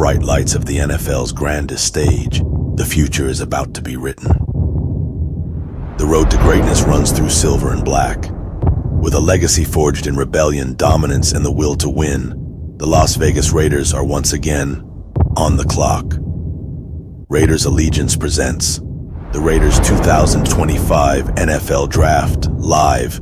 bright lights of the NFL's grandest stage, the future is about to be written. The road to greatness runs through silver and black. With a legacy forged in rebellion, dominance, and the will to win, the Las Vegas Raiders are once again on the clock. Raiders Allegiance presents the Raiders 2025 NFL Draft live.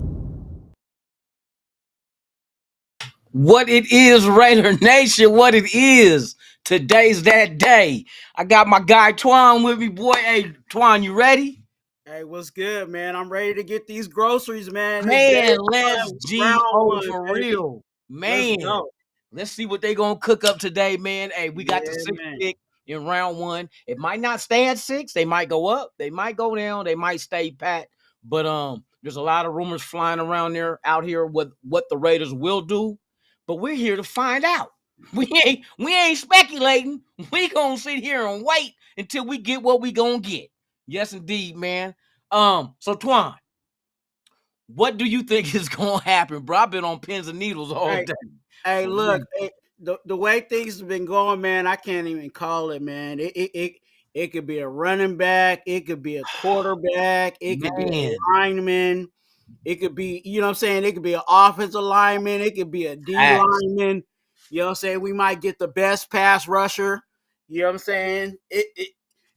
What it is, Raider Nation, what it is. Today's that day. I got my guy Twan with me, boy. Hey, Twan, you ready? Hey, what's good, man? I'm ready to get these groceries, man. It's day Man, one, let's round G.O. one, for baby. real. Let's Man, go. let's see what they gonna cook up today, man. Hey, we got the Yeah, sixth man. pick in round one. It might not stay at 6. They might go up. They might go down. They might stay pat. But there's a lot of rumors flying around there out here with what the Raiders will do. But we're here to find out. We ain't speculating. We gonna sit here and wait until we get what we gonna get. Yes, indeed, man. So Twan, what do you think is gonna happen, bro? I've been on pins and needles all Hey, day. hey, For real. look, the way things have been going, man, I can't even call it, man. It could be a running back, it could be a quarterback, it could be Man, a lineman, it could be, you know what I'm saying? It could be an offensive lineman, it could be a D facts. lineman. You know what I'm saying? We might get the best pass rusher. You know what I'm saying?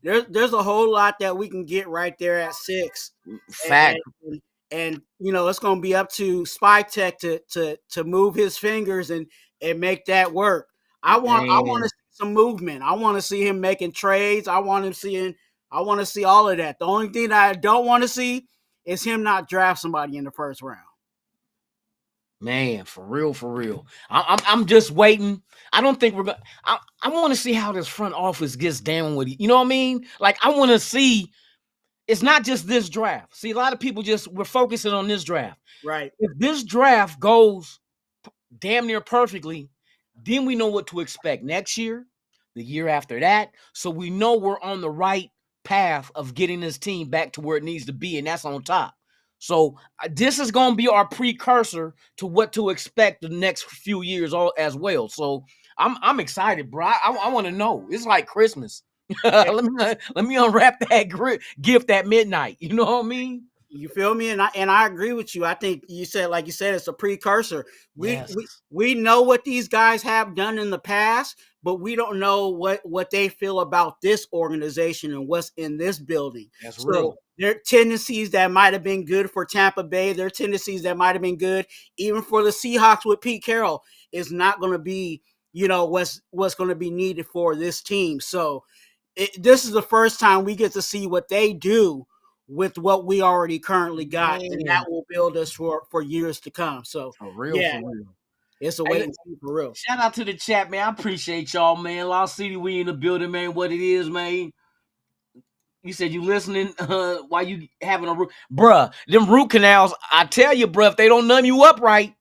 There's a whole lot that we can get right there at 6. Fact. And you know, it's going to be up to Spy Tech to move his fingers and make that work. I want to Man. see some movement. I want to see him making trades. I want to see all of that. The only thing that I don't want to see is him not draft somebody in the first round. Man, for real, for real. I'm just waiting. I don't think we're gonna. I want to see how this front office gets down with it. You know what I mean? Like I want to see. It's not just this draft. See, a lot of people we're focusing on this draft. Right. If this draft goes damn near perfectly, then we know what to expect next year, the year after that. So we know we're on the right path of getting this team back to where it needs to be, and that's on top. So this is going to be our precursor to what to expect the next few years all as well. So I'm excited, bro. I want to know. It's like Christmas. let me unwrap that gift at midnight. You know what I mean? You feel me? And I agree with you. I think you said, like you said, it's a precursor. We Yes. we we know what these guys have done in the past, but we don't know what they feel about this organization and what's in this building. That's So real. there are tendencies that might have been good for Tampa Bay. There are tendencies that might have been good even for the Seahawks with Pete Carroll. Is not going to be, you know, what's going to be needed for this team. So this is the first time we get to see what they do with what we already currently got, and that Man, will build us for years to come. So for real, yeah, for real. it's a Hey, wait and see for real. shout out to the chat, man. I appreciate y'all, man. Lost City, we in the building, man. What it is, man. You said you listening while you having a root. Bruh, them root canals, I tell you, bruh, if they don't numb you up right,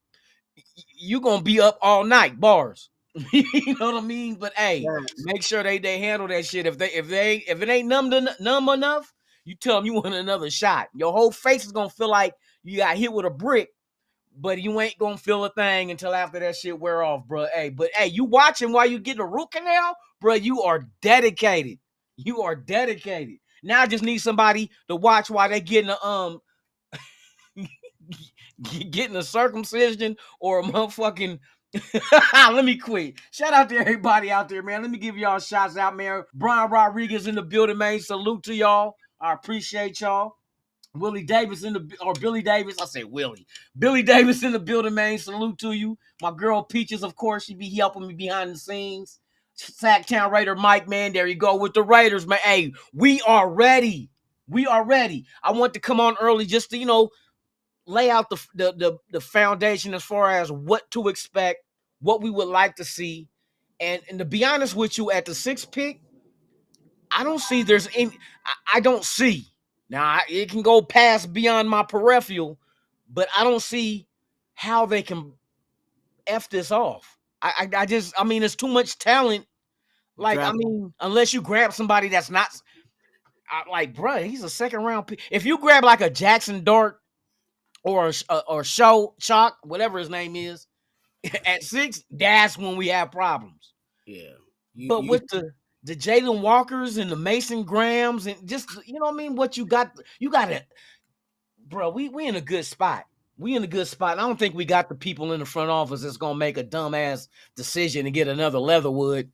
you gonna be up all night, bars. You know what I mean? But hey, Yes. make sure they handle that shit. If it ain't numb enough, you tell them you want another shot. Your whole face is gonna feel like you got hit with a brick, but you ain't gonna feel a thing until after that shit wear off, bro. Hey, you watching while you getting a root canal, bro? You are dedicated. You are dedicated. Now I just need somebody to watch while they getting a getting a circumcision or a motherfucking. Let me quit. Shout out to everybody out there, man. Let me give y'all shots out, man. Brian Rodriguez in the building, man. Salute to y'all. I appreciate y'all. Willie Davis or Billy Davis. I say Willie. Billy Davis in the building, man. Salute to you. My girl Peaches, of course, she be helping me behind the scenes. Sacktown Raider Mike, man. There you go with the Raiders, man. Hey, we are ready. We are ready. I want to come on early just to, lay out the foundation as far as what to expect, what we would like to see. And to be honest with you, at the 6th pick, I don't see there's any. I don't see. Now it can go past beyond my peripheral, but I don't see how they can f this off. I mean, it's too much talent. Like, I Draft. mean, unless you grab somebody that's not like, bruh, he's a second round pick. If you grab like a Jackson Dart or Show Chalk, whatever his name is, at 6, that's when we have problems. Yeah. But with the Jalen Walkers and the Mason Grahams and just what I mean, what you got it, bro. We in a good spot. We in a good spot. I don't think we got the people in the front office that's gonna make a dumbass decision to get another Leatherwood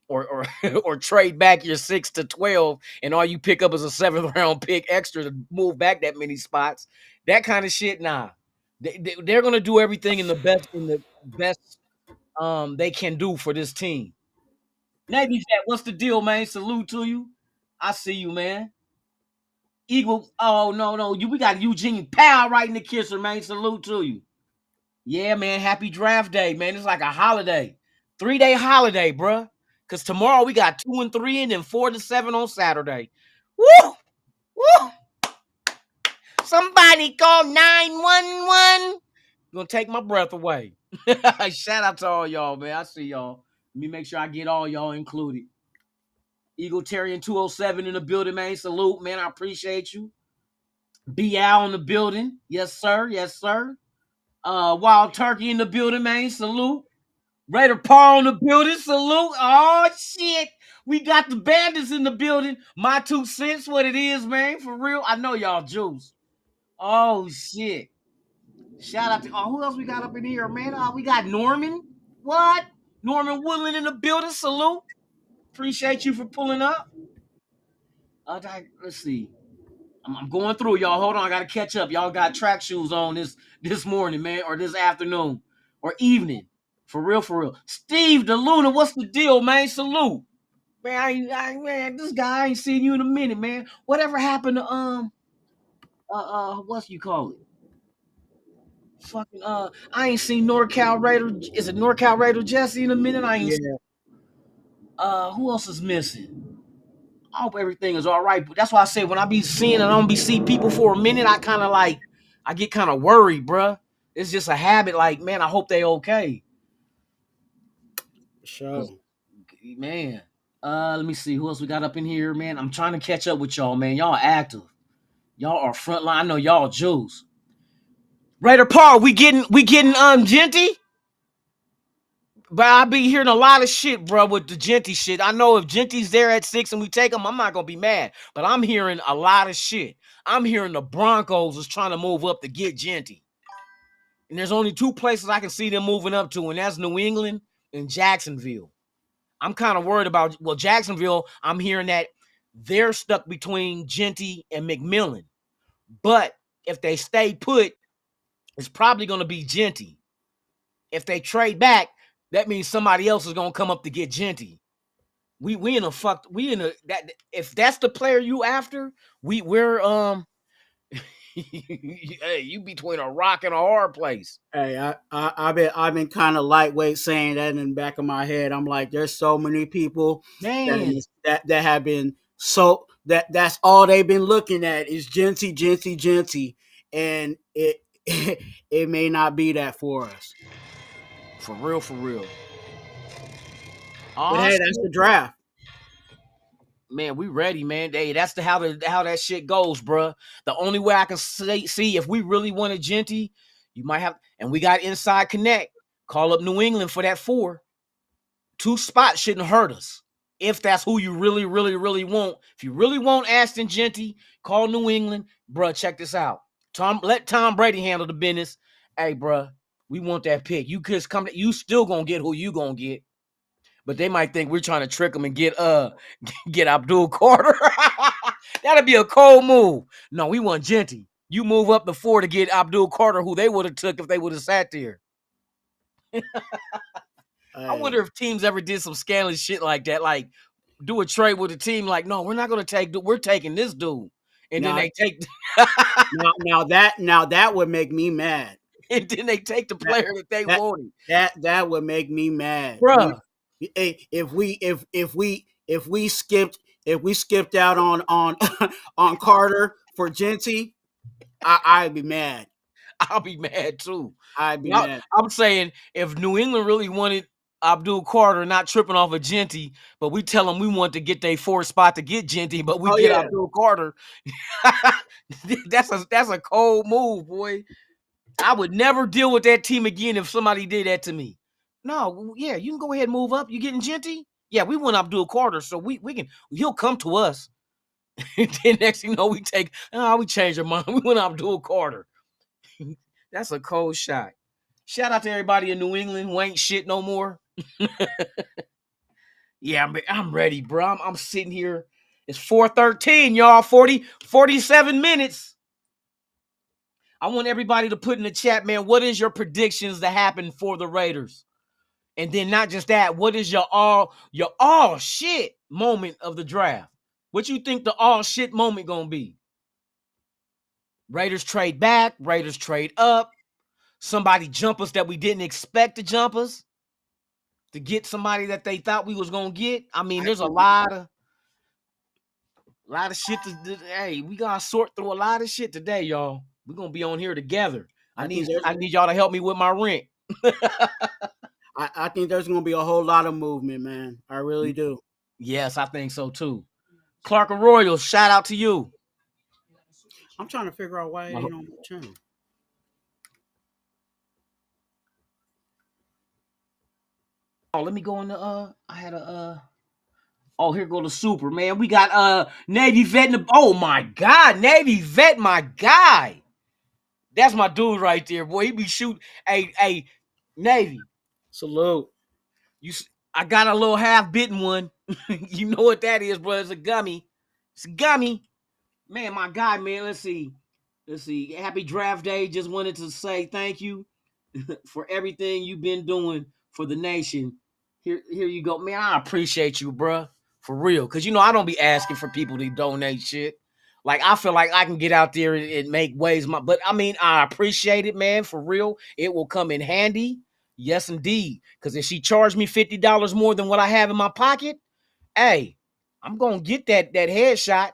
or or trade back your 6 to 12 and all you pick up is a 7th round pick extra to move back that many spots. That kind of shit, nah. They're gonna do everything in the best they can do for this team. Navy Fat, what's the deal, man? Salute to you. I see you, man. Eagle. Oh no, we got Eugene Powell right in the kisser, man. Salute to you. Yeah, man. Happy draft day, man. It's like a holiday, 3-day holiday, bruh. Cause tomorrow we got 2 and 3 and then 4 to 7 on Saturday. Woo! Woo! Somebody call 911. Gonna take my breath away. Shout out to all y'all, man. I see y'all. Let me make sure I get all y'all included. Eagletarian 207 in the building, man. Salute, man. I appreciate you. B.Al in the building. Yes, sir. Yes, sir. Wild Turkey in the building, man. Salute. Raider Paul in the building. Salute. Oh, shit. We got the bandits in the building. My 2 cents, what it is, man. For real. I know y'all juice. Oh, shit. Shout out to who else we got up in here, man? We got Norman. What? Norman Woodland in the building. Salute. Appreciate you for pulling up. Let's see. I'm going through, y'all. Hold on, I gotta catch up. Y'all got track shoes on this morning, man, or this afternoon, or evening. For real, for real. Steve DeLuna, what's the deal, man? Salute, man. Man, this guy I ain't seen you in a minute, man. Whatever happened to what you call it? Fucking I ain't seen NorCal Raider. Is it NorCal Raider Jesse in a minute? I ain't. Yeah. Who else is missing? I hope everything is all right. But that's why I say when I be seeing and I don't be seeing people for a minute, I get kind of worried, bruh. It's just a habit. Like, man, I hope they okay. Sure. Man. Let me see who else we got up in here, man. I'm trying to catch up with y'all, man. Y'all active. Y'all are frontline. I know y'all Jews. Raider Paul, we getting Genty? But I be hearing a lot of shit, bro, with the Genty shit. I know if Genty's there at 6 and we take him, I'm not going to be mad. But I'm hearing a lot of shit. I'm hearing the Broncos is trying to move up to get Genty. And there's only 2 places I can see them moving up to, and that's New England and Jacksonville. I'm kind of worried about, Jacksonville, I'm hearing that they're stuck between Genty and McMillan. But if they stay put, it's probably going to be Genty. If they trade back, that means somebody else is gonna come up to get Genty. If that's the player you after, we're hey, you between a rock and a hard place. Hey, I've been kind of lightweight saying that in the back of my head. I'm like, there's so many people that have been so that's all they've been looking at is Genty, and it may not be that for us. For real. But hey, that's the draft. Man, we ready, man. Hey, that's how that shit goes, bro. The only way I can see if we really wanted Genty, you might have, and we got Inside Connect. Call up New England for that 4. 2 spots shouldn't hurt us. If that's who you really, really, really want. If you really want Ashton Genty, call New England. Bro, check this out. Let Tom Brady handle the business. Hey, bro, we want that pick. You just come. You still gonna get who you gonna get. But they might think we're trying to trick them and get Abdul Carter. That'd be a cold move. No, we want Genty. You move up the 4 to get Abdul Carter, who they would have took if they would have sat there. I wonder if teams ever did some scandalous shit like that, like do a trade with a team like, no, we're not going to we're taking this dude. And then they take now that would make me mad. And then they take the player that they wanted. That would make me mad. Bruh. If we skipped out on Carter for Genty, I'd be mad. I'll be mad too. I'd be mad. I'm saying if New England really wanted Abdul Carter, not tripping off of Genty, but we tell them we want to get their 4th spot to get Genty, but we get Abdul Carter. That's a cold move, boy. I would never deal with that team again if somebody did that to me. No, yeah, you can go ahead and move up. You getting Genty? Yeah, we want Abdul Carter, so he'll come to us. And then next thing you know, we change our mind. We want Abdul Carter. That's a cold shot. Shout out to everybody in New England who ain't shit no more. Yeah, I'm ready, bro. I'm sitting here. It's 4:13, y'all. 47 minutes. I want everybody to put in the chat, man, what is your predictions to happen for the Raiders? And then not just that, what is your all shit moment of the draft? What you think the all shit moment gonna be? Raiders trade back, Raiders trade up, somebody jump us that we didn't expect to jump us to get somebody that they thought we was gonna get. I mean, there's a lot of shit to hey, we gotta sort through a lot of shit today, y'all. We're gonna be on here together. I need y'all to help me with my rent. I think there's going to be a whole lot of movement, man. I really do. Yes, I think so too. Clark Arroyo, shout out to you. I'm trying to figure out why it ain't on the channel. Oh, let me go in the I had a oh, here go the super, man. We got Navy Vet in the oh my god, Navy Vet, my guy. That's my dude right there, boy. He be shooting. Hey, Navy. Salute. I got a little half-bitten one. You know what that is, bro. It's a gummy. It's a gummy. Man, my guy, man. Let's see. Happy draft day. Just wanted to say thank you for everything you've been doing for the nation. Here you go. Man, I appreciate you, bro. For real. Because, I don't be asking for people to donate shit. Like, I feel like I can get out there and make waves. But, I mean, I appreciate it, man. For real. It will come in handy. Yes, indeed. Because if she charged me $50 more than what I have in my pocket, hey, I'm going to get that headshot.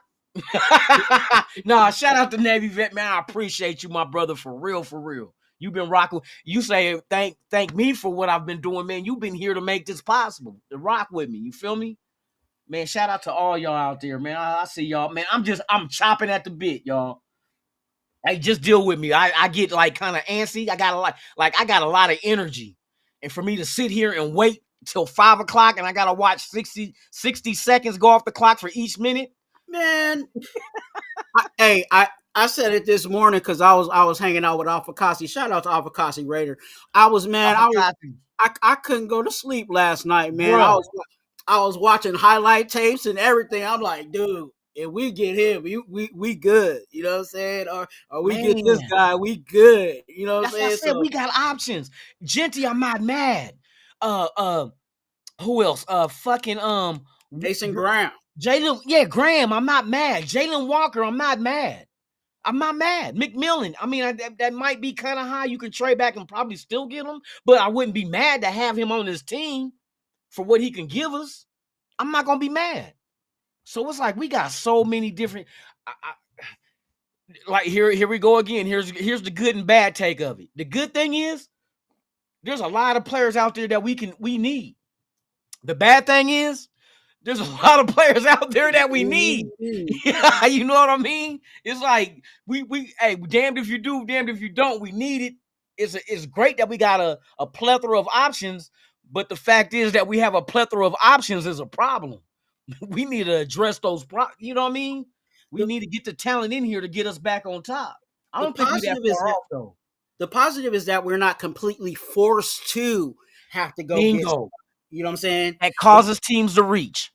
Nah, shout out to Navy Vet, man. I appreciate you, my brother, for real, for real. You've been rocking. You say thank me for what I've been doing, man. You've been here to make this possible, to rock with me. You feel me? Man, shout out to all y'all out there, man. I see y'all, man. I'm chopping at the bit, y'all. Hey, just deal with me. I get like kind of antsy. I got a lot of energy. And for me to sit here and wait till 5 o'clock and I gotta watch 60 seconds go off the clock for each minute. Man. I said it this morning because I was hanging out with Alpha Kasi. Shout out to Alpha Kasi Raider. I couldn't go to sleep last night, man. Bro. I was watching highlight tapes and everything. I'm like, dude, if we get him, we good. You know what I'm saying? Or we get this guy, we good. You know what I'm saying? I said, we got options. Genty, I'm not mad. Who else? Jason Graham. Graham, I'm not mad. Jalen Walker, I'm not mad. McMillan, I mean, that might be kind of high. You can trade back and probably still get him, but I wouldn't be mad to have him on this team for what he can give us. I'm not going to be mad. So it's like we got so many different like here we go again. Here's the good and bad take of it. The good thing is there's a lot of players out there that we need. The bad thing is there's a lot of players out there that we need. You know what I mean? It's like we hey, damned if you do, damned if you don't. We need it. It's great that we got a plethora of options, but the fact is that we have a plethora of options is a problem. We need to address those problems. You know what I mean? We need to get the talent in here to get us back on top. I don't think we're that far off, though. The positive is that we're not completely forced to have to go. Bingo. You know what I'm saying? That causes teams to reach.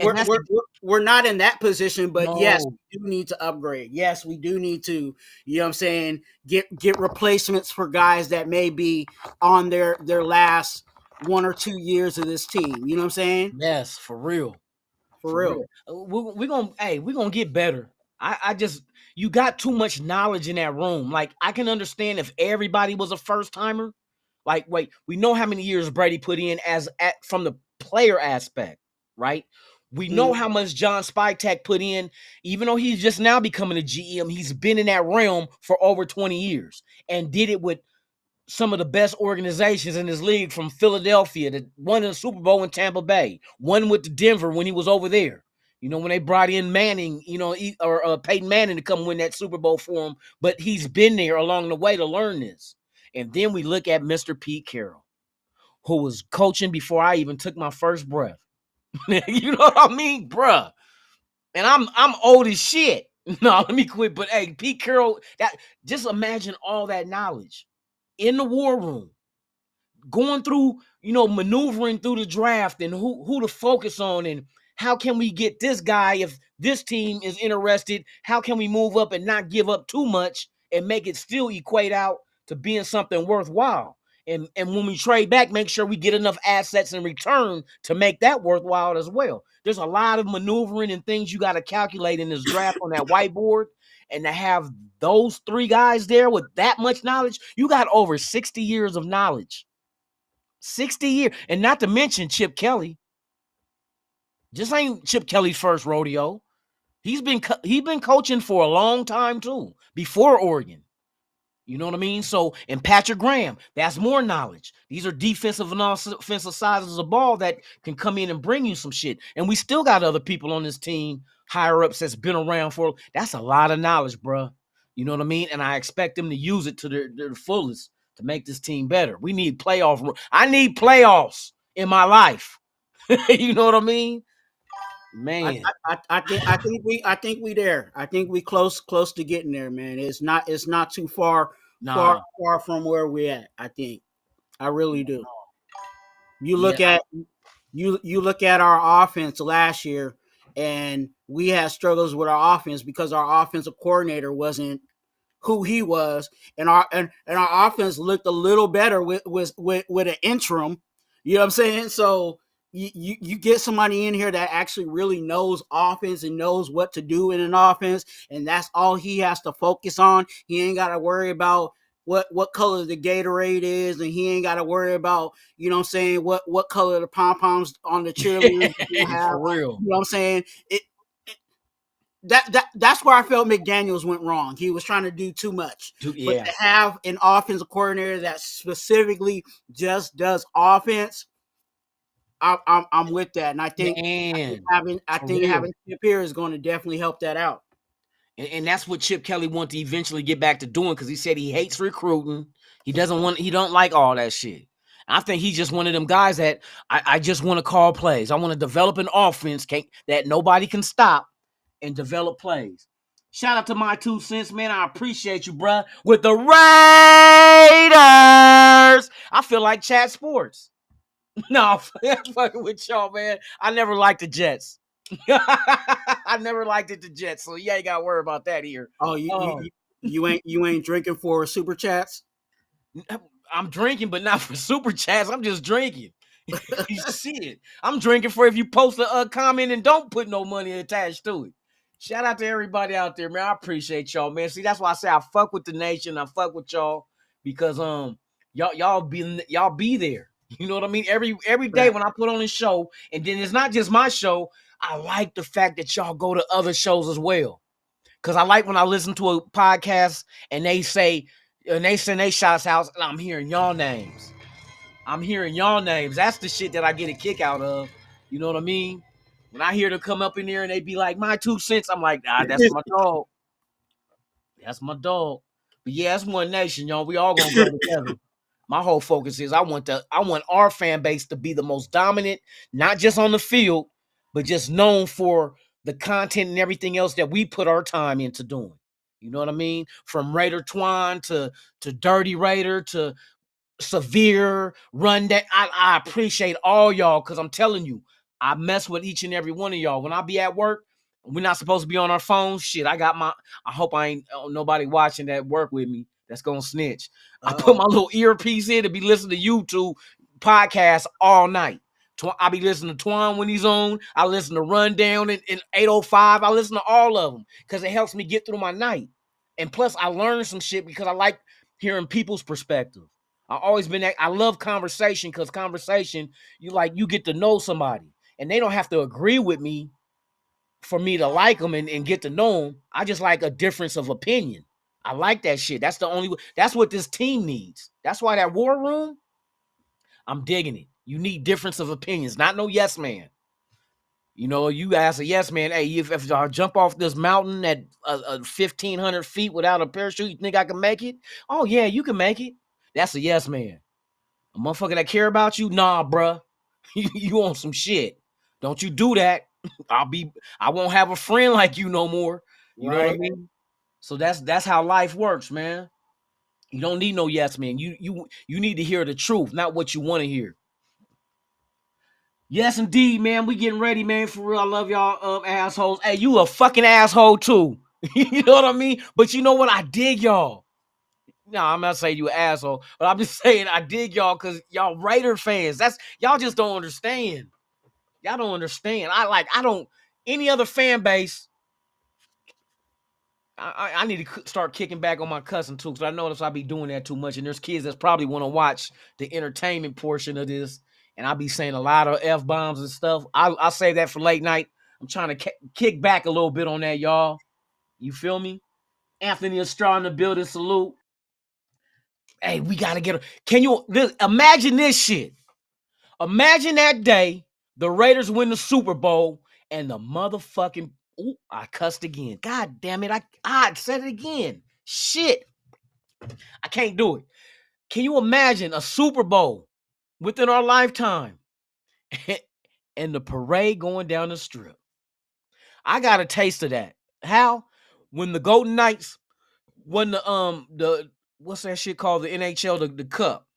We're not in that position, but no. Yes, we do need to upgrade. Yes, we do need to, you know what I'm saying, get replacements for guys that may be on their last 1 or 2 years of this team. You know what I'm saying? Yes, for real. For real. We're gonna get better. I just, you got too much knowledge in that room. Like, I can understand if everybody was a first timer. Like, wait, we know how many years Brady put in from the player aspect, right? We know how much John Spytek put in, even though he's just now becoming a GM. He's been in that realm for over 20 years and did it with some of the best organizations in this league, from Philadelphia, that won the Super Bowl in Tampa Bay, one with Denver when he was over there. You know, when they brought in Manning, or Peyton Manning to come win that Super Bowl for him. But he's been there along the way to learn this. And then we look at Mr. Pete Carroll, who was coaching before I even took my first breath. You know what I mean, bruh? And I'm old as shit. No, let me quit. But hey, Pete Carroll, that just imagine all that knowledge in the war room, going through, maneuvering through the draft and who to focus on and how can we get this guy if this team is interested? How can we move up and not give up too much and make it still equate out to being something worthwhile? And when we trade back, make sure we get enough assets in return to make that worthwhile as well. There's a lot of maneuvering and things you got to calculate in this draft on that whiteboard. And to have those three guys there with that much knowledge, you got over 60 years of knowledge. 60 years. And not to mention Chip Kelly. Just ain't Chip Kelly's first rodeo. He's been coaching for a long time too, before Oregon. You know what I mean? So, and Patrick Graham, that's more knowledge. These are defensive and offensive sides of the ball that can come in and bring you some shit. And we still got other people on this team, higher ups that's been around for, that's a lot of knowledge, bro. You know what I mean? And I expect them to use it to their fullest to make this team better. We need I need playoffs in my life. You know what I mean? Man. I think we there. I think we close to getting there, man. It's not too far from where we at. I think. I really do. You look at our offense last year, and we had struggles with our offense because our offensive coordinator wasn't who he was, and our offense looked a little better with an interim. You know what I'm saying? So you get somebody in here that actually really knows offense and knows what to do in an offense, and that's all he has to focus on. He ain't got to worry about what color the Gatorade is, and he ain't got to worry about, you know what I'm saying, what color the pom-poms on the cheerleaders have. For real. You know what I'm saying? That's where I felt McDaniels went wrong. He was trying to do too much. But to have an offensive coordinator that specifically just does offense, I'm with that. And I think having Chip here is going to definitely help that out. And that's what Chip Kelly wants to eventually get back to doing, because he said he hates recruiting. He don't like all that shit. I think he's just one of them guys that I just want to call plays. I want to develop an offense that nobody can stop and develop plays. Shout out to my 2 cents, man. I appreciate you, bruh. With the Raiders. I feel like Chat Sports. No, I'm fucking with y'all, man. I never liked the Jets. I never liked the Jets, so you ain't got to worry about that here. Oh, you ain't drinking for super chats? I'm drinking, but not for super chats. I'm just drinking. Shit, I'm drinking for if you post a comment and don't put no money attached to it. Shout out to everybody out there, man. I appreciate y'all, man. See, that's why I say I fuck with the nation. I fuck with y'all because y'all be there. You know what I mean? Every day when I put on a show, and then it's not just my show, I like the fact that y'all go to other shows as well. Because I like when I listen to a podcast and they send they shots out and I'm hearing y'all names. That's the shit that I get a kick out of. You know what I mean? When I hear them come up in there and they be like, my 2 cents, I'm like, that's my dog. That's my dog. But yeah, it's one nation, y'all. We all gonna go together. My whole focus is I want our fan base to be the most dominant, not just on the field, but just known for the content and everything else that we put our time into doing. You know what I mean? From Raider Twine to Dirty Raider to Severe Run That. I appreciate all y'all because I'm telling you, I mess with each and every one of y'all. When I be at work, we're not supposed to be on our phones. Shit, I hope I ain't nobody watching that work with me that's gonna snitch. I put my little earpiece in to be listening to YouTube podcasts all night. I be listening to Twan when he's on. I listen to Rundown in 805. I listen to all of them because it helps me get through my night. And plus, I learn some shit because I like hearing people's perspective. I love conversation because conversation, you get to know somebody. And they don't have to agree with me for me to like them and get to know them. I just like a difference of opinion. I like that shit. That's what this team needs. That's why that war room, I'm digging it. You need difference of opinions, not no yes man. You know, you ask a yes man, hey, if I jump off this mountain at 1,500 feet without a parachute, you think I can make it? Oh, yeah, you can make it. That's a yes man. A motherfucker that care about you, nah, bruh. You on some shit. Don't you do that. I won't have a friend like you no more. You know what I Right. mean? So that's how life works, man. You don't need no yes man. You need to hear the truth, not what you want to hear. Yes, indeed, man. We getting ready, man. For real. I love y'all assholes. Hey, you a fucking asshole too. You know what I mean? But you know what? I dig y'all. No, I'm not saying you an asshole, but I'm just saying I dig y'all because y'all Raider fans. That's y'all just don't understand. Y'all don't understand. I don't any other fan base. I need to start kicking back on my cussing too, because I notice I be doing that too much, and there's kids that probably want to watch the entertainment portion of this, and I be saying a lot of F-bombs and stuff. I'll save that for late night. I'm trying to kick back a little bit on that, y'all. You feel me? Anthony Estrada in the building, salute. Hey, we gotta get. Can you imagine this shit? Imagine that day the Raiders win the Super Bowl and the motherfucking. Ooh, I cussed again. God damn it! I said it again. Shit, I can't do it. Can you imagine a Super Bowl within our lifetime and the parade going down the strip? I got a taste of that. How? When the Golden Knights won the what's that shit called, the NHL, the cup,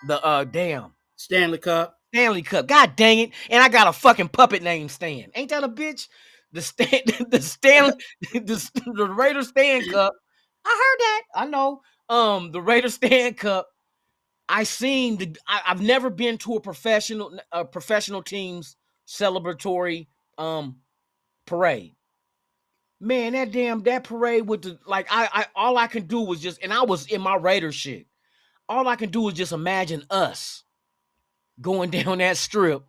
the Stanley Cup. Stanley Cup. God dang it! And I got a fucking puppet named Stan. Ain't that a bitch? The Stan, the Stan, the Raiders Stan Cup. I heard that. I know. The Raiders Stan Cup. I've never been to a professional team's celebratory parade. Man, that parade with the I all I can do was just, and I was in my Raider shit. All I can do is just imagine us going down that strip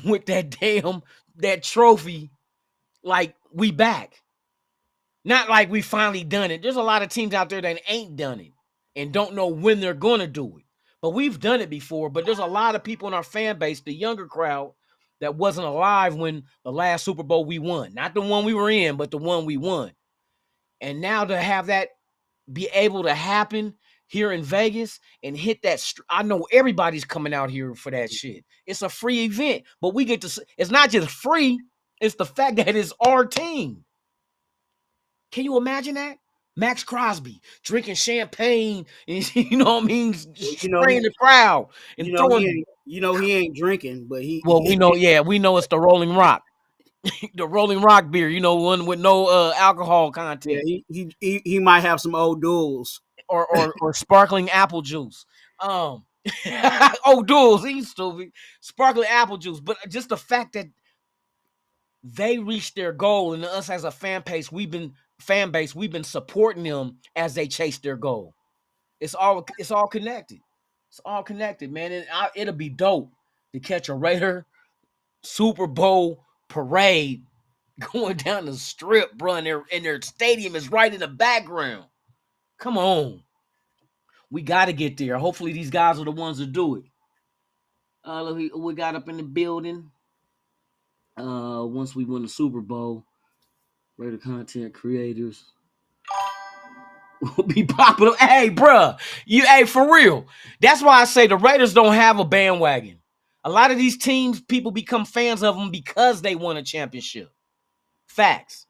with that trophy, like we back. Not like we finally done it. There's a lot of teams out there that ain't done it and don't know when they're gonna do it. But we've done it before. But there's a lot of people in our fan base, the younger crowd, that wasn't alive when the last Super Bowl we won. Not the one we were in, but the one we won. And now to have that be able to happen here in Vegas and hit that, I know everybody's coming out here for that shit. It's a free event, but we get to. It's not just free. It's the fact that it's our team. Can you imagine that? Max Crosby drinking champagne and you know what I mean, spraying the crowd and throwing. He ain't drinking, but he. Well, we know it's the Rolling Rock, the Rolling Rock beer. You know, one with no alcohol content. Yeah, he might have some old duels or sparkling apple juice. Old duels, he's stupid. Sparkling apple juice, but just the fact that they reached their goal, and us as a fan base, we've been supporting them as they chase their goal. It's all connected. It's all connected, man. And it'll be dope to catch a Raider Super Bowl parade going down the strip, bro, and their stadium is right in the background. Come on. We got to get there. Hopefully these guys are the ones that do it. We got up in the building. Once we win the Super Bowl, Raider content creators will be popular. Hey, bruh. Hey, for real. That's why I say the Raiders don't have a bandwagon. A lot of these teams, people become fans of them because they won a championship. Facts.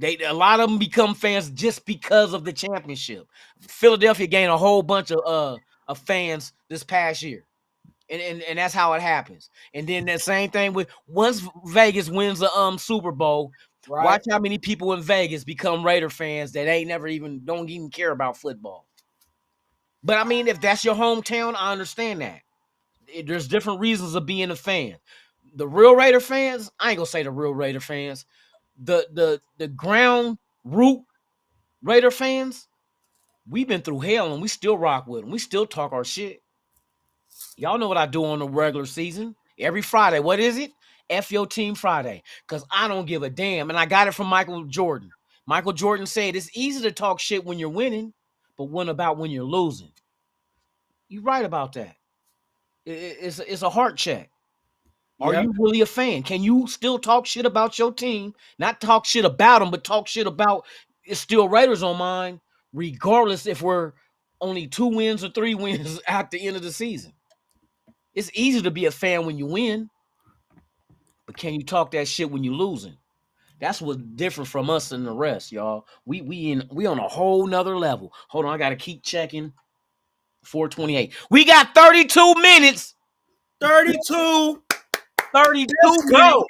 A lot of them become fans just because of the championship. Philadelphia gained a whole bunch of fans this past year. And that's how it happens. And then that same thing with once Vegas wins the Super Bowl, right. Watch how many people in Vegas become Raider fans that don't even care about football. But I mean, if that's your hometown, I understand that. There's different reasons of being a fan. The real Raider fans, I ain't gonna say the real Raider fans. The ground root Raider fans, we've been through hell and we still rock with them. We still talk our shit. Y'all know what I do on the regular season. Every Friday, what is it? F your team Friday. Because I don't give a damn. And I got it from Michael Jordan. Michael Jordan said it's easy to talk shit when you're winning, but what about when you're losing? You're right about that. It's a heart check. Are you really a fan? Can you still talk shit about your team? Not talk shit about them, but talk shit about it's still Raiders on mine, regardless if we're only 2 wins or 3 wins at the end of the season. It's easy to be a fan when you win, but can you talk that shit when you're losing? That's what's different from us and the rest, y'all. We on a whole nother level. Hold on, I gotta keep checking. 428. We got 32 minutes. 32. 32 Let's go.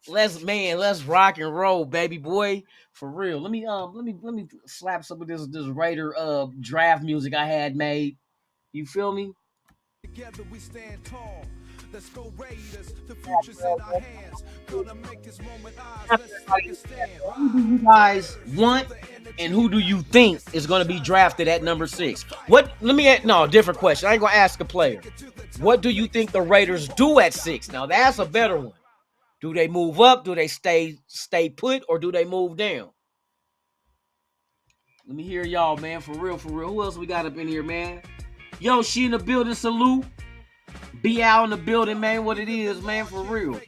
Let's rock and roll, baby boy. For real. Let me slap some of this Raider draft music I had made. You feel me? Together we stand tall. Let's go Raiders. The future's in our hands. Gonna make this moment ours. Let's take a stand. Who do you guys want and who do you think is going to be drafted at number 6? Different question. I ain't going to ask a player. What do you think the Raiders do at 6? Now that's a better one. Do they move up? Do they stay put, or do they move down? Let me hear y'all, man. For real. Who else we got up in here, man? Yo, she in the building. Salute. Be out in the building, man. What it is, man. For real.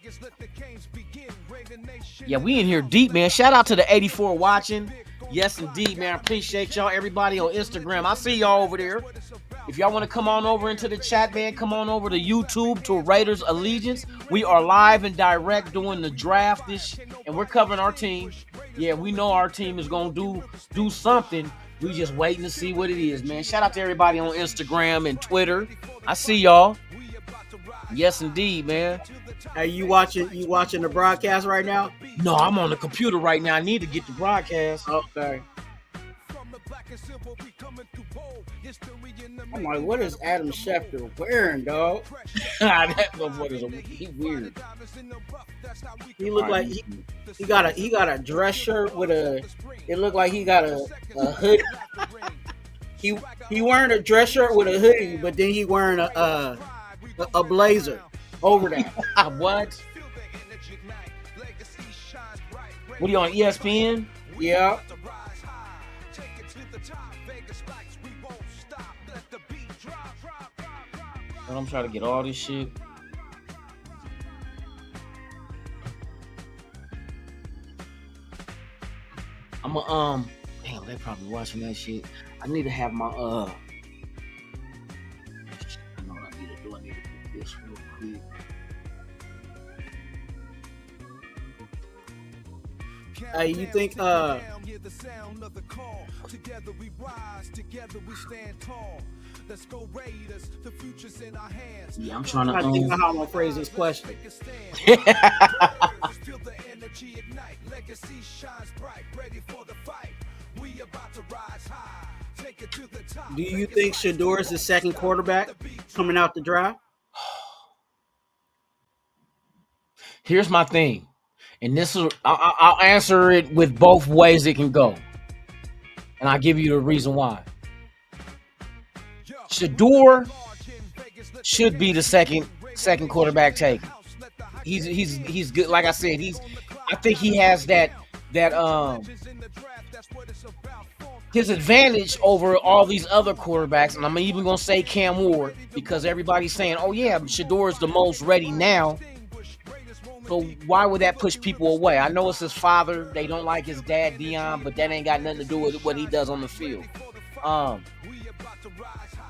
Yeah, we in here deep, man. Shout out to the 84 watching. Yes, indeed, man. I appreciate y'all. Everybody on Instagram. I see y'all over there. If y'all want to come on over into the chat, man, come on over to YouTube to Raiders Allegiance. We are live and direct doing the draft and we're covering our team. Yeah, we know our team is going to do something. We just waiting to see what it is, man. Shout out to everybody on Instagram and Twitter. I see y'all. Yes, indeed, man. Are you watching the broadcast right now? No, I'm on the computer right now. I need to get the broadcast. Okay. I'm like, what is Adam Schefter wearing, dog? That motherfucker's he weird. He looked like he got a dress shirt with it looked like he got a hoodie. He wearing a dress shirt with a hoodie, but then he wearing a blazer over that. What? What are you on, ESPN? Yeah. And I'm trying to get all this shit. Damn, they probably watching that shit. I need to have my I know what I need to do. I need to do this real quick. You think the sound of the call. Together we rise, together we stand tall. Let's go Raiders. The future's in our hands. Yeah, I'm trying to think of how I'm gonna phrase this question. Feel the energy ignite. Legacy shines bright. Ready for the fight. We about to rise high. Take it to the top. Do you think Shedeur is the second quarterback coming out the draft? Here's my thing, and I'll answer it with both ways it can go, and I'll give you the reason why. Shedeur should be the second quarterback taken. He's good. Like I said, I think he has that his advantage over all these other quarterbacks, and I'm even gonna say Cam Ward, because everybody's saying, oh yeah, Shedeur is the most ready now. So why would that push people away? I know it's his father. They don't like his dad, Dion, but that ain't got nothing to do with what he does on the field.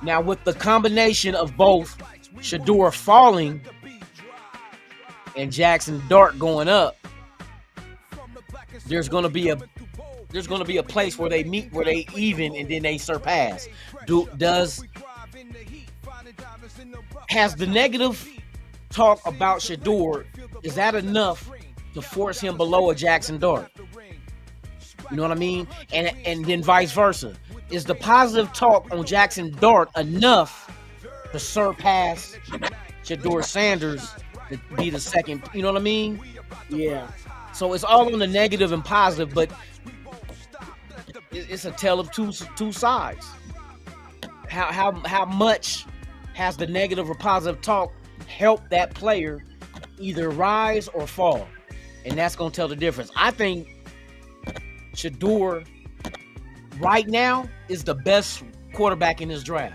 Now, with the combination of both Shedeur falling and Jackson Dart going up, there's gonna be a place where they meet, where they even, and then they surpass. Has the negative talk about Shedeur, is that enough to force him below a Jackson Dart? You know what I mean? And then vice versa. Is the positive talk on Jackson Dart enough to surpass Shedeur Sanders to be the second? You know what I mean? Yeah. So it's all on the negative and positive, but it's a tale of two sides. How much has the negative or positive talk helped that player either rise or fall? And that's going to tell the difference. I think Shedeur right now is the best quarterback in this draft.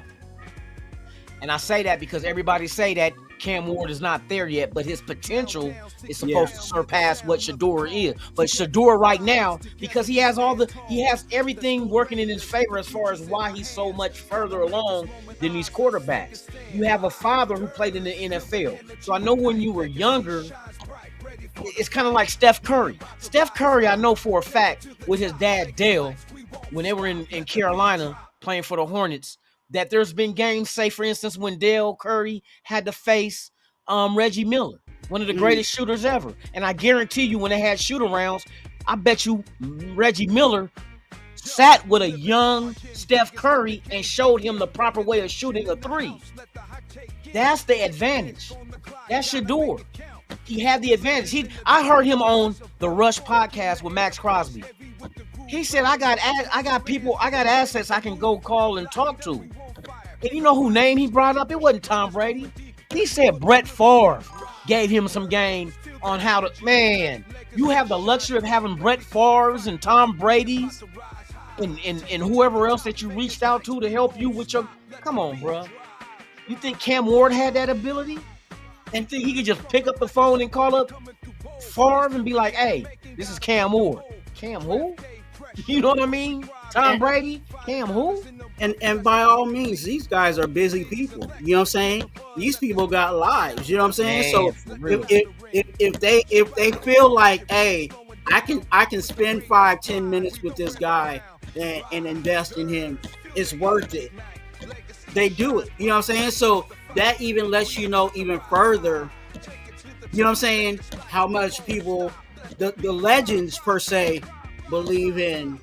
And I say that because everybody say that Cam Ward is not there yet, but his potential is supposed to surpass what Shedeur is. But Shedeur right now, because he has everything working in his favor as far as why he's so much further along than these quarterbacks. You have a father who played in the NFL. So I know when you were younger, it's kind of like Steph Curry. Steph Curry, I know for a fact, with his dad Dale, when they were in Carolina playing for the Hornets, that there's been games, say for instance, when Dale Curry had to face Reggie Miller, one of the greatest shooters ever. And I guarantee you, when they had shoot-arounds, I bet you Reggie Miller sat with a young Steph Curry and showed him the proper way of shooting a three. That's the advantage. That's Shedeur. He had the advantage. I heard him on the Rush podcast with Max Crosby. He said, I got people, I got assets I can go call and talk to. And you know who name he brought up? It wasn't Tom Brady. He said Brett Favre gave him some game on how to, man, you have the luxury of having Brett Favre's and Tom Brady's and whoever else that you reached out to help you with your, come on, bro. You think Cam Ward had that ability? And think he could just pick up the phone and call up Favre and be like, hey, this is Cam Ward. Cam who? You know what I mean? Tom Brady? Cam who? And by all means, these guys are busy people. You know what I'm saying? These people got lives. You know what I'm saying? Man, so if they feel like, hey, I can spend 5-10 minutes with this guy and invest in him, it's worth it. They do it. You know what I'm saying? So that even lets you know even further, you know what I'm saying, how much people, the legends per se, believe in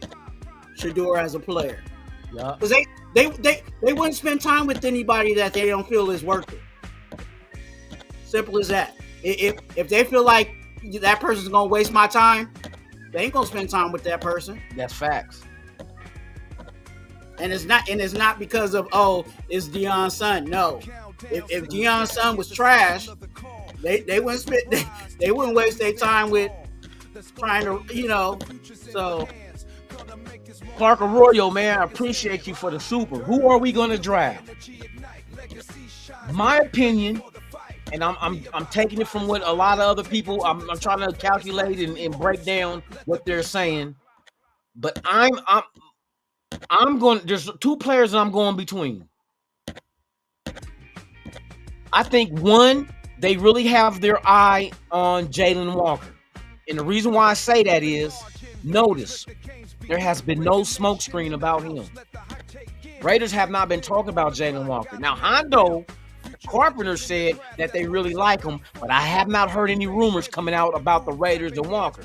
Shedeur as a player. Yeah. Because they wouldn't spend time with anybody that they don't feel is worth it. Simple as that. If they feel like that person's gonna waste my time, they ain't gonna spend time with that person. That's facts. And it's not because of, oh, it's Deion's son. No. If Deion's son was trash, they wouldn't waste their time with trying to, you know. So Clark Arroyo, man, I appreciate you for the super. Who are we gonna draft? My opinion, and I'm taking it from what a lot of other people, I'm trying to calculate and break down what they're saying. But I'm going, there's two players I'm going between. I think one, they really have their eye on Jalen Walker. And the reason why I say that is, notice, there has been no smokescreen about him. Raiders have not been talking about Jalen Walker. Now, Hondo Carpenter said that they really like him, but I have not heard any rumors coming out about the Raiders and Walker.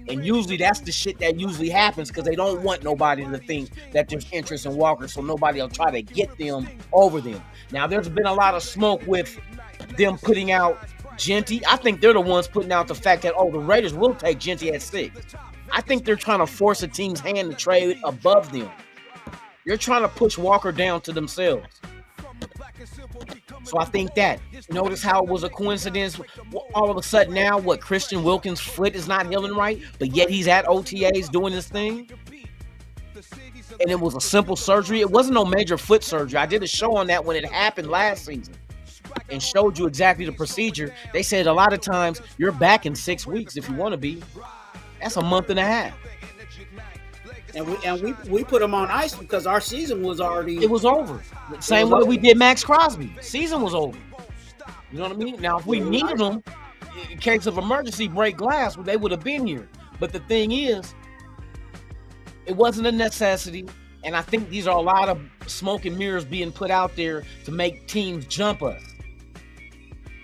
And usually that's the shit that usually happens because they don't want nobody to think that there's interest in Walker, so nobody will try to get them over them. Now, there's been a lot of smoke with them putting out Genty. I think they're the ones putting out the fact that, oh, the Raiders will take Genty at 6. I think they're trying to force a team's hand to trade above them. They're trying to push Walker down to themselves. So I think that. Notice how it was a coincidence. All of a sudden now, Christian Wilkins' foot is not healing right, but yet he's at OTAs doing his thing. And it was a simple surgery. It wasn't no major foot surgery. I did a show on that when it happened last season and showed you exactly the procedure. They said a lot of times you're back in 6 weeks if you want to be. That's a month and a half. And we put him on ice because our season was already... It was over. Same way we did Max Crosby. Season was over. You know what I mean? Now, if we needed them, in case of emergency, break glass, they would have been here. But the thing is, it wasn't a necessity. And I think these are a lot of smoke and mirrors being put out there to make teams jump us.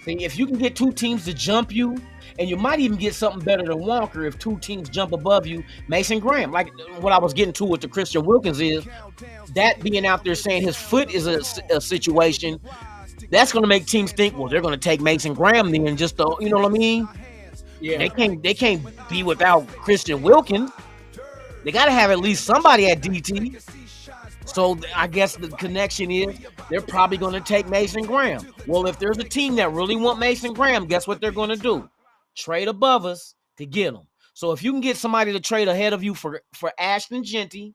See, if you can get two teams to jump you, and you might even get something better than Walker if two teams jump above you, Mason Graham. Like what I was getting to with the Christian Wilkins is, that being out there saying his foot is a situation, that's going to make teams think, well, they're going to take Mason Graham then just to, you know what I mean? Yeah. They can't be without Christian Wilkins. They got to have at least somebody at DT. So I guess the connection is they're probably going to take Mason Graham. Well, if there's a team that really want Mason Graham, guess what they're going to do? Trade above us to get him. So if you can get somebody to trade ahead of you for Ashton Genty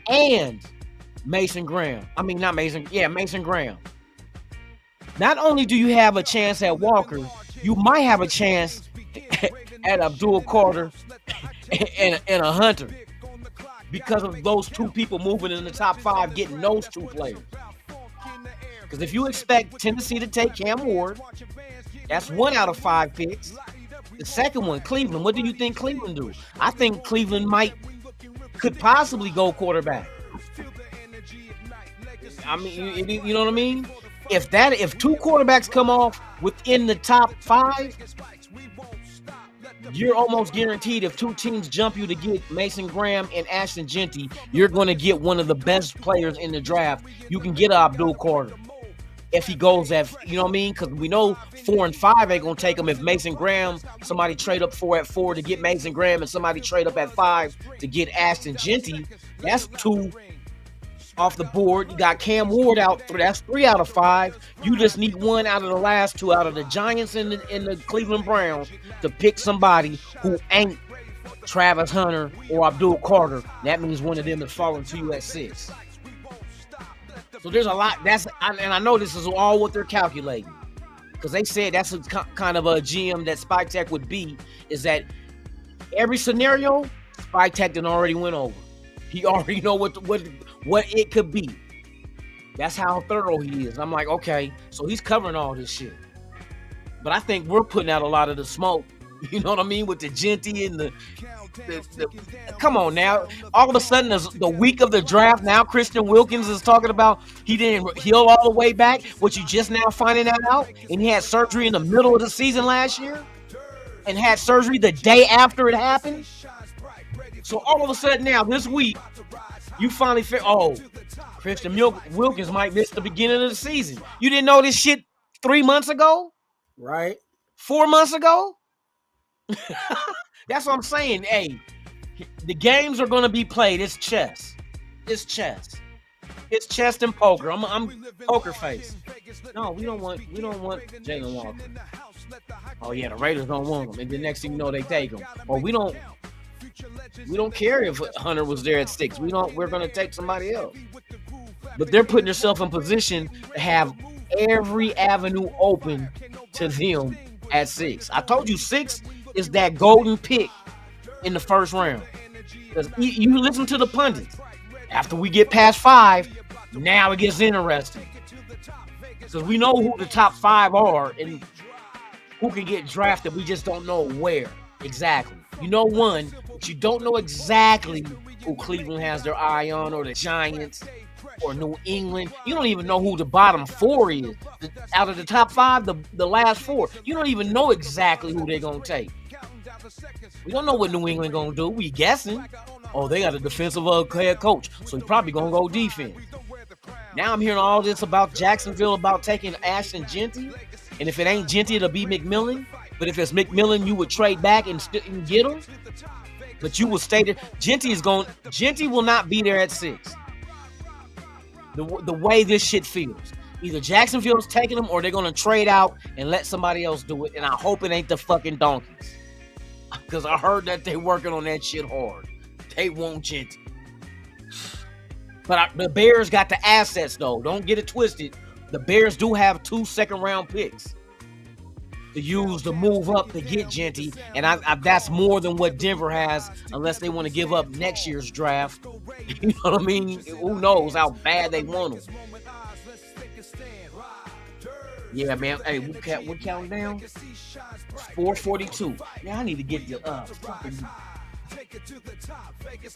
and Mason Graham. I mean, not Mason. Yeah, Mason Graham. Not only do you have a chance at Walker, you might have a chance at Abdul Carter and a Hunter because of those two people moving in the top 5, getting those two players. Because if you expect Tennessee to take Cam Ward, that's 1 out of 5 picks. The second one, Cleveland. What do you think Cleveland do? I think Cleveland could possibly go quarterback. I mean, you know what I mean? If 2 quarterbacks come off within the top 5, you're almost guaranteed if 2 teams jump you to get Mason Graham and Ashton Genty, you're going to get one of the best players in the draft. You can get Abdul Carter if he goes at, you know what I mean? Because we know 4 and 5 ain't going to take him. If Mason Graham, somebody trade up 4 at 4 to get Mason Graham and somebody trade up at 5 to get Ashton Genty, that's 2 off the board. You got Cam Ward out, that's 3 out of 5. You just need 1 out of the last 2 out of the Giants and the Cleveland Browns to pick somebody who ain't Travis Hunter or Abdul Carter. That means one of them is falling to you at 6. So there's a lot. And I know this is all what they're calculating, because they said that's kind of a GM that Spike Tech would be, is that every scenario Spike Tech done already went over. He already know what it could be. That's how thorough he is. I'm like, okay, so he's covering all this shit. But I think we're putting out a lot of the smoke. You know what I mean? With the Genty and the come on now. All of a sudden, the week of the draft, now Christian Wilkins is talking about he didn't heal all the way back, which you just now finding that out. And he had surgery in the middle of the season last year and had surgery the day after it happened. So all of a sudden now, this week, you finally Christian Wilkins might miss the beginning of the season. You didn't know this shit 3 months ago? Right. 4 months ago? That's what I'm saying. Hey, the games are going to be played. It's chess. It's chess. It's chess and poker. I'm poker face. No, we don't want Jalen Walker. Oh yeah, the Raiders don't want him, and the next thing you know, they take him. Or we don't care if Hunter was there at 6. We're going to take somebody else. But they're putting themselves in position to have every avenue open to them at 6. I told you 6 is that golden pick in the first round. Because you listen to the pundits. After we get past 5, now it gets interesting. Because we know who the top 5 are and who can get drafted. We just don't know where exactly. You know one, but you don't know exactly who Cleveland has their eye on, or the Giants, or New England. You don't even know who the bottom 4 is. Out of the top 5, the last 4, you don't even know exactly who they're going to take. We don't know what New England going to do. We guessing. Oh, they got a defensive head coach, so he's probably going to go defense. Now I'm hearing all this about Jacksonville, about taking Ashton Genty. And if it ain't Genty, it'll be McMillan. But if it's McMillan, you would trade back and get him. But you will stay there. Genty will not be there at 6. The way this shit feels. Either Jacksonville's taking him or they're going to trade out and let somebody else do it. And I hope it ain't the fucking Donkeys. Because I heard that they working on that shit hard. They want Genty. But the Bears got the assets, though. Don't get it twisted. The Bears do have 2 second-round picks to use to move up to get Genty. And that's more than what Denver has, unless they want to give up next year's draft. You know what I mean? Who knows how bad they want him. Yeah, man. Hey, we're counting down. 4:42. Now I need to get the fucking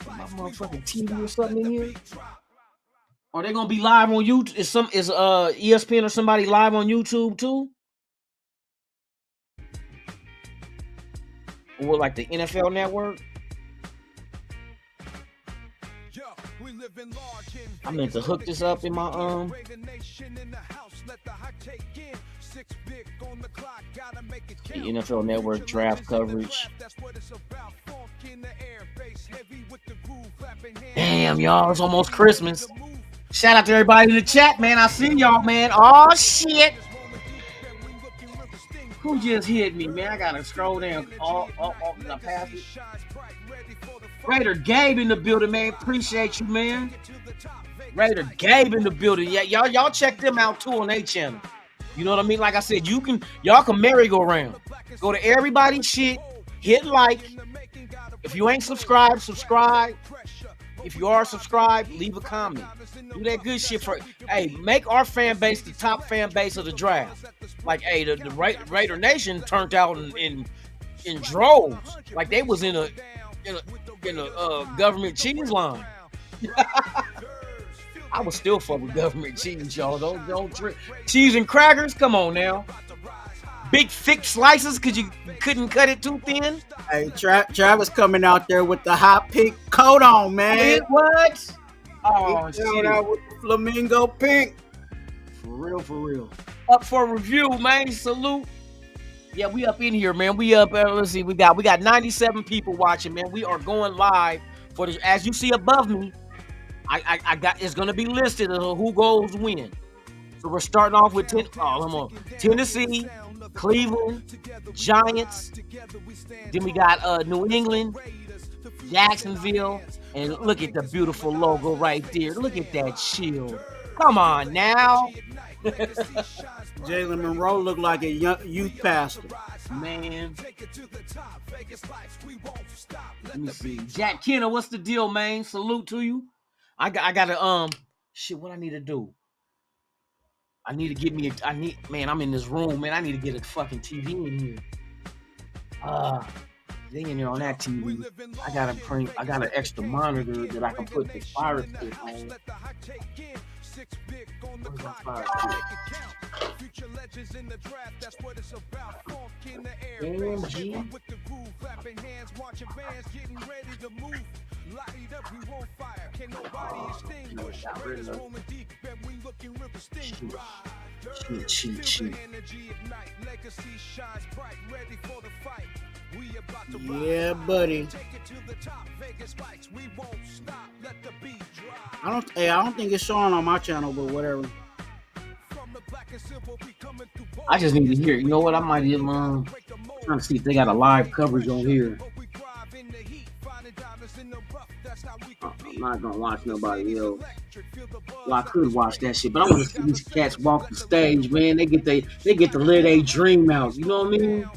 my motherfucking TV or something in here. Are they gonna be live on YouTube? Is ESPN or somebody live on YouTube too? Or like the NFL Network? I meant to hook this up in my the NFL Network draft coverage. Damn, y'all, it's almost Christmas. Shout out to everybody in the chat, man. I see y'all, man. Oh shit. Who just hit me, man? I gotta scroll down. Did I pass it? Raider Gabe in the building, man. Appreciate you, man. Raider Gabe in the building. Yeah, y'all check them out too on their channel. You know what I mean? Like I said, y'all can merry-go-round. Go to everybody's shit, hit like. If you ain't subscribed, subscribe. If you are subscribed, leave a comment. Do that good shit for. Hey, make our fan base the top fan base of the draft. Like, hey, the Raider Nation turned out in droves. Like they was in a government cheese line. I would still fuck with government cheese, y'all. Don't trip. Cheese and crackers, come on now. Big thick slices because you couldn't cut it too thin. Hey, Travis coming out there with the hot pink coat on, man. What? Oh, He coming out with the flamingo pink. For real. Up for review, man. Salute. Yeah, we up in here, man. We up. Let's see. We got 97 people watching, man. We are going live for this. As you see above me, I got. It's gonna be listed of who goes when. So we're starting off with Tennessee, Cleveland, Giants. Then we got New England, Jacksonville, and look at the beautiful logo right there. Look at that shield. Come on now. Jalen Monroe looked like a youth pastor. Man. Let me see. Jack Kenner, what's the deal, man? Salute to you. I gotta shit, what I need to do? I need to get me I'm in this room, man. I need to get a fucking TV in here. They in there on that TV. I got an extra monitor that I can put the fire stick on. AMG. Cheat. Yeah, buddy. I don't think it's showing on my channel, but whatever. I just need to hear. You know what? I might even trying to see if they got a live coverage on here. I'm not gonna watch nobody else. Well, I could watch that shit, but I want to see these cats walk the stage, man. They get to live their dream out. You know what I mean?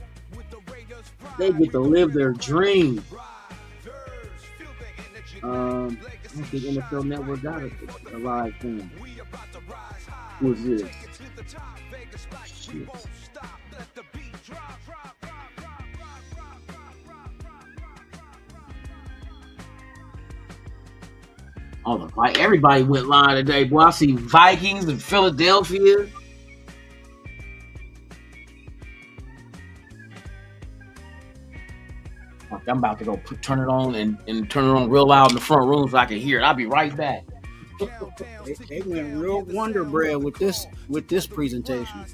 They get to live their dream. I don't think NFL Network got a live thing. Who's this? Shit. Oh, everybody went live today, boy. I see Vikings in Philadelphia. I'm about to go turn it on and turn it on real loud in the front room so I can hear it. I'll be right back. They went real Wonder Bread with this presentation.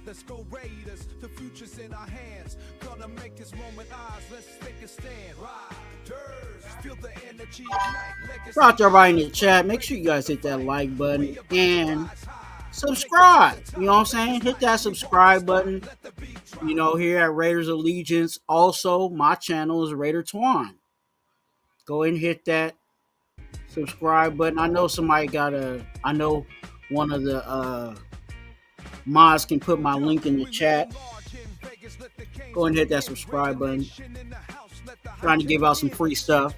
Let's go Raiders, the future's in our hands. Gonna make this moment ours, let's take a stand. Riders, feel the energy ignite. Shout out to everybody in the chat. Make sure you guys hit that like button and subscribe. You know what I'm saying? Hit that subscribe button. You know, here at Raiders Allegiance. Also, my channel is Raider Twan. Go ahead and hit that subscribe button. I know one of the mods can put my link in the chat. Go ahead and hit that subscribe button. Trying to give out some free stuff.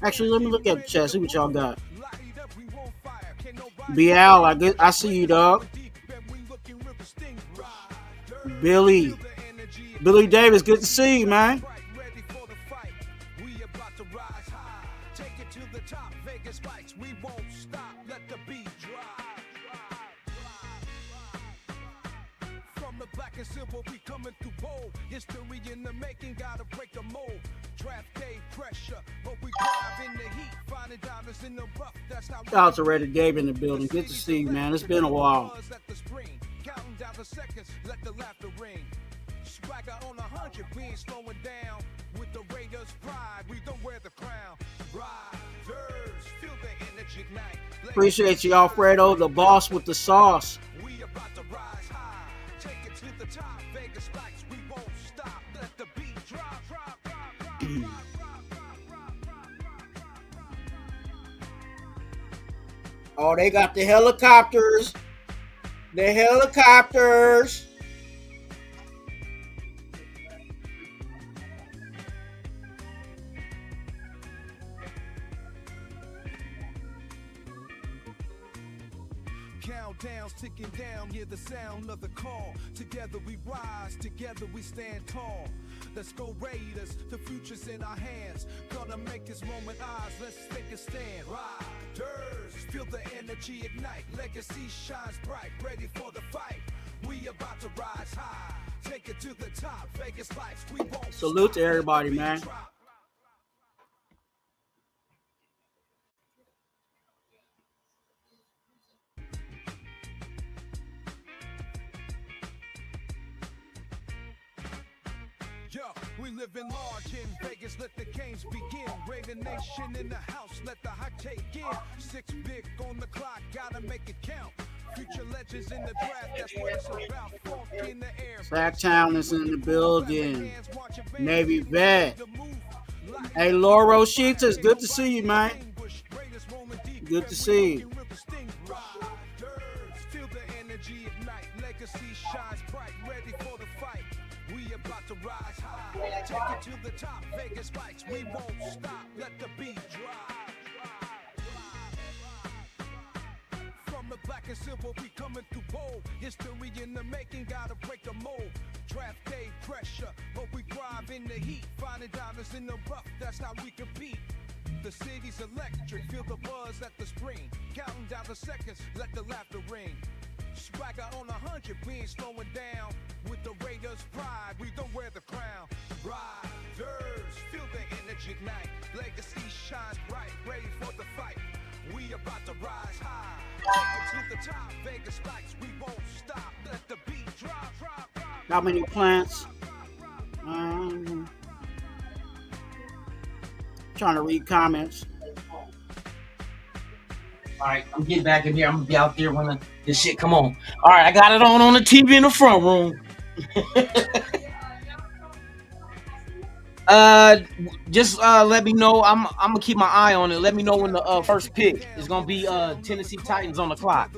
Actually, let me look at the chat, see what y'all got. Bial, I see you, dog. Billy Davis, good to see you, man. And silver, we coming through bold. History in the making, gotta break the mold. Draft day pressure, but we drive in the heat. Finding diamonds in the rough, that's how. Shout out to Raider Dave in the building. Good to see you, man. It's been a while. Counting down the seconds, let the laughter ring. Swagger on 100, we ain't slowing down. With the Raiders' pride, we don't wear the crown. Riders, feel the energy ignite. Appreciate you, Alfredo, the boss with the sauce. We about to rise high. Take it to the top, Vegas lights, we won't stop. Let the beat drop. Oh, they got the helicopters. The helicopters. Countdowns ticking down, hear the sound of the call. Together we rise, together we stand tall. Let's go Raiders, the future's in our hands. Gonna make this moment ours, let's take a stand. Riders, feel the energy ignite. Legacy shines bright, ready for the fight. We about to rise high, take it to the top. Vegas lights, we won't Salute to stop. everybody, man. Yo, we live in large in Vegas, let the games begin. Raider Nation in the house, let the hot take in. 6 big on the clock, gotta make it count. Future legends in the draft, that's what it's about. Funk in the air. Sacktown is in the building. Navy vet. Hey, Laura Sheets, it's good to see you, man. Good to see you. Feel the energy ignite. Legacy shines bright, ready for the fight. We about to rise high, take it to the top. Vegas spikes, we won't stop. Let the beat drop. From the black and silver, we coming through bold. History in the making, gotta break the mold. Draft day pressure, but we thrive in the heat. Finding diamonds in the rough, that's how we compete. The city's electric, feel the buzz at the spring. Counting down the seconds, let the laughter ring. Swagger on 100, we ain't slowing down. With the Raiders' pride, we don't wear the crown. Riders, feel the energy ignite. Legacy shines bright, ready for the fight. We about to rise high, take it to the top. Vegas spikes, we won't stop. Let the beat drop, drop, drop. How many plants? Trying to read comments. All right, I'm getting back in here. I'm gonna be out there when this shit come on. All right, I got it on the TV in the front room. Just let me know. I'm gonna keep my eye on it. Let me know when the first pick is gonna be. Tennessee Titans on the clock.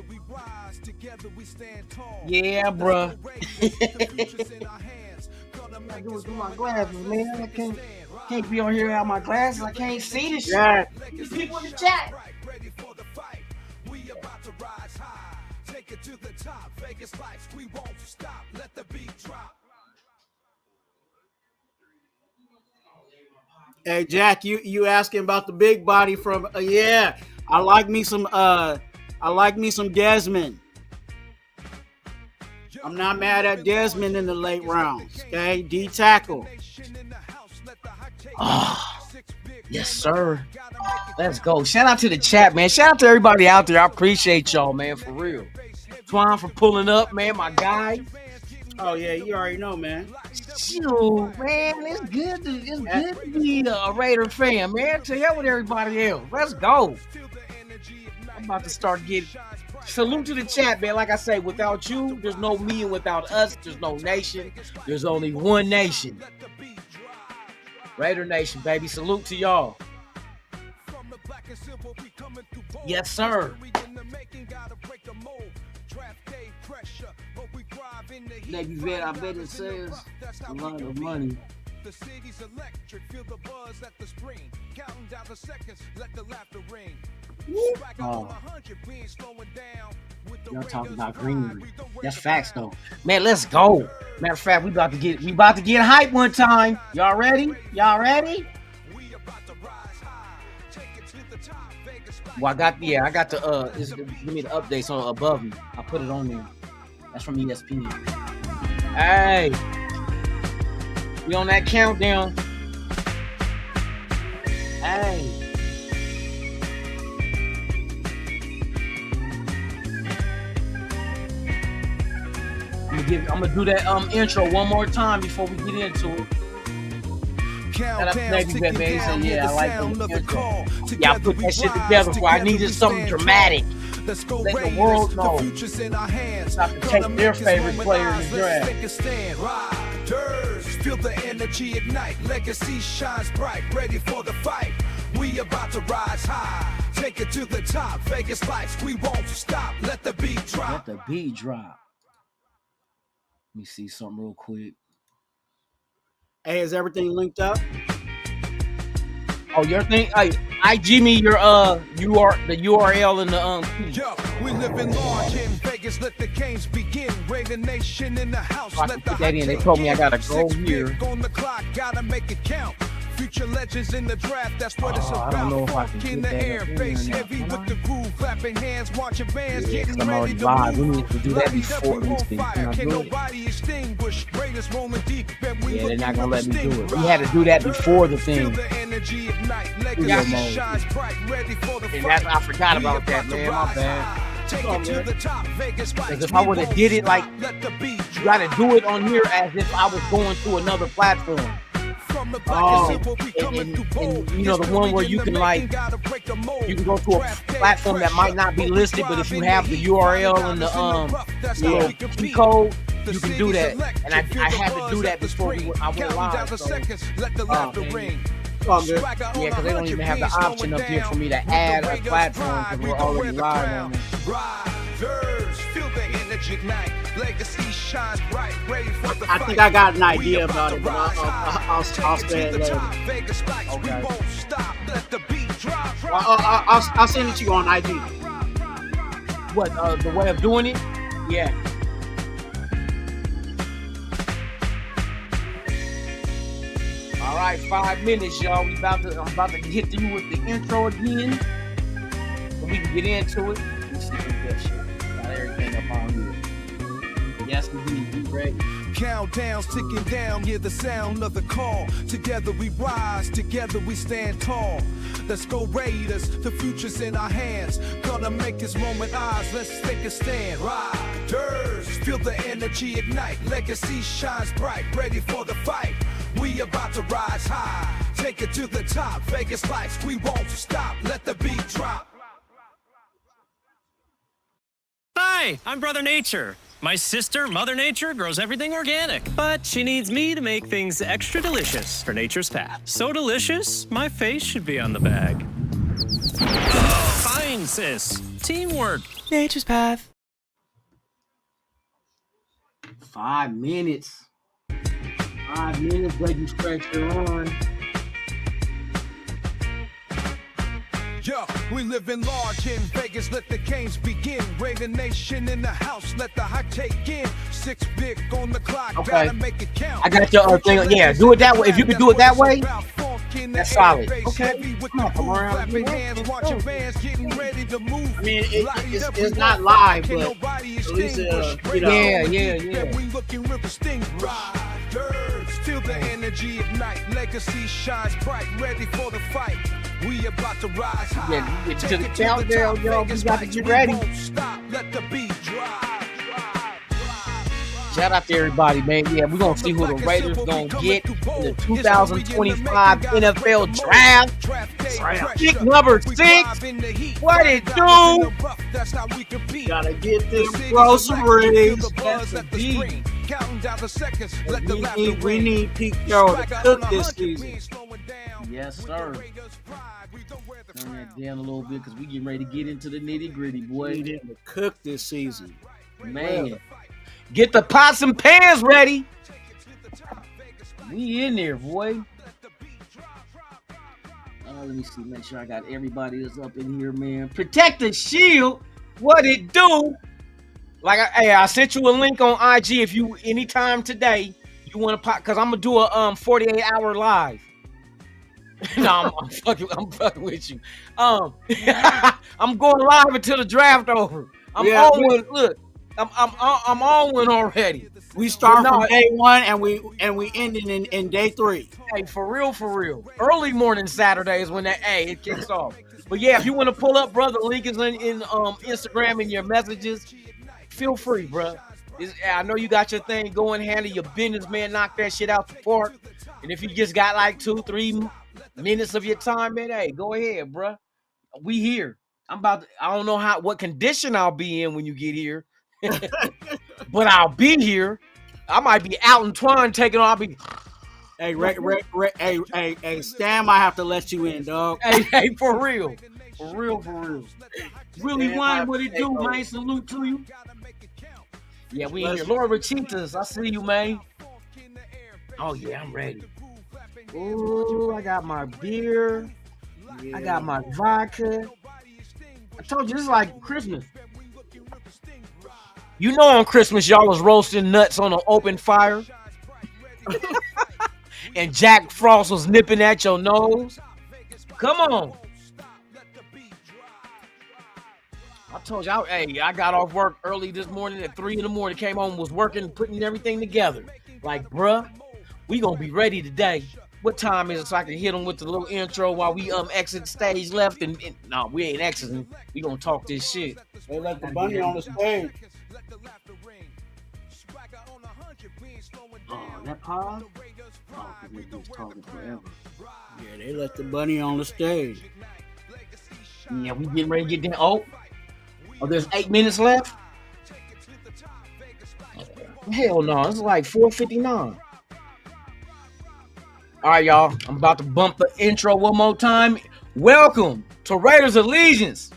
Yeah, bruh. I do it through my glasses, man. I can't be on here without my glasses. I can't see this shit. Yeah. These people in the chat. Ready for the fight. We about to rise high. Take it to the top. Vegas lights, we won't stop. Let the beat drop. Hey Jack, you asking about the big body from yeah. I like me some Desmond. I'm not mad at Desmond in the late rounds. Okay, D tackle. Oh, yes, sir. Let's go. Shout out to the chat, man. Shout out to everybody out there. I appreciate y'all, man, for real. Twan for pulling up, man, my guy. Oh yeah, you already know, man. Shoot, man, it's good to be a Raider fan, man. To hell with everybody else. Let's go. I'm about to start getting salute to the chat, man. Like I say, without you, there's no me, and without us, there's no nation. There's only one nation. Raider Nation, baby. Salute to y'all. Yes, sir. Navy vet, I bet it says a lot of money. The city's electric, feel the buzz at the spring. Counting down the seconds, let the laughter ring. Oh. Y'all talking about greenery. That's facts though. Man, let's go. Matter of fact, we about to get hype one time. Y'all ready? Y'all ready? Well, I got the give me the updates on above me. I put it on there. That's from ESPN. Hey, we on that countdown. Hey. I'm gonna do that intro one more time before we get into it. Navy vet, man. He said, yeah, I like the intro. Yeah, I put that shit together for I needed something dramatic. Let the world know not to take their favorite player in the draft. feel the energy ignite. Legacy shines bright, ready for the fight. We about to rise high, take it to the top. Vegas lights, we won't stop. Let the beat drop. Let the beat drop. Let me see something real quick. Hey, is everything linked up? Oh, your thing? IG me your the URL and the Yo, we live in large in Vegas. Let the games begin. Raider Nation in the house. I can Let the put that in. They hot told me I take gotta in. go 6 here. big on the clock, gotta make it count. Future legends in the draft, that's what it's I about. don't know if I can Funk in get the that air, up in bass there now. heavy Can with I? the groove, clapping hands, watching bands, Yeah, 'cause getting I'm ready already to live. We move. need to do that Light it up, before we we on speak. fire. Can I Can't do it? nobody extinguish. Raiders rolling deep, and we Yeah, they're not looking gonna let me with do it. sting. We had to do that before the Feel thing. the energy ignite. Studio Legacy mode. shines bright, ready for the And fight. that's, I forgot We about that, to man. My rise bad. high. Take it to the top, Vegas lights. Because if I We would've won't did it like- stop. Let the beat You gotta drop. do it on here as if I was going to another platform. From the black Oh, and silver, we coming and- through and, bold. you know, the one where you can, like, you can go to a platform that might not be listed, but if you have the URL and the little key code, you can do that. And I had to do that before I went live. So, man. Oh, good. Yeah, because they don't even have the option up here for me to add a platform because we're already live on it. Riders, feel the energy ignite. Legacy shines bright, ready for the I fight. think I got an idea We about to it, but rise high. I'll Take say it to it the later. top. Vegas lights, we Okay. won't stop. Let the beat drop. I'll send it to you on IG. What, the way of doing it? Yeah. All right, 5 minutes, y'all. I'm about to get through with the intro again, so we can get into it. Let me see if we get shit. Got everything up on here. Yes, indeed. We ready. Countdown's ticking down, hear the sound of the call. Together we rise, together we stand tall. Let's go Raiders, the future's in our hands. Gonna make this moment ours, let's take a stand. Riders, feel the energy ignite. Legacy shines bright, ready for the fight. We about to rise high, take it to the top. Vegas lights, we won't stop, let the beat drop. Hi, I'm Brother Nature. My sister, Mother Nature, grows everything organic, but she needs me to make things extra delicious for Nature's Path. So delicious, my face should be on the bag. Fine, sis. Teamwork. Nature's Path. 5 minutes. 5 minutes, Lady Stretcher on. Yo, we live in large in Vegas, let the games begin. Raider Nation in the house, let the hot take in. 6 big on the clock, Okay. gotta make it count. I got your thing. Yeah, do it that way. If you can do it that way, that's solid. Okay. Come on, come around. I mean, it's not live, but at least, you know. Yeah. We looking real distinguished. Riders, feel the energy ignite. Legacy shines bright, ready for the fight. We about to rise high. Yeah, you get to Take the it countdown, top. y'all. We Vegas got to lights, get we ready. won't stop. Let the beat drive. Shout out to everybody, man. Yeah, we're going to see who the Raiders going to get in the 2025 NFL Draft. Pick number 6. What it do? Gotta get this groceries. Yes, indeed. Counting down the seconds. Let the laughter We ring. need Pete Carroll to cook this season. Yes, sir. Turn that down a little bit because we getting ready to get into the nitty gritty, We boy. need him to cook this season. Man, get the pots and pans ready. We in there, boy. Let me see. Make sure I got everybody that's up in here, man. Protect the shield. What it do? Like, I sent you a link on IG if you anytime today you want to pop, because I'm gonna do a 48-hour live. No, I'm fucking with you. I'm going live until the draft over. I'm on one. Look, I'm on one already. We start But no, from day one and we ending in day 3. Hey, for real. Early morning Saturdays when it kicks off. But yeah, if you want to pull up, brother, link is in Instagram in your messages. Feel free, bro. I know you got your thing going, handle your business, man. Knock that shit out the park. And if you just got like 2-3 minutes of your time, man, hey, go ahead, bro. We here. I don't know what condition I'll be in when you get here, but I'll be here. I might be out in Twine taking off. I'll be Hey, Stan might have to let you in, dog. Hey, for real. For real. Willie Stan Wine, might what it take do, over. man? Salute to you. Yeah, we in here. Let's- Laura Rachitas, I see you, man. Oh, yeah, I'm ready. Ooh, I got my beer. I got my vodka. I told you, this is like Christmas. You know on Christmas, y'all was roasting nuts on an open fire. And Jack Frost was nipping at your nose. Come on. I told you, I got off work early this morning at 3 a.m. Came home, was working, putting everything together. Like, bruh, we gonna be ready today. What time is it so I can hit them with the little intro while we exit stage left? And no, we ain't exiting. We gonna talk this shit. They let the bunny on the stage. Oh, that pod? Oh, we just talking forever. Yeah, they let the bunny on the stage. Yeah, we getting ready to get down. Oh, there's 8 minutes left? Hell no, it's like 4:59. All right, y'all. I'm about to bump the intro one more time. Welcome to Raiders Allegiance.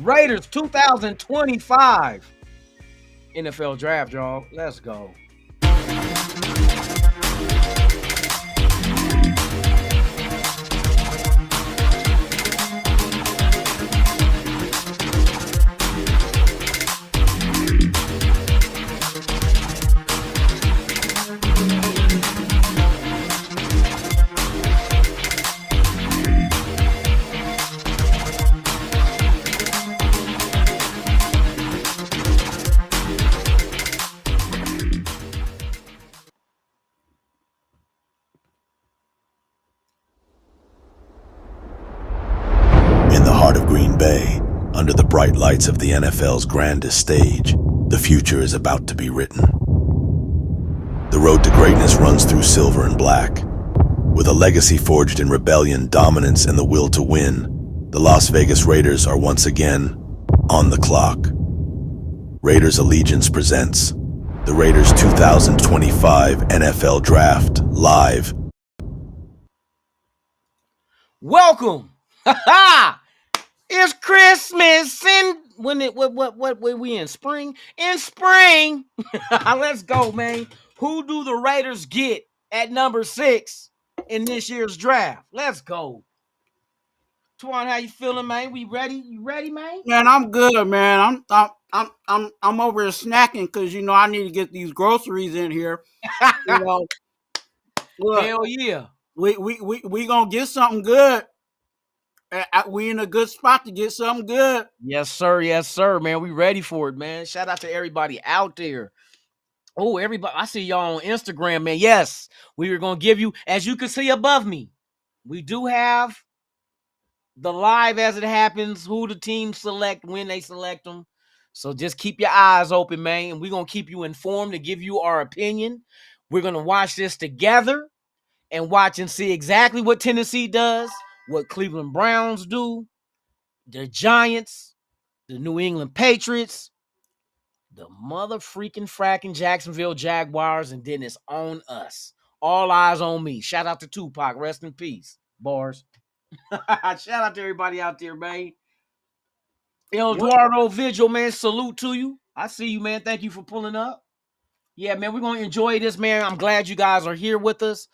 Raiders 2025 NFL Draft, y'all. Let's go. In the heart of Green Bay, under the bright lights of the NFL's grandest stage, the future is about to be written. The road to greatness runs through silver and black. With a legacy forged in rebellion, dominance, and the will to win, the Las Vegas Raiders are once again on the clock. Raiders Allegiance presents the Raiders 2025 NFL Draft live. Welcome. It's Christmas and what we in spring? In spring. Let's go, man. Who do the Raiders get at number 6 in this year's draft? Let's go. Twan, how you feeling, man? We ready? You ready, man? Man, I'm good, man. I'm over here snacking because I need to get these groceries in here. Look, Hell yeah. we gonna get something good. We in a good spot to get something good. Yes, sir, man. We ready for it, man. Shout out to everybody out there. Oh, everybody, I see y'all on Instagram, man. Yes, we were going to give you, as you can see above me, we do have the live as it happens, who the teams select, when they select them. So just keep your eyes open, man. And we're going to keep you informed to give you our opinion. We're going to watch this together and watch and see exactly what Tennessee does, what Cleveland Browns do, the Giants, the New England Patriots, the mother freaking fracking Jacksonville Jaguars, and then it's on us. All eyes on me. Shout out to Tupac. Rest in peace. Bars. Shout out to everybody out there, man. Eduardo Vigil, man, salute to you. I see you, man. Thank you for pulling up. Yeah, man, we're going to enjoy this, man. I'm glad you guys are here with us.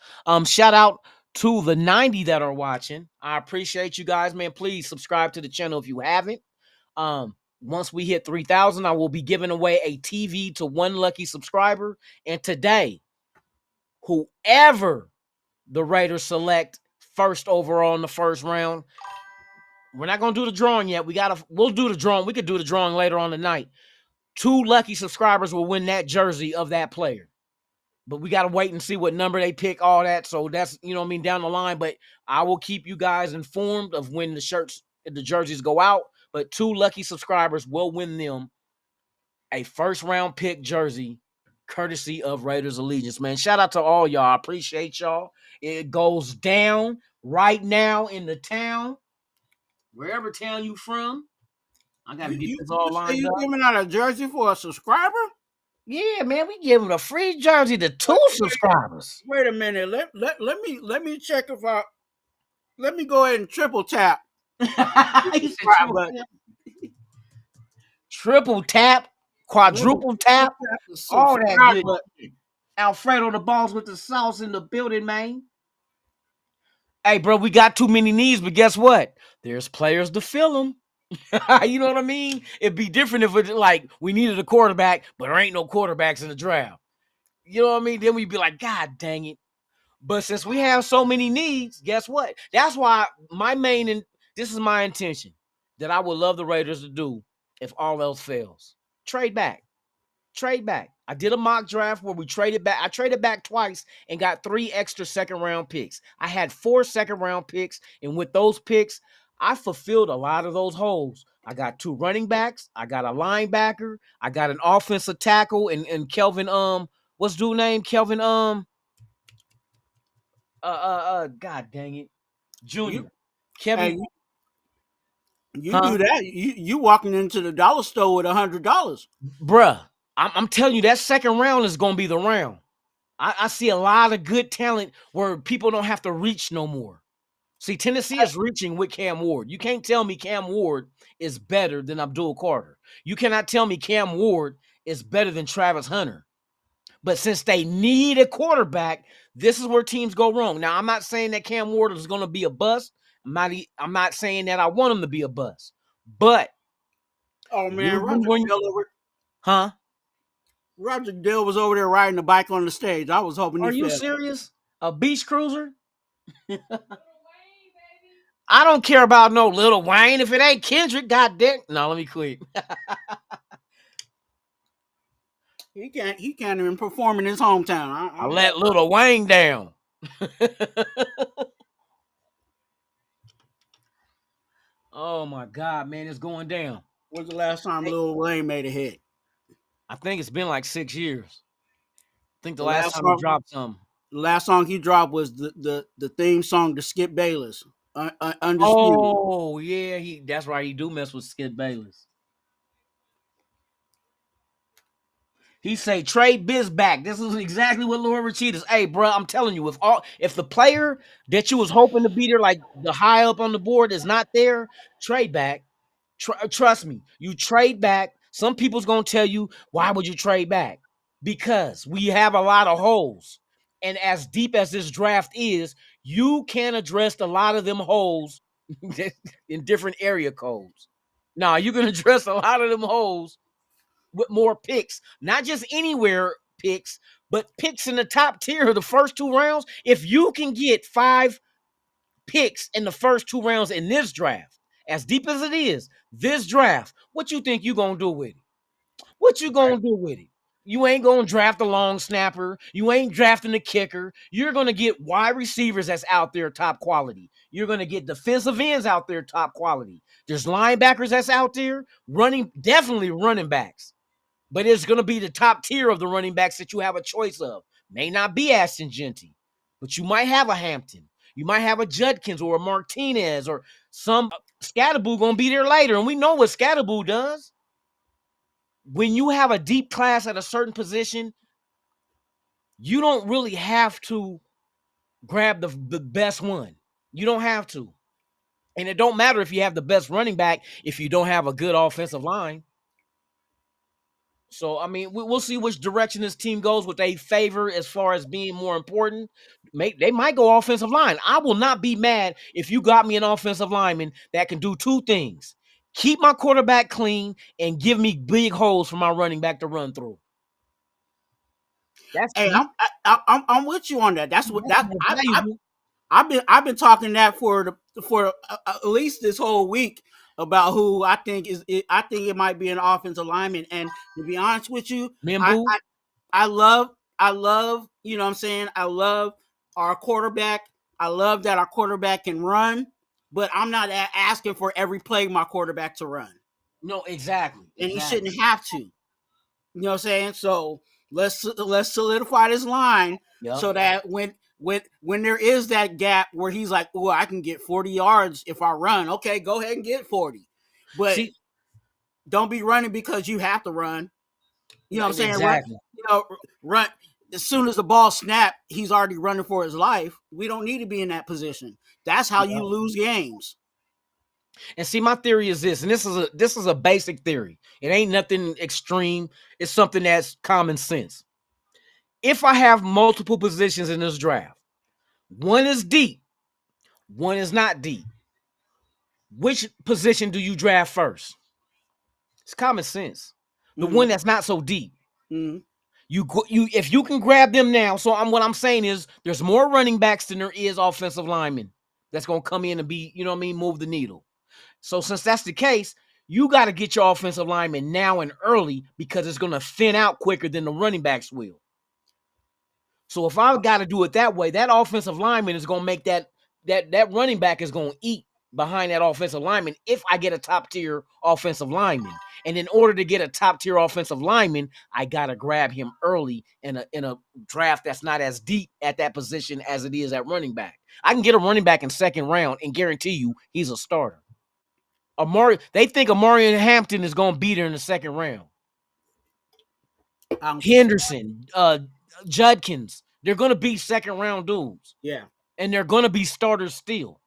Shout out to the 90 that are watching. I appreciate you guys, man. Please subscribe to the channel if you haven't. Once we hit 3,000, I will be giving away a TV to one lucky subscriber. And today, whoever the Raiders select first overall in the first round, we're not going to do the drawing yet. We'll do the drawing. We could do the drawing later on tonight. 2 lucky subscribers will win that jersey of that player. But we got to wait and see what number they pick, all that. So that's, down the line. But I will keep you guys informed of when the jerseys go out. But 2 lucky subscribers will win them a first-round pick jersey courtesy of Raiders Allegiance, man. Shout out to all y'all. I appreciate y'all. It goes down right now in the town, wherever town you from. I got to get this all lined You up. giving out a jersey for a subscriber? Yeah, man, we give him a free jersey to 2 subscribers. Wait a minute. Let me check if I let me go ahead and triple tap. He said Subscribe button. triple tap, quadruple tap, all that Subscribe good. button. Alfredo the balls with the sauce in the building, man. Hey, bro, we got too many needs, but guess what? There's players to fill them. You know what I mean? It'd be different if it's like we needed a quarterback, but there ain't no quarterbacks in the draft. You know what I mean? Then we'd be like, God dang it. But since we have so many needs, guess what? That's why this is my intention that I would love the Raiders to do if all else fails. Trade back. Trade back. I did a mock draft where we traded back. I traded back twice and got 3 extra second-round picks. I had 4 second-round picks, and with those picks, I fulfilled a lot of those holes. I got 2 running backs. I got a linebacker. I got an offensive tackle, and Kelvin, what's dude name? Kelvin, God dang it, Junior. Kevin, Hey, you do that. You walking into the dollar store with $100. bruh. I'm telling you, that second round is gonna be the round. I see a lot of good talent where people don't have to reach no more. See, Tennessee is reaching with Cam Ward. You can't tell me Cam Ward is better than Abdul Carter. You cannot tell me Cam Ward is better than Travis Hunter. But since they need a quarterback, this is where teams go wrong. Now, I'm not saying that Cam Ward is going to be a bust. I'm not saying that I want him to be a bust. But Oh man, huh? Roger Dill was over there riding the bike on the stage. I was hoping. Are you serious? A beach cruiser? I don't care about no Lil Wayne. If it ain't Kendrick, goddamn. No, let me quit. He can't even perform in his hometown. I let Lil Wayne down. Oh my God, man, it's going down. When's the last time Lil Wayne made a hit? I think it's been like 6 years. I think the The last last time song- he dropped something. The last song he dropped was the theme song to Skip Bayless, Undisputed. Oh yeah, that's right. He do mess with Skip Bayless. He say trade Biz back. This is exactly what Lord Rachitas. Hey, bro, I'm telling you, if the player that you was hoping to be there, like the high up on the board, is not there, trade back. Trust me, you trade back. Some people's gonna tell you, why would you trade back? Because we have a lot of holes, and as deep as this draft is, you can address a lot of them holes in different area codes. Now you can address a lot of them holes with more picks, not just anywhere picks, but picks in the top tier of the first 2 rounds. If you can get 5 picks in the first 2 rounds in this draft, as deep as it is, this draft, what you think you gonna do with it? What you gonna do with it? You ain't gonna draft a long snapper. You ain't drafting a kicker. You're gonna get wide receivers that's out there top quality. You're gonna get defensive ends out there top quality. There's linebackers that's out there definitely running backs. But it's going to be the top tier of the running backs that you have a choice of. May not be Ashton Genty, but you might have a Hampton. You might have a Judkins or a Martinez or some Scatterboo going to be there later. And we know what Scatterboo does. When you have a deep class at a certain position, you don't really have to grab the best one. You don't have to. And it don't matter if you have the best running back if you don't have a good offensive line. So, I mean, we'll see which direction this team goes, what they favor as far as being more important. They might go offensive line. I will not be mad if you got me an offensive lineman that can do 2 things. Keep my quarterback clean and give me big holes for my running back to run through. That's Hey, I'm with you on that. That's what I've been talking that for at least this whole week about who I think I think it might be an offensive lineman. And to be honest with you, I love, you know what I'm saying? I love our quarterback. I love that our quarterback can run, but I'm not asking for every play my quarterback to run. No, exactly. And he shouldn't have to. You know what I'm saying? So let's solidify this line so that when there is that gap where he's like, oh, I can get 40 yards if I run. Okay, go ahead and get 40. But don't be running because you have to run. You know what I'm saying? Exactly. Run as soon as the ball snapped, he's already running for his life. We don't need to be in that position. That's how you lose games. And see, my theory is this, and this is a basic theory. It ain't nothing extreme. It's something that's common sense. If I have multiple positions in this draft, one is deep, one is not deep. Which position do you draft first? It's common sense. The one that's not so deep. Mm-hmm. You if you can grab them now. So what I'm saying is there's more running backs than there is offensive linemen that's gonna come in and be, you know what I mean, move the needle. So since that's the case, you got to get your offensive lineman now and early because it's gonna thin out quicker than the running backs will. So if I've got to do it that way, that offensive lineman is gonna make that running back is gonna eat behind that offensive lineman if I get a top tier offensive lineman. And in order to get a top tier offensive lineman, I gotta grab him early in a draft that's not as deep at that position as it is at running back. I can get a running back in second round and guarantee you he's a starter. They think Amari Hampton is gonna be there in the second round. Henderson, Judkins, they're gonna be second round dudes. Yeah. And they're gonna be starters still.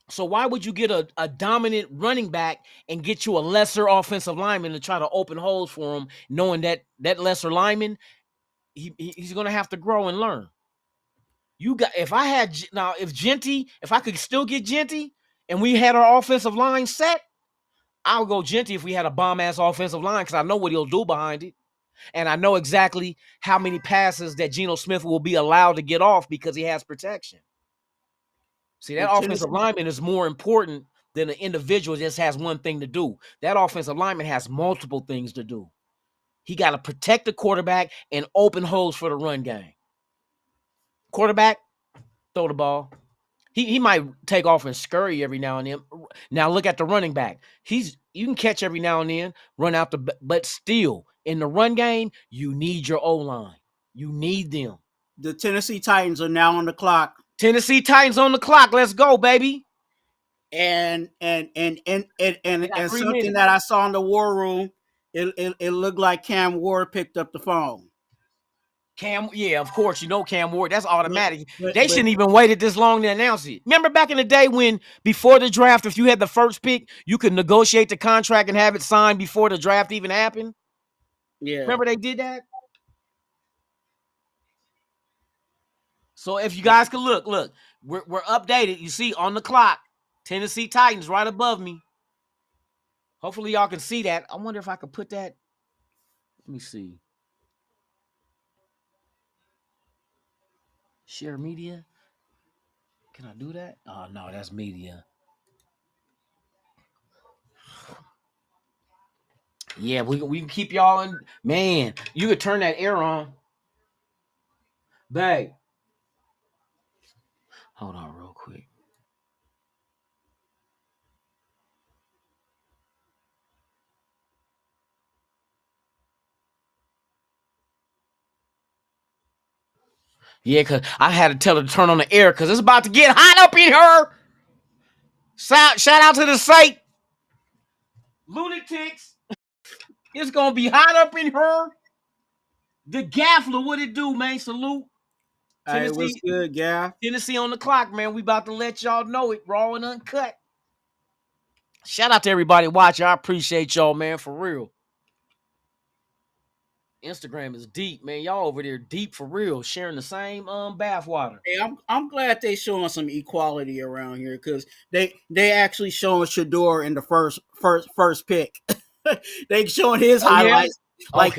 So why would you get a dominant running back and get you a lesser offensive lineman to try to open holes for him, knowing that lesser lineman, he's going to have to grow and learn. If I could still get Genty and we had our offensive line set, I would go Genty if we had a bomb-ass offensive line because I know what he'll do behind it. And I know exactly how many passes that Geno Smith will be allowed to get off because he has protection. See, that offensive lineman is more important than an individual just has one thing to do. That offensive lineman has multiple things to do. He got to protect the quarterback and open holes for the run game. Quarterback, throw the ball. He might take off and scurry every now and then. Now look at the running back. You can catch every now and then, run out but still in the run game, you need your O-line. You need them. The Tennessee Titans are now on the clock. Tennessee Titans on the clock. Let's go, baby. And something that I saw in the war room, it looked like Cam Ward picked up the phone. Yeah, of course, Cam Ward. That's automatic. They shouldn't even waited this long to announce it. Remember back in the day when before the draft, if you had the first pick, you could negotiate the contract and have it signed before the draft even happened? Yeah. Remember they did that? So if you guys can look, we're updated. You see on the clock, Tennessee Titans right above me. Hopefully y'all can see that. I wonder if I could put that. Let me see. Share media. Can I do that? Oh, no, that's media. Yeah, we can keep y'all in. Man, you could turn that air on. Babe. Hold on real quick. Yeah, because I had to tell her to turn on the air because it's about to get hot up in here. Shout out to the site. Lunatics. It's going to be hot up in her. The Gaffler, what it do, man? Salute. Hey, what's good, Gaff? Tennessee on the clock, man. We about to let y'all know it raw and uncut. Shout out to everybody watching. I appreciate y'all, man, for real. Instagram is deep, man. Y'all over there deep for real, sharing the same bathwater. Hey, I'm glad they showing some equality around here because they actually showing Shedeur in the first pick. They showing his highlights like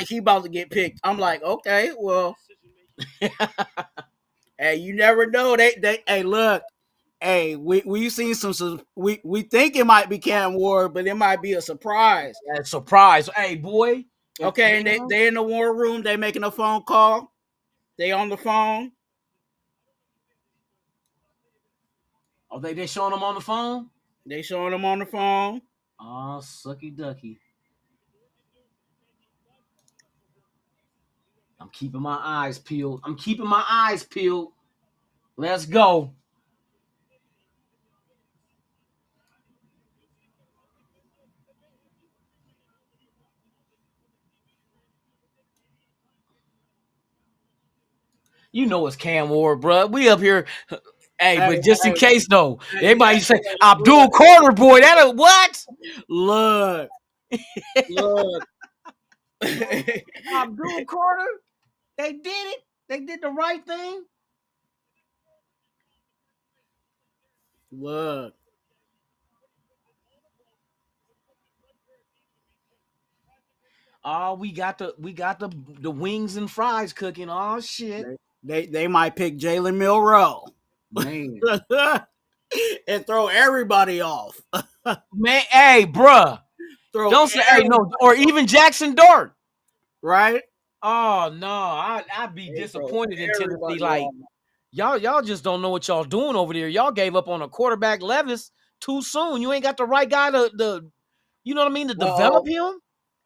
he about to get picked. I'm like, okay, well, hey, you never know. They hey, look, hey, we've seen some. We think it might be Cam Ward, but it might be a surprise. Yeah, surprise, hey boy. Okay, and they in the war room. They making a phone call. They on the phone. Oh, they showing them on the phone? They showing them on the phone. Oh, sucky ducky. I'm keeping my eyes peeled. Let's go. You know it's Cam Ward, bro. We up here. Hey, Hey, but just in hey, case though, hey, everybody say hey, Abdul Carter, boy. That a what? look, look. Abdul Carter. They did it. They did the right thing. Look. Oh, we got the wings and fries cooking. Oh shit, They might pick Jalen Milroe man, and throw everybody off. man. Hey, bruh, Throw don't say hey no, everybody or even Jackson Dart. right. Oh no, I'd be They throw disappointed in Tennessee. everybody Like off. y'all just don't know what y'all doing over there. Y'all gave up on a quarterback Levis too soon. You ain't got the right guy to you know what I mean, to develop him.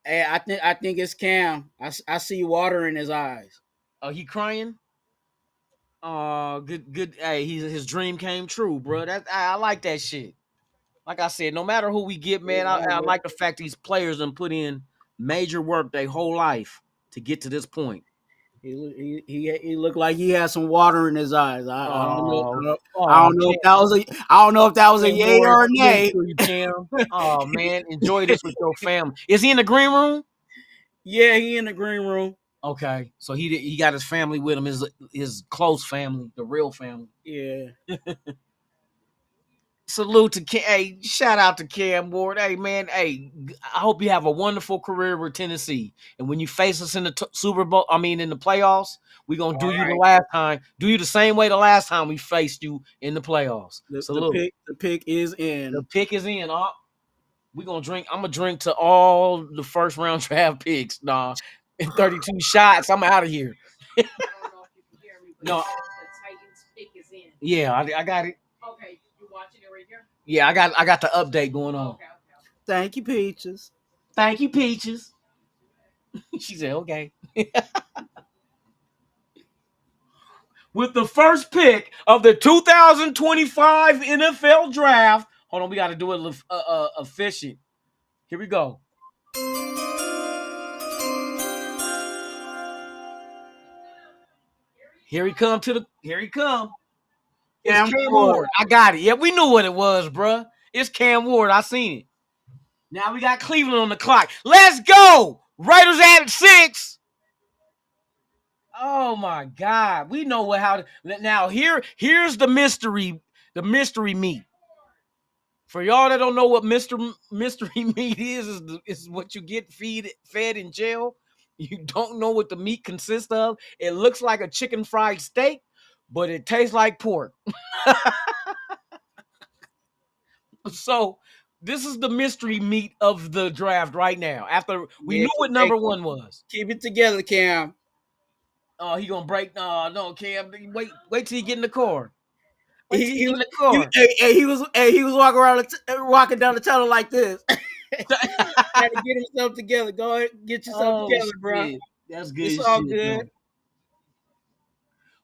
Hey, I think it's Cam. I see water in his eyes. Oh, he crying. Oh, good. Hey, his dream came true, bro. I like that shit. Like I said, no matter who we get, man, I like the fact these players and put in major work their whole life to get to this point. He looked like he had some water in his eyes. I don't know. Oh, I don't know if that was a. I don't know if that was a Cam yay Ward, or a salute nay. to you, Cam. Oh man, enjoy this with your family. Is he in the green room? Yeah, he in the green room. Okay, so he got his family with him, his close family, the real family. Yeah. Salute to Cam. Hey, shout out to Cam Ward. Hey, man. Hey, I hope you have a wonderful career with Tennessee. And when you face us in the Super Bowl, in the playoffs, we're going to do you the last time. Do you the same way the last time we faced you in the playoffs. Salute. The pick is in. The pick is in. We're going to drink. I'm going to drink to all the first round draft picks. Nah, in 32 shots. I'm out of here. I don't know if you can hear me, but No. the Titans pick is in. Yeah, I got it. Okay, you watching it right here? Yeah, I got the update going on. Okay. Thank you, Peaches. Thank you, Peaches. She said, okay. With the first pick of the 2025 NFL Draft. Hold on, we got to do it efficient. Here we go. Here he come. It's Cam Ward. I got it. Yeah, we knew what it was, bruh. It's Cam Ward. I seen it. Now we got Cleveland on the clock. Let's go. Raiders at 6. Oh my God. We know now here's the mystery meat. For y'all that don't know what mystery meat is what you get fed in jail. You don't know what the meat consists of. It looks like a chicken fried steak, but it tastes like pork. So this is the mystery meat of the draft right now. After we knew what number 1 was. Keep it together, Cam. Oh, he gonna break. No, Cam. Wait till you get in the car. He was walking down the tunnel like this. Had to get himself together. Go ahead, get yourself together, bro. Shit. That's good. It's all shit, good. though.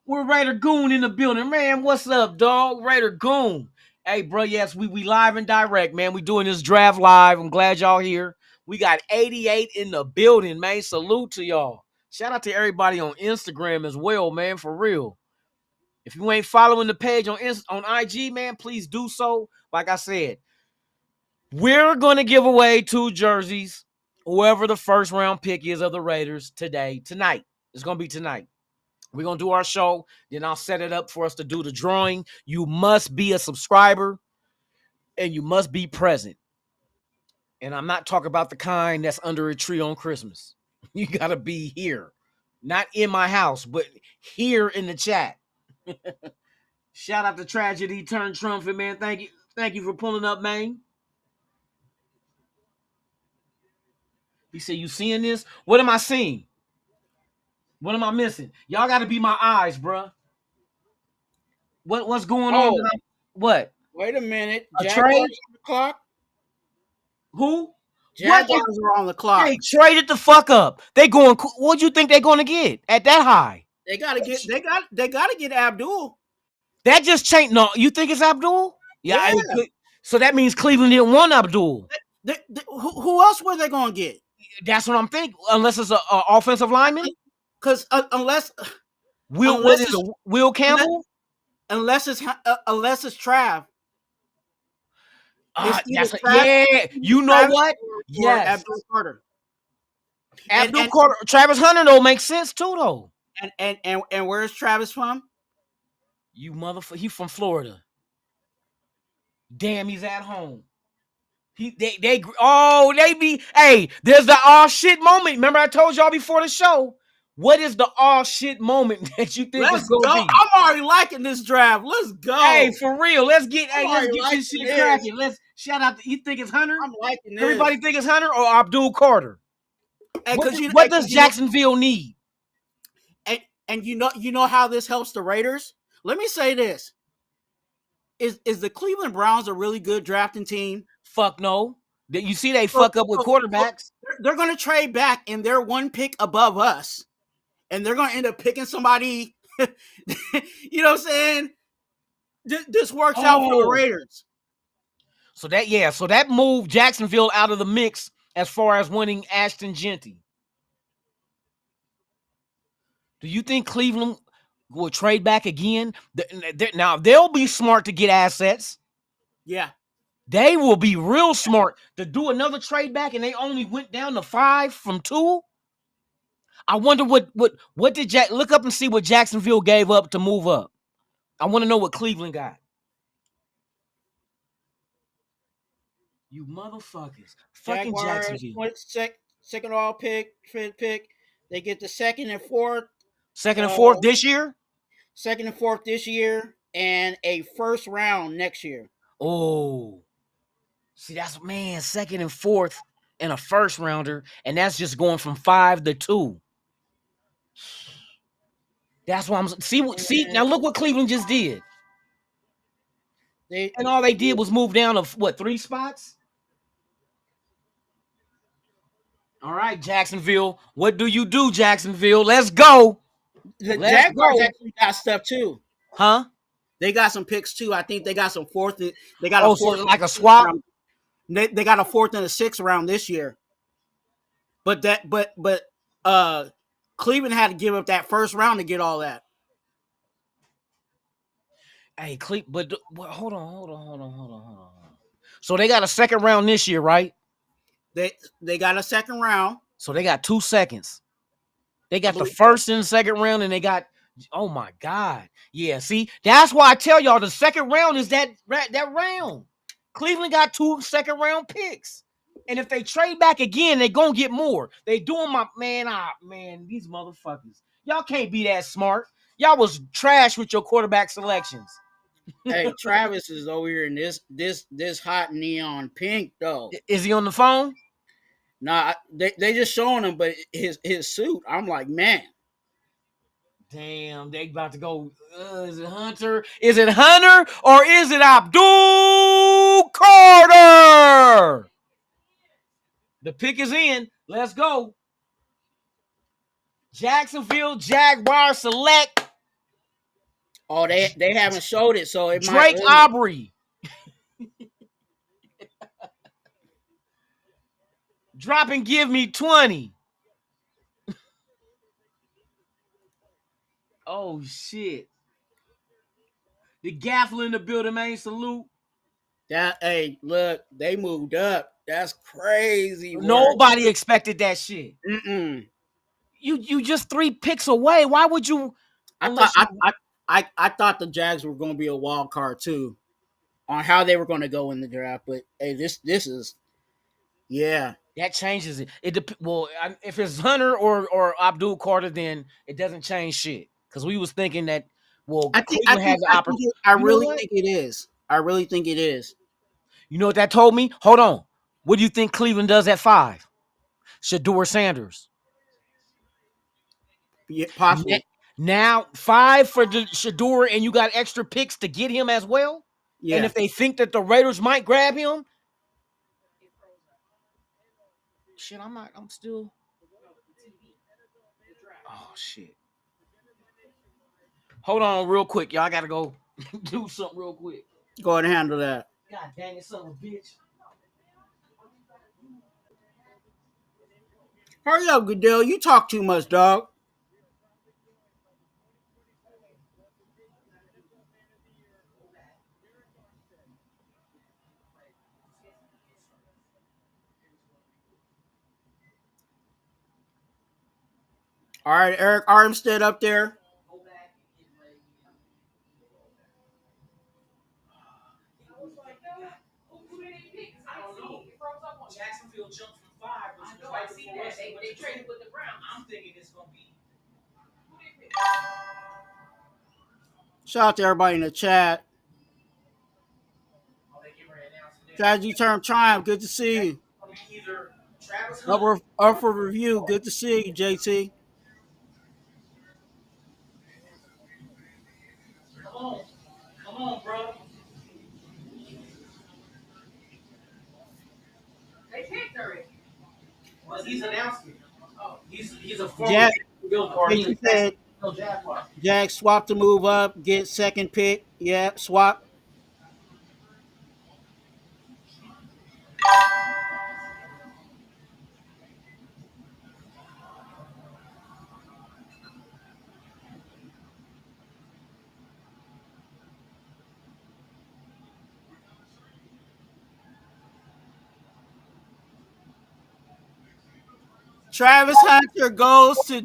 We're Raider Goon in the building, man. What's up, dog? Raider Goon. Hey, bro. Yes, we live and direct, man. We doing this draft live. I'm glad y'all here. We got 88 in the building, man. Salute to y'all. Shout out to everybody on Instagram as well, man. For real. If you ain't following the page on IG, man, please do so. Like I said, we're going to give away 2 jerseys, whoever the first round pick is of the Raiders tonight. It's going to be tonight. We're going to do our show. Then I'll set it up for us to do the drawing. You must be a subscriber and you must be present. And I'm not talking about the kind that's under a tree on Christmas. You got to be here. Not in my house, but here in the chat. Shout out to Tragedy Turned Trumpet, man. Thank you for pulling up, man. He said, you seeing this? What am I seeing? What am I missing? Y'all got to be my eyes, bro. What's going on? What? Wait a minute. A Jaguars trade? on the clock? Who? Jaguars are on the clock. They traded the fuck up. They going. What do you think they're going to get at that high? They gotta get Abdul. That just changed. No, you think it's Abdul? Yeah. So that means Cleveland didn't want Abdul. Who else were they gonna get? That's what I'm thinking. Unless it's an offensive lineman. Because unless Will, what unless is it's it? Will Campbell? unless it's Trav. It's either That's a, Trav, yeah. You know Travis what? or Yes. Abdul Carter. Abdul And Carter, Travis Hunter though makes sense too though. and where's Travis from? You motherfucker, he from Florida. Damn, he's at home. They be, hey, there's the all shit moment. Remember I told y'all before the show. What is the all shit moment that you think is Let's gonna go. be? I'm already liking this draft. Let's go. Hey, for real, let's get I'm already this liking shit this. cracking. Let's shout out. You think it's Hunter? I'm liking this. Everybody think it's Hunter or Abdul Carter? Hey, What does Jacksonville need? And you know how this helps the Raiders? Let me say this. Is the Cleveland Browns a really good drafting team? Fuck no. You see they fuck up with quarterbacks. They're going to trade back and they're one pick above us. And they're going to end up picking somebody, you know what I'm saying? This works out for the Raiders. So that moved Jacksonville out of the mix as far as winning Ashton Genty. Do you think Cleveland will trade back again? Now, they'll be smart to get assets. Yeah. They will be real smart to do another trade back, and they only went down to 5 from 2. I wonder what did Jack look up and see what Jacksonville gave up to move up. I want to know what Cleveland got. You motherfuckers. Fucking Jaguars, Jacksonville. second all pick. They get the second and fourth. Second and fourth this year? Second and fourth this year, and a first round next year. Oh. See, that's, man, second and fourth and a first rounder, and that's just going from 5 to 2. That's why I'm see now look what Cleveland just did. And all they did was move down of what, 3 spots? All right, Jacksonville. What do you do, Jacksonville? Let's go. The Let's Jaguars go. actually got stuff too. Huh? They got some picks too. I think they got some fourth. They got a so fourth, like a swap. They got a fourth and a sixth round this year. But Cleveland had to give up that first round to get all that. Hey, but hold on. So they got a second round this year, right? They got a second round. So they got 2 seconds. They got the first and second round, and they got, oh my God. Yeah, see, that's why I tell y'all the second round is that round. Cleveland got 2 second round picks. And if they trade back again, they gonna get more. They doing man, these motherfuckers. Y'all can't be that smart. Y'all was trash with your quarterback selections. Hey, Travis is over here in this hot neon pink though. Is he on the phone? Nah, they just showing him, but his suit. I'm like, man. Damn, they about to go. Is it Hunter? Is it Hunter or is it Abdul Carter? The pick is in. Let's go. Jacksonville Jaguars select. Oh, they haven't showed it, so it Drake might. Aubrey. Drop and give me 20. Oh, shit. The gaffle in the building, man. Salute. Hey, look, they moved up. That's crazy. Nobody expected that shit. Mm-mm. You just 3 picks away. Why would you? I thought the Jags were going to be a wild card too, on how they were going to go in the draft. But hey, this is, yeah, that changes it. If it's Hunter or Abdul Carter, then it doesn't change shit. Because we was thinking that, Cleveland has the opportunity. I really think it is. I really think it is. You know what that told me? Hold on. What do you think Cleveland does at 5? Shedeur Sanders. Yeah, possibly. Now 5 for Shedeur, and you got extra picks to get him as well. Yeah. And if they think that the Raiders might grab him, shit, I'm still. Oh shit. Hold on real quick, y'all. I gotta go do something real quick. Go ahead and handle that. God dang it, son of a bitch. Hurry up, Goodell. You talk too much, dog. All right, Eric Armstead up there. I don't know. Jacksonville jumped from 5, which was right before us. They traded with the Browns. I'm thinking it's gonna be. Shout out to everybody in the chat. Oh, they get ready to announce it. Strategy Term Triumph, good to see you. Either Travis Hunter. Up for review, good to see you, JT. Come on, bro. They picked already. Well, he's announced it. Oh, he's a former Jack, Bill Carter. JT said No Jaguar. Jack swap to move up, get second pick. Yeah, swap. Travis Hunter goes to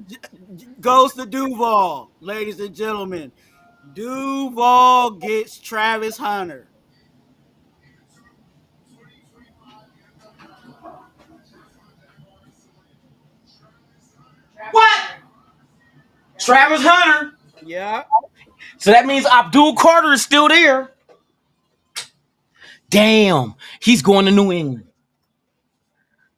Duval, ladies and gentlemen. Duval gets Travis Hunter. What? Travis Hunter. Yeah. So that means Abdul Carter is still there. Damn, he's going to New England.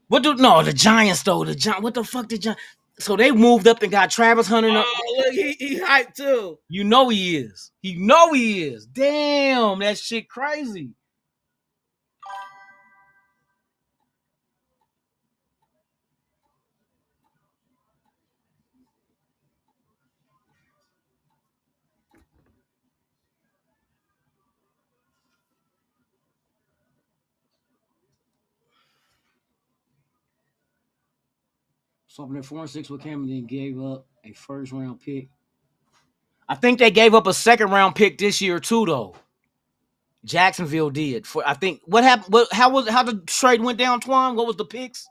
The Giants though? What the fuck did Giants? So they moved up and got Travis Hunter. Oh, look, he hyped too. You know he is. He is. Damn, that shit crazy. So they're 4-6 with Cameron, then gave up a first round pick. I think they gave up a second round pick this year too, though. Jacksonville did. For I think what happened. How the trade went down, Twan? What was the picks?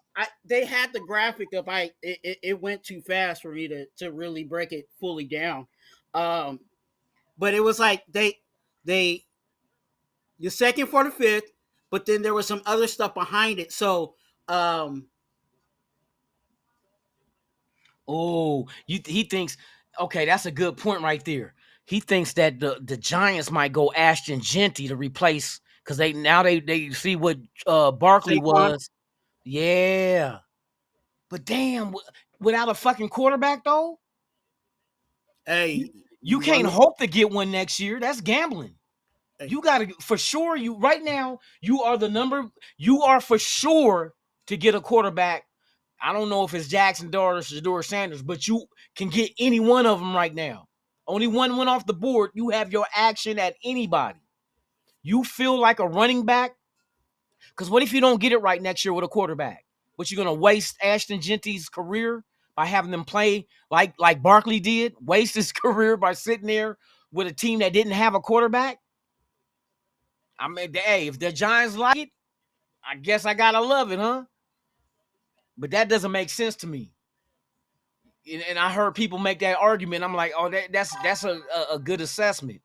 They had the graphic up. It went too fast for me to really break it fully down. But it was like they the second for the fifth, but then there was some other stuff behind it. So he thinks, okay, that's a good point right there. He thinks that the Giants might go Ashton Genty to replace, because they see what Barkley was. Yeah. But damn, without a fucking quarterback though, hey, you can't hope to get one next year. That's gambling. Hey. You gotta for sure. You right now, you are for sure to get a quarterback. I don't know if it's Jackson Dart or Shedeur Sanders, but you can get any one of them right now. Only one went off the board. You have your action at anybody. You feel like a running back? Because what if you don't get it right next year with a quarterback? What, you're going to waste Ashton Genty's career by having them play like Barkley did? Waste his career by sitting there with a team that didn't have a quarterback? I mean, hey, if the Giants like it, I guess I got to love it, huh? But that doesn't make sense to me. And I heard people make that argument. I'm like, oh, that's a good assessment,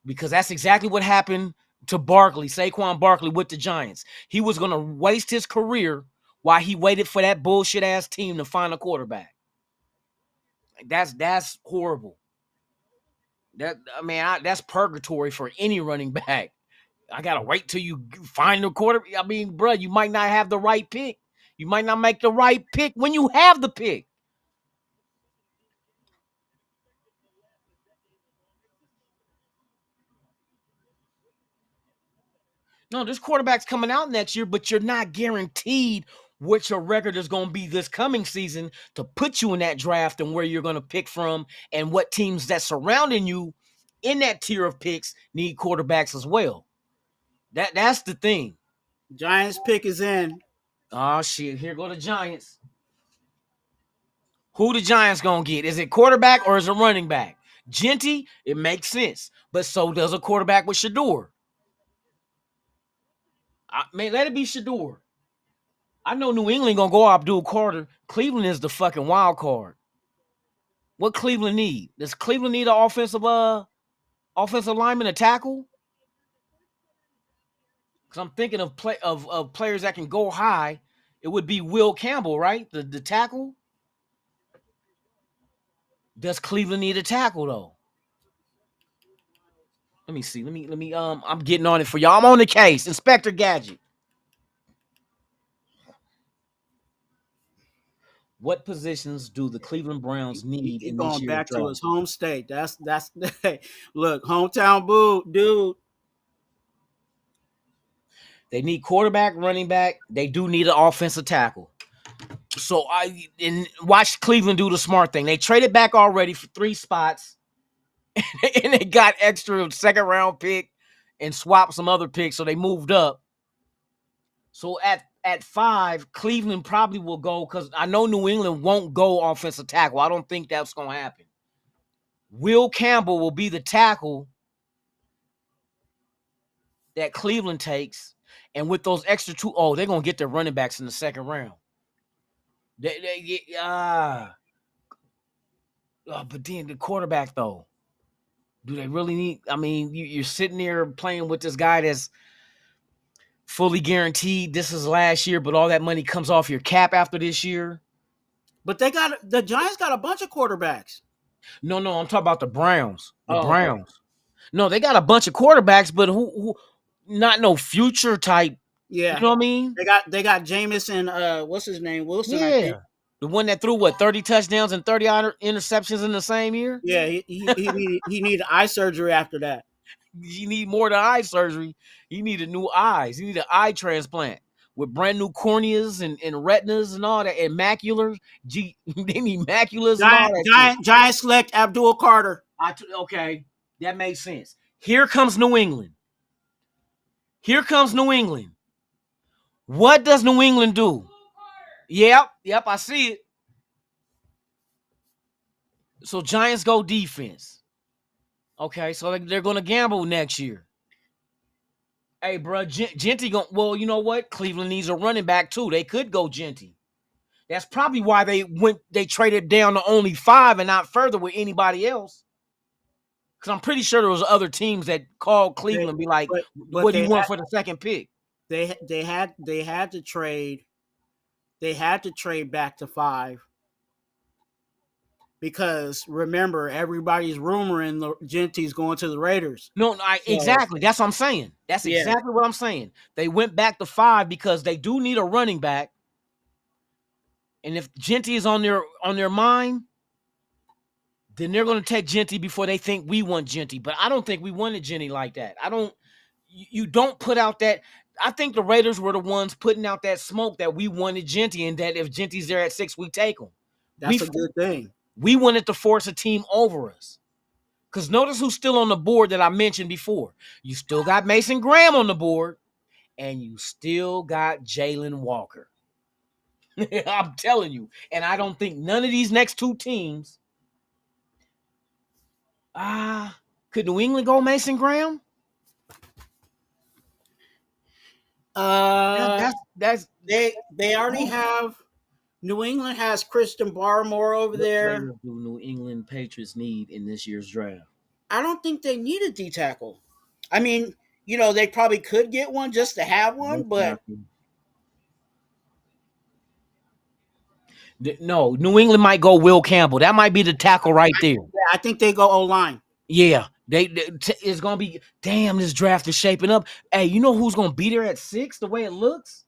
because that's exactly what happened to Barkley, Saquon Barkley, with the Giants. He was going to waste his career while he waited for that bullshit ass team to find a quarterback. That's horrible. That's purgatory for any running back. I gotta wait till you find the quarterback. I mean, bro, you might not have the right pick. You might not make the right pick when you have the pick. No, this quarterback's coming out next year, but you're not guaranteed what your record is going to be this coming season to put you in that draft and where you're going to pick from, and what teams that surrounding you in that tier of picks need quarterbacks as well. That's the thing. Giants pick is in. Oh, shit. Here go the Giants. Who the Giants going to get? Is it quarterback or is it running back? Genty, it makes sense. But so does a quarterback with Shedeur. Let it be Shedeur. I know New England going to go Abdul Carter. Cleveland is the fucking wild card. What Cleveland need? Does Cleveland need an offensive lineman to tackle? Because I'm thinking of players that can go high. It would be Will Campbell, right? The tackle. Does Cleveland need a tackle though? Let me see. Let me. I'm getting on it for y'all. I'm on the case, Inspector Gadget. What positions do the Cleveland Browns need He in this going year's back to draft? his home state. That's look, hometown boo, dude. They need quarterback, running back. They do need an offensive tackle. So I watch Cleveland do the smart thing. They traded back already for 3 spots, and they got extra second round pick and swapped some other picks. So they moved up. So at 5, Cleveland probably will go because I know New England won't go offensive tackle. I don't think that's going to happen. Will Campbell will be the tackle that Cleveland takes. And with those extra 2, they're going to get their running backs in the second round. But then the quarterback, though. Do they really need? I mean, you're sitting there playing with this guy that's fully guaranteed. This is last year, but all that money comes off your cap after this year. But the Giants got a bunch of quarterbacks. No, I'm talking about the Browns. The Okay. Browns. No, they got a bunch of quarterbacks, but who not no future type. Yeah. You know what I mean? They got Jameis and what's his name? Wilson, I Yeah. think. The one that threw 30 touchdowns and 30 interceptions in the same year? Yeah, he needed eye surgery after that. You need more than eye surgery. He needed new eyes. He needed an eye transplant with brand new corneas and retinas and all that, and maculars. They need maculars and all that. Giant select Abdul Carter. Okay, that makes sense. Here comes New England. What does New England do? Yep, I see it. So Giants go defense. Okay, so they're going to gamble next year. Hey, bro, Genty going. Well, you know what? Cleveland needs a running back too. They could go Genty. That's probably why they traded down to only 5 and not further with anybody else. Because I'm pretty sure there was other teams that called Cleveland and be like, but "What do you want for the second pick?" They had to trade. They had to trade back to 5. Because remember, everybody's rumoring the Genty's going to the Raiders. No, exactly. That's what I'm saying. That's exactly what I'm saying. They went back to 5 because they do need a running back. And if Genty is on their mind, then they're going to take Genty before they think we want Genty. But I don't think we wanted Genty like that. You don't put out that. I think the Raiders were the ones putting out that smoke that we wanted Genty, and that if Genty's there at 6, we take him. That's a good thing. We wanted to force a team over us. Because notice who's still on the board that I mentioned before. You still got Mason Graham on the board, and you still got Jalen Walker. I'm telling you. And I don't think none of these next 2 teams. Could New England go Mason Graham? They already have. New England has Christian Barmore over there. What do New England Patriots need in this year's draft? I don't think they need a D tackle. I mean, they probably could get one just to have one, but no, New England might go Will Campbell. That might be the tackle right there. Yeah, I think they go O-line. Yeah, it's gonna be. Damn, this draft is shaping up. Hey, you know who's gonna be there at 6? The way it looks.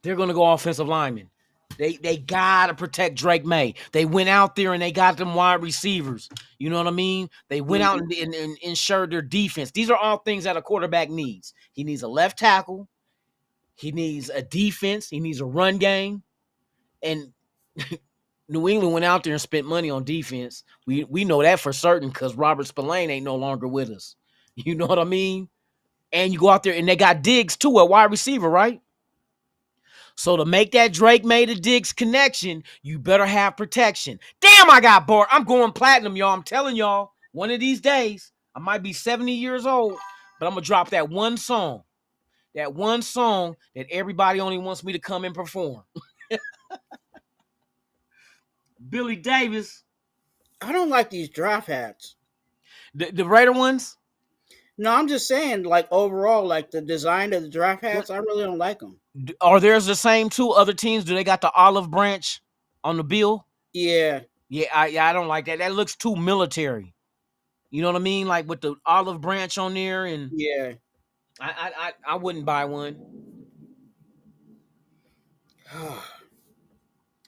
They're going to go offensive linemen. They got to protect Drake May. They went out there and they got them wide receivers. You know what I mean? They went out and ensured their defense. These are all things that a quarterback needs. He needs a left tackle. He needs a defense. He needs a run game. And New England went out there and spent money on defense. We know that for certain because Robert Spillane ain't no longer with us. You know what I mean? And you go out there and they got Diggs too, a wide receiver, right? So to make that Drake May to Diggs connection, you better have protection. Damn, I got bored. I'm going platinum, y'all. I'm telling y'all, one of these days, I might be 70 years old, but I'm going to drop that one song that everybody only wants me to come and perform. Billy Davis. I don't like these draft hats. The Raider ones? No, I'm just saying, like overall, like the design of the draft hats, I really don't like them. Are theirs the same too? Other teams, do they got the olive branch on the bill? Yeah, Yeah, I don't like that. That looks too military. You know what I mean? Like with the olive branch on there, and yeah. I wouldn't buy one.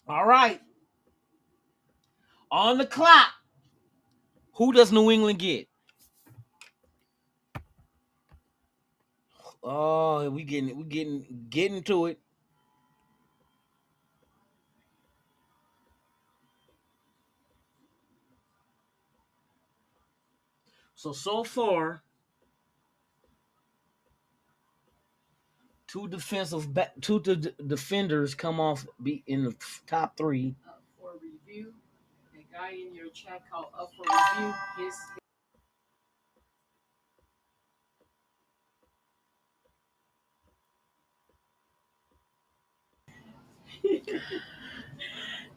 All right. On the clock. Who does New England get? Oh, we getting to it. So far, two defenders come off be in the top three. Up for review. The guy in your chat called up for review. His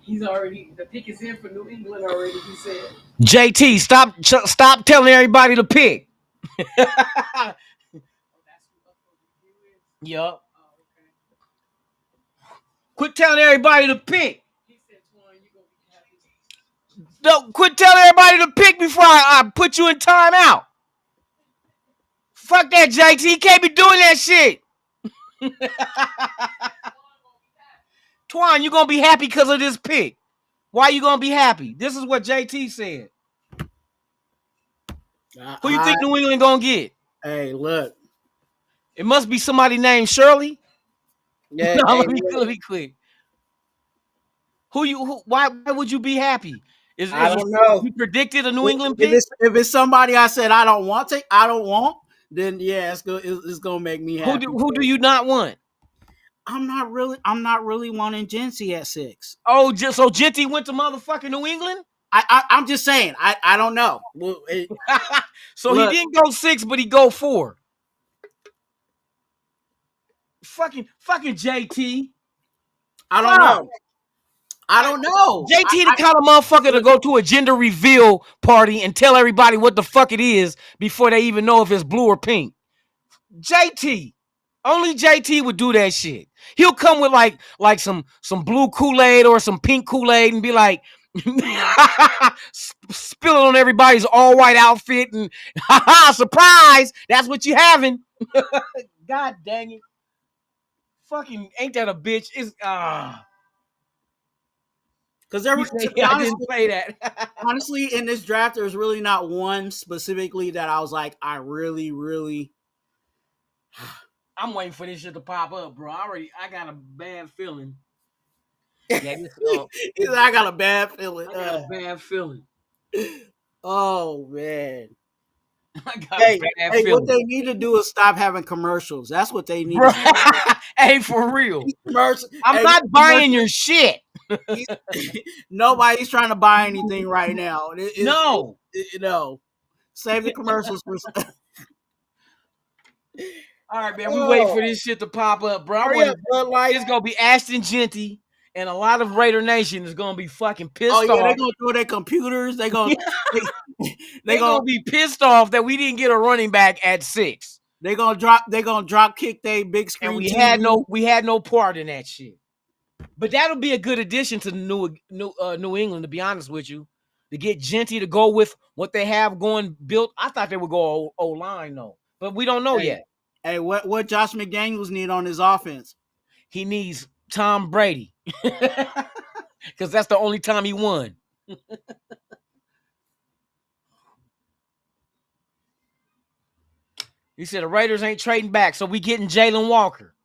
he's already the pick is in for New England already. He said. JT, stop telling everybody to pick. Oh, that's who up for review is. Yup. Oh, okay. Quit telling everybody to pick. He said, "Twan, you gonna be happy." Don't quit telling everybody to pick before I put you in timeout. Fuck that, JT. You can't be doing that shit. Twan, you gonna be happy because of this pick. Why you gonna be happy? This is what JT said. Who you think New England gonna get? Hey, look. It must be somebody named Shirley. Yeah, No, hey, let me quick. Why would you be happy? I don't know. You predicted a New England if pick? if it's somebody I said I don't want, then yeah, it's gonna make me happy. Who do you not want? I'm not really wanting Jency at 6. Oh, so Genty went to motherfucking New England? I'm just saying. I don't know. Well, So look, he didn't go 6, but he go 4. Fucking JT. I don't know. I don't know. JT the kind of motherfucker to go to a gender reveal party and tell everybody what the fuck it is before they even know if it's blue or pink. JT. Only JT would do that shit. He'll come with like some blue Kool-Aid or some pink Kool-Aid and be like, spill it on everybody's all white outfit and surprise, that's what you having. God dang it. Fucking ain't that a bitch? It's because I didn't say that. honestly, in this draft, there's really not one specifically that I was like, I really. I'm waiting for this shit to pop up, bro. I got a bad feeling. Yeah, this, He said, I got a bad feeling. I got a bad feeling. Oh man. I got a bad feeling. What they need to do is stop having commercials. That's what they need. Bro, hey, for real. I'm not buying your shit. Nobody's trying to buy anything right now. No. Save the commercials for. All right, man. We wait for this shit to pop up, bro. It's gonna be Ashton Genty, and a lot of Raider Nation is gonna be fucking pissed off. They're gonna throw their computers. They're gonna be pissed off that we didn't get a running back at 6. They're gonna drop kick their big screen. And TV. we had no part in that shit. But that'll be a good addition to New England, to be honest with you. To get Genty to go with what they have going built. I thought they would go O-line though. But we don't know yet. Hey, what Josh McDaniels need on his offense? He needs Tom Brady. Because that's the only time he won. He said the Raiders ain't trading back, so we getting Jalen Walker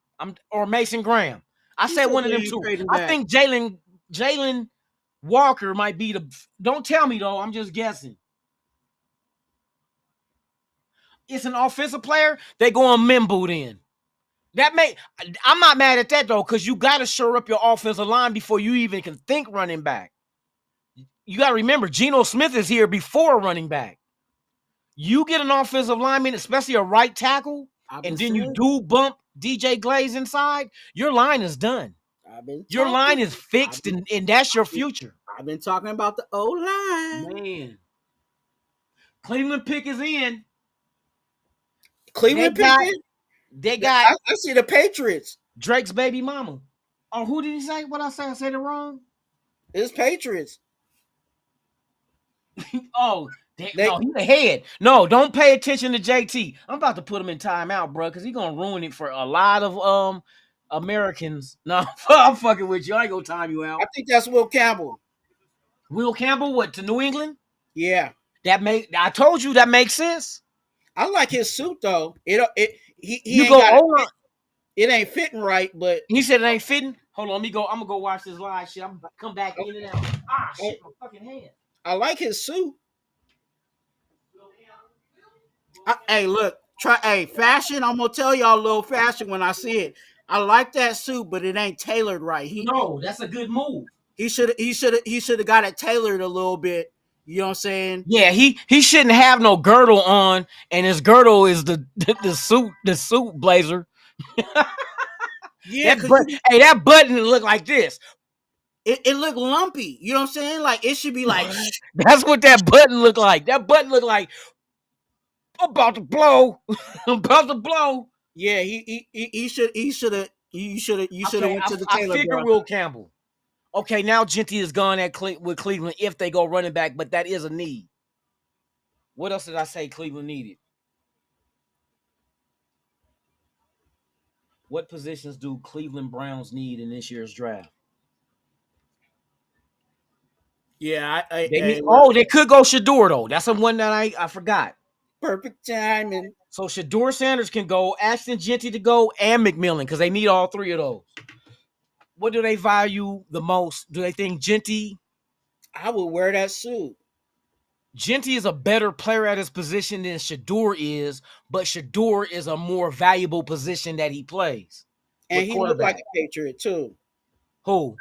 or Mason Graham. I said one of them two. I think Jalen Walker might be the. Don't tell me though. I'm just guessing. It's an offensive player. They go on Mimbu then. I'm not mad at that though, because you got to shore up your offensive line before you even can think running back. You got to remember, Geno Smith is here before running back. You get an offensive lineman, especially a right tackle, and then you do bump DJ Glaze inside, your line is done. Your line talking- is fixed, and that's your future. I've been talking about the O line. Man. Cleveland pick is in. Cleveland They got- pick. They got I see the Patriots. Drake's baby mama. Oh, who did he say? What I say? I said it wrong. It's Patriots. Oh, no, he's ahead. No, don't pay attention to JT. I'm about to put him in timeout, bro, because he's gonna ruin it for a lot of Americans. No, I'm fucking with you. I ain't gonna time you out. I think that's Will Campbell. Will Campbell, what, to New England? Yeah, I told you that makes sense. I like his suit though. He You ain't go got over. it ain't fitting right, but He said it ain't fitting. Hold on, let me go. I'm gonna go watch this live shit. I'm gonna come back in and out. Ah, shit, my fucking head. I like his suit. Hey, look, fashion. I'm gonna tell y'all a little fashion when I see it. I like that suit, but it ain't tailored right. No, that's a good move. He should have got it tailored a little bit. You know what I'm saying? Yeah, he shouldn't have no girdle on, and his girdle is the suit blazer. Yeah, That button look like this. it looked lumpy. You know what I'm saying? Like it should be like That's what that button look like. That button look like I'm about to blow. I'm about to blow. yeah. You should have went to the I tailor. figure Bro. Will Campbell. Okay, now Genty is gone with Cleveland if they go running back, but that is a need. What else did I say Cleveland needed? What positions do Cleveland Browns need in this year's draft? Yeah, they could go Shador though. That's the one that I forgot. perfect timing. So Shador Sanders can go, Ashton Genty to go, and McMillan because they need all three of those. What do they value the most? Do they think Genty? I would wear that suit. Genty is a better player at his position than Shador is, but Shador is a more valuable position that he plays. And he looked like a Patriot too. Who?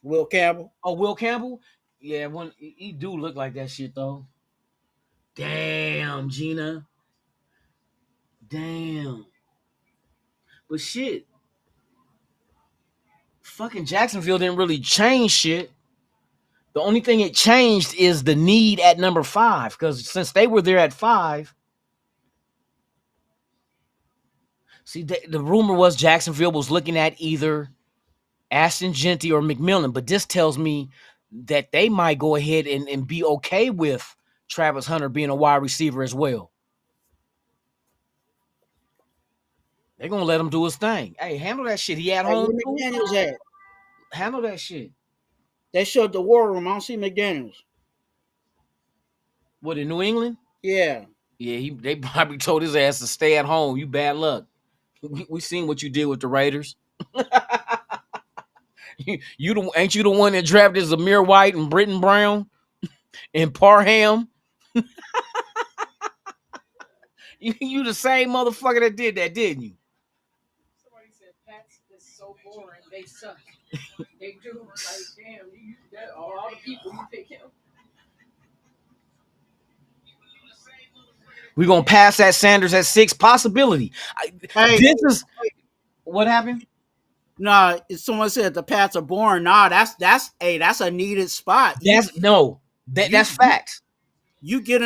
Will Campbell. Oh, Will Campbell? Yeah, he do look like that shit though. Damn, Gina. Damn. But shit. Fucking Jacksonville didn't really change shit. The only thing it changed is the need at number 5, because since they were there at 5, see, the rumor was Jacksonville was looking at either Ashton Genty or McMillan, but this tells me that they might go ahead and be okay with Travis Hunter being a wide receiver as well. They're going to let him do his thing. Hey, handle that shit. He at home. Where McDaniels at? Handle that shit. They showed the war room. I don't see McDaniels. What, in New England? Yeah. Yeah, they probably told his ass to stay at home. You bad luck. We seen what you did with the Raiders. Ain't you the one that drafted Zamir White and Britton Brown and Parham? you the same motherfucker that did that, didn't you? Somebody said Pats is so boring. They suck. They do. Like, damn, all the people you pick him. We're gonna pass that Sanders at 6 possibility. This is what happened. Nah, someone said the Pats are boring. Nah, that's a needed spot. That's facts. You get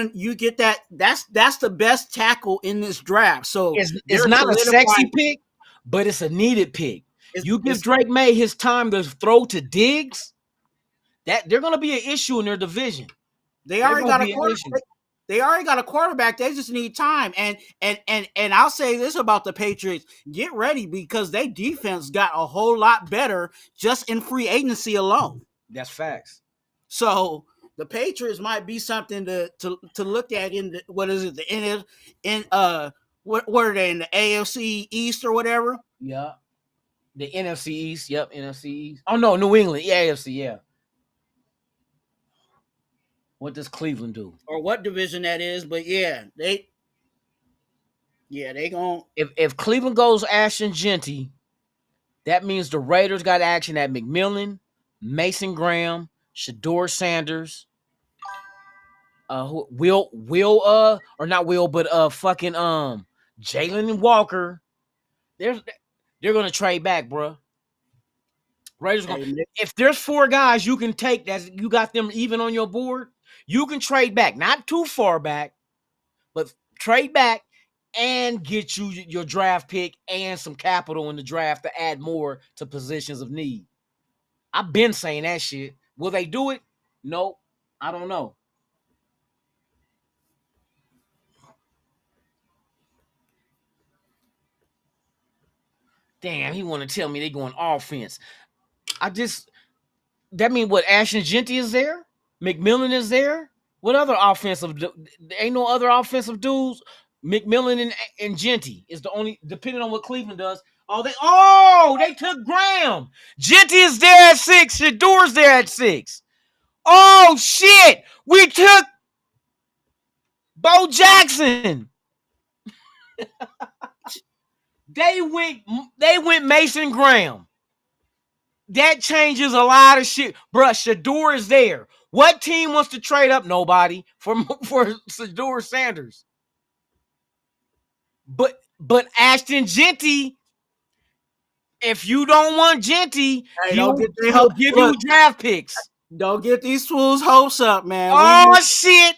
that. That's the best tackle in this draft. So it's not a sexy pick, but it's a needed pick. You give Drake May his time to throw to Diggs, that they're gonna be an issue in their division. They already got a quarterback. They already got a quarterback. They just need time. And I'll say this about the Patriots: get ready because their defense got a whole lot better just in free agency alone. That's facts. So the Patriots might be something to look at in the, what are they in the AFC East or whatever? Yeah, the NFC East. Yep, NFC East. Oh no, New England. Yeah, AFC. Yeah. What does Cleveland do? Or what division that is, but they gon' if Cleveland goes Ashton Genty, that means the Raiders got action at McMillan, Mason Graham, Shador Sanders, Jalen Walker. They're gonna trade back, bro. Raiders Hey, going. If there's 4 guys you can take that you got them even on your board, you can trade back, not too far back, but trade back and get you your draft pick and some capital in the draft to add more to positions of need. I've been saying that shit. Will they do it? Nope. I don't know. Damn, he want to tell me they going offense. That mean what? Ashton Genty is there? McMillan is there? What other offensive? Ain't no other offensive dudes. McMillan and Genty is the only. Depending on what Cleveland does. They took Graham. Genty is there at 6. Shador's there at 6. Oh shit! We took Bo Jackson. They went Mason Graham. That changes a lot of shit. Bruh, Shador is there. What team wants to trade up? Nobody for Shador Sanders. But Ashton Genty, if you don't want Genty, he'll give you draft picks. Don't get these fools' hopes up, man. Oh shit!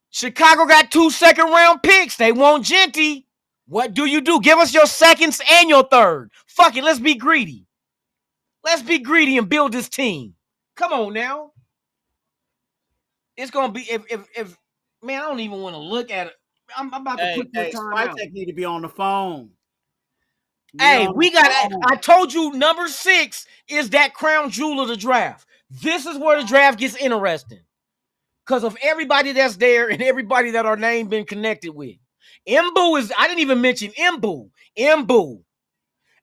Chicago got 2 second-round picks. They want Genty. What do? Give us your seconds and your third. Fuck it. Let's be greedy. Let's be greedy and build this team. Come on now. It's gonna be if man, I don't even want to look at it. I'm about to put your time out. Spytek need to be on the phone. I told you number 6 is that crown jewel of the draft. This is where the draft gets interesting. Because of everybody that's there and everybody that our name been connected with. I didn't even mention Mbu.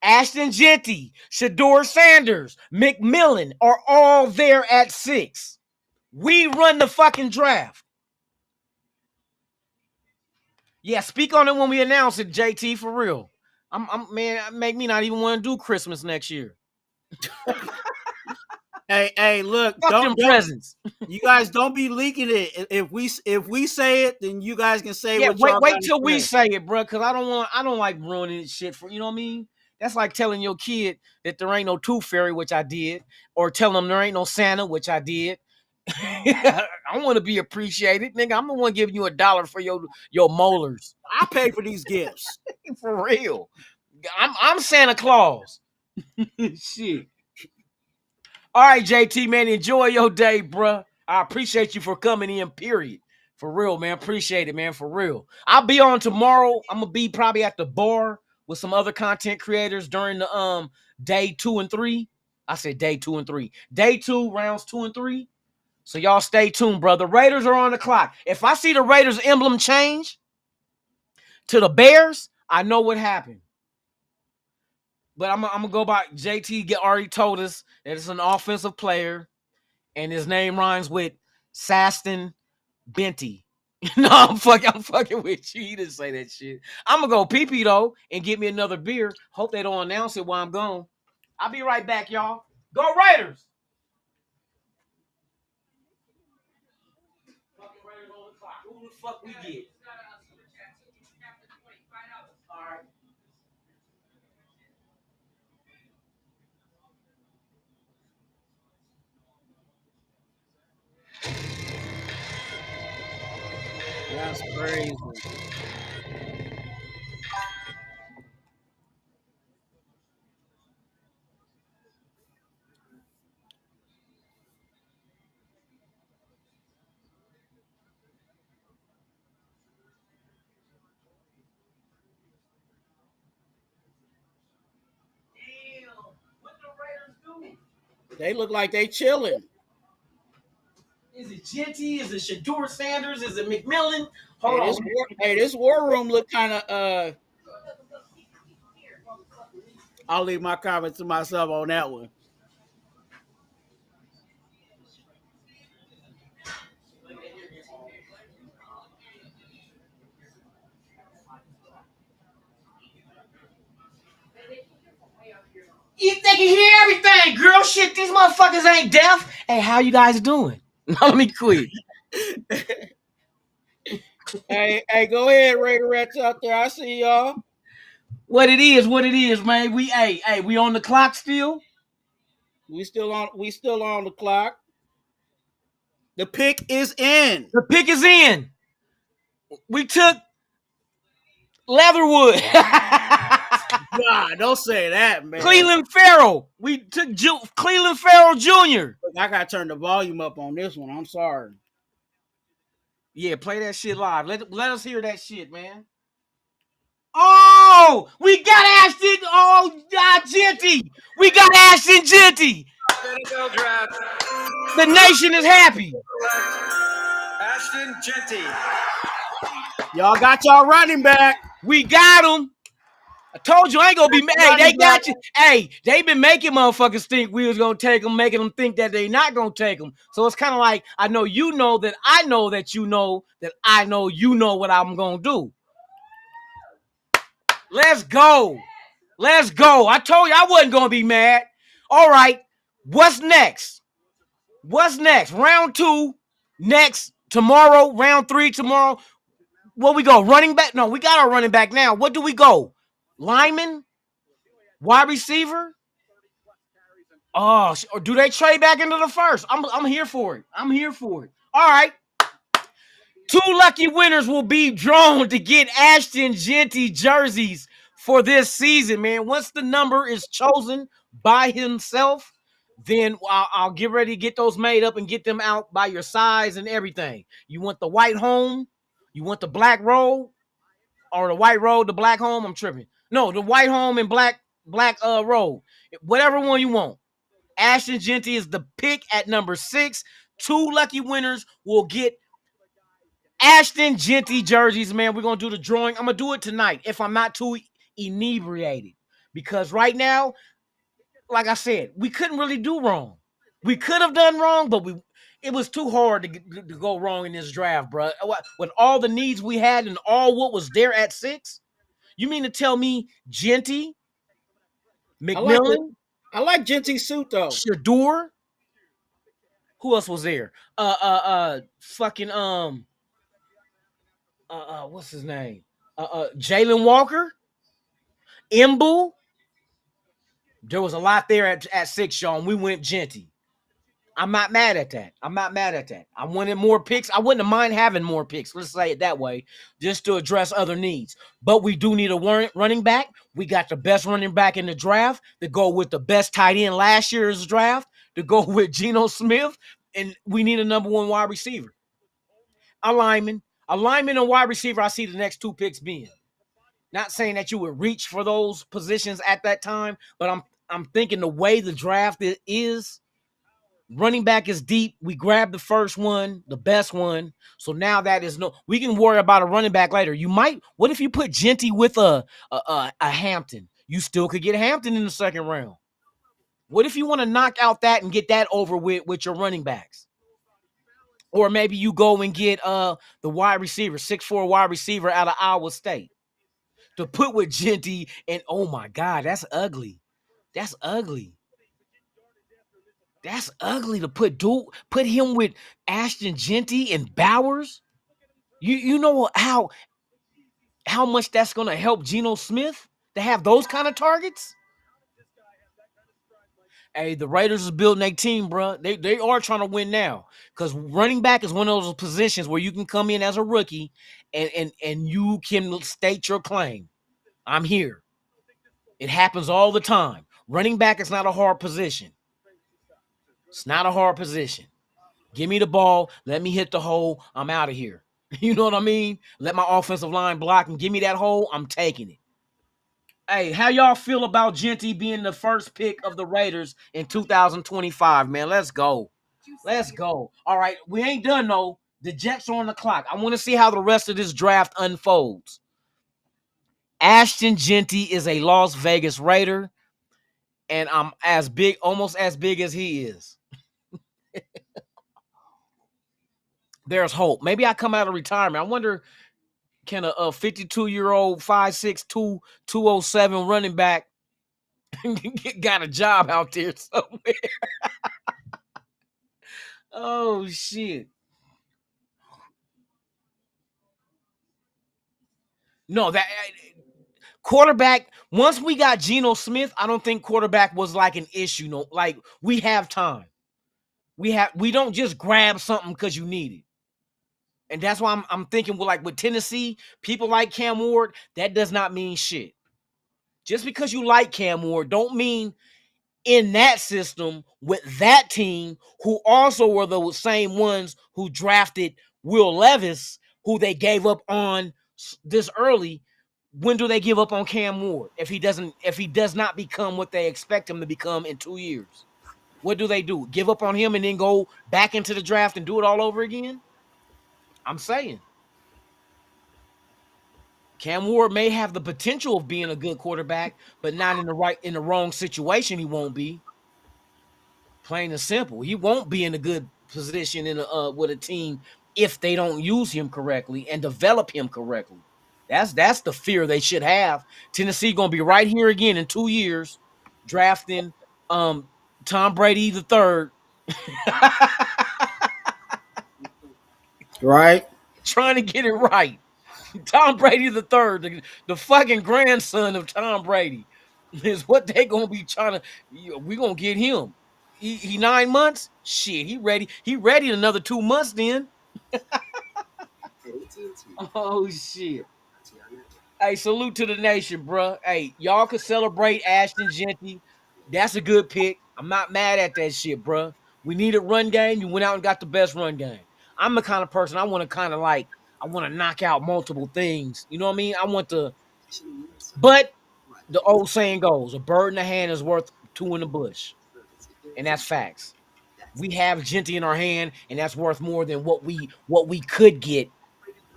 Ashton Genty, Shador Sanders, McMillan are all there at 6. We run the fucking draft. Yeah, speak on it when we announce it, JT, for real. Man, make me not even want to do Christmas next year. Hey, look, don't presents. You guys don't be leaking it. If we say it, then you guys can say what y'all wait till we say it, bro, because I don't like ruining shit for, you know what I mean? That's like telling your kid that there ain't no tooth fairy, which I did, or telling them there ain't no Santa, which I did. I want to be appreciated, nigga. I'm the one giving you $1 for your molars. I pay for these gifts. For real. I'm Santa Claus. Shit. All right, JT, man, enjoy your day, bro. I appreciate you for coming in, period. For real, man. Appreciate it, man. For real. I'll be on tomorrow. I'm going to be probably at the bar with some other content creators during the day 2 and 3. I said day 2 and 3. Day 2, rounds 2 and 3. So y'all stay tuned, brother. Raiders are on the clock. If I see the Raiders emblem change to the Bears, I know what happened. But I'm going to go by JT already told us that it's an offensive player, and his name rhymes with Saston Benty. No, I'm fucking with you. He didn't say that shit. I'm going to go pee-pee, though, and get me another beer. Hope they don't announce it while I'm gone. I'll be right back, y'all. Go Raiders! Fucking Raiders on the clock. Who the fuck we get? All right. That's crazy. They look like they chilling. Is it Genty? Is it Shador Sanders? Is it McMillan? Hold on. This war room look kind of. I'll leave my comments to myself on that one. They can hear everything, girl. Shit, these motherfuckers ain't deaf. Hey, how you guys doing? Let me quit. Hey, go ahead, Raider Rats out there. I see y'all. What it is, man. We on the clock still. We still on the clock. The pick is in. The pick is in. We took Leatherwood. God, don't say that, man. Cleveland Farrell. We took Cleveland Farrell Jr. I gotta turn the volume up on this one. I'm sorry. Yeah, play that shit live. Let us hear that shit, man. Oh, we got Ashton. Oh, Genty. We got Ashton Genty. NFL draft. The nation is happy. Ashton Genty. Y'all got y'all running back. We got him. I told you I ain't gonna be mad. Hey, they got you. Hey, they been making motherfuckers think we was gonna take them, making them think that they not gonna take them. So it's kind of like I know you know that I know that you know that I know you know what I'm gonna do. Let's go. Let's go. I told you I wasn't gonna be mad. All right. What's next? What's next? Round 2 next tomorrow. Round 3 tomorrow. What we go? Running back? No, we got our running back now. What do we go? Lineman? Wide receiver? Oh, or do they trade back into the first? I'm here for it. I'm here for it. All right. 2 lucky winners will be drawn to get Ashton Genty jerseys for this season, man. Once the number is chosen by himself, then I'll get ready to get those made up and get them out by your size and everything. You want the white home? You want the black road? Or the white road, the black home? I'm tripping. No, the white home and black road. Whatever one you want. Ashton Genty is the pick at number 6. 2 lucky winners will get Ashton Genty jerseys, man. We're going to do the drawing. I'm going to do it tonight if I'm not too inebriated. Because right now, like I said, we couldn't really do wrong. We could have done wrong, but it was too hard to go wrong in this draft, bro. With all the needs we had and all what was there at 6, you mean to tell me Genty, McMillan, I like Genty's suit though. Shador, who else was there? What's his name? Jalen Walker, Imbu. There was a lot there at 6, Sean. We went Genty. I'm not mad at that. I wanted more picks. I wouldn't mind having more picks. Let's say it that way, just to address other needs. But we do need a running back. We got the best running back in the draft to go with the best tight end last year's draft to go with Geno Smith, and we need a number 1 wide receiver. A lineman and wide receiver. I see the next 2 picks being. Not saying that you would reach for those positions at that time, but I'm thinking the way the draft is. Running back is deep. We grabbed the first one, the best one. So now that is we can worry about a running back later. What if you put Genty with a Hampton? You still could get Hampton in the 2nd round. What if you want to knock out that and get that over with your running backs? Or maybe you go and get the wide receiver, 6'4" wide receiver out of Iowa State to put with Genty, and oh my God, that's ugly. That's ugly. That's ugly to put him with Ashton Genty and Bowers. You know how much that's going to help Geno Smith to have those kind of targets? Hey, the Raiders is building a team, bro. They are trying to win now because running back is one of those positions where you can come in as a rookie and you can state your claim. I'm here. It happens all the time. Running back is not a hard position. It's not a hard position. Give me the ball. Let me hit the hole. I'm out of here. You know what I mean? Let my offensive line block and give me that hole. I'm taking it. Hey, how y'all feel about Genty being the first pick of the Raiders in 2025, man? Let's go. Let's go. All right, we ain't done, though. The Jets are on the clock. I want to see how the rest of this draft unfolds. Ashton Genty is a Las Vegas Raider, and I'm almost as big as he is. There's hope. Maybe I come out of retirement. I wonder, can a 52-year-old, 5'6", 207 running back got a job out there somewhere? Oh, shit. No, quarterback, once we got Geno Smith, I don't think quarterback was like an issue. No, like we have time. We don't just grab something because you need it. And that's why I'm thinking with Tennessee, people like Cam Ward, that does not mean shit. Just because you like Cam Ward don't mean in that system with that team, who also were the same ones who drafted Will Levis, who they gave up on this early. When do they give up on Cam Ward if he does not become what they expect him to become in 2 years? What do they do? Give up on him and then go back into the draft and do it all over again? I'm saying Cam Ward may have the potential of being a good quarterback, but not in the wrong situation. He won't be. Plain and simple. He won't be in a good position with a team if they don't use him correctly and develop him correctly. That's the fear they should have. Tennessee gonna be right here again in 2 years, drafting Tom Brady the third. Right? Trying to get it right. Tom Brady the third, the fucking grandson of Tom Brady, is what they gonna be trying to. We gonna get him. He 9 months. Shit, he ready. He ready another 2 months then. Oh shit. Hey, salute to the nation, bro. Hey, y'all can celebrate Ashton Jeanty. That's a good pick. I'm not mad at that shit, bro. We need a run game. You went out and got the best run game. I'm the kind of person I want to knock out multiple things. You know what I mean? But the old saying goes, a bird in the hand is worth 2 in the bush. And that's facts. We have Jeanty in our hand, and that's worth more than what we could get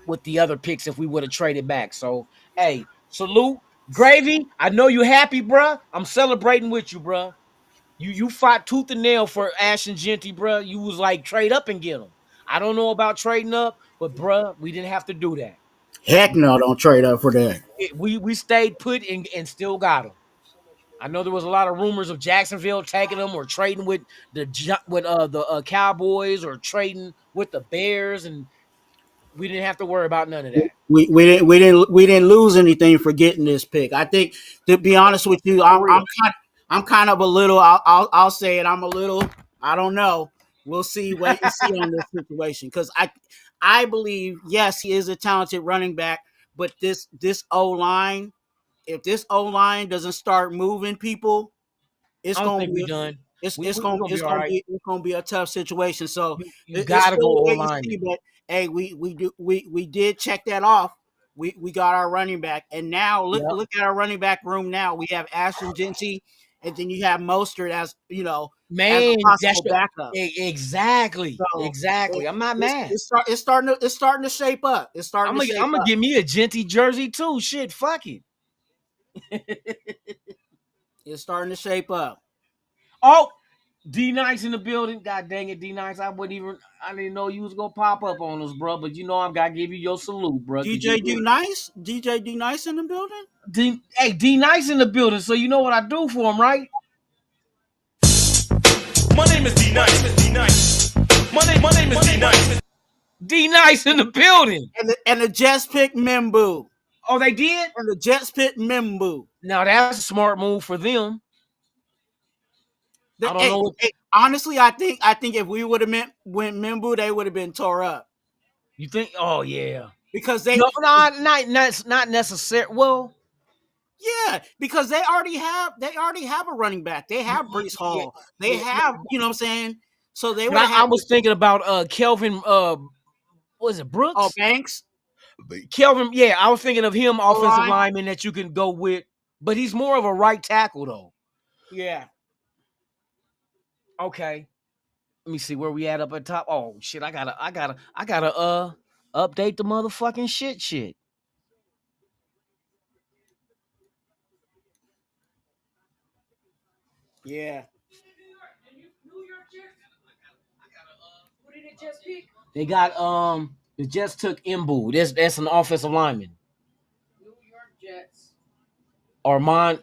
with the other picks if we would have traded back. So, hey, salute. Gravy, I know you happy, bruh. I'm celebrating with you, bruh. You fought tooth and nail for Ashton Jeanty, bruh. You was like, trade up and get him. I don't know about trading up, but bruh, we didn't have to do that. Heck no, don't trade up for that. We stayed put and still got him. I know there was a lot of rumors of Jacksonville taking him or trading with the Cowboys or trading with the Bears, and we didn't have to worry about none of that. We didn't lose anything for getting this pick. I think, to be honest with you, I'm kind of a little. I'll say it. I'm a little. I don't know. We'll see. Wait and see on this situation, because I believe, yes, he is a talented running back, but this O line, if this O line doesn't start moving people, it's I don't gonna think be we done. it's We're gonna gonna be all right. it's gonna be a tough situation. So You it's gotta go still wait and O-line. see. But hey, we did check that off. We got our running back, and now look at our running back room. Now we have Ashton Jeanty, and then you have Mostert as as Man, a possible backup. exactly. So Exactly. I'm not mad. it's starting to shape up. It's starting I'm to shape gonna up. give me a Jeanty jersey too. Shit, fuck it. It's starting to shape up. Oh, D Nice in the building. God dang it, D Nice. I didn't know you was gonna pop up on us, bro. But you know I'm gotta give you your salute, bro. DJ D Nice in the building. D Nice in the building. So you know what I do for him, right? My name is D Nice. My name is D Nice. D Nice in the building. And the Jets picked Mimbu. Oh, they did? And the Jets picked Mimbu. Now that's a smart move for them. I don't know. Honestly, I think if we would have went Mimbu, they would have been tore up. You think? Oh yeah. Because they not necessarily. Well, yeah, because they already have a running back. They have Breece Hall. They have, you know what I'm saying? So they would I was thinking about Kelvin was it Brooks? Oh, Banks? Kelvin, yeah, I was thinking of him, offensive lineman that you can go with, but he's more of a right tackle though. Yeah. Okay. Let me see where we at up at top. Oh shit, I gotta update the motherfucking shit. Yeah. Who did it just pick? They got they just took Mbu. That's an offensive lineman. New York Jets. Armand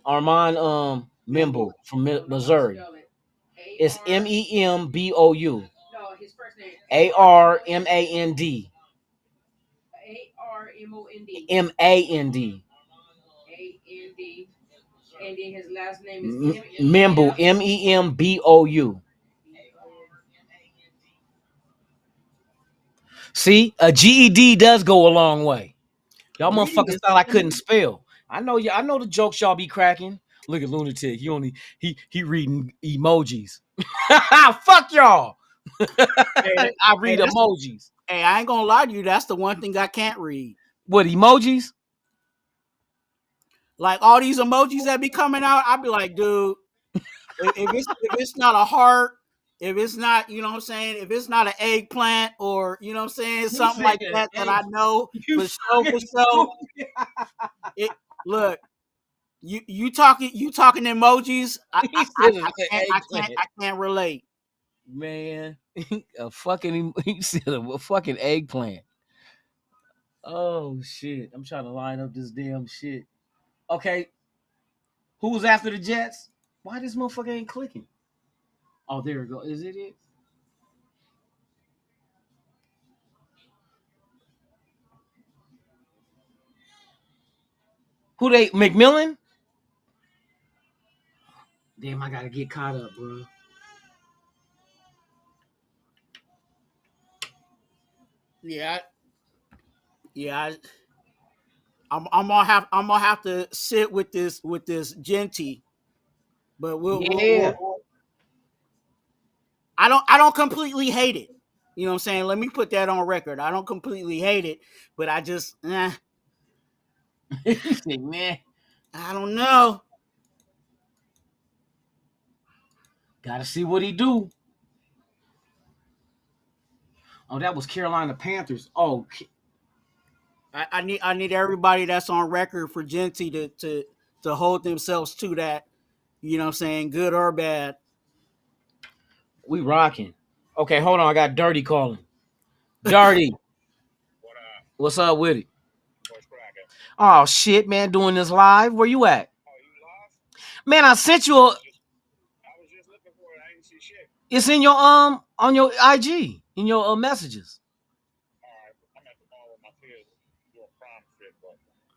Mimbu from Missouri. It's MEMBOU. No, his first name. ARMAND. ARMOND. MAND. D, and then his last name is Membu, MEMBOU. See, a GED does go a long way. Y'all Reading motherfuckers is thought I couldn't spell. I know I know the jokes y'all be cracking. Look at Lunatic. He reading emojis. Fuck y'all. Hey, I read that's- emojis. hey, I ain't gonna lie to you. That's the one thing I can't read. What emojis? Like all these emojis that be coming out, I'd be like, dude, if it's not a heart, if it's not, you know what I'm saying, if it's not an eggplant or you know what I'm saying, something like said that I know You for sure, fucking for sure. Look, you talking emojis. He said an I can't relate. Man, a fucking he said a fucking eggplant. Oh shit! I'm trying to line up this damn shit. Okay, who's after the Jets? Why this motherfucker ain't clicking? Oh, there we go. Is it it? Who they? McMillan? Damn, I gotta get caught up, bro. Yeah, yeah. I'm gonna have to sit with this Genty, but Yeah. I don't completely hate it. You know what I'm saying? Let me put that on record. I don't completely hate it, but I just He said, man, I don't know. gotta see what he do. Oh, that was Carolina Panthers. Oh, I need everybody that's on record for Genty to hold themselves to that. You know what I'm saying? Good or bad. we rocking. Okay, hold on. I got Dirty calling. Dirty, what's up with it? Oh shit, man, doing this live. Where you at? Man, I sent you a. It's in your on your IG in your messages.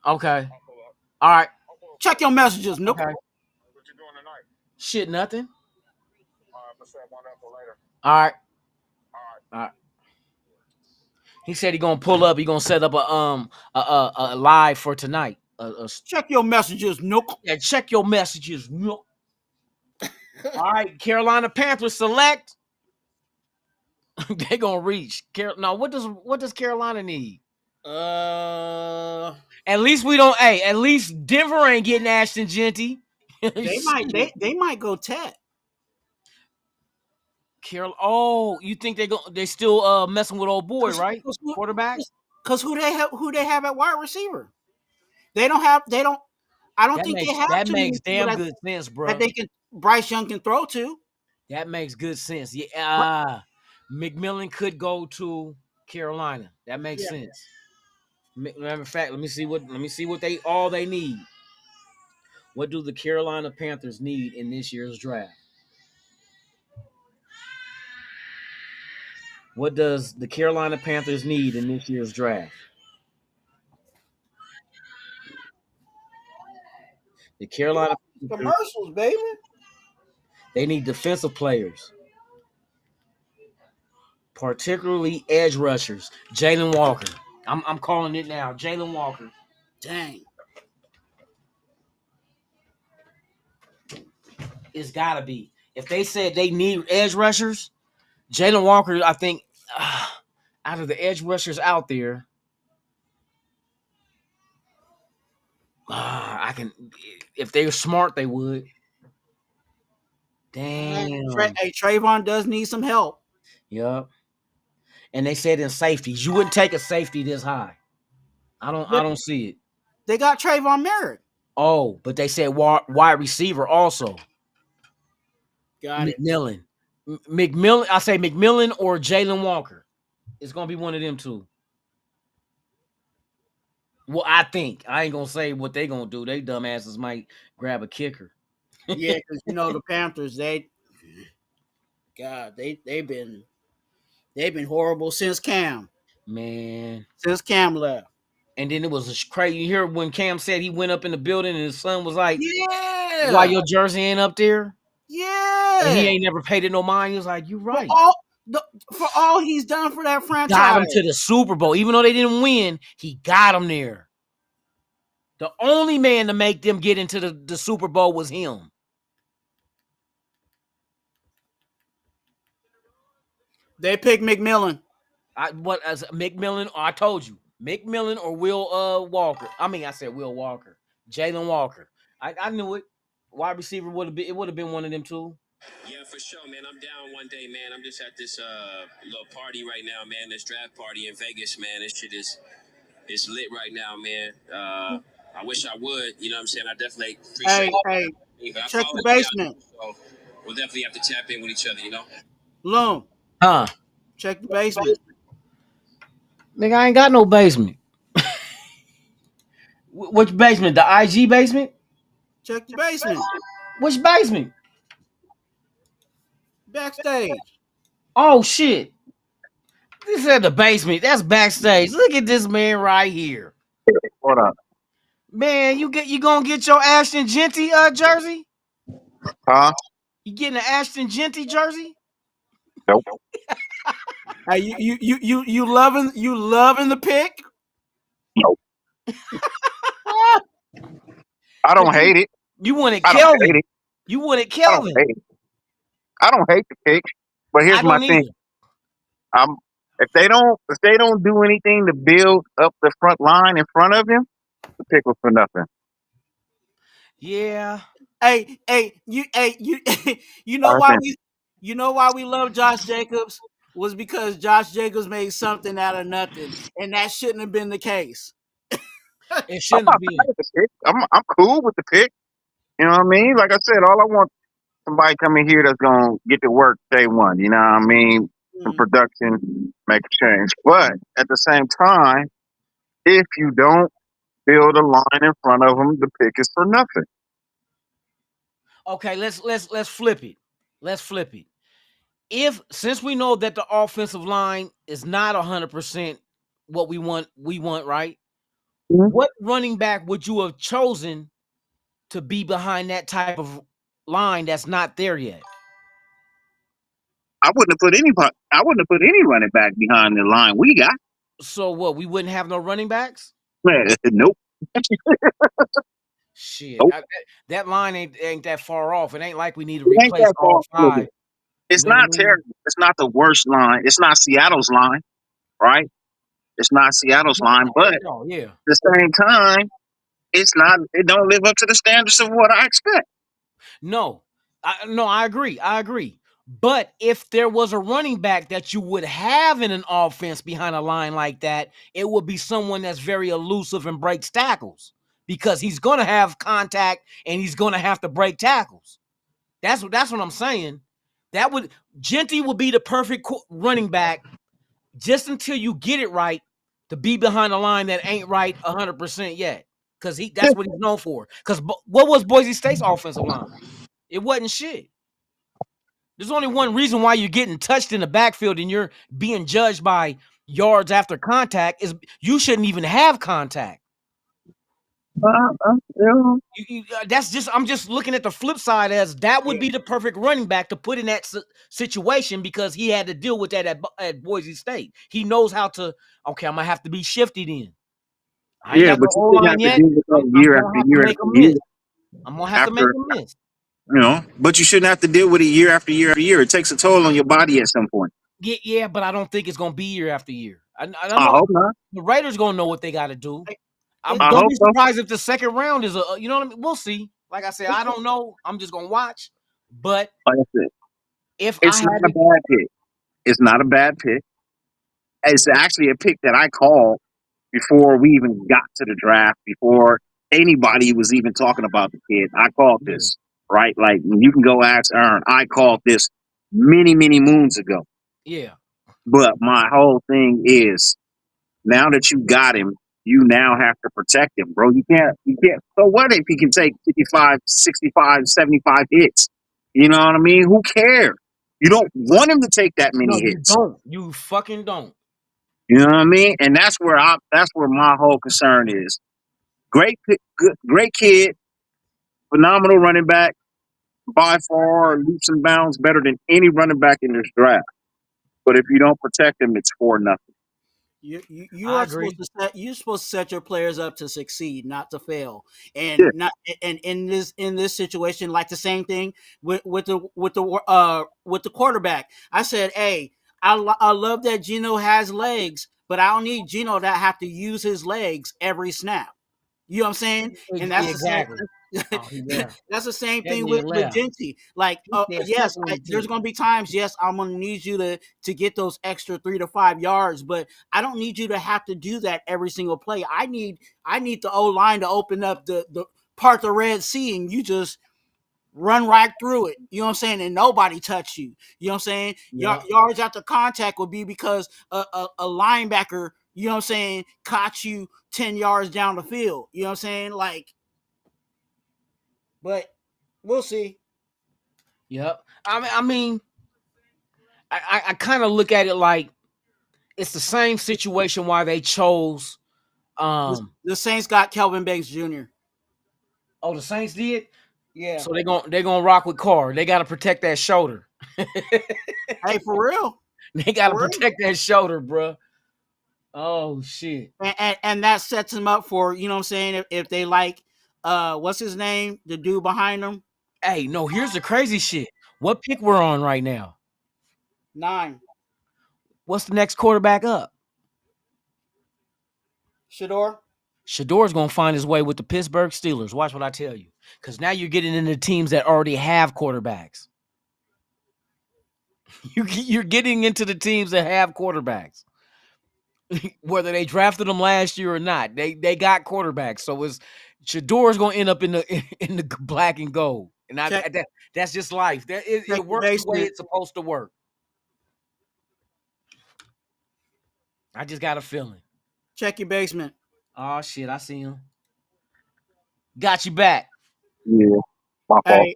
Okay. All right. Check your messages, Nook. Okay. Shit, nothing. All right. All right. He said he gonna pull up. He gonna set up a live for tonight. Check your messages, Nook. Yeah, check your messages. No. All right, Carolina Panthers select. They gonna reach. No, what does Carolina need? At least we don't. Hey, at least Denver ain't getting Ashton Genty. they might go Tet. Carol. Oh, you think they still messing with old boy, right? Quarterback. Because who they have at wide receiver? They don't. I don't think they have that too makes many damn good sense, bro. that Bryce Young can throw to. That makes good sense. Yeah, McMillan could go to Carolina. That makes sense. Matter of fact, let me see what they need. What do the Carolina Panthers need in this year's draft? What does the Carolina Panthers need in this year's draft? The Carolina Commercials, baby. They need defensive players, particularly edge rushers. Jalen Walker. I'm calling it now. Jalen Walker. Dang. It's gotta be. If they said they need edge rushers, Jalen Walker, I think, out of the edge rushers out there, I can. If they were smart, they would. Damn. Hey, Trayvon does need some help. Yup. And they said in safeties, you wouldn't take a safety this high. I don't see it. They got Trayvon Merritt. Oh, but they said wide receiver also. Got it. McMillan. McMillan. I say McMillan or Jalen Walker. It's gonna be one of them two. Well, I think I ain't gonna say what they gonna do. They dumbasses might grab a kicker. Yeah, because the Panthers, they've been horrible since Cam. Man. Since Cam left. And then it was crazy. You hear when Cam said he went up in the building and his son was like, Yeah. "Why your jersey ain't up there?" Yeah. And he ain't never paid it no mind. He was like, "You right." For all he's done for that franchise. Got him to the Super Bowl, even though they didn't win. He got him there. The only man to make them get into the Super Bowl was him. They picked McMillan. As McMillan? I told you, McMillan or Will Walker. I mean, I said Will Walker, Jalen Walker. I knew it. Wide receiver would have been one of them two. Yeah, for sure, man. I'm down one day, man. I'm just at this little party right now, man. This draft party in Vegas, man. This shit is lit right now, man. I wish I would. You know what I'm saying? I definitely appreciate it. Hey, check the basement. So we'll definitely have to tap in with each other, you know? Loom. Huh? Check the basement. Nigga, I ain't got no basement. Which basement? The IG basement? Check the basement. Which basement? Backstage. Oh shit. This is the basement. That's backstage. Look at this man right here. What up? Man, you gonna get your Ashton Genty jersey? Huh? You getting an Ashton Genty jersey? Nope. Hey, you loving the pick? Nope. I don't hate it. You wanted I don't Kelvin. hate it. You wanted I don't Kelvin. hate it. I don't hate the pick, but here's my thing. If they don't do anything to build up the front line in front of him, the pick was for nothing. Yeah. Hey, you know why we love Josh Jacobs was because Josh Jacobs made something out of nothing, and that shouldn't have been the case. It shouldn't have been. I'm cool with the pick. You know what I mean? Like I said, all I want somebody coming here that's gonna get to work day one. You know what I mean? Some production, make a change. But at the same time, if you don't build a line in front of them, the pick is for nothing. Okay, let's flip it. Let's flip it. Since we know that the offensive line is not 100% what we want, right? Mm-hmm. What running back would you have chosen to be behind that type of line that's not there yet? I wouldn't have put any running back behind the line we got. So what? We wouldn't have no running backs? Nope. Shit, nope. That line ain't that far off. It ain't like we need to replace all five. It's not terrible. It's not the worst line. It's not Seattle's line, right? It's not Seattle's line, but at the same time, it's not. It don't live up to the standards of what I expect. No, I agree. But if there was a running back that you would have in an offense behind a line like that, it would be someone that's very elusive and breaks tackles because he's going to have contact and he's going to have to break tackles. That's what I'm saying. Genty would be the perfect running back just until you get it right to be behind a line that ain't right 100% yet. Because that's what he's known for. Because what was Boise State's offensive line? It wasn't shit. There's only one reason why you're getting touched in the backfield and you're being judged by yards after contact is you shouldn't even have contact. I'm just looking at the flip side as that would be the perfect running back to put in that situation because he had to deal with that at Boise State. He knows how to. Okay, I'm gonna have to be shifted in. But you have to deal with that year after year after year. I'm gonna have to make a miss. You know, but you shouldn't have to deal with it year after year after year. It takes a toll on your body at some point. Yeah, but I don't think it's gonna be year after year. I hope not. The Raiders gonna know what they got to do. Don't be surprised if the second round is you know what I mean? We'll see. Like I said, I don't know. I'm just gonna watch. But like I said, it's not a bad pick. It's not a bad pick. It's actually a pick that I called before we even got to the draft, before anybody was even talking about the kid. I called this, right? Like, you can go ask Aaron. I called this many, many moons ago. Yeah. But my whole thing is, now that you got him, you now have to protect him, bro. You can't. So what if he can take 55, 65, 75 hits? You know what I mean? Who cares? You don't want him to take that many hits. You don't. You fucking don't. You know what I mean? And that's where my whole concern is. Great kid, phenomenal running back, by far leaps and bounds better than any running back in this draft. But if you don't protect him, it's 4-0. You I are agree. you're supposed to set your players up to succeed, not to fail. And Yeah. not and in this situation, like the same thing with the quarterback. I said, hey, I love that Geno has legs, but I don't need Geno that have to use his legs every snap. You know what I'm saying? And that's the same. Exactly. Oh, he left. That's the same That thing nigga with left. Genty. Like, He said, yes, "Fuck with there's you." gonna be times. Yes, I'm gonna need you to get those extra 3 to 5 yards, but I don't need you to have to do that every single play. I need the O line to open up the part the Red Sea, and you just run right through it. You know what I'm saying? And nobody touch you. You know what I'm saying? Yeah. Yards after contact would be because a linebacker, you know what I'm saying, caught you 10 yards down the field. You know what I'm saying? Like, but we'll see. Yep. I mean, I kind of look at it like it's the same situation why they chose. The Saints got Kelvin Banks Jr. Oh, the Saints did. Yeah. So they're gonna rock with Carr. They got to protect that shoulder. Hey, for real. They got to For real. protect that shoulder, bro. Oh shit. And that sets him up for, you know what I'm saying, if they like what's his name, the dude behind him. Hey, no, here's the crazy shit. What pick we're on right now? 9. What's the next quarterback up? Shador. Shador's gonna find his way with the Pittsburgh Steelers. Watch what I tell you. Because now you're getting into teams that already have quarterbacks. You're getting into the teams that have quarterbacks. Whether they drafted them last year or not, they got quarterbacks. So it's Shador's gonna end up in the black and gold. And that's just life. It works the way it's supposed to work. I just got a feeling. Check your basement. Oh shit, I see him. Got you back. Yeah. My fault.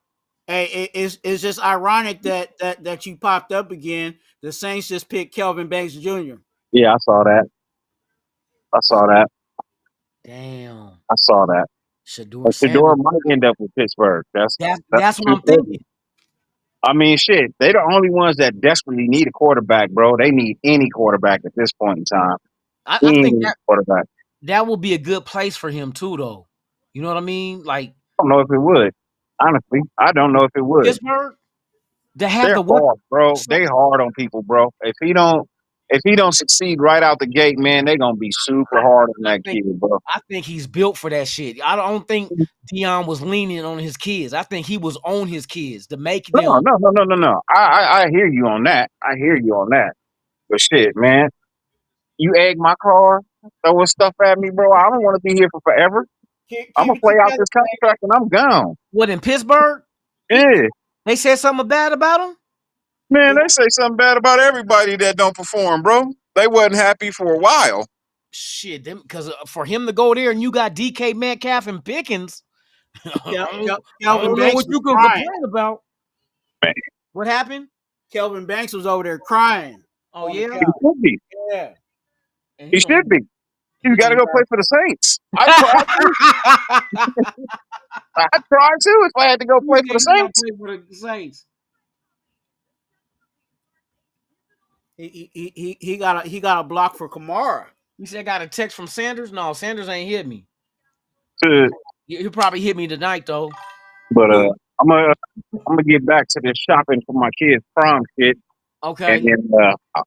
Hey, it's just ironic that you popped up again. The Saints just picked Kelvin Banks Jr. Yeah, I saw that. Damn. I saw that. Shador might end up with Pittsburgh. That's what I'm thinking. I mean, shit, they the only ones that desperately need a quarterback, bro. They need any quarterback at this point in time. I think quarterback. That will be a good place for him too, though. You know what I mean? Like, I don't know if it would. Honestly, I don't know if it would. Pittsburgh, they're hard, bro. They hard on people, bro. If he don't succeed right out the gate, man, they're gonna be super hard on that kid, bro. I think he's built for that shit. I don't think Deion was leaning on his kids. I think he was on his kids to make them. No. I hear you on that. But shit, man, you egg my car, throwing stuff at me, bro. I don't want to be here for forever. I'm gonna play out this contract and I'm gone. What, in Pittsburgh? Yeah. They said something bad about him? Man, they say something bad about everybody that don't perform, bro. They wasn't happy for a while. Shit, because for him to go there and you got DK Metcalf and Pickens, I don't know what you can complain about. Man. What happened? Kelvin Banks was over there crying. Oh, yeah? He should be. Yeah. He should be. You got to go play for the Saints. I'd try too if I had to go play for the Saints. He got a block for Kamara. You said I got a text from Sanders? No, Sanders ain't hit me. Good. He'll probably hit me tonight though. But I'm gonna get back to this shopping for my kids' prom shit. Okay. And then,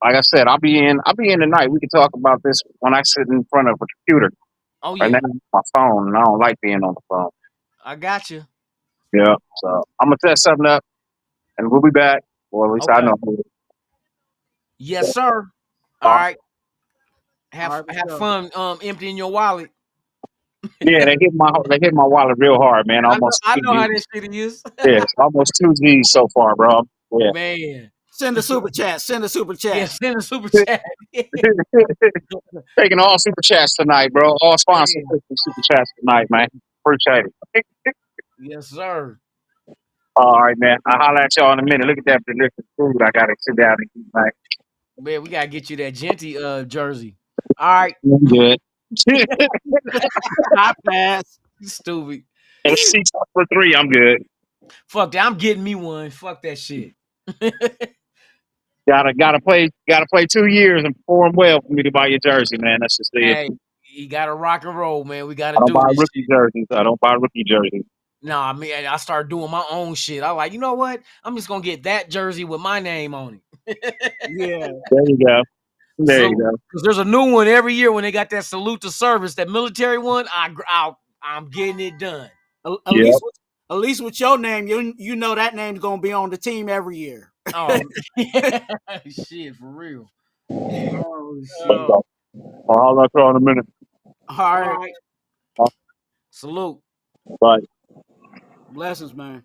like I said, I'll be in tonight. We can talk about this when I sit in front of a computer. Oh yeah. And then my phone, and I don't like being on the phone. I got you. Yeah. So I'm gonna set something up, and we'll be back. Or at least I know. Yes, sir. All right. Have fun emptying your wallet. Yeah, they hit my wallet real hard, man. Almost. I know how this shit is. Yeah, it's almost 2 G's so far, bro. Yeah. Man. Send a super chat. Yeah, send a super chat. Taking all super chats tonight, bro. All sponsors super chats tonight, man. Appreciate it. Yes, sir. All right, man. I'll holler at y'all in a minute. Look at that delicious food I got to sit down and eat, man. Man, we gotta get you that Genty jersey. All right, I'm good. I pass. you stupid. If she talk for 3, I'm good. Fuck that. I'm getting me one. Fuck that shit. Gotta play 2 years and perform well for me to buy your jersey, man. That's just it. Hey, you gotta rock and roll, man. We gotta I don't do buy this rookie shit. jerseys. I don't buy rookie jerseys. Nah, man, I started doing my own shit. I like, you know what? I'm just gonna get that jersey with my name on it. Yeah. There you go. There you go. Because there's a new one every year when they got that salute to service, that military one. I'm getting it done. At least with your name, you know that name's gonna be on the team every year. Oh shit, for real. Oh shit. I'll holler at you in a minute. All All right. right. Salute. Bye. Blessings, man.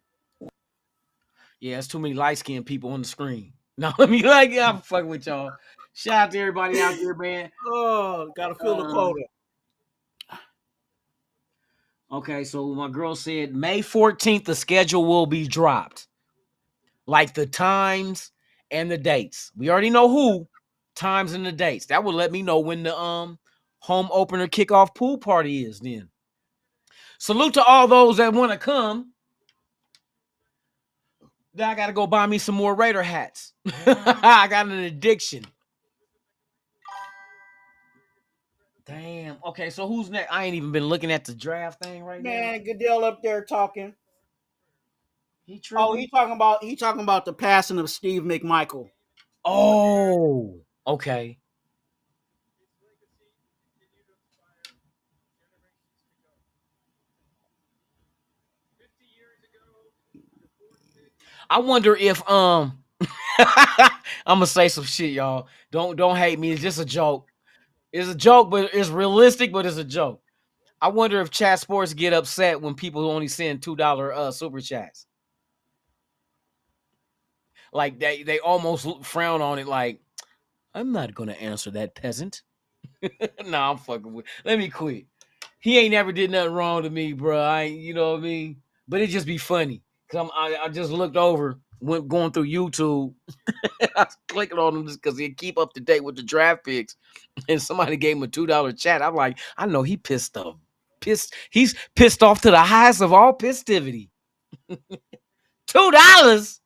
Yeah, it's too many light-skinned people on the screen. No, let me I'm fucking with y'all. Shout out to everybody out there, man. Oh, gotta fill the quota. Okay, so my girl said May 14th, the schedule will be dropped. Like the times and the dates. We already know who, times and the dates. That will let me know when the home opener kickoff pool party is then. Salute to all those that want to come. Then I gotta go buy me some more Raider hats. I got an addiction. Damn. Okay, so who's next? I ain't even been looking at the draft thing right now. Man, Goodell up there talking. He tripping? He talking about the passing of Steve McMichael. Oh, okay. I wonder if I'm gonna say some shit, y'all. Don't hate me. It's just a joke. It's a joke, but it's realistic, but it's a joke. I wonder if chat sports get upset when people only send $2 super chats. Like they almost frown on it like, I'm not gonna answer that, peasant. Nah, I'm fucking with. Let me quit. He ain't never did nothing wrong to me, bro. You know what I mean? But it just be funny. Cause I just looked over, went going through YouTube. I was clicking on him just because he'd keep up to date with the draft picks. And somebody gave him a $2 chat. I'm like, I know he pissed off. He's pissed off to the highest of all pistivity. $2?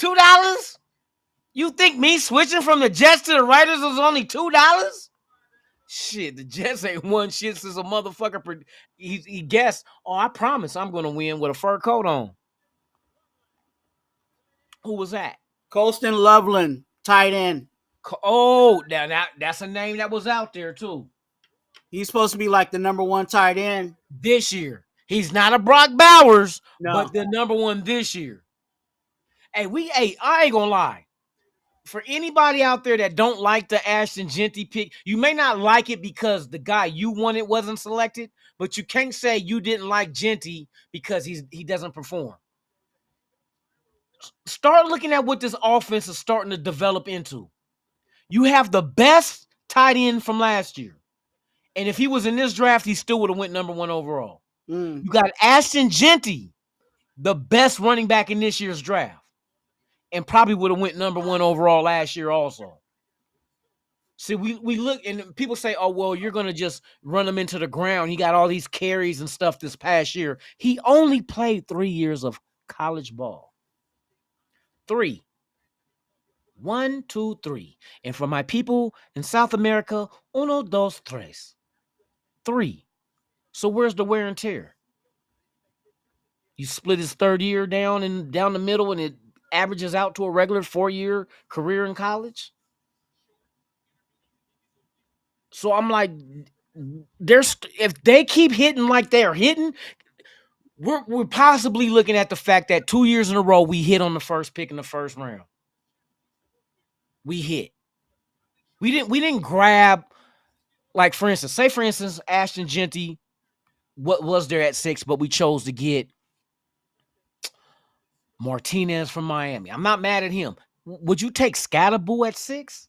$2? You think me switching from the Jets to the Raiders was only $2? Shit, the Jets ain't won shit since a motherfucker. He guessed, oh, I promise I'm going to win with a fur coat on. Who was that? Colston Loveland, tight end. Oh, now that's a name that was out there too. He's supposed to be like the number 1 tight end this year. He's not a Brock Bowers, no. But the number 1 this year. Hey, I ain't gonna lie. For anybody out there that don't like the Ashton Genty pick, you may not like it because the guy you wanted wasn't selected, but you can't say you didn't like Genty because he doesn't perform. Start looking at what this offense is starting to develop into. You have the best tight end from last year. And if he was in this draft, he still would have went number 1 overall. You got Ashton Genty, the best running back in this year's draft. And probably would have went number 1 overall last year also. See, we look and people say, oh, well, you're going to just run him into the ground. He got all these carries and stuff this past year. He only played 3 years of college ball. 3. 1, 2, 3. And for my people in South America, 1, 2, 3. 3. So where's the wear and tear? You split his 3rd year down the middle and it averages out to a regular 4-year career in college. So I'm like, if they keep hitting like they're hitting, we're possibly looking at the fact that 2 years in a row we hit on the first pick in the first round. We hit. We didn't grab, like for instance, Ashton Genty, what was there at 6, but we chose to get Martinez from Miami. I'm not mad at him. Would you take Scatterboo at 6?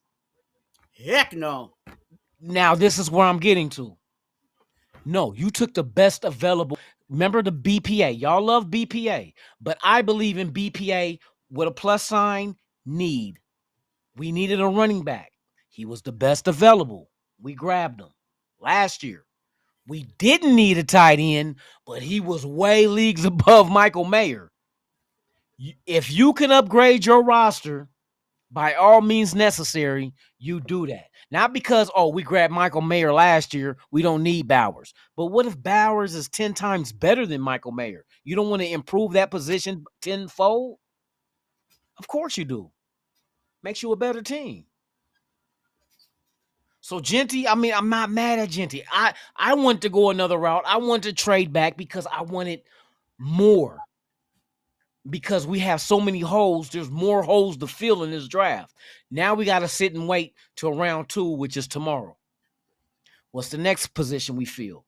Heck no. Now, this is where I'm getting to. No, you took the best available. Remember the BPA. Y'all love BPA. But I believe in BPA with a plus sign, need. We needed a running back. He was the best available. We grabbed him last year. We didn't need a tight end, but he was way leagues above Michael Mayer. If you can upgrade your roster, by all means necessary, you do that. Not because, we grabbed Michael Mayer last year, we don't need Bowers. But what if Bowers is 10 times better than Michael Mayer? You don't want to improve that position tenfold? Of course you do. Makes you a better team. So Genty, I'm not mad at Genty. I want to go another route. I want to trade back because I wanted more. Because we have so many holes, there's more holes to fill in this draft. Now we got to sit and wait till round 2, which is tomorrow. What's the next position we fill?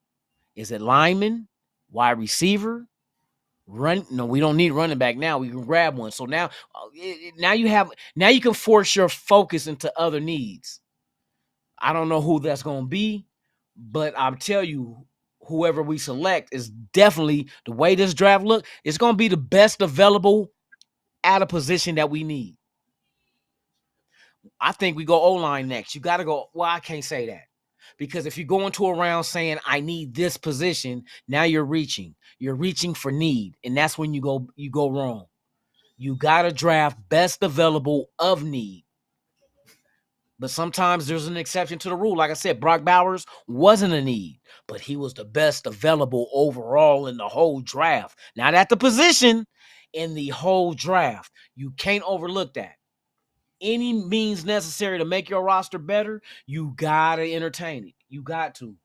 Is it lineman, wide receiver, run? No, we don't need running back now. We can grab one. So now you can force your focus into other needs. I don't know who that's going to be, but I'll tell you, whoever we select is definitely, the way this draft look, it's going to be the best available at a position that we need. I think we go O-line next. You got to go, well, I can't say that. Because if you go into a round saying, I need this position, now you're reaching. You're reaching for need, and that's when you go wrong. You got to draft best available of need. But sometimes there's an exception to the rule. Like I said, Brock Bowers wasn't a need, but he was the best available overall in the whole draft. Not at the position, in the whole draft. You can't overlook that. Any means necessary to make your roster better, you got to entertain it. You got to.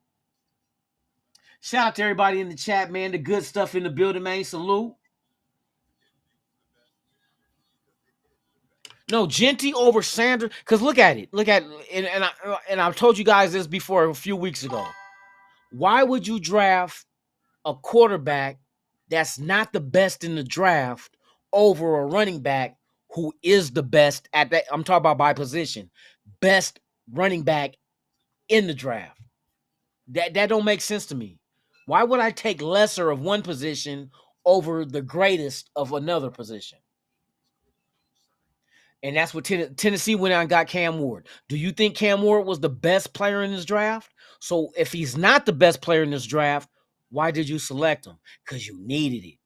Shout out to everybody in the chat, man. The good stuff in the building, man. Salute. No, Genty over Sanders. Because look at it. And I've told you guys this before a few weeks ago. Why would you draft a quarterback that's not the best in the draft over a running back who is the best at that? I'm talking about by position. Best running back in the draft. That don't make sense to me. Why would I take lesser of one position over the greatest of another position? And that's what Tennessee went out and got Cam Ward. Do you think Cam Ward was the best player in this draft? So if he's not the best player in this draft, why did you select him? Because you needed it.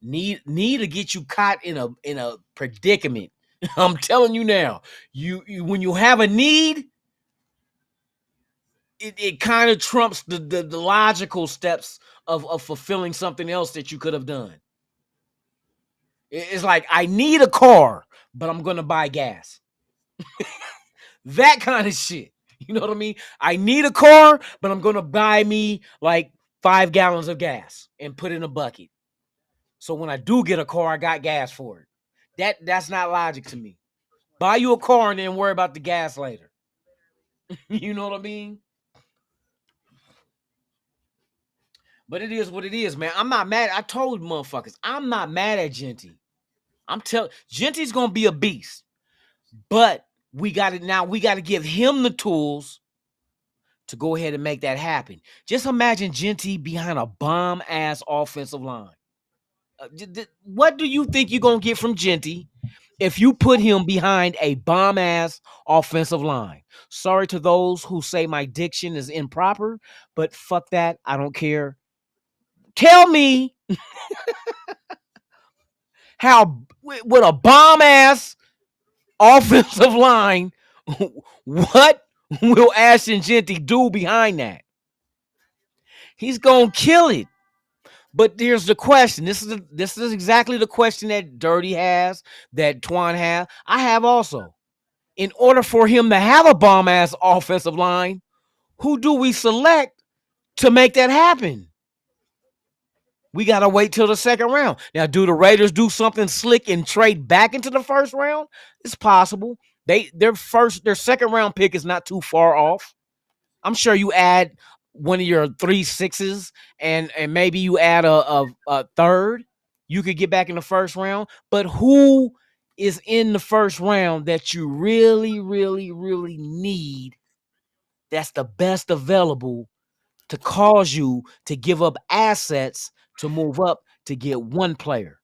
Need to get you caught in a predicament. I'm telling you now. You when you have a need, it kind of trumps the logical steps of fulfilling something else that you could have done. It's like, I need a car, but I'm going to buy gas. That kind of shit. You know what I mean? I need a car, but I'm going to buy me like 5 gallons of gas and put it in a bucket. So when I do get a car, I got gas for it. That's not logic to me. Buy you a car and then worry about the gas later. You know what I mean? But it is what it is, man. I'm not mad. I told motherfuckers, I'm not mad at Genty. Genty's gonna be a beast. But we got to give him the tools to go ahead and make that happen. Just imagine Genty behind a bomb-ass offensive line. What do you think you're gonna get from Genty if you put him behind a bomb-ass offensive line? Sorry to those who say my diction is improper, but fuck that. I don't care. Tell me how, with a bomb-ass offensive line, what will Ashton Genty do behind that? He's going to kill it. But here's the question. This is exactly the question that Dirty has, that Twan has. I have also. In order for him to have a bomb-ass offensive line, who do we select to make that happen? We got to wait till the second round. Now, do the Raiders do something slick and trade back into the first round? It's possible. Their second round pick is not too far off. I'm sure you add one of your 3 6s and maybe you add a third. You could get back in the first round. But who is in the first round that you really, really, really need, that's the best available to cause you to give up assets to move up to get one player?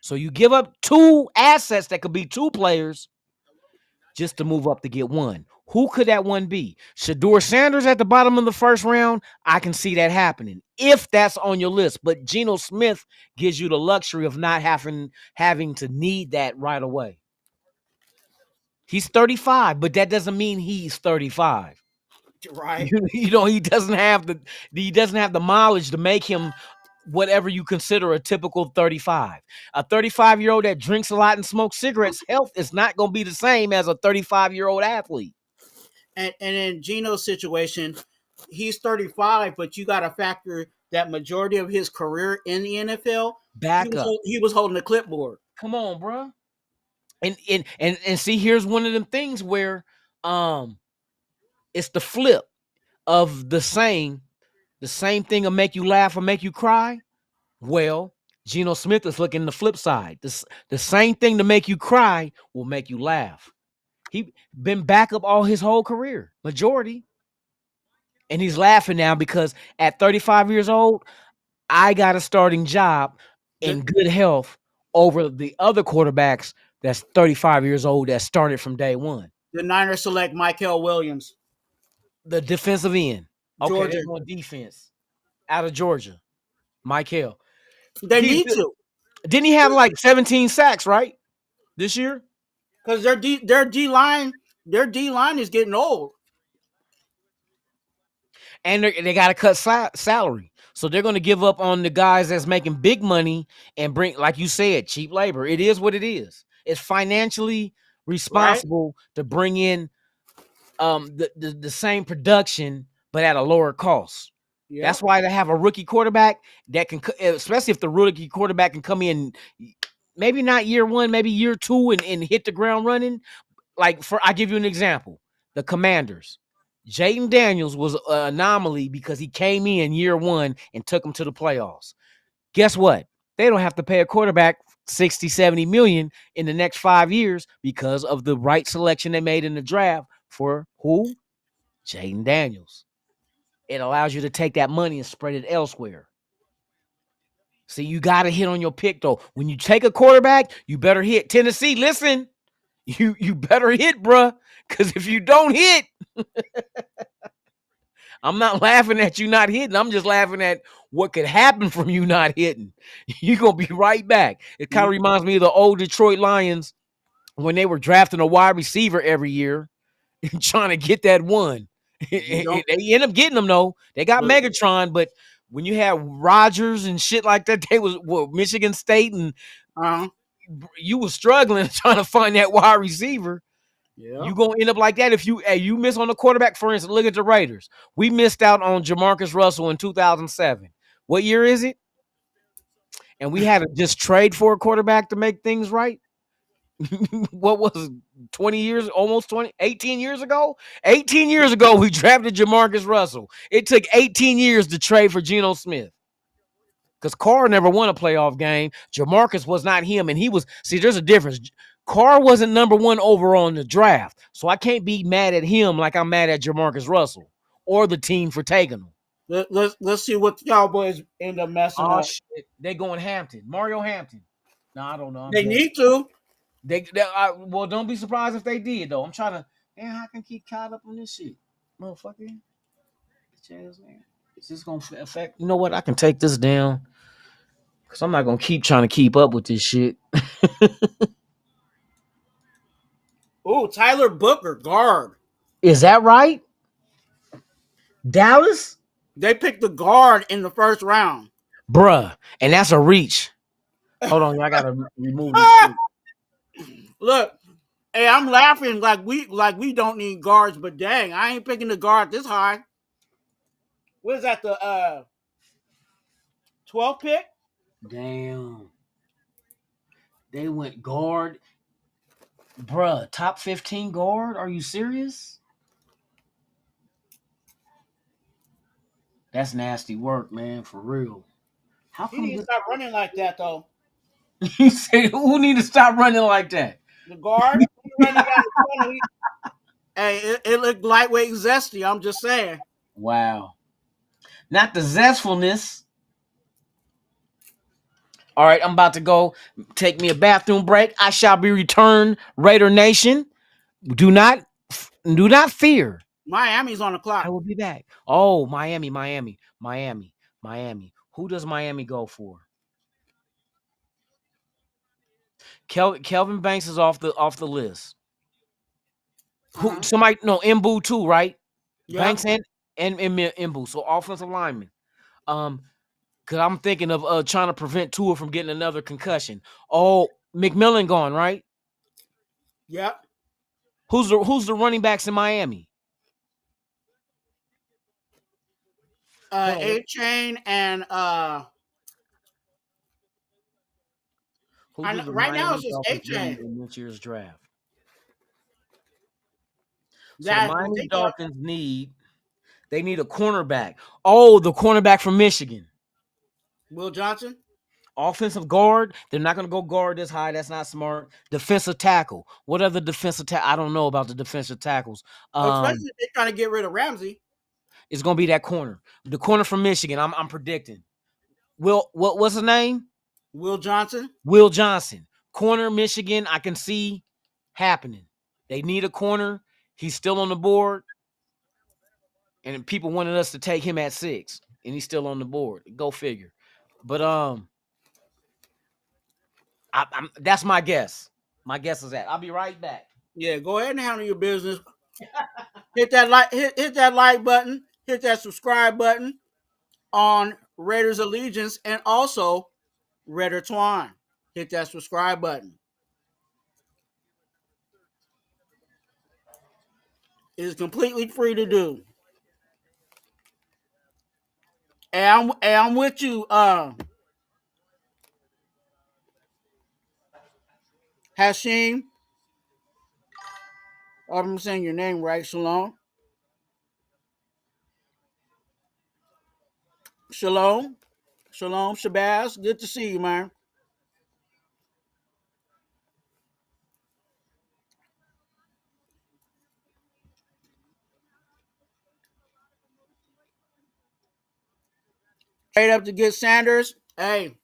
So you give up 2 assets that could be 2 players just to move up to get one. Who could that one be? Shador Sanders at the bottom of the first round? I can see that happening if that's on your list. But Geno Smith gives you the luxury of not having to need that right away. He's 35, but that doesn't mean he's 35. Right. He doesn't have the mileage to make him whatever you consider a typical 35. A 35-year-old that drinks a lot and smokes cigarettes, health is not going to be the same as a 35-year-old athlete. And in Geno's situation, he's 35, but you got to factor that majority of his career in the NFL, he was holding the clipboard. Come on, bro. And see, here's one of them things where it's the flip of the same thing will make you laugh or make you cry. Well, Geno Smith is looking the flip side. The same thing to make you cry will make you laugh. He been backup all his whole career, majority. And he's laughing now because at 35 years old, I got a starting job in good health over the other quarterbacks that's 35 years old that started from day one. The Niners select Michael Williams. The defensive end. Okay, Georgia. they're on defense. Out of Georgia. Michael. They need to. Didn't he have like 17 sacks, right? This year? Because their D line is getting old. And they got to cut salary. So they're going to give up on the guys that's making big money and bring, like you said, cheap labor. It is what it is. It's financially responsible to bring in the same production, but at a lower cost. Yeah. That's why they have a rookie quarterback that can, especially if the rookie quarterback can come in, maybe not year one, maybe year two and hit the ground running. Like I give you an example, the Commanders. Jaden Daniels was an anomaly because he came in year one and took them to the playoffs. Guess what? They don't have to pay a quarterback 60, 70 million in the next 5 years because of the right selection they made in the draft for who? Jaden Daniels. It allows you to take that money and spread it elsewhere. See, you got to hit on your pick, though. When you take a quarterback, you better hit. Tennessee, listen, you better hit, bruh, because if you don't hit, I'm not laughing at you not hitting. I'm just laughing at what could happen from you not hitting. You're going to be right back. It kind of reminds me of the old Detroit Lions when they were drafting a wide receiver every year and trying to get that one. They end up getting them, though. They got Megatron, but when you have Rodgers and shit like that, they was Michigan State, and you was struggling trying to find that wide receiver. Yeah. You're going to end up like that if you miss on the quarterback. For instance, look at the Raiders. We missed out on Jamarcus Russell in 2007. What year is it? And we had to just trade for a quarterback to make things right. What was it, 20 years, almost 20, 18 years ago? 18 years ago, we drafted Jamarcus Russell. It took 18 years to trade for Geno Smith. Because Carr never won a playoff game. Jamarcus was not him, and he was, see, there's a difference. Carr wasn't number one overall in the draft, so I can't be mad at him like I'm mad at Jamarcus Russell or the team for taking him. Let's see what the Cowboys end up messing up. Shit. They going Hampton. Mario Hampton. No, I don't know. They need to. Well, don't be surprised if they did, though. I'm trying to, I can keep caught up on this shit. Motherfucker. Is this going to affect? You know what? I can take this down because I'm not going to keep trying to keep up with this shit. Oh, Tyler Booker, guard. Is that right? Dallas? They picked the guard in the first round. Bruh, and that's a reach. Hold on, I got to remove this shit. Look, hey, I'm laughing like we don't need guards, but dang, I ain't picking the guard this high. What is that, the 12th pick? Damn. They went guard. Bruh, top 15 guard? Are you serious? That's nasty work, man, for real. How come you stop running like that, though? You say, who need to stop running like that? The guard? Hey, it looked lightweight zesty, I'm just saying. Wow. Not the zestfulness. All right, I'm about to go take me a bathroom break. I shall be returned, Raider Nation. Do not fear. Miami's on the I clock. will be back. Oh, Miami. Who does Miami go for? Kelvin Banks is off the list. Who somebody no Mbu too, right? Yeah. Banks and Mbu. So offensive lineman. Cause I'm thinking of trying to prevent Tua from getting another concussion. Oh, McMillan gone, right? Yep. Who's the running backs in Miami? A Chain and Who do the right now Miami it's just A Dolphins need Chain. in this year's draft? So the That Miami Dolphins need a cornerback. Oh, the cornerback from Michigan. Will Johnson. Offensive guard. They're not going to go guard this high. That's not smart. Defensive tackle. What other defensive tackle? I don't know about the defensive tackles. Especially if they're trying to get rid of Ramsey. It's going to be that corner. The corner from Michigan. I'm predicting. What's his name? Will Johnson. Will Johnson. Corner, Michigan. I can see happening. They need a corner. He's still on the board. And people wanted us to take him at 6. And he's still on the board. Go figure. But that's my guess. My guess is that. I'll be right back. Yeah, go ahead and handle your business. Hit that like button. Hit that subscribe button on Raiders Allegiance and also Raider Twine. Hit that subscribe button. It is completely free to do. And I'm with you, Hashim. I'm saying your name right, Shalom. Shalom, Shabazz. Good to see you, man. Trade up to get Sanders. Hey,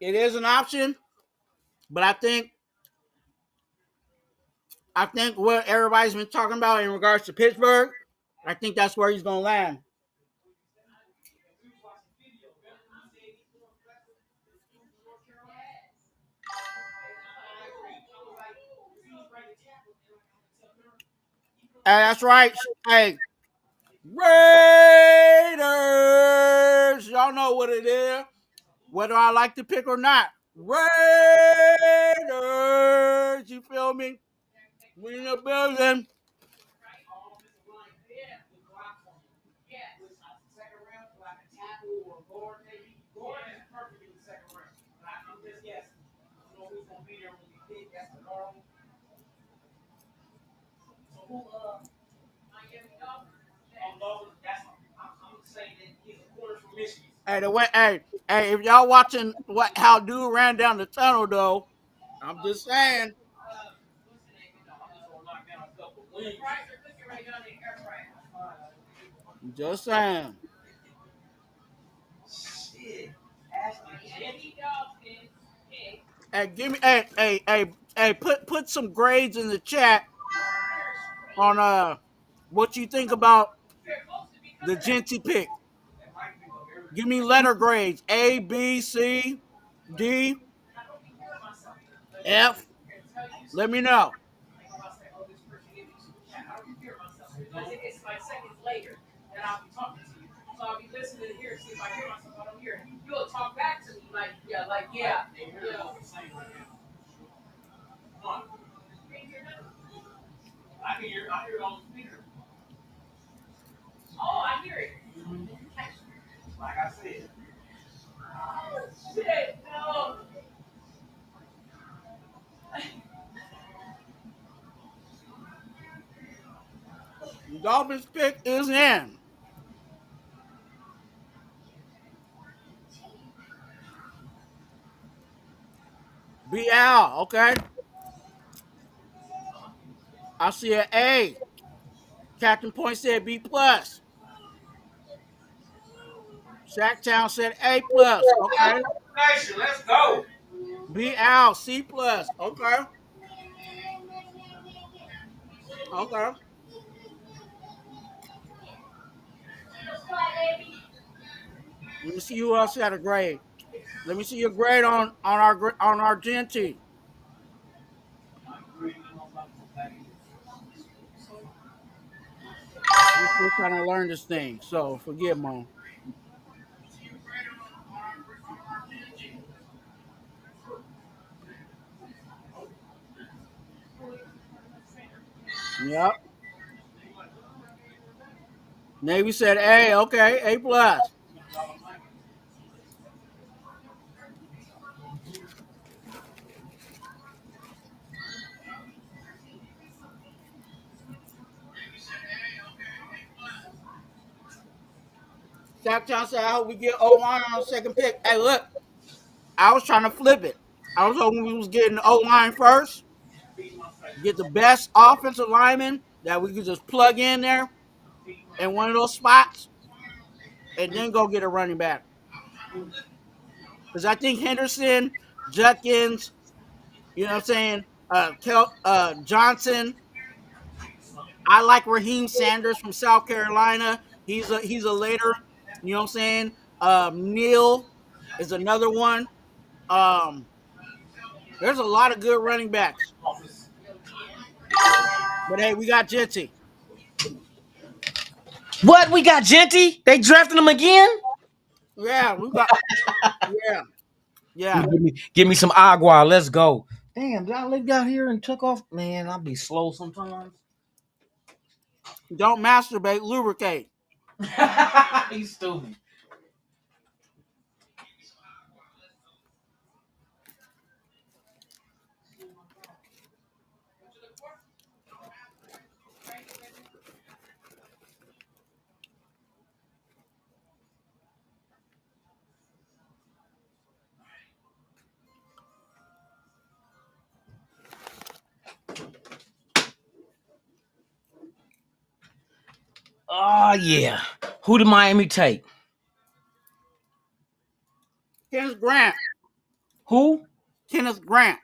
it is an option, but I think what everybody's been talking about in regards to Pittsburgh, I think that's where he's going to land. Hey, that's right. Hey, Raiders. Y'all know what it is. Whether I like the pick or not. Raiders. You feel me? We in the building. Hey, if y'all watching how dude ran down the tunnel though, I'm just saying. Just saying. Hey, give me put some grades in the chat on what you think about the Genty pick. Give me letter grades. A, B, C, D, F. Let me know. It's like seconds later that I'll be talking to you. So I'll be listening here, see if I hear myself. I don't hear it. You'll talk back to me like, yeah. I hear it on the speaker. Oh, I hear it. Like I said. Oh, shit, no. Dolphins pick is in. BL, okay. I see an A. Captain Point said B plus. Shacktown said A plus. Okay. Let's go. B Al C plus. Okay. Okay. Let me see who else had a grade. Let me see your grade on our Genty. We're still trying to learn this thing, so forgive Mom. Yep. Navy said A. Okay, A plus. Sacktown said, I hope we get O line on the second pick. Hey, look, I was trying to flip it. I was hoping we was getting the O line first, get the best offensive lineman that we could just plug in there in one of those spots, and then go get a running back. Because I think Henderson, Judkins, you know what I'm saying, Johnson. I like Raheem Sanders from South Carolina. He's a later, you know what I'm saying. Neal is another one. There's a lot of good running backs. But hey, we got Genty. What? We got Genty? They drafted him again? Yeah, we got. Yeah. Give me some agua. Let's go. Damn, did I live out here and took off? Man, I'll be slow sometimes. Don't masturbate, lubricate. He's stupid. Oh, yeah. Who did Miami take? Kenneth Grant. Who? Kenneth Grant.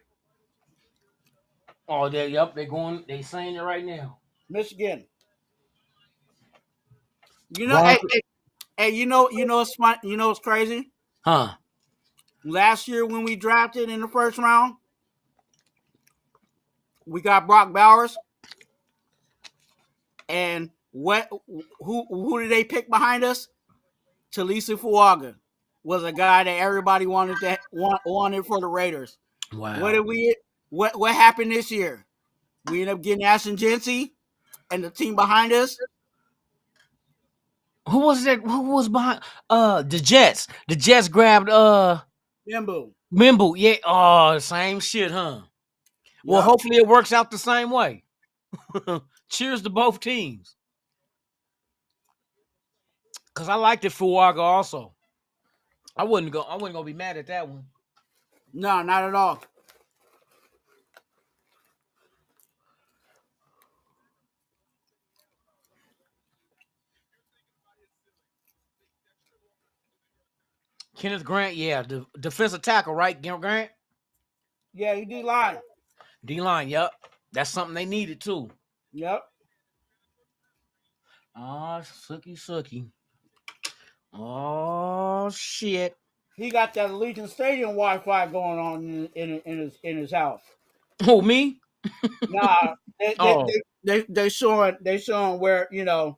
Oh, they saying it right now. Michigan. You know, hey, you know it's fun. You know it's crazy? Huh? Last year when we drafted in the first round, we got Brock Bowers. And who did they pick behind us? Talisa Fuaga was a guy that everybody wanted for the Raiders. Wow. What happened this year? We ended up getting Ashton Genty and the team behind us. Who was that? Who was behind the Jets? The Jets grabbed Mimbu. Yeah. Oh, same shit, huh? Yep. Well, hopefully it works out the same way. Cheers to both teams. Cause I liked it Fuaga also. I wasn't gonna be mad at that one. No, not at all. Kenneth Grant, yeah, the defensive tackle, right? Grant? Yeah, he D-line. D-line, yep. That's something they needed too. Yep. Oh, Sookie. Oh shit. He got that Allegiant Stadium Wi-Fi going on in his house. Who, me? Nah, they showing where, you know,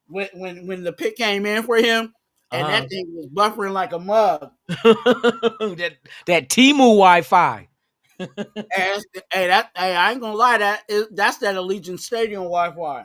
when the pick came in for him, and that thing was buffering like a mug. that Temu Wi-Fi. Hey, I ain't gonna lie, that's that Allegiant Stadium Wi-Fi.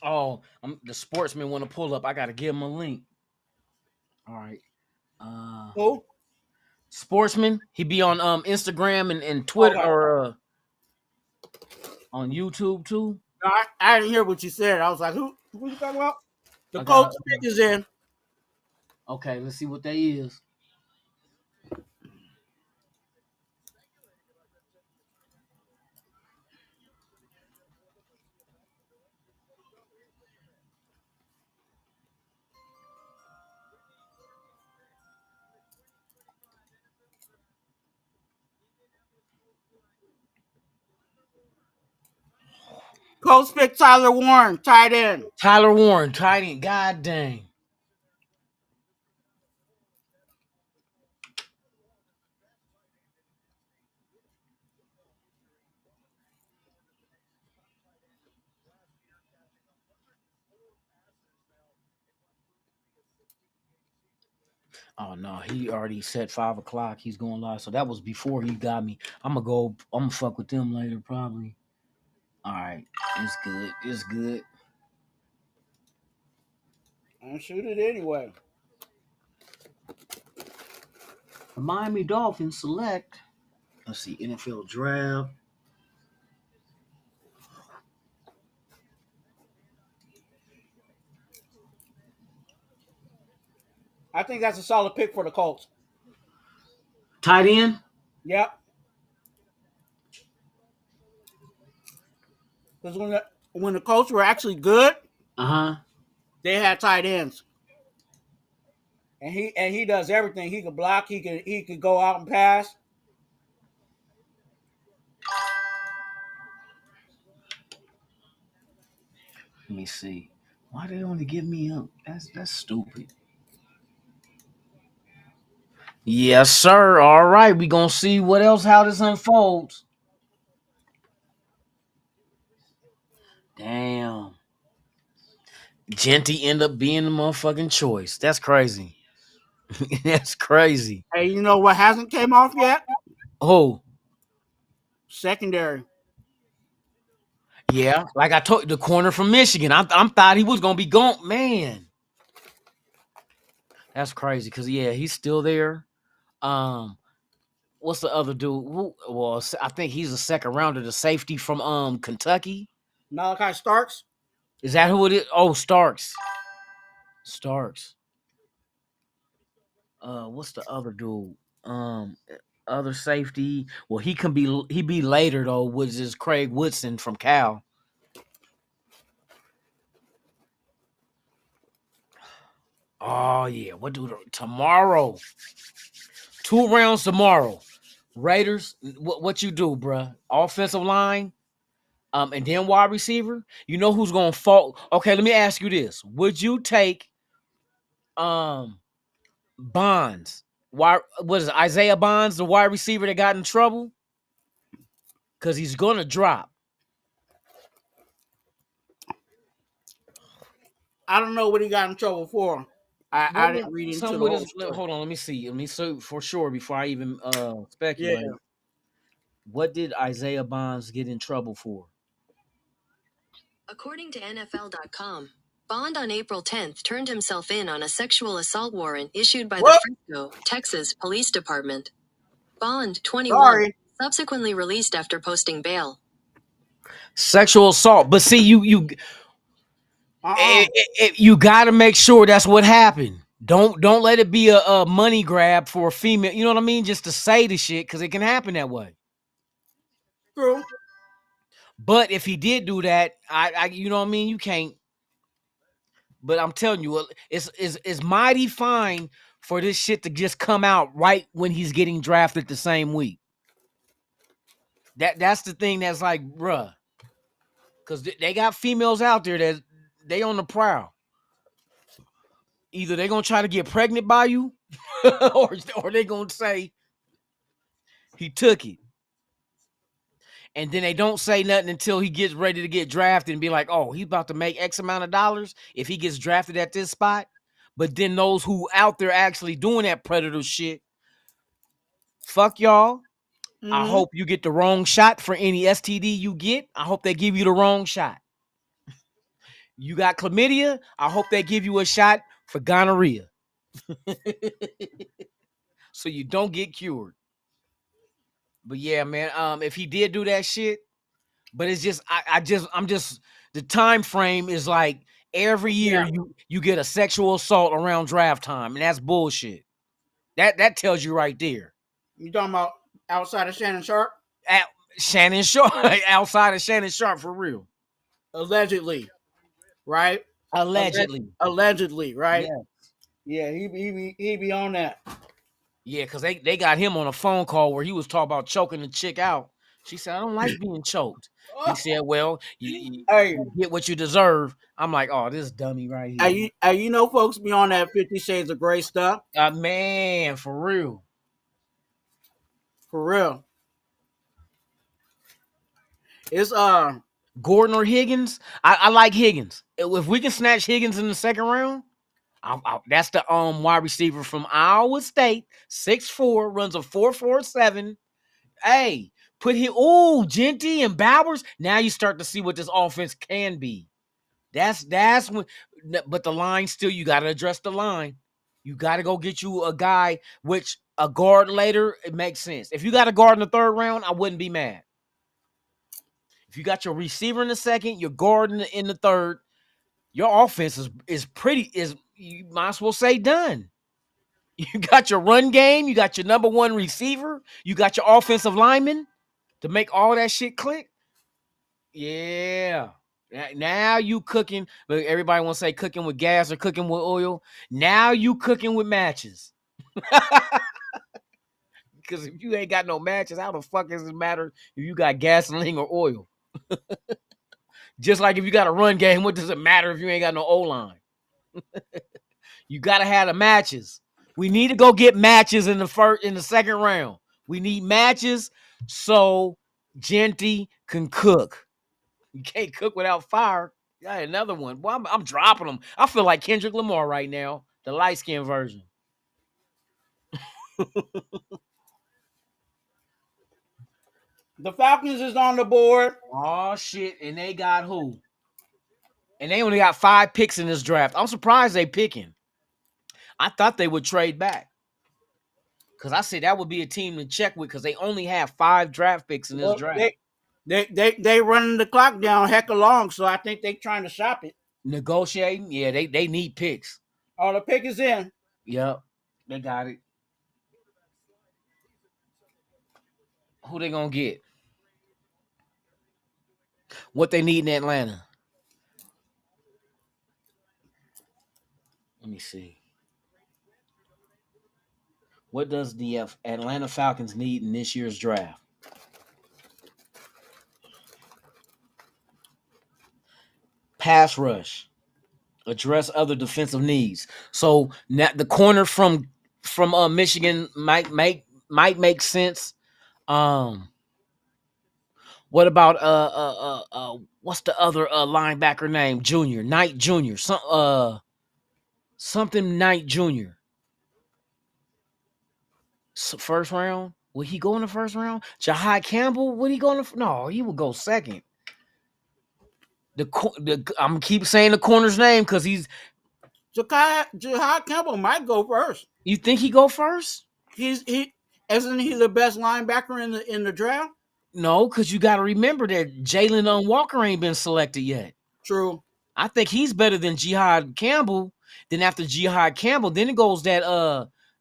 Oh, the Sportsman want to pull up. I gotta give him a link. All right. Who? Sportsman. He be on Instagram and Twitter or on YouTube too. No, I didn't hear what you said. I was like, who Who you talking about? The I got Colts pick is in. okay, let's see what that is. Colts pick Tyler Warren, tight end. Tyler Warren, tight end. God dang. Oh no, he already said 5 o'clock. He's going live. So that was before he got me. I'm gonna fuck with them later, probably. All right. It's good. It's good. I'll shoot it anyway. The Miami Dolphins select. Let's see, NFL draft. I think that's a solid pick for the Colts. Tight end? Yep. Because when the Colts were actually good, they had tight ends. And he does everything. He could block, he could go out and pass. Let me see. Why they only give me up? That's stupid. Yes, sir. All right. We gonna see what else, how this unfolds. Damn. Genty end up being the motherfucking choice. That's crazy. That's crazy. Hey, you know what hasn't came off yet? Oh. Secondary. Yeah, like I told you, the corner from Michigan. I'm thought he was gonna be gone. Man, that's crazy. Cause yeah, he's still there. What's the other dude? Well, I think he's a second rounder. The safety from Kentucky. Malachi Starks. Is that who it is? Oh, Starks. What's the other dude? Other safety. Well, he be later though. Which is Craig Woodson from Cal. Oh yeah, what do tomorrow? 2 rounds tomorrow. Raiders, what you do, bruh? Offensive line, and then wide receiver. You know who's gonna fall? Okay, let me ask you this: would you take Bonds? Why? What is it, Isaiah Bonds, the wide receiver that got in trouble? Because he's gonna drop. I don't know what he got in trouble for. I didn't read into the whole story. Hold on, let me see. Let me see for sure before I even speculate. Yeah. What did Isaiah Bonds get in trouble for? According to NFL.com, Bond on April 10th turned himself in on a sexual assault warrant issued by the Frisco, Texas Police Department. Bond, 21, subsequently released after posting bail. Sexual assault, but see, you got to make sure that's what happened. Don't let it be a money grab for a female. You know what I mean? Just to say the shit, because it can happen that way. True. But if he did do that, I you know what I mean? You can't. But I'm telling you, it's mighty fine for this shit to just come out right when he's getting drafted the same week. That's the thing that's like, bruh. Because they got females out there that they on the prowl. Either they're going to try to get pregnant by you or they're going to say he took it. And then they don't say nothing until he gets ready to get drafted and be like, oh, he's about to make X amount of dollars if he gets drafted at this spot. But then those who out there actually doing that predator shit, fuck y'all. Mm-hmm. I hope you get the wrong shot for any STD you get. I hope they give you the wrong shot. You got chlamydia, I hope they give you a shot for gonorrhea. So you don't get cured. But yeah, man, if he did do that shit, but it's just I'm just the time frame is like Every year you get a sexual assault around draft time, and that's bullshit. That tells you right there. You talking about outside of Shannon Sharp? Shannon Sharp, outside of Shannon Sharp, for real. Allegedly, right? Allegedly, right? Yeah, he be on that. Yeah, because they got him on a phone call where he was talking about choking the chick out. She said, "I don't like being choked." He said, "Well, you get what you deserve." I'm like, "Oh, this dummy right here." You know, folks be on that 50 Shades of Grey stuff. Man, for real. For real. It's Gordon or Higgins. I like Higgins. If we can snatch Higgins in the second round, that's the wide receiver from Iowa State, 6'4", runs a 4.47. Hey, put him. Oh, Genty and Bowers. Now you start to see what this offense can be. That's when. But the line still, you got to address the line. You got to go get you a guy, which a guard later. It makes sense. If you got a guard in the third round, I wouldn't be mad. If you got your receiver in the second, your guard in the third, your offense is you might as well say done. You got your run game, you got your number one receiver, you got your offensive lineman to make all that shit click. Yeah. Now you cooking. Look, everybody want to say cooking with gas or cooking with oil. Now you cooking with matches. Because if you ain't got no matches, how the fuck does it matter if you got gasoline or oil? Just like if you got a run game, what does it matter if you ain't got no O-line? You got to have the matches. We need to go get matches in the second round. We need matches so Genty can cook. You can't cook without fire. Yeah, another one. Well, I'm dropping them. I feel like Kendrick Lamar right now, the light-skinned version. The Falcons is on the board. Oh, shit. And they got who? And they only got 5 picks in this draft. I'm surprised they picking. I thought they would trade back. Because I said that would be a team to check with because they only have 5 draft picks in this draft. They running the clock down heck along, so I think they trying to shop it. Negotiating? Yeah, they need picks. Oh, the pick is in. Yep. They got it. Who they gonna get? What they need in Atlanta? Let me see. What does the Atlanta Falcons need in this year's draft? Pass rush. Address other defensive needs. So now the corner from Michigan might make sense. What about what's the other linebacker name? Junior, Knight Junior. Something Knight Junior. So first round? Would he go in the first round? Jahai Campbell? Would he go in the? No, he would go second. I'm keep saying the corner's name because he's Jahai Campbell might go first. You think he go first? Isn't he the best linebacker in the draft? No, because you got to remember that Jalen Walker ain't been selected yet. True. I think he's better than Jihad Campbell. Then after Jihad Campbell, then it goes that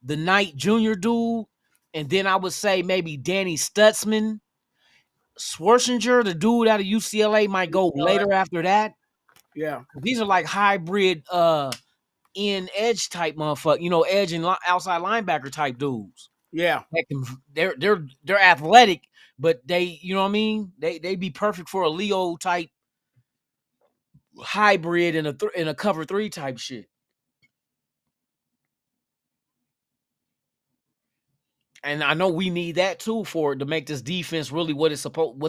the Knight Jr. dude, and then I would say maybe Danny Stutzman. Schwarzenegger, the dude out of UCLA, might go later after that. Yeah. These are like hybrid in edge type motherfucker, edge and outside linebacker type dudes. Yeah. They're athletic, but they, you know what I mean? They be perfect for a Leo type hybrid in a cover 3 type shit. And I know we need that too to make this defense really what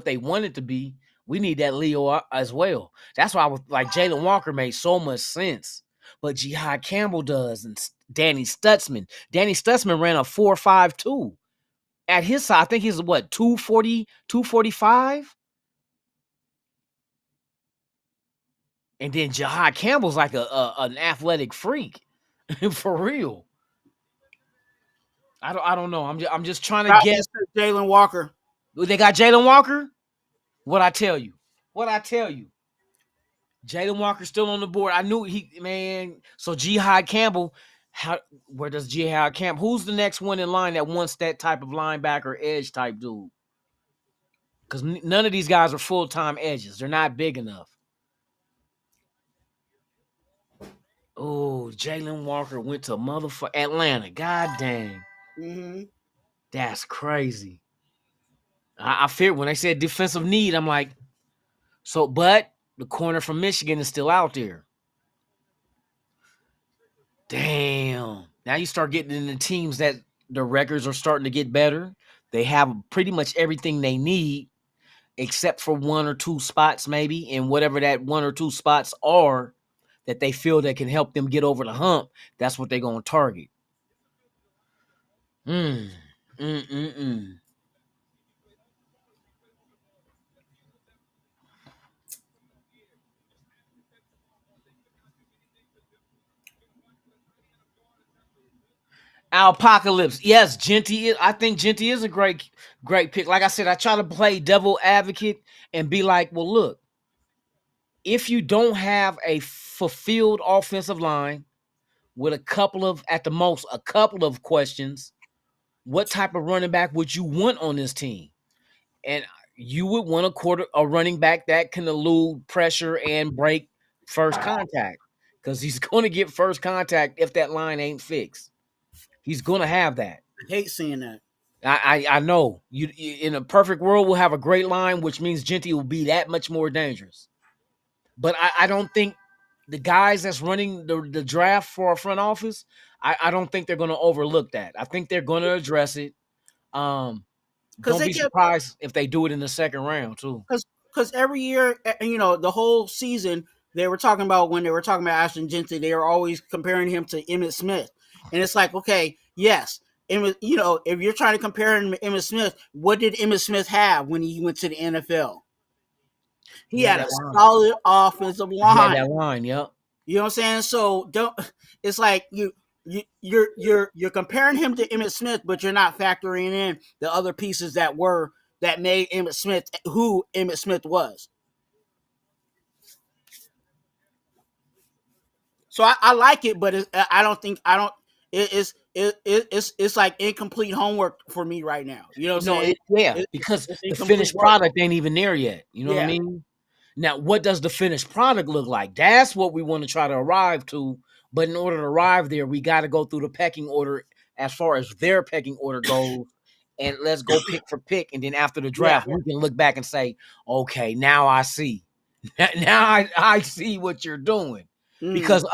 they want it to be. We need that Leo as well. That's why I was like Jalen Walker made so much sense. But Jihad Campbell does, and Danny Stutzman. Danny Stutzman ran a 4.52. At his side, I think he's what, 240, 245? And then Jihad Campbell's like an athletic freak. For real. I don't know. I'm just trying to guess. Jalen Walker. They got Jalen Walker? What I tell you? Jalen Walker's still on the board. I knew So Jihad Campbell, where does Jihad Campbell? Who's the next one in line that wants that type of linebacker edge type dude? Because none of these guys are full-time edges. They're not big enough. Oh, Jalen Walker went to Atlanta. God dang. Mm-hmm. That's crazy. I feared when they said defensive need, I'm like, but the corner from Michigan is still out there. Damn. Now you start getting into teams that the records are starting to get better. They have pretty much everything they need, except for one or two spots, maybe, and whatever that one or two spots are that they feel that can help them get over the hump, that's what they're going to target. Apocalypse. Yes, Genty. I think Genty is a great pick. Like I said, I try to play devil advocate and be like, well, look, if you don't have a fulfilled offensive line with at the most, a couple of questions, what type of running back would you want on this team? And you would want a running back that can elude pressure and break first contact, because he's going to get first contact if that line ain't fixed. He's going to have that. I hate seeing that. I know. You in a perfect world, we'll have a great line, which means Genty will be that much more dangerous. But I don't think the guys that's running the draft for our front office, I don't think they're going to overlook that. I think they're going to address it. Don't be surprised if they do it in the second round too. Because every year, the whole season, they were talking about when they were talking about Ashton Genty, they were always comparing him to Emmitt Smith. And it's like, okay, yes, if you're trying to compare him to Emmitt Smith, what did Emmitt Smith have when he went to the NFL? He had a solid offensive line. He had that line, yep. You know what I'm saying? So it's like you're comparing him to Emmitt Smith, but you're not factoring in the other pieces that made Emmitt Smith who Emmitt Smith was. So I like it, but it's like incomplete homework for me right now. You know what I'm saying? Because the finished product ain't even there yet. You know what I mean? Now, what does the finished product look like? That's what we want to try to arrive to. But in order to arrive there, we got to go through the pecking order as far as their pecking order goes. And let's go pick for pick. And then after the draft, we can look back and say, okay, now I see. Now I see what you're doing. Because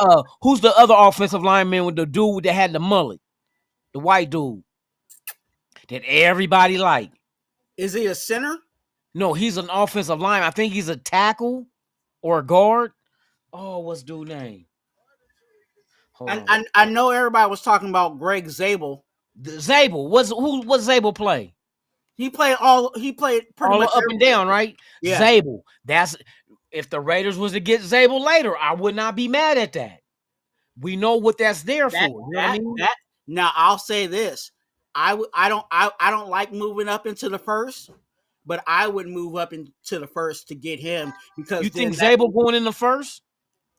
who's the other offensive lineman with the dude that had the mullet? The white dude that everybody liked. Is he a center? No, he's an offensive lineman. I think he's a tackle or a guard. Oh, what's dude's name? I know everybody was talking about Greg Zabel. Zabel. What Zabel play? He played pretty all much up and down, right? Yeah. Zabel. If the Raiders was to get Zabel later, I would not be mad at that. We know what that's there for. You know what I mean? Now I'll say this: I don't like moving up into the first, but I would move up into the first to get him because you think Zabel going in the first?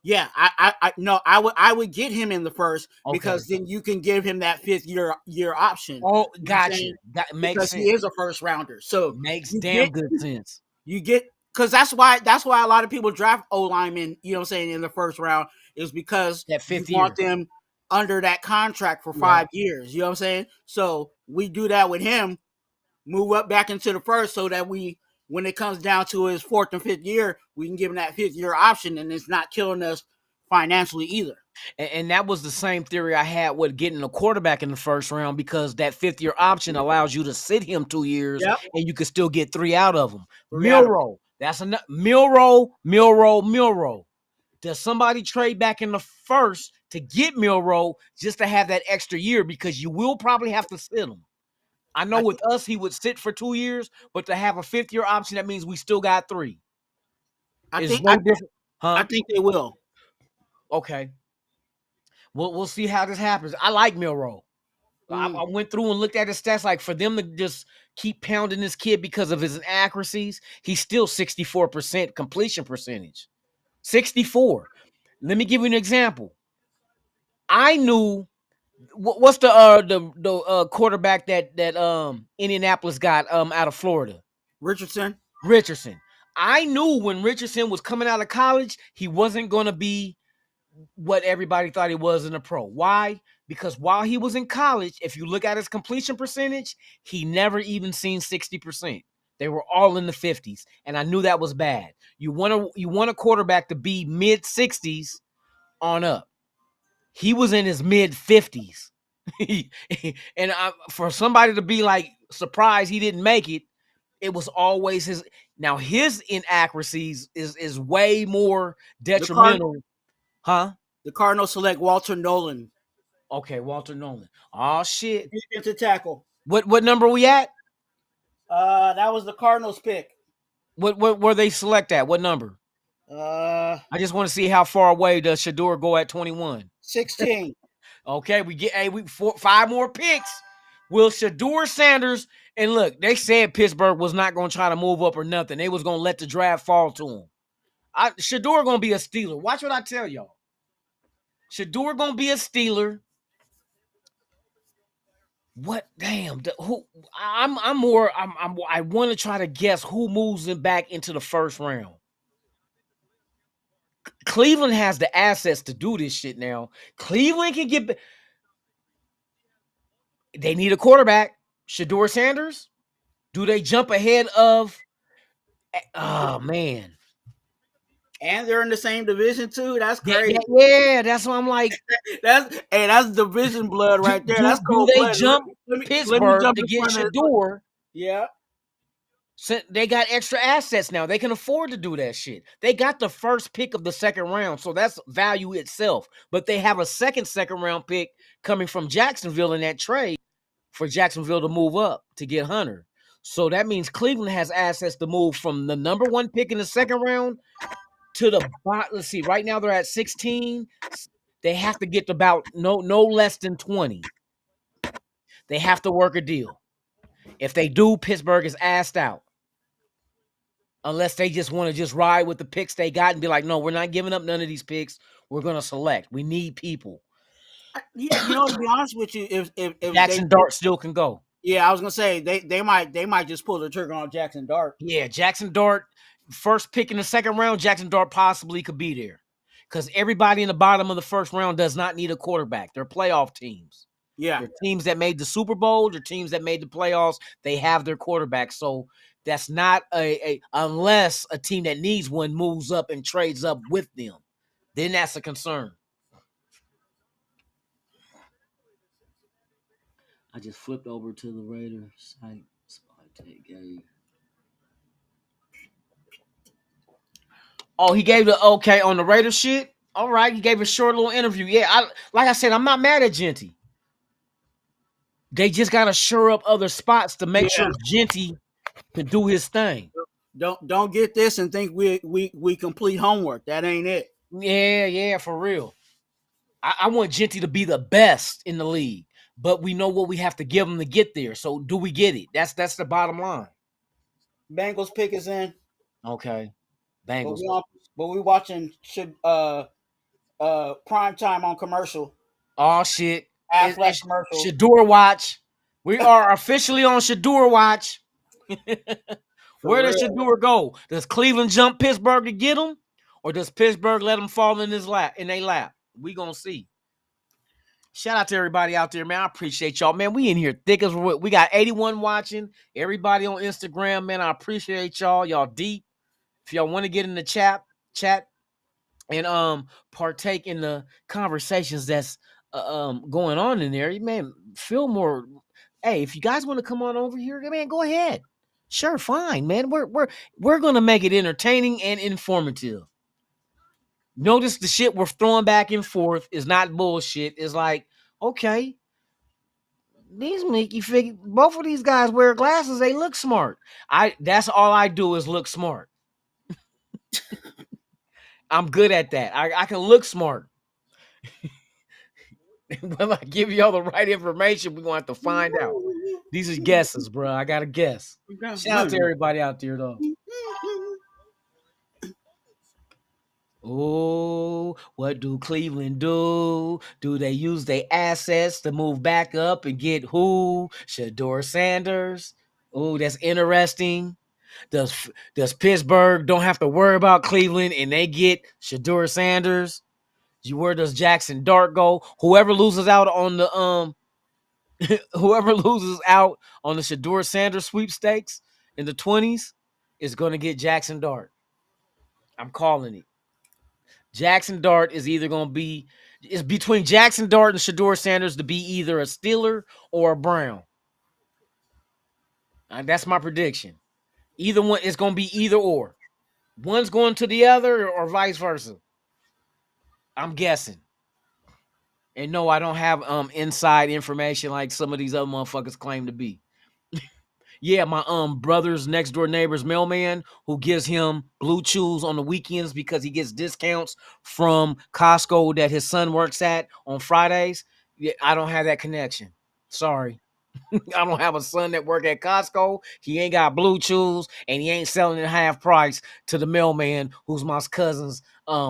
Yeah, I would get him in the first because then you can give him that fifth year option. Oh, gotcha. That makes sense. He is a first rounder, so makes damn good sense. You get. Because that's why a lot of people draft O linemen, you know what I'm saying, in the first round is because that fifth you want them under that contract for 5 years. You know what I'm saying? So we do that with him, move up back into the first so that when it comes down to his fourth and fifth year, we can give him that fifth year option and it's not killing us financially either. And that was the same theory I had with getting a quarterback in the first round because that fifth year option allows you to sit him 2 years and you can still get 3 out of him. Milroe. That's enough. Milroe. Does somebody trade back in the first to get Milroe just to have that extra year because you will probably have to sit him? I know with us, he would sit for 2 years, but to have a fifth year option, that means we still got 3. I think they will. Okay. Well, we'll see how this happens. I like Milroe. I went through and looked at his stats. Like for them to just keep pounding this kid because of his inaccuracies, he's still 64% completion percentage. 64. Let me give you an example. I knew what's the quarterback that Indianapolis got out of Florida? Richardson. I knew when Richardson was coming out of college, he wasn't going to be what everybody thought he was in a pro. Why? Because while he was in college, if you look at his completion percentage, he never even seen 60%. They were all in the 50s, and I knew that was bad. You want a quarterback to be mid 60s on up. He was in his mid 50s. And for somebody to be like surprised he didn't make it, it was always his. Now his inaccuracies is way more detrimental. The Cardinals select Walter Nolan. Okay, Walter Nolan. Oh shit. Defensive tackle. What number we at? That was the Cardinals pick. What where they select at? What number? I just want to see how far away does Shedeur go at 21. 16. Okay, we get 5 more picks. Will Shedeur Sanders, and look, they said Pittsburgh was not going to try to move up or nothing. They was going to let the draft fall to him. Shedeur going to be a Steeler. Watch what I tell y'all. Shedeur going to be a Steeler. What damn? I want to try to guess who moves him back into the first round. Cleveland has the assets to do this shit now. Cleveland can get. They need a quarterback. Shedeur Sanders. Do they jump ahead of? Oh man. And they're in the same division too. That's crazy. Yeah, that's what I'm like. that's division blood right there. That's cool. Do they jump Pittsburgh to get Shedeur? Yeah. So they got extra assets now. They can afford to do that shit. They got the first pick of the second round, so that's value itself. But they have a second round pick coming from Jacksonville in that trade for Jacksonville to move up to get Hunter. So that means Cleveland has assets to move from the number 1 pick in the second round to the bottom. Let's see. Right now they're at 16. They have to get about no less than 20. They have to work a deal. If they do, Pittsburgh is assed out. Unless they just want to just ride with the picks they got and be like, no, we're not giving up none of these picks. We're going to select. We need people. You know, to be honest with you, if Jackson Dart still can go. Yeah, I was gonna say they might just pull the trigger on Jackson Dart. Yeah, Jackson Dart, first pick in the second round, Jackson Dart possibly could be there. Because everybody in the bottom of the first round does not need a quarterback. They're playoff teams. Yeah. They're teams that made the Super Bowl, they're teams that made the playoffs. They have their quarterback. So that's not unless a team that needs one moves up and trades up with them. Then that's a concern. I just flipped over to the Raiders site. Oh, he gave the okay on the Raiders shit? All right, he gave a short little interview. Yeah, like I said, I'm not mad at Genty. They just got to shore up other spots to make sure Genty can do his thing. Don't get this and think we complete homework. That ain't it. Yeah, for real. I want Genty to be the best in the league, but we know what we have to give him to get there. So do we get it? That's the bottom line. Bengals pick is in. Okay. Bengals. But we watching prime time on commercial. Oh shit. Affleck commercial. Shedeur watch. We are officially on Shedeur watch. Where does Shedeur go? Does Cleveland jump Pittsburgh to get him? Or does Pittsburgh let him fall in their lap? We gonna see. Shout out to everybody out there, man. I appreciate y'all, man. We in here thick as we got 81 watching. Everybody on Instagram, man. I appreciate y'all. Y'all deep. If y'all want to get in the chat and partake in the conversations that's going on in there, man, feel more. Hey, if you guys want to come on over here, man, go ahead. Sure, fine, man. We're gonna make it entertaining and informative. Notice the shit we're throwing back and forth is not bullshit. It's like, okay, these Mickey figure, both of these guys wear glasses. They look smart. That's all I do is look smart. I'm good at that. I can look smart. Will I give y'all the right information? We're gonna have to find out. These are guesses, bro. I gotta guess. Shout out to everybody out there, though. Oh, what do Cleveland do? Do they use their assets to move back up and get who? Shador Sanders. Oh, that's interesting. Does Pittsburgh don't have to worry about Cleveland and they get Shador Sanders? Where does Jackson Dart go? Whoever loses out on the whoever loses out on the Shador Sanders sweepstakes in the 20s is going to get Jackson Dart. I'm calling it. Jackson Dart is either going to be, it's between Jackson Dart and Shador Sanders to be either a Steeler or a Brown. That's my prediction. Either one, it's going to be either or. One's going to the other or vice versa. I'm guessing. And no, I don't have inside information like some of these other motherfuckers claim to be. Yeah, my brother's next door neighbor's mailman who gives him Blue Chews on the weekends because he gets discounts from Costco that his son works at on Fridays. Yeah, I don't have that connection. Sorry. I don't have a son that work at Costco. He ain't got Blue Chews and he ain't selling it half price to the mailman who's my cousin's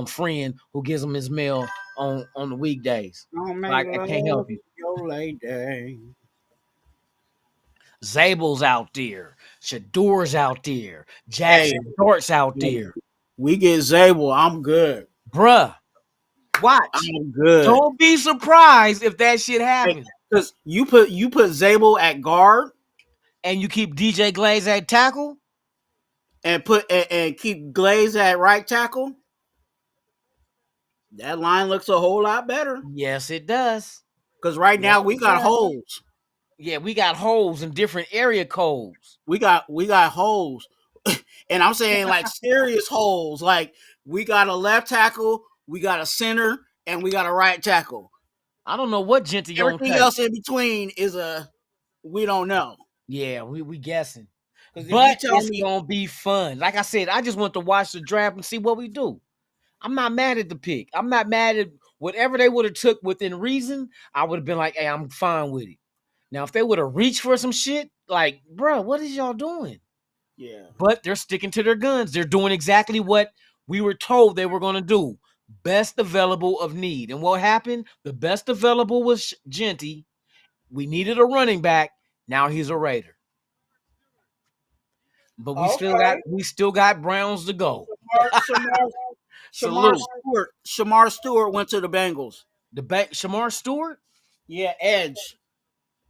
friend who gives him his mail on the weekdays. Like, I can't help you. Your lady. Zabel's out there. Shador's out there. Jackson Dart's out there. We get Zabel. I'm good. Bruh, watch. I'm good. Don't be surprised if that shit happens. Because you put Zabel at guard. And you keep DJ Glaze at tackle. And keep Glaze at right tackle. That line looks a whole lot better. Yes, it does. Because right now we got holes. Yeah, we got holes in different area codes. We got holes. And I'm saying like serious holes. Like we got a left tackle, we got a center, and we got a right tackle. I don't know what Gentillon. Everything else in between is we don't know. Yeah, we guessing. But it's gonna be fun. Like I said, I just want to watch the draft and see what we do. I'm not mad at the pick. I'm not mad at whatever they would have took within reason. I would have been like, hey, I'm fine with it. Now, if they would have reached for some shit, like, bro, what is y'all doing? Yeah. But they're sticking to their guns. They're doing exactly what we were told they were going to do. Best available of need. And what happened? The best available was Genty. We needed a running back. Now he's a Raider. But we still got Browns to go. Shamar Stewart went to the Bengals. Shamar Stewart? Yeah, edge.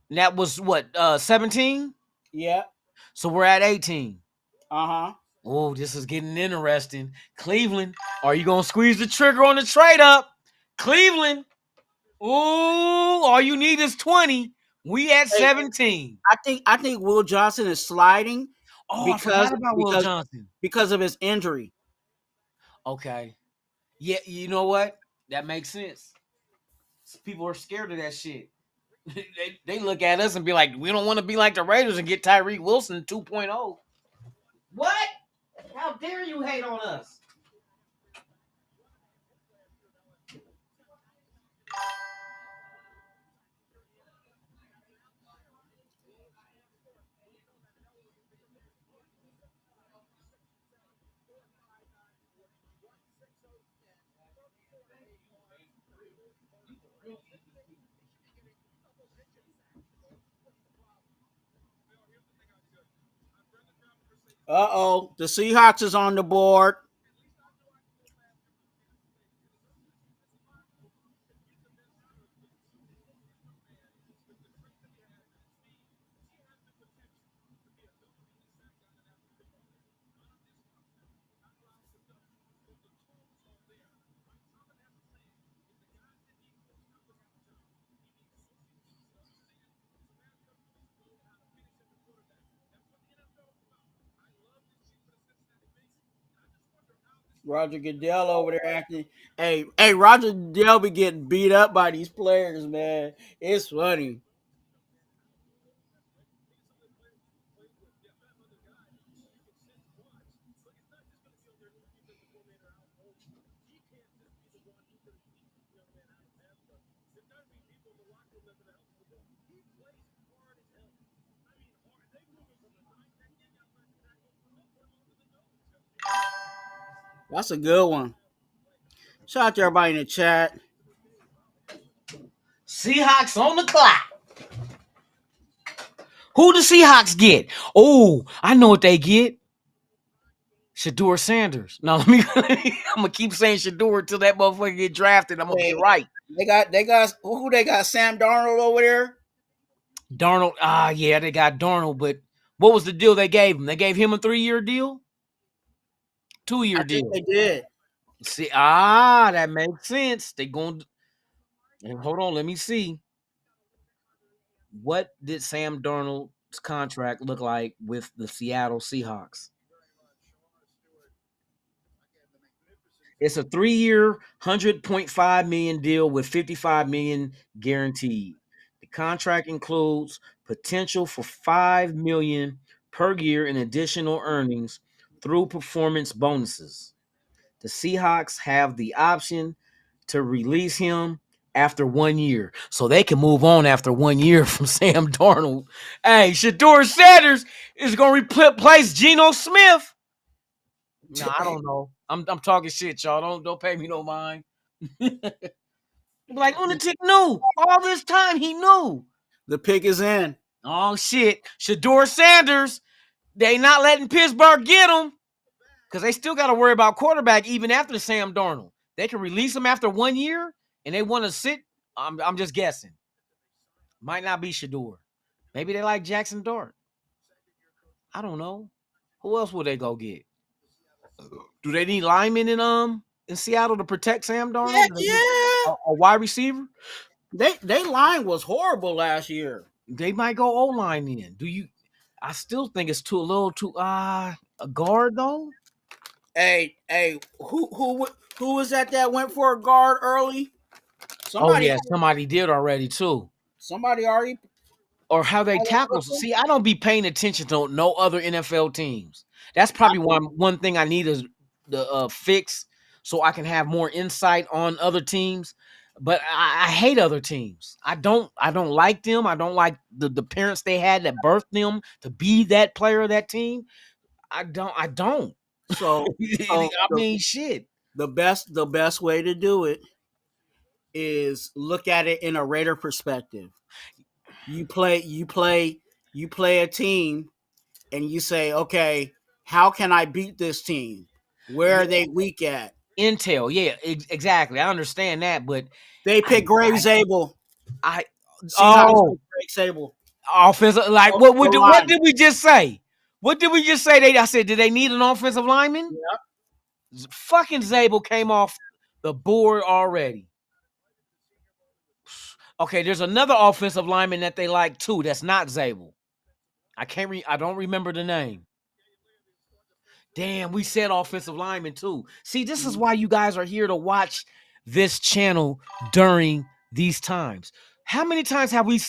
And that was what, 17? Yeah. So we're at 18. Uh-huh. Oh, this is getting interesting. Cleveland, are you going to squeeze the trigger on the trade up? Cleveland. Ooh, all you need is 20. We at 17. I think Will Johnson is sliding. I forgot about Will Johnson. Because of his injury. Okay. Yeah, you know what? That makes sense. People are scared of that shit. They look at us and be like, we don't want to be like the Raiders and get Tyreek Wilson 2.0. What? How dare you hate on us? Uh-oh. The Seahawks is on the board. Roger Goodell over there acting. Hey, Roger Goodell be getting beat up by these players, man. It's funny. That's a good one. Shout out to everybody in the chat. Seahawks on the clock. Who the Seahawks get? Oh, I know what they get. Shedeur Sanders. Now I'm gonna keep saying Shedeur until that motherfucker get drafted. I'm gonna get right. They got who they got? Sam Darnold over there. Darnold. Yeah, they got Darnold. But what was the deal they gave him? They gave him a 3-year deal, 2-year deal. They did. See, that makes sense. They going. And hold on, let me see. What did Sam Darnold's contract look like with the Seattle Seahawks? It's a 3-year, $100.5 million deal with $55 million guaranteed. The contract includes potential for $5 million per year in additional earnings through performance bonuses. The Seahawks have the option to release him after 1 year, so they can move on after 1 year from Sam Darnold. Hey, Shedeur Sanders is going to replace Geno Smith. No, I don't know. I'm talking shit, y'all. Don't pay me no mind. Like Lunatic knew all this time. He knew the pick is in. Oh shit, Shedeur Sanders. They not letting Pittsburgh get him because they still got to worry about quarterback even after Sam Darnold. They can release him after 1 year, and they want to sit. I'm just guessing. Might not be Shedeur. Maybe they like Jackson Dart. I don't know. Who else would they go get? Do they need linemen in Seattle to protect Sam Darnold? Yeah. A wide receiver? They line was horrible last year. They might go O-line in. I still think it's a little too a guard though. Hey, who was that went for a guard early? Somebody did already too. Somebody already. Or how they tackle. See, I don't be paying attention to no other NFL teams. That's probably one thing I need is the fix so I can have more insight on other teams. But I hate other teams. I don't like them. I don't like the parents they had that birthed them to be that player of that team. I don't. So I mean, shit. The best way to do it is look at it in a Raider perspective. You play a team and you say, okay, how can I beat this team? Where are they weak at? Intel, yeah, exactly. I understand that, but they pick Greg Zabel. Greg Zabel. Offensive, like what did we just say? What did we just say? I said, did they need an offensive lineman? Yep. Fucking Zabel came off the board already. Okay, there's another offensive lineman that they like too. That's not Zabel. I don't remember the name. Damn, we said offensive lineman too. See, this is why you guys are here to watch this channel during these times. How many times have we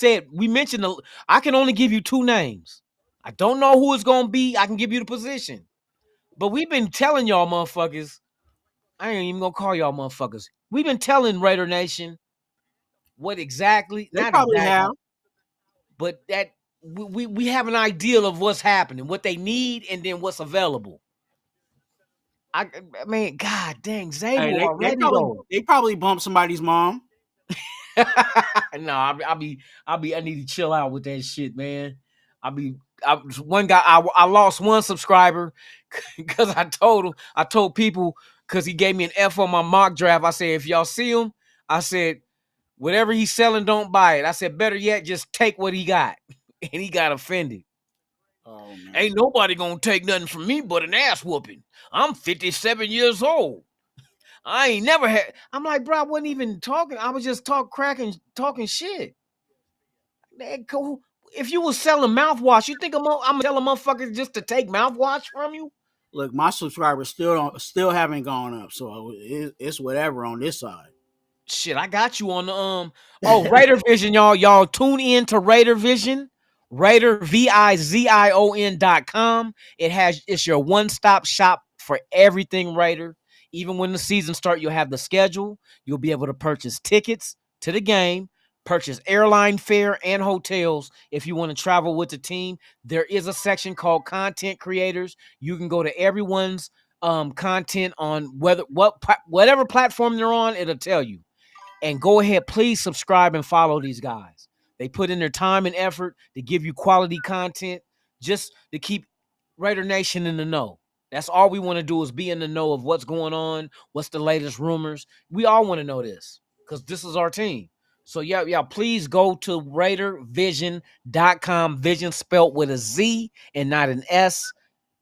mentioned I can only give you 2 names. I don't know who it's going to be. I can give you the position. But we've been telling y'all motherfuckers. I ain't even going to call y'all motherfuckers. We've been telling Raider Nation what exactly. They probably have. But that we have an idea of what's happening, what they need, and then what's available. I mean, god dang, Zabel already they probably bumped somebody's mom. No, I need to chill out with that shit, man. I lost one subscriber because I told people because he gave me an F on my mock draft. I said, if y'all see him, I said, whatever he's selling, don't buy it. I said, better yet, just take what he got. And he got offended. Oh, man. Ain't nobody gonna take nothing from me but an ass whooping. I'm 57 years old. I ain't never had. I'm like, bro, I wasn't even talking. I was just talking shit. If you was selling mouthwash, you think I'm telling motherfuckers just to take mouthwash from you? Look, my subscribers still haven't gone up, so it's whatever on this side. Shit, I got you on the Raider Vision, y'all. Y'all tune in to Raider Vision. RaiderVizion.com. It's your one-stop shop for everything Raider. Even when the season starts, you'll have the schedule. You'll be able to purchase tickets to the game, purchase airline fare and hotels if you want to travel with the team. There is a section called content creators. You can go to everyone's content on whatever platform they're on. It'll tell you. And go ahead, please subscribe and follow these guys. They put in their time and effort to give you quality content just to keep Raider Nation in the know. That's all we want to do is be in the know of what's going on, what's the latest rumors. We all want to know this because this is our team. So, yeah, please go to RaiderVision.com. Vision spelled with a Z and not an S.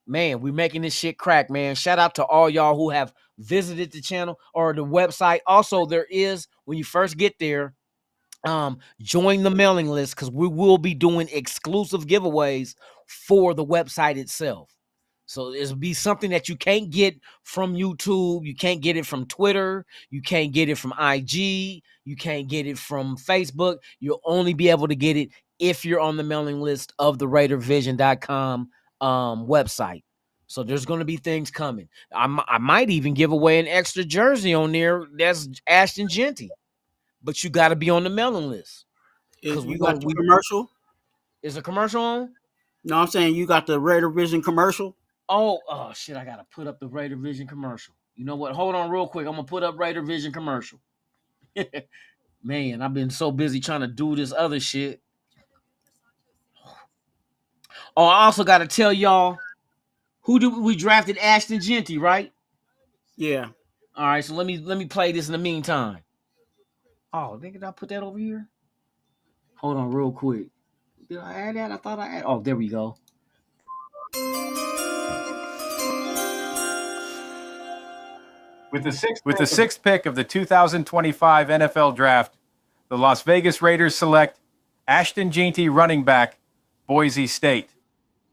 Man, we're making this shit crack, man. Shout out to all y'all who have visited the channel or the website. Also, there is, when you first get there, join the mailing list because we will be doing exclusive giveaways for the website itself. So it'll be something that you can't get from YouTube. You can't get it from Twitter. You can't get it from IG. You can't get it from Facebook. You'll only be able to get it if you're on the mailing list of the RaiderVision.com website. So there's going to be things coming. I might even give away an extra jersey on there. That's Ashton Jeanty. But you got to be on the mailing list. You got the commercial? Is a commercial on? No, I'm saying you got the Raider Vision commercial. Oh shit! I gotta put up the Raider Vision commercial. You know what? Hold on, real quick. I'm gonna put up Raider Vision commercial. Man, I've been so busy trying to do this other shit. Oh, I also gotta tell y'all we drafted Ashton Jeanty, right? Yeah. All right. So let me play this in the meantime. Oh, did I put that over here? Hold on, real quick. Did I add that? I thought I added. Oh, there we go. With the sixth pick of the 2025 NFL Draft, the Las Vegas Raiders select Ashton Jeanty, running back, Boise State.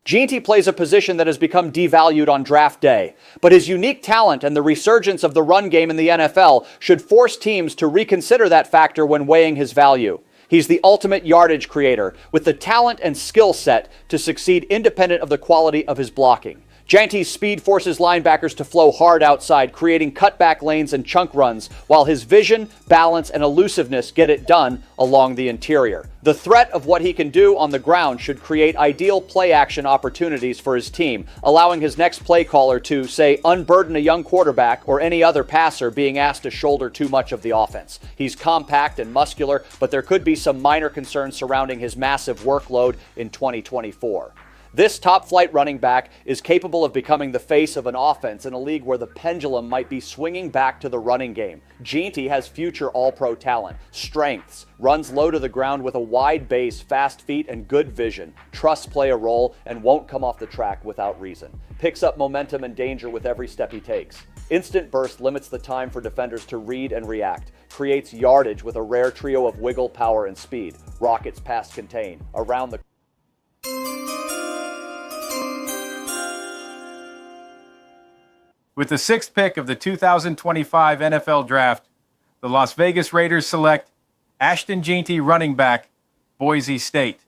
Jeanty plays a position that has become devalued on draft day, but his unique talent and the resurgence of the run game in the NFL should force teams to reconsider that factor when weighing his value. He's the ultimate yardage creator with the talent and skill set to succeed independent of the quality of his blocking. Jeanty's speed forces linebackers to flow hard outside, creating cutback lanes and chunk runs, while his vision, balance, and elusiveness get it done along the interior. The threat of what he can do on the ground should create ideal play-action opportunities for his team, allowing his next play caller to, say, unburden a young quarterback or any other passer being asked to shoulder too much of the offense. He's compact and muscular, but there could be some minor concerns surrounding his massive workload in 2024. This top-flight running back is capable of becoming the face of an offense in a league where the pendulum might be swinging back to the running game. Jeanty has future all-pro talent, strengths, runs low to the ground with a wide base, fast feet, and good vision, trusts play a role, and won't come off the track without reason. Picks up momentum and danger with every step he takes. Instant burst limits the time for defenders to read and react, creates yardage with a rare trio of wiggle, power, and speed, rockets past contain, around the... With the sixth pick of the 2025 NFL Draft, the Las Vegas Raiders select Ashton Jeanty, running back, Boise State.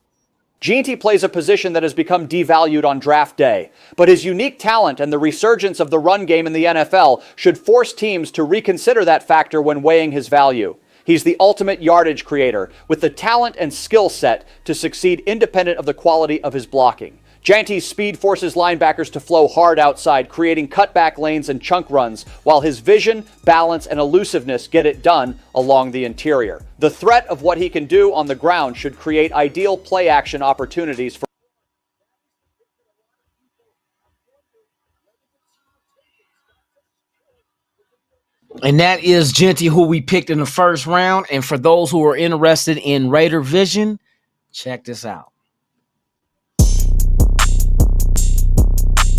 Jeanty plays a position that has become devalued on draft day, but his unique talent and the resurgence of the run game in the NFL should force teams to reconsider that factor when weighing his value. He's the ultimate yardage creator with the talent and skill set to succeed independent of the quality of his blocking. Jeanty's speed forces linebackers to flow hard outside, creating cutback lanes and chunk runs, while his vision, balance, and elusiveness get it done along the interior. The threat of what he can do on the ground should create ideal play-action opportunities for... And that is Jeanty, who we picked in the first round. And for those who are interested in Raider Vision, check this out.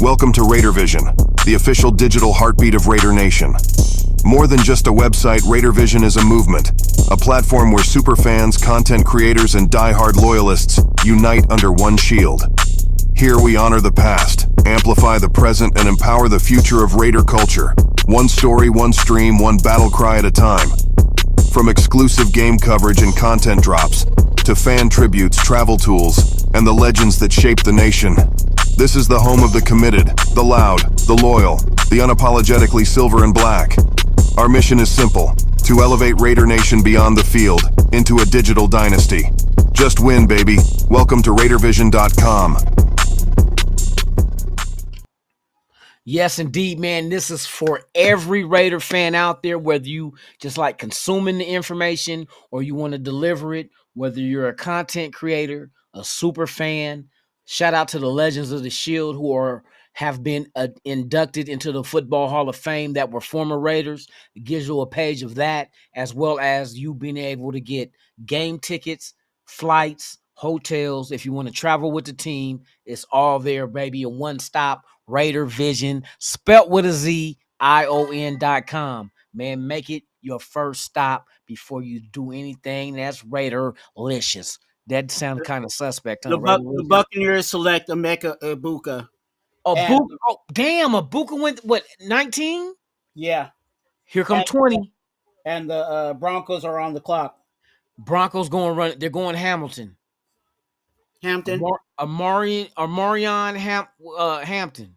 Welcome to Raider Vision, the official digital heartbeat of Raider Nation. More than just a website, Raider Vision is a movement, a platform where superfans, content creators, and die-hard loyalists unite under one shield. Here we honor the past, amplify the present, and empower the future of Raider culture. One story, one stream, one battle cry at a time. From exclusive game coverage and content drops, to fan tributes, travel tools, and the legends that shape the nation. This is the home of the committed, the loud, the loyal, the unapologetically silver and black. Our mission is simple, to elevate Raider Nation beyond the field, into a digital dynasty. Just win, baby. Welcome to RaiderVision.com. Yes, indeed, man. This is for every Raider fan out there, whether you just like consuming the information or you want to deliver it, whether you're a content creator, a super fan. Shout out to the Legends of the Shield who have been inducted into the Football Hall of Fame that were former Raiders. It gives you a page of that, as well as you being able to get game tickets, flights, hotels. If you want to travel with the team, it's all there, baby. A one-stop Raider Vision, spelt with a Z, ION.com. Man, make it your first stop before you do anything that's Raider-licious. That sounds kind of suspect, huh? The Buccaneers select Emeka Ibuka. Ibuka, oh, damn, Ibuka went, what, 19? Yeah. Here come 20. And the Broncos are on the clock. Broncos going run. They're going Hamilton. Hampton. Amarion Hampton.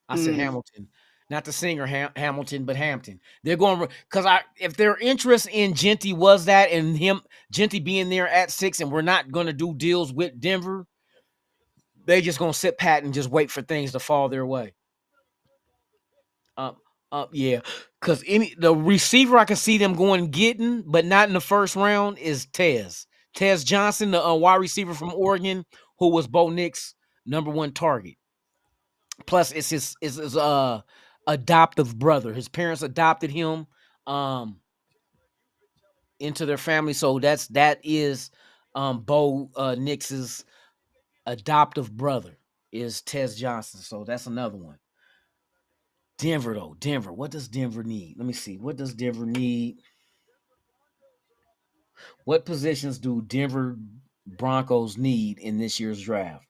I said Hamilton, not the singer Hamilton, but Hampton. They're going because if their interest in Genty was that and him Genty being there at 6, and we're not going to do deals with Denver, they just going to sit pat and just wait for things to fall their way. Yeah, because the receiver I can see them going getting, but not in the first round, is Tez Johnson, the wide receiver from Oregon, who was Bo Nix's #1 target. Plus, it's his adoptive brother. His parents adopted him into their family, so that is Bo Nix's adoptive brother is Tez Johnson. So that's another one. Denver, though. Denver. What does Denver need? Let me see. What does Denver need? What positions do Denver Broncos need in this year's draft?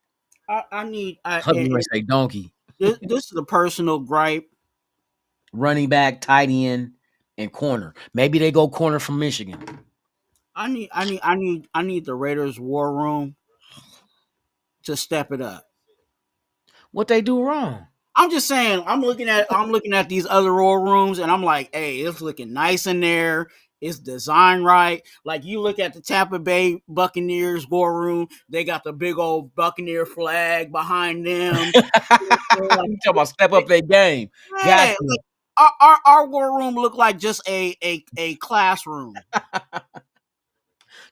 I need. I'm going to say donkey. This is a personal gripe. Running back, tight end, and corner. Maybe they go corner from Michigan. I need the Raiders war room to step it up. What they do wrong? I'm just saying. I'm looking at these other war rooms, and I'm like, hey, it's looking nice in there. It's designed right. Like you look at the Tampa Bay Buccaneers war room, they got the big old Buccaneer flag behind them. You talking about step up their game? Yeah, our war room looked like just a classroom.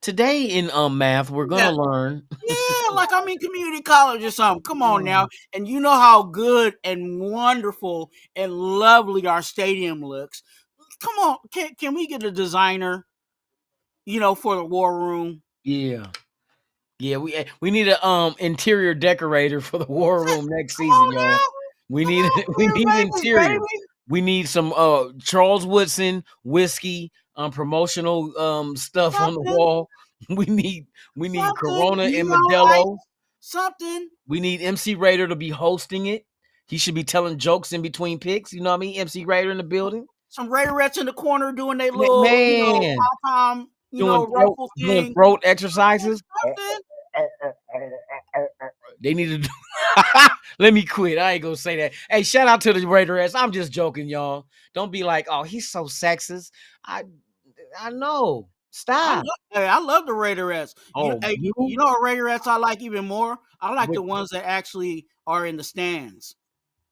Today in math, we're gonna learn. Yeah, like I'm in community college or something. Come on now, and you know how good and wonderful and lovely our stadium looks. Come on, can we get a designer, for the war room? Yeah, we need a interior decorator for the war room next season, y'all. We need interior. Baby. We need some Charles Woodson whiskey, promotional stuff on the wall. We need Corona and Modelo. Something. We need MC Raider to be hosting it. He should be telling jokes in between picks. You know what I mean? MC Raider in the building. Some Raiderettes in the corner doing their little, doing throat exercises. They need to do. Let me quit. I ain't gonna say that. Hey, shout out to the Raiderettes. I'm just joking, y'all. Don't be like, oh, he's so sexist. I know. Stop. I love the Raiderettes. You know what Raiderettes I like even more? I like the ones that actually are in the stands.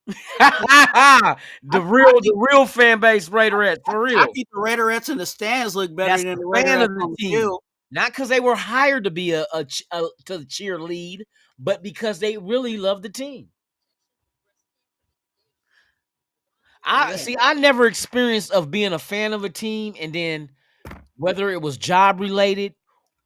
the real fan base Raiderettes, for real. I think the Raiderettes in the stands look better than the Raiderettes on the field. Not because they were hired to be to cheerlead, but because they really love the team. I never experienced of being a fan of a team and then whether it was job related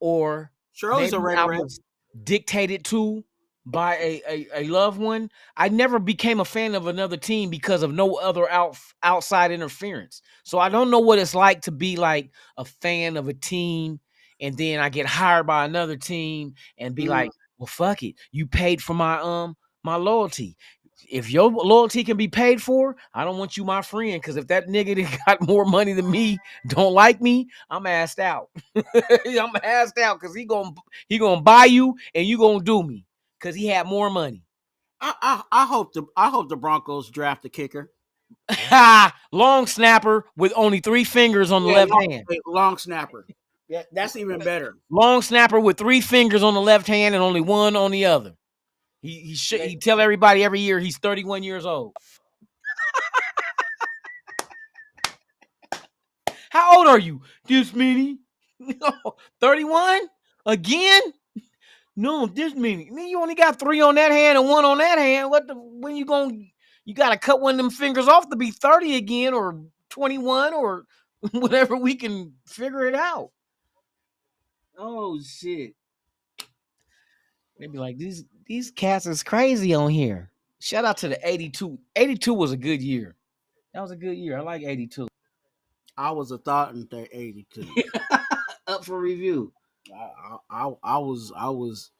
or Shirley's a Raiderette dictated to by a loved one, I never became a fan of another team because of no other outside interference. So I don't know what it's like to be like a fan of a team and then I get hired by another team and be like, well, fuck it. You paid for my loyalty. If your loyalty can be paid for, I don't want you my friend. Because if that nigga that got more money than me don't like me, I'm assed out. I'm assed out because he gonna buy you and you gonna do me because he had more money. I hope the Broncos draft a kicker. Long snapper with only 3 fingers on the left hand. Long snapper. Yeah, that's even better. Long snapper with 3 fingers on the left hand and only 1 on the other. He tell everybody every year he's 31 years old. How old are you? This many? 31? Again? No, this many. Man, you only got 3 on that hand and 1 on that hand. When you gotta cut one of them fingers off to be 30 again, or 21, or whatever. We can figure it out. Oh shit. They be like, these cats is crazy on here. Shout out to the 82. 82 was a good year. That was a good year. I like 82. I was a thought in 82. Up for review. I was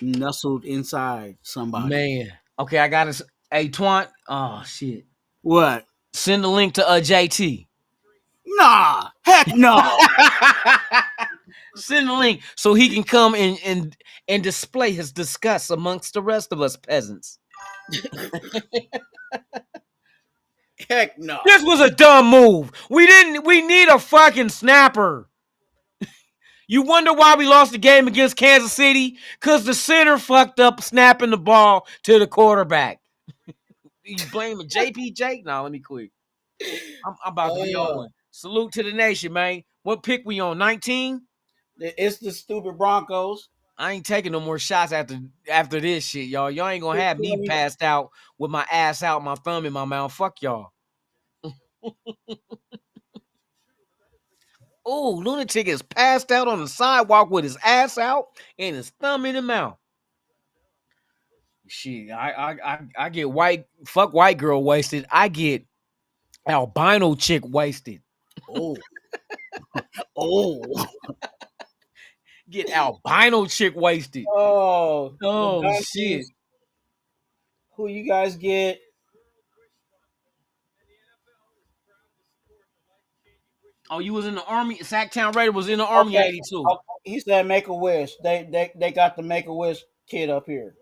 nestled inside somebody. Man. Okay, I got to. Hey, Twant. Oh shit. What? Send the link to JT. Nah. Heck no. Send the link so he can come and display his disgust amongst the rest of us peasants. Heck no. This was a dumb move. We need a fucking snapper. You wonder why we lost the game against Kansas City? Because the center fucked up snapping the ball to the quarterback. You blaming JPJ? Nah, let me quit. I'm about to be on one. Salute to the nation, man. What pick we on? 19? It's the stupid Broncos. I ain't taking no more shots after this shit, y'all. Y'all ain't gonna have me passed out with my ass out, my thumb in my mouth. Fuck y'all. Oh, lunatic is passed out on the sidewalk with his ass out and his thumb in the mouth. Shit, I get white girl wasted. I get albino chick wasted. Oh. Oh. Get albino chick wasted. Oh shit. Who you guys get? Oh, you was in the Army. Sacktown Raider was in the Army 82. Okay. He said Make a Wish. They got the Make a Wish kid up here.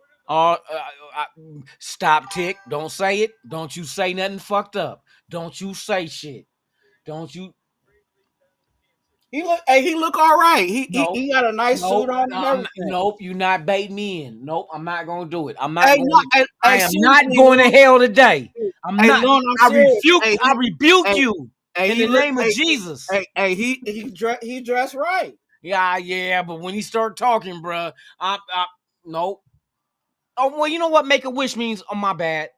Stop, Tick. Don't say it. Don't you say nothing fucked up. Don't you say shit. Don't you. He look all right. He got a nice suit on and everything. Nope, you're not baiting me in. Nope, I'm not gonna do it. I'm not. I am not going to hell today. I'm not. I rebuke you in the name of Jesus. He dressed right. Yeah, but when he start talking, bruh, nope. Oh well, you know what? Make a wish means. Oh my bad.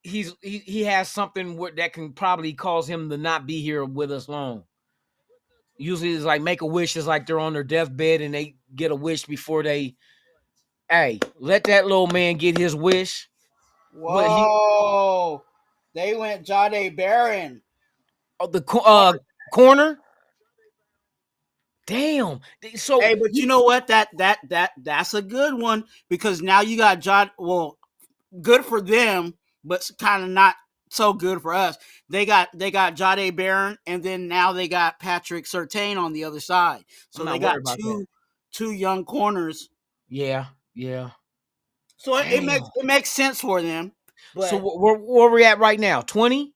He has something that can probably cause him to not be here with us long. Usually it's like make a wish is like they're on their deathbed and they get a wish before they. Hey, let that little man get his wish. Whoa! They went Jahdae Barron. Oh, the corner. Damn. So, hey, but you know what? That's a good one because now you got John. Well, good for them, but kind of not so good for us. They got Jahdae Barron, and then now they got Patrick Surtain on the other side. So they got two young corners. Yeah. So it makes sense for them. But so where we at right now? 20?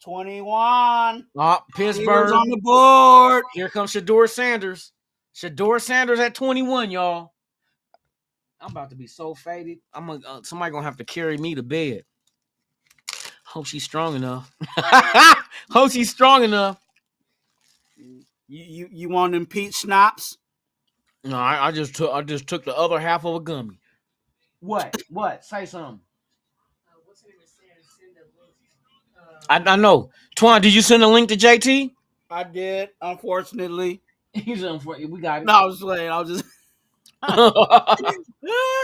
21. Pittsburgh on the board. Here comes Shedeur Sanders. Shedeur Sanders at 21, y'all. I'm about to be so faded. Somebody gonna have to carry me to bed. Hope she's strong enough. Hope she's strong enough. You want them peach schnapps? No, I just took the other half of a gummy. What? Say something. I know. Twan, did you send a link to JT? I did, unfortunately. He's unfortunate. We got it. No, I was playing. I was just.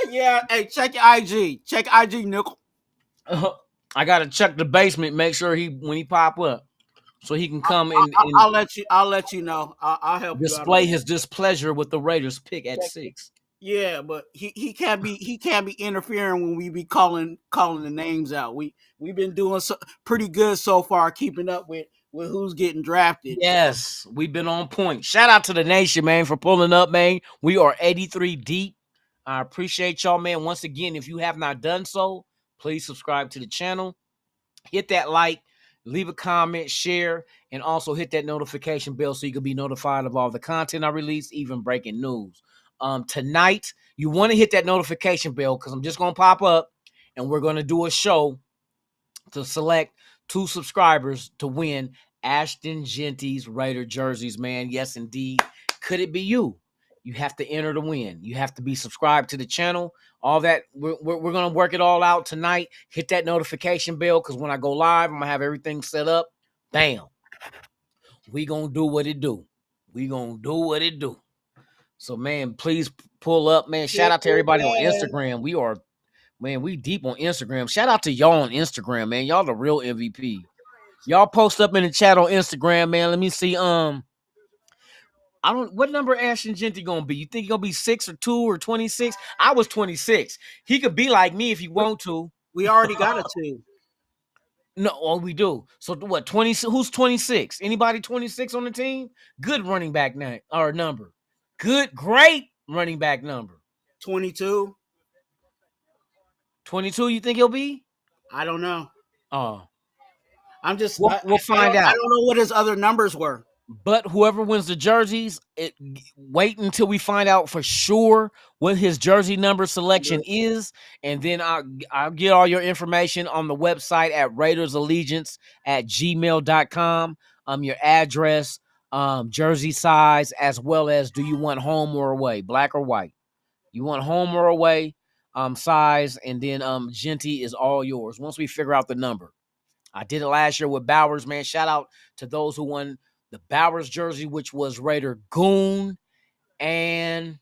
Yeah. Hey, check your IG. Check IG, nickel. I gotta check the basement. Make sure when he pop up, so he can come and I'll let you know. I'll help display his displeasure with the Raiders pick at 6. Yeah, but he can't be interfering when we be calling the names out. We've been doing pretty good so far, keeping up with who's getting drafted. Yes, we've been on point. Shout out to the nation, man, for pulling up, man. We are 83 deep. I appreciate y'all, man. Once again, if you have not done so, please subscribe to the channel. Hit that like, leave a comment, share, and also hit that notification bell so you can be notified of all the content I release, even breaking news. Tonight, you want to hit that notification bell because I'm just going to pop up and we're going to do a show to select 2 subscribers to win Ashton Genty's Raider jerseys, man. Yes, indeed. Could it be you? You have to enter to win. You have to be subscribed to the channel. All that. We're going to work it all out tonight. Hit that notification bell because when I go live, I'm going to have everything set up. Bam. We going to do what it do. We going to do what it do. So, man, please pull up, man. Shout out to everybody on Instagram. We deep on Instagram. Shout out to y'all on Instagram, man. Y'all the real MVP. Y'all post up in the chat on Instagram, man. Let me see. What number Ashton Genty gonna be? You think he gonna be 6 or 2 or 26? I was 26. He could be like me if he want to. We already got a 2. No, we do. So what? 20? Who's 26? Anybody 26 on the team? Good running back number. Great running back number. 22. 22. You think he'll be? I don't know. Oh. I'm just. We'll find out. I don't know what his other numbers were. But whoever wins the jerseys, wait until we find out for sure what his jersey number selection is, and then I'll get all your information on the website at RaidersAllegiance@gmail.com. Your address, jersey size, as well as do you want home or away, black or white? You want home or away, size, and then Genty is all yours once we figure out the number. I did it last year with Bowers, man. Shout out to those who won the Bowers jersey, which was Raider Goon, and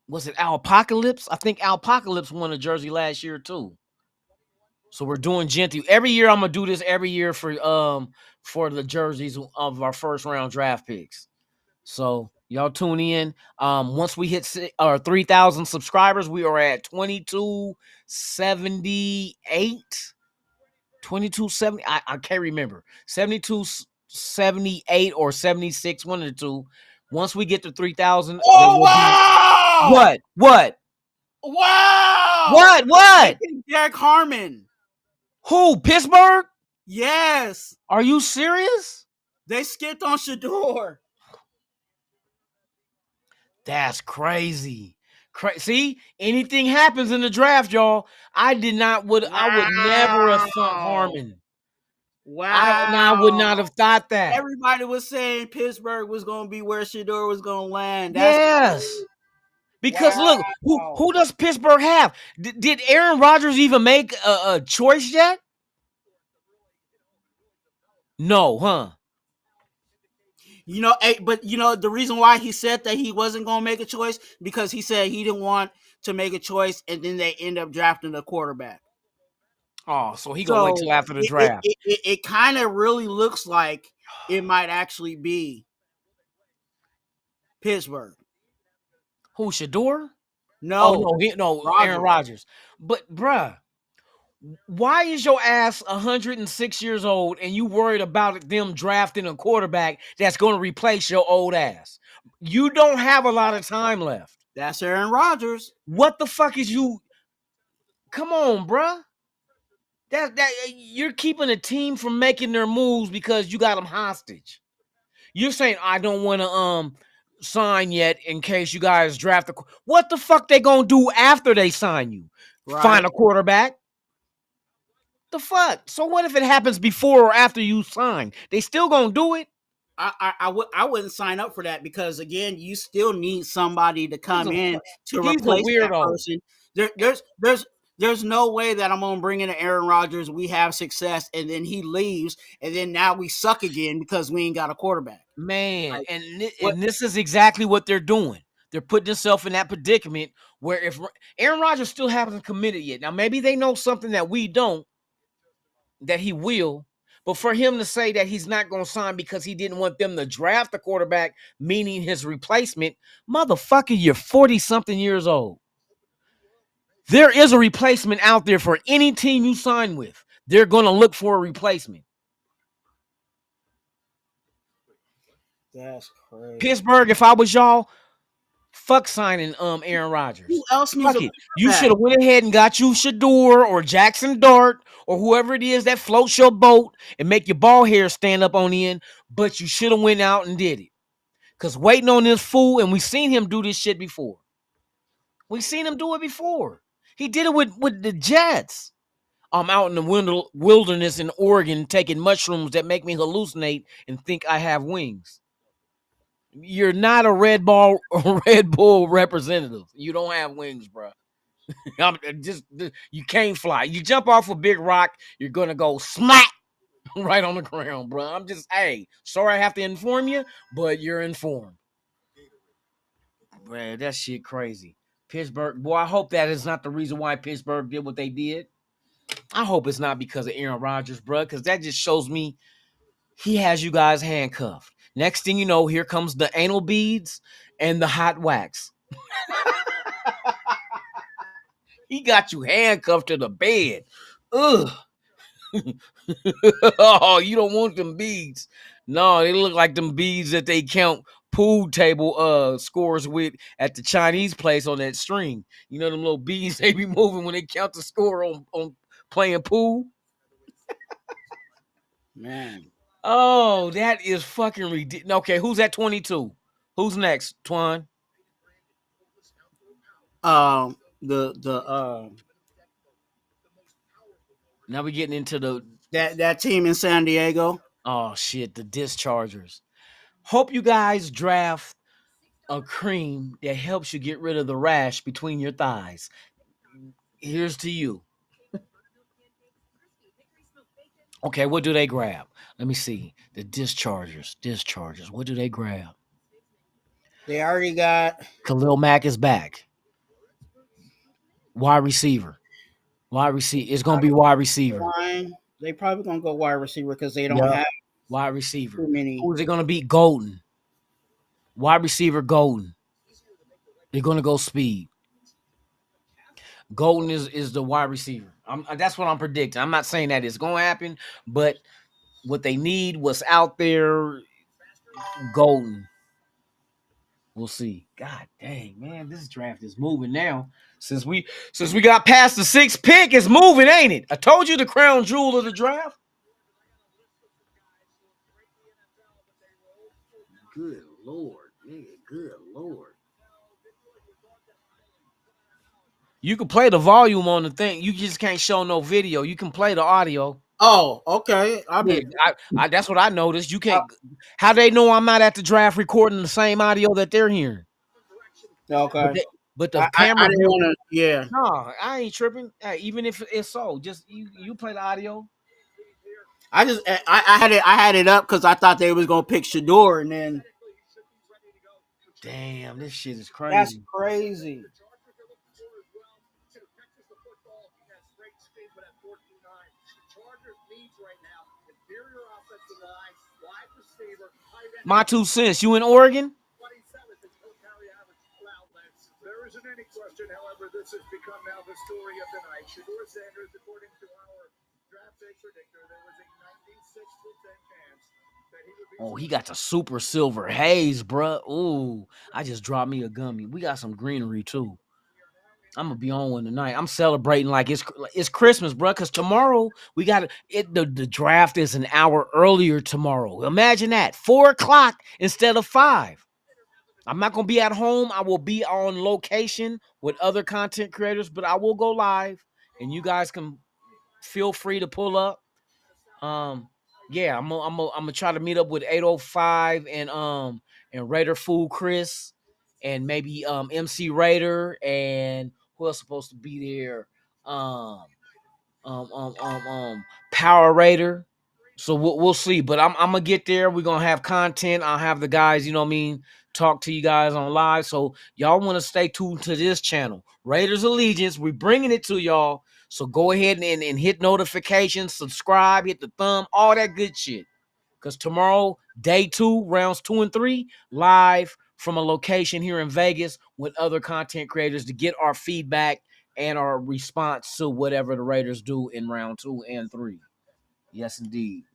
was it Alpocalypse? I think Alpocalypse won a jersey last year too. So we're doing Genty every year. I'm gonna do this every year for the jerseys of our first round draft picks. So y'all tune in. Once we hit 3,000 subscribers, we are at 2278. 2270. I can't remember. 7278 or 76, one of the two. Once we get to 3,000. Oh, wow! What? Wow! What? Jack Harmon. Who? Pittsburgh? Yes. Are you serious? They skipped on Shador. That's crazy. See, anything happens in the draft, y'all. I would never have thought Harmon. Wow. I would not have thought that. Everybody was saying Pittsburgh was going to be where Shador was going to land. Yes. Because look, who does Pittsburgh have? Did Aaron Rodgers even make a choice yet? No, huh? But the reason why he said that he wasn't going to make a choice, because he said he didn't want to make a choice, and then they end up drafting a quarterback. Oh, so he gonna wait till after the draft. It kind of really looks like it might actually be Pittsburgh. Who, Shador? No, Aaron Rodgers. But bruh, why is your ass 106 years old and you worried about them drafting a quarterback that's going to replace your old ass? You don't have a lot of time left. That's Aaron Rodgers. What the fuck is you? Come on, bruh. That you're keeping a team from making their moves because you got them hostage. You're saying I don't want to sign yet in case you guys draft what the fuck they gonna do after they sign you? Right. Find a quarterback? The fuck? So what if it happens before or after you sign? They still gonna do it? I wouldn't sign up for that because again, you still need somebody to come in to replace that person. There's no way that I'm gonna bring in Aaron Rodgers. We have success, and then he leaves, and then now we suck again because we ain't got a quarterback. Man, and this is exactly what they're doing. They're putting themselves in that predicament where if Aaron Rodgers still hasn't committed yet, now maybe they know something that we don't, that he will. But for him to say that he's not going to sign because he didn't want them to draft a quarterback, meaning his replacement, motherfucker, you're 40-something years old. There is a replacement out there for any team you sign with. They're going to look for a replacement. That's crazy. Pittsburgh, if I was y'all, fuck signing Aaron Rodgers. Who else needs a You should have went ahead and got you Shador or Jackson Dart or whoever it is that floats your boat and make your ball hair stand up on the end, but you should have went out and did it. Because waiting on this fool, and we seen him do this shit before. We seen him do it before. He did it with the Jets. I'm out in the wilderness in Oregon taking mushrooms that make me hallucinate and think I have wings. You're not a Red Bull representative. You don't have wings, bro. You can't fly. You jump off a big rock, you're gonna go smack right on the ground, bro. I'm just, hey, sorry I have to inform you, but you're informed. Bro, that shit crazy. Pittsburgh, boy, I hope that is not the reason why Pittsburgh did what they did. I hope it's not because of Aaron Rodgers, bro, because that just shows me he has you guys handcuffed. Next thing you know, here comes the anal beads and the hot wax. He got you handcuffed to the bed. Ugh. Oh, you don't want them beads. No, they look like them beads that they count pool table scores with at the Chinese place on that string. You know them little beads they be moving when they count the score on playing pool. Man. Oh, that is fucking ridiculous. Okay, who's at 22? Who's next, Twan? Now we're getting into that team in San Diego. Oh shit, the Dischargers. Hope you guys draft a cream that helps you get rid of the rash between your thighs. Here's to you. Okay, what do they grab? Let me see. The Dischargers. What do they grab? They already got Khalil Mack is back. Wide receiver. It's gonna be wide receiver. They probably gonna go wide receiver because they don't have wide receiver. Too many. Who's it gonna be? Golden. Wide receiver Golden. They're gonna go speed. Golden is the wide receiver. That's what I'm predicting. I'm not saying that it's gonna happen, but what they need was out there. Golden. We'll see. God dang, man, this draft is moving now. Since we got past the 6th pick, it's moving, ain't it? I told you the crown jewel of the draft. Good Lord, nigga. Good Lord. You can play the volume on the thing. You just can't show no video. You can play the audio. Oh, okay. That's what I noticed. You can't. How they know I'm not at the draft recording the same audio that they're hearing? Okay. But the camera. I didn't want to. Yeah. No, I ain't tripping. Even if it's so, just you play the audio. I had it up because I thought they was gonna pick Shador, and then. Damn, this shit is crazy. That's crazy. My 2 cents. You in Oregon? There isn't any question, however, this has become now the story of the night. Shador Sanders, according to our draft day predictor, there was a 96% chance that he would be. Oh, he got the super silver haze, bruh. Ooh, I just dropped me a gummy. We got some greenery too. I'm gonna be on one tonight. I'm celebrating like it's Christmas, bro. Because tomorrow we got it. The draft is an hour earlier tomorrow. Imagine that, 4:00 instead of 5. I'm not gonna be at home. I will be on location with other content creators, but I will go live, and you guys can feel free to pull up. Yeah, I'm gonna try to meet up with 805 and Raider Fool Chris, and maybe MC Raider, and who else supposed to be there? Power Raider. So we'll see. But I'm gonna get there. We're gonna have content. I'll have the guys, you know what I mean, talk to you guys on live. So y'all want to stay tuned to this channel, Raiders Allegiance. We're bringing it to y'all. So go ahead and hit notifications, subscribe, hit the thumb, all that good shit. Because tomorrow, day 2, rounds 2 and 3, live from a location here in Vegas with other content creators to get our feedback and our response to whatever the Raiders do in round 2 and 3. Yes, indeed.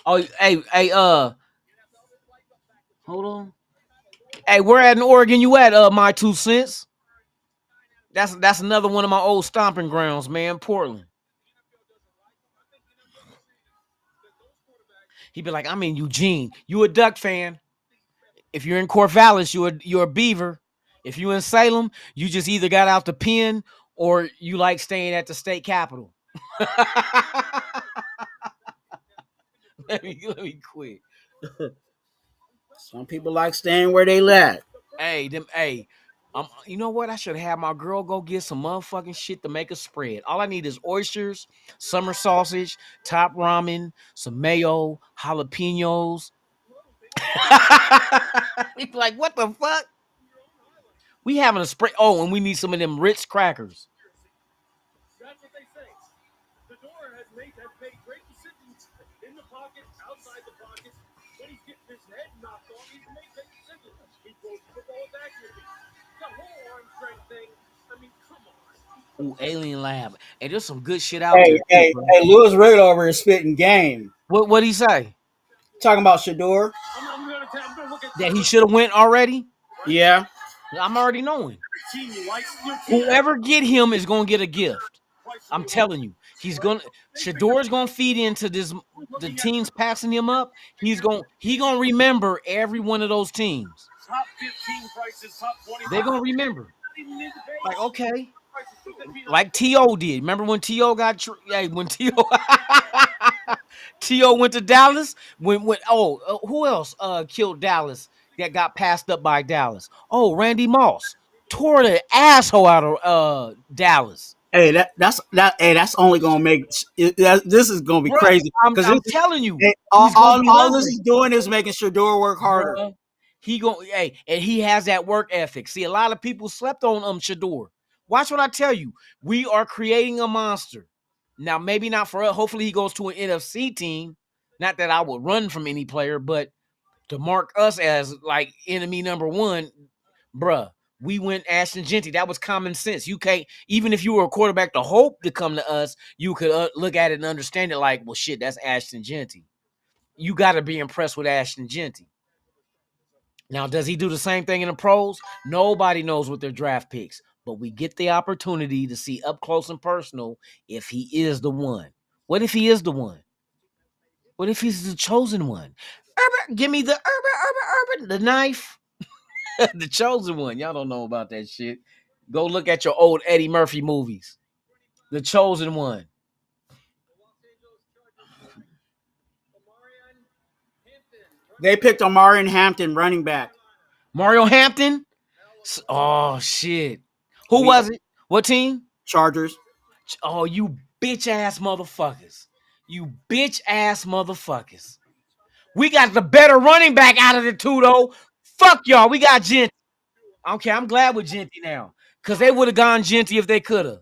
Oh, hey, hold on. Hey, where at in Oregon you at, my 2 cents? That's another one of my old stomping grounds, man, Portland. He'd be like, I'm in Eugene. You a Duck fan. If you're in Corvallis, you're a Beaver. If you in Salem, you just either got out the pen or you like staying at the state capitol. let me quit. Some people like staying where they let. Hey, you know what? I should have my girl go get some motherfucking shit to make a spread. All I need is oysters, summer sausage, top ramen, some mayo, jalapenos. People like, what the fuck? We having a spread. Oh, and we need some of them Ritz crackers. That's what they say. Fedora has made great decisions in the pocket, outside the pocket. When he's getting his head knocked off, he's made great decisions. He throws the ball with accuracy. The whole arm strength thing. I mean, come on. Ooh, Alien Lab. And there's some good shit out there. Hey, Louis Red over is spitting game. What'd he say? Talking about Shador. That he should have went already? Yeah. I'm already knowing. Whoever get him is gonna get a gift. I'm telling you. Shador's gonna feed into this, the teams passing him up. He gonna remember every one of those teams. Top 15 prices, top 20. They're gonna remember. Like, okay. Like T.O. did. Remember when T.O. got when T.O. went to Dallas? Who else killed Dallas that got passed up by Dallas? Oh, Randy Moss tore the asshole out of Dallas. Hey, that's only gonna make this is gonna be crazy. I'm telling you, all this is doing is making Shador work harder. And he has that work ethic. See, a lot of people slept on Shador. Watch what I tell you. We are creating a monster. Now, maybe not for us. Hopefully, he goes to an NFC team. Not that I would run from any player, but to mark us as like enemy number one, bruh. We went Ashton Jeanty. That was common sense. You can't, even if you were a quarterback to hope to come to us, you could look at it and understand it like, well, shit, that's Ashton Jeanty. You got to be impressed with Ashton Jeanty. Now, does he do the same thing in the pros? Nobody knows with their draft picks, but we get the opportunity to see up close and personal if he is the one. What if he is the one? What if he's the chosen one? Give me the the knife. The chosen one. Y'all don't know about that shit. Go look at your old Eddie Murphy movies. The chosen one. They picked Omarion Hampton, running back. Mario Hampton? Oh, shit. Who was it? What team? Chargers. Oh, you bitch-ass motherfuckers. You bitch-ass motherfuckers. We got the better running back out of the two, though. Fuck y'all. We got Jeanty. Okay, I'm glad with Jeanty now. Because they would have gone Jeanty if they could have.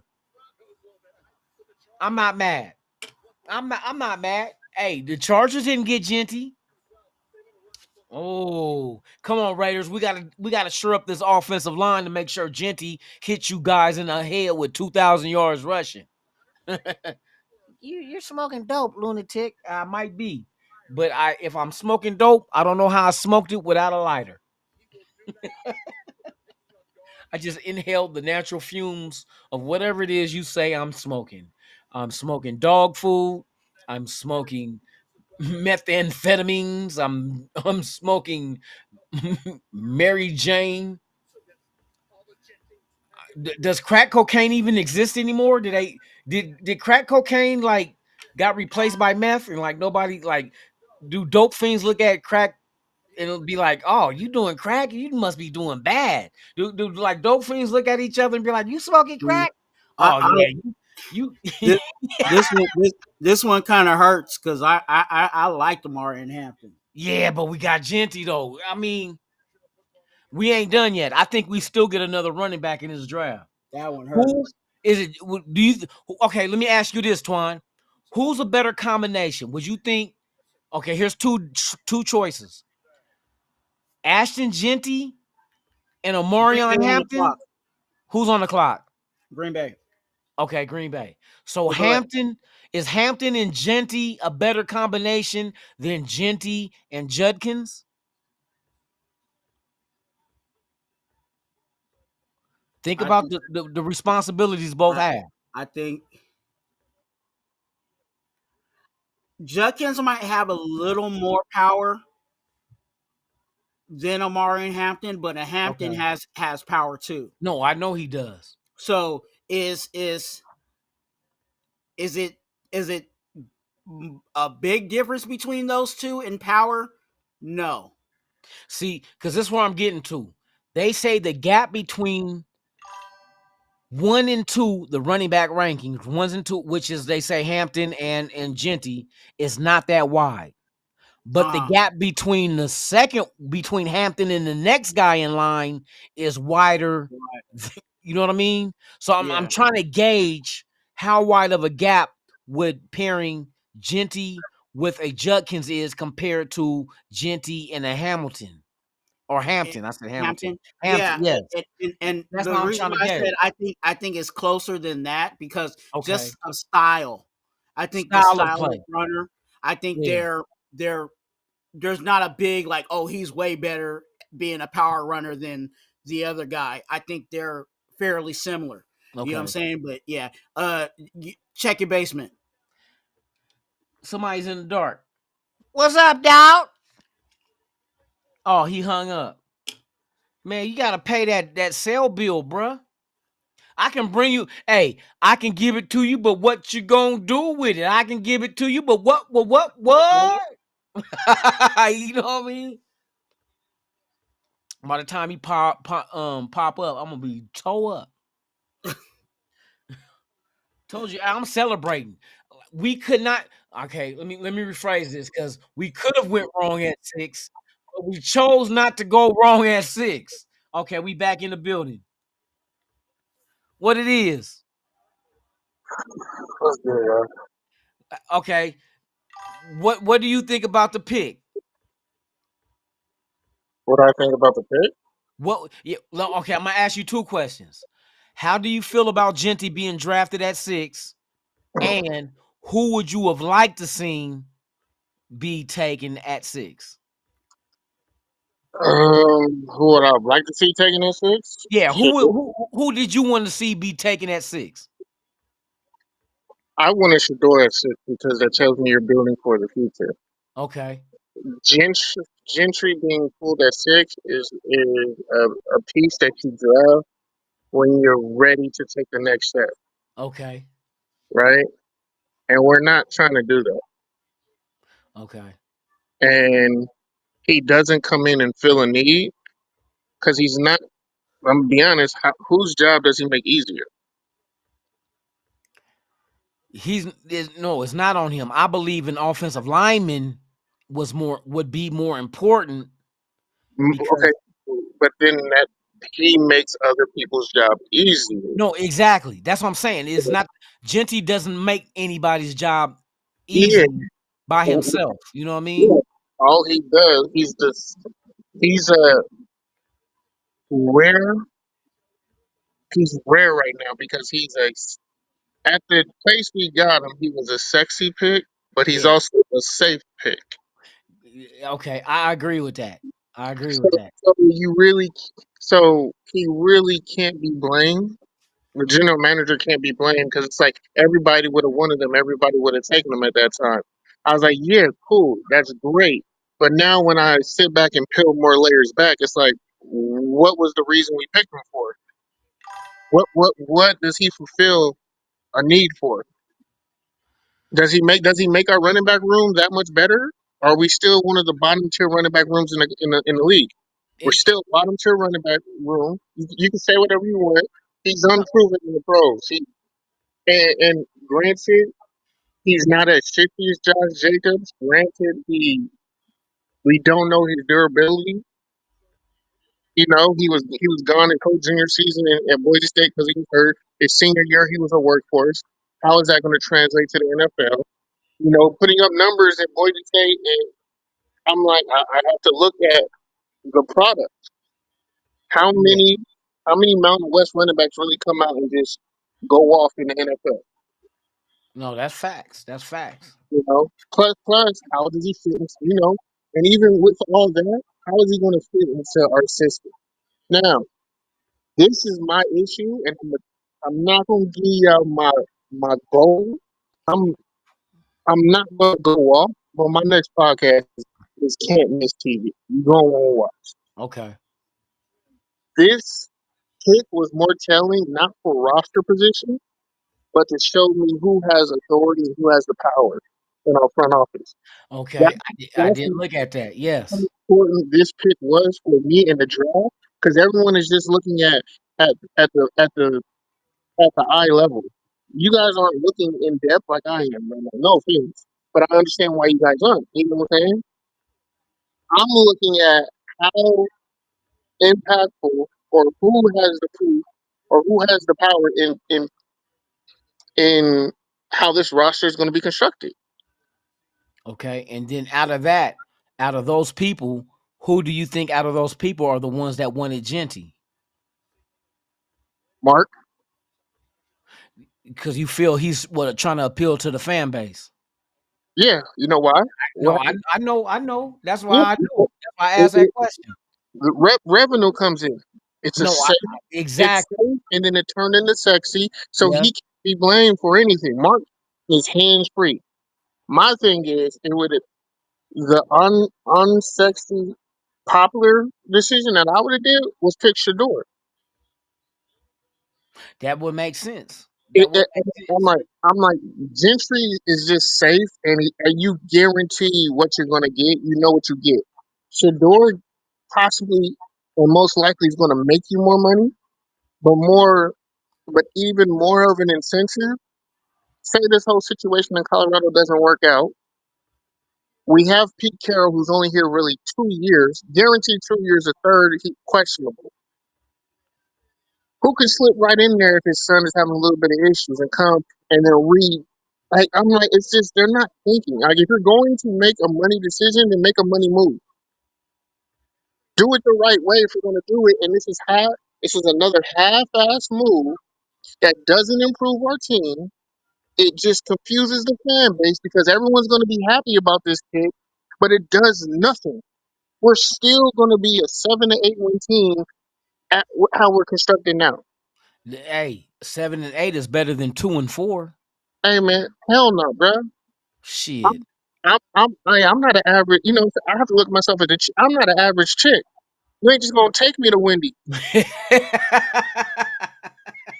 I'm not mad. I'm not mad. Hey, the Chargers didn't get Jeanty. Oh, come on, Raiders. We gotta shore up this offensive line to make sure Jeanty hits you guys in the head with 2,000 yards rushing. You're smoking dope, lunatic. I might be. But if I'm smoking dope, I don't know how I smoked it without a lighter. I just inhaled the natural fumes of whatever it is you say I'm smoking. I'm smoking dog food. I'm smoking methamphetamines. I'm smoking Mary Jane. Does crack cocaine even exist anymore? Did crack cocaine like got replaced by meth and like nobody like do dope fiends look at crack and it'll be like, oh, you doing crack? You must be doing bad. Do like dope fiends look at each other and be like, you smoking crack? This one kind of hurts because I like Omarion Hampton. Yeah, but we got Jeanty though. I mean, we ain't done yet. I think we still get another running back in this draft. That one hurts. Who is it? Do you? Okay, let me ask you this, Twan. Who's a better combination? Would you think? Okay, here's two choices: Ashton Jeanty and Omarion Hampton. Who's on the clock? Green Bay. Okay, Green Bay. So Hampton and Jeanty a better combination than Jeanty and Judkins? Think about the responsibilities both have. I think Judkins might have a little more power, than Omarion Hampton, but a Hampton Okay. has power too. No, I know he does. So is it a big difference between those two in power? No. See, because this is where I'm getting to. They say the gap between 1 and 2, the running back rankings, 1 and 2, which is they say Hampton and Genty, is not that wide. But the gap between between Hampton and the next guy in line is wider. You know what I mean? So I'm trying to gauge how wide of a gap would pairing Genty with a Judkins is compared to Genty and a Hamilton. Or Hampton. I said Hamilton. Hampton, Yeah. yes. And That's the what I'm reason trying to why I gauge. said I think it's closer than that because Okay. just of style. I think Style the of style play. of runner. I think Yeah. there's not a big like, oh, he's way better being a power runner than the other guy. I think they're fairly similar. You know what I'm Okay. saying? But yeah, check your basement. Somebody's in the dark. What's up, dog? Oh, he hung up. Man, you gotta pay that cell bill, bruh. I can bring you, hey, I can give it to you, but what you gonna do with it? I can give it to you, but what? You know what I mean? By the time he pop up, I'm gonna be toe up. Told you, I'm celebrating. We could not. Okay, let me rephrase this because we could have went wrong at 6, but we chose not to go wrong at 6. Okay, we back in the building. What it is? What's good, yo? Okay, what do you think about the pick? What do I think about the pick? What? Yeah, okay, I'm gonna ask you 2 questions. How do you feel about Genty being drafted at 6? And who would you have liked to seen be taken at 6? Who would I like to see taking at 6? Yeah, Shit. who did you want to see be taken at 6? I wanted Shador at 6 because that tells me you're building for the future. Okay. Gentry being pulled at 6 is a piece that you draft when you're ready to take the next step, Okay. right? And we're not trying to do that. Okay. And he doesn't come in and fill a need because he's not. I'm gonna be honest. Whose job does he make easier? No, it's not on him. I believe an offensive lineman would be more important. Okay, but then that he makes other people's job easier. No, exactly. That's what I'm saying. It's not Genty doesn't make anybody's job easy by himself. You know what I mean? Yeah. All he does, he's a rare. He's rare right now because at the place we got him. He was a sexy pick, but he's Yeah. also a safe pick. Okay, I agree with that. I agree So, with that. so he really can't be blamed. The general manager can't be blamed because it's like everybody would have wanted him. Everybody would have taken him at that time. I was like, yeah, cool, that's great. But now when I sit back and peel more layers back, it's like, what was the reason we picked him for? What does he fulfill a need for? Does he make our running back room that much better? Are we still one of the bottom tier running back rooms in the league? We're still bottom tier running back room. You can say whatever you want. He's unproven in the pros. And granted, he's not as shifty as Josh Jacobs. Granted, we don't know his durability. You know, he was gone in coach junior season at Boise State because he was hurt. His senior year, he was a workhorse. How is that going to translate to the NFL? You know, putting up numbers at Boise State, and I'm like, I have to look at the product. How many Mountain West running backs really come out and just go off in the NFL? No, that's facts. That's facts. You know, plus, how does he fit? You know, and even with all that, how is he going to fit into our system? Now, this is my issue, and I'm not going to give y'all my goal. I'm not going to go off, but my next podcast is Can't Miss TV. You're going to want to watch. Okay. This pick was more telling, not for roster position, but to show me who has authority and who has the power in our front office. Okay. That, I that's did look at that. how Yes. important this pick was for me in the draft, because everyone is just looking at the eye level. You guys aren't looking in depth like I am. Right now. No offense, but I understand why you guys aren't. You know what I'm saying? I'm looking at how impactful or who has the proof or who has the power in how this roster is going to be constructed. Okay. And then out of that, out of those people, who do you think out of those people are the ones that wanted Genty? Mark? Because you feel he's trying to appeal to the fan base. Yeah, you know why? No, What? I know. That's why Yeah, I know. That's why I asked that question. the revenue comes in. It's a No, safe. It's exactly. safe, and then it turned into sexy, so Yeah. he can't be blamed for anything. Mark is hands free. My thing is, it would the unsexy popular decision that I would have did was pick Shador. That would make sense. That would make sense. I'm like, Gentry is just safe, and you guarantee what you're gonna get. You know what you get. Shador possibly or most likely is gonna make you more money, but even more of an incentive. Say this whole situation in Colorado doesn't work out. We have Pete Carroll, who's only here really 2 years, guaranteed 2 years. A third, he questionable. Who can slip right in there if his son is having a little bit of issues and come and then read? Like, I'm like, it's just they're not thinking. Like, if you're going to make a money decision, then make a money move. Do it the right way if you're going to do it. And this is another half-ass move that doesn't improve our team. It just confuses the fan base because everyone's going to be happy about this pick, but it does nothing. We're still going to be a 7 to 8 win team at how we're constructed now. Hey, 7 and 8 is better than 2 and 4. Hey man, hell no, bro. Shit. I'm not an average. You know, I have to look at myself as I'm not an average chick. You ain't just gonna take me to Wendy.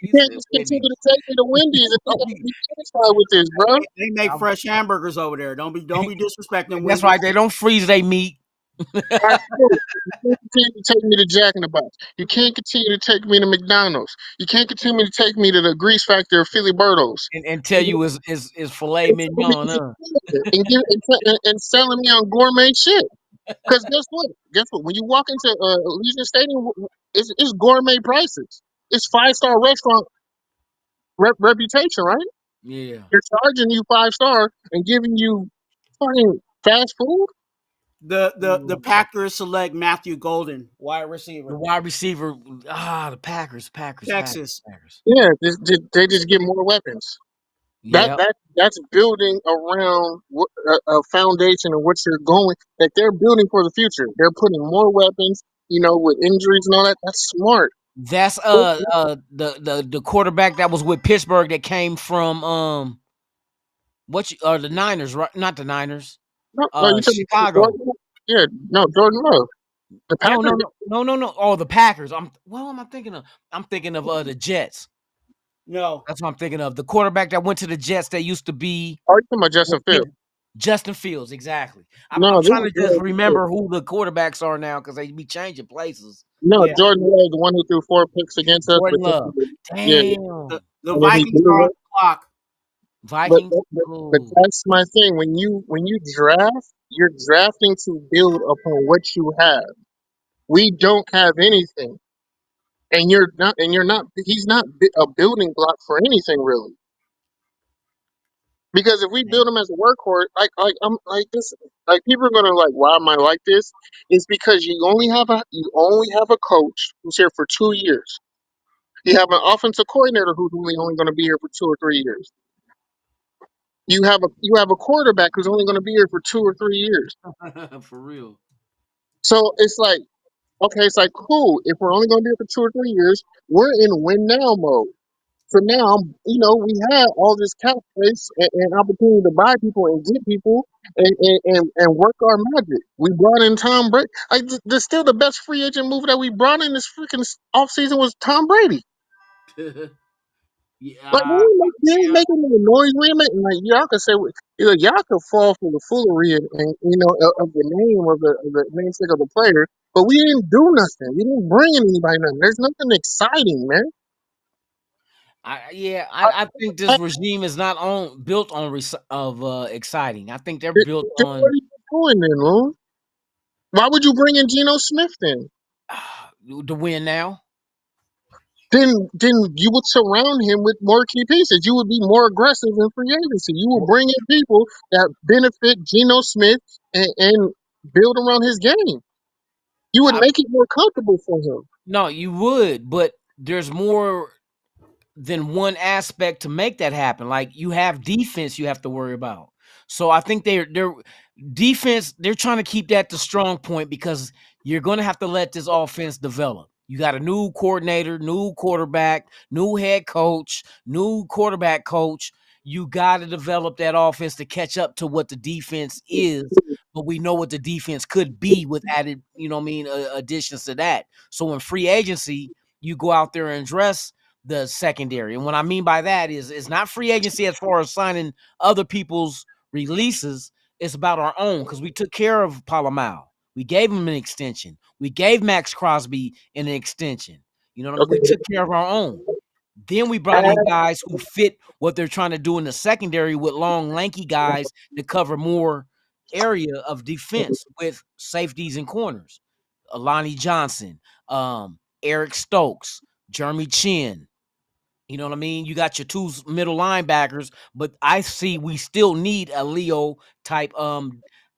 You can't just continue to take me to Wendy's and think I'm gonna be satisfied with this, bro. They make fresh hamburgers over there. Don't be disrespecting. That's right. They don't freeze their meat. You can't continue to take me to Jack in the Box. You can't continue to take me to McDonald's. You can't continue to take me to the Grease Factor of Philly Birdos. And tell you is filet mignon, huh? and selling me on gourmet shit. Because guess what? When you walk into Legion Stadium, it's gourmet prices. It's 5-star restaurant reputation, right? Yeah. They're charging you 5-star and giving you fucking fast food. The Packers select Matthew Golden, wide receiver. The wide receiver, the Packers. Texas. Yeah, they just get more weapons. Yeah. That's building around a foundation of what you're going. That they're building for the future. They're putting more weapons. You know, with injuries and all that. That's smart. That's the quarterback that was with Pittsburgh that came from the Niners, right? Not the Niners. You Chicago. Yeah, no, Jordan Love. The Packers. No. Oh, the Packers. What am I thinking of? I'm thinking of the Jets. No, that's what I'm thinking of. The quarterback that went to the Jets that used to be. Are you talking about Justin Fields? Justin Fields, exactly. I'm No, trying to just remember who the quarterbacks are now because they be changing places. No, yeah. Jordan Love, the one who threw 4 picks against us. Jordan Love. Damn. Yeah. The Vikings are on the clock. Vikings. But that's my thing. When you draft, you're drafting to build upon what you have. We don't have anything, and you're not. He's not a building block for anything really. Because if we build him as a workhorse, I'm like this, like people are gonna like, why am I like this? It's because you only have a coach who's here for 2 years. You have an offensive coordinator who's only going to be here for 2 or 3 years. You have a quarterback who's only going to be here for 2 or 3 years. For real. So it's like, okay, it's like cool. If we're only going to be here for 2 or 3 years, we're in win now mode. So now, we had all this cap space and opportunity to buy people and get people and work our magic. We brought in Tom Brady. Like, still the best free agent move that we brought in this freaking offseason was Tom Brady. Like, we ain't making no noise. We ain't making, like, y'all could say, y'all could fall for the foolery and of the name of the namesake of the player, but we didn't do nothing. We didn't bring anybody nothing. There's nothing exciting, man. I think this regime is not built on exciting. I think they're built Then on. what are you doing then, Lou? Why would you bring in Geno Smith then? To win now. Then you would surround him with more key pieces. You would be more aggressive in free agency. You would bring in people that benefit Geno Smith and build around his game. You would make it more comfortable for him. No, you would, but there's more than one aspect to make that happen. Like, you have defense you have to worry about. So I think their defense, they're trying to keep that the strong point because you're going to have to let this offense develop. You got a new coordinator, new quarterback, new head coach, new quarterback coach. You got to develop that offense to catch up to what the defense is, but we know what the defense could be with added, additions to that. So in free agency, you go out there and address the secondary. And what I mean by that is it's not free agency as far as signing other people's releases. It's about our own, because we took care of Palomalu. We gave him an extension. We gave Max Crosby an extension. You know what I mean? We took care of our own. Then we brought in guys who fit what they're trying to do in the secondary with long, lanky guys to cover more area of defense with safeties and corners. Alani Johnson, Eric Stokes, Jeremy Chin. You know what I mean? You got your two middle linebackers, but I see we still need a Leo type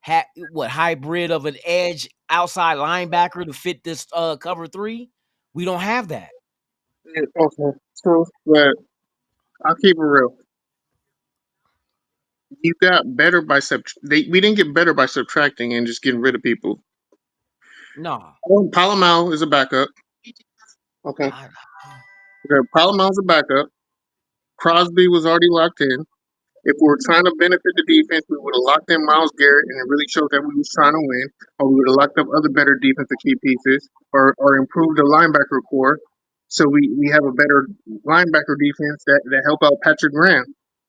hybrid of an edge outside linebacker to fit this cover three. We don't have that. Okay, true, but I'll keep it real. You got better by we didn't get better by subtracting and just getting rid of people. No. Palomalu is a backup. Okay. Palomalu is a backup. Crosby was already locked in. If we were trying to benefit the defense, we would have locked in Myles Garrett, and it really showed that we was trying to win. Or we would have locked up other better defensive key pieces, or improved the linebacker core, so we have a better linebacker defense that help out Patrick Graham.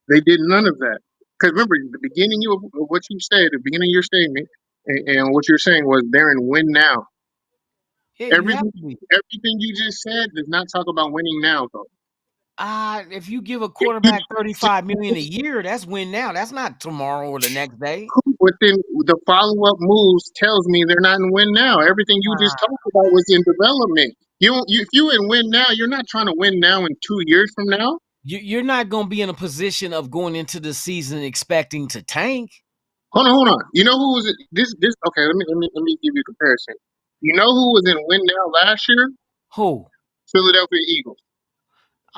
They did none of that. Because remember, the beginning of what you said, the beginning of your statement, and what you're saying was they're in win now. Yeah, everything you just said does not talk about winning now, though. If you give a quarterback $35 million a year, that's win now. That's not tomorrow or the next day. Within the follow-up moves tells me they're not in win now. Everything you just talked about was in development. If you in win now, you're not trying to win now in 2 years from now. You're not going to be in a position of going into the season expecting to tank. Hold on. You know who was it? This? Okay, let me give you a comparison. You know who was in win now last year? Who? Philadelphia Eagles.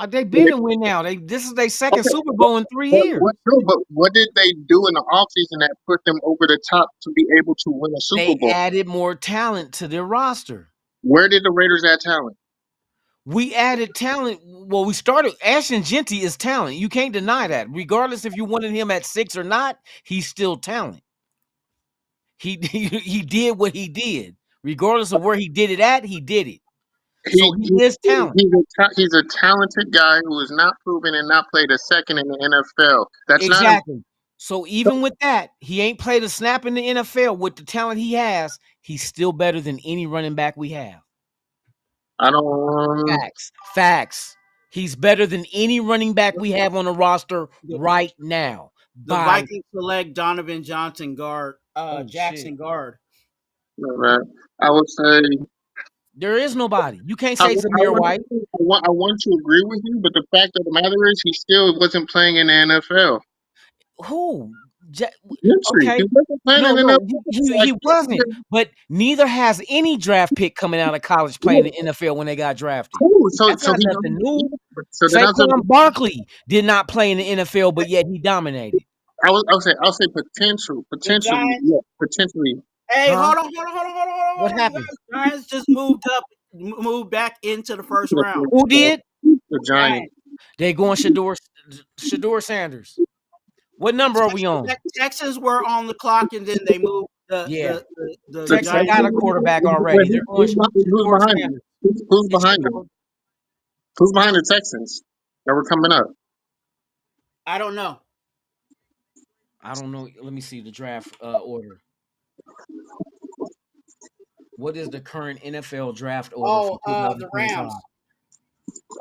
They've been in win now. This is their second Super Bowl in 3 years. But what did they do in the offseason that put them over the top to be able to win a Super Bowl? They added more talent to their roster. Where did the Raiders add talent? We added talent. Well, we started. Ashton Jeanty is talent. You can't deny that. Regardless if you wanted him at 6 or not, he's still talent. He did what he did. Regardless of where he did it at, he did it. So he is talent. He's a talented guy who is not proven and not played a second in the NFL. That's exactly. So even with that, he ain't played a snap in the NFL. With the talent he has, he's still better than any running back we have. I don't. Facts. He's better than any running back we have on the roster right now. The Vikings select Donovan Johnson guard, Jackson guard. I would say there is nobody. You can't say Zamir White. I want to agree with you, but the fact of the matter is he still wasn't playing in the NFL. Who? Okay. He wasn't. But neither has any draft pick coming out of college playing in the NFL when they got drafted. That's not nothing new. Saquon Barkley did not play in the NFL, but yet he dominated. I'll say potentially. Yeah, potentially. Hey, hold on. What happened? The Giants just moved back into the first round. Who did? The Giants. They going Shador Sanders. What number are we on? Texans were on the clock, and then they moved Yeah. the Texans Giants. got a quarterback already. They're going Who's Shador behind Sanders. them? Who's behind them? Who's behind the Texans that were coming up? I don't know. I don't know. Let me see the draft order. What is the current NFL draft order? Oh, the Rams.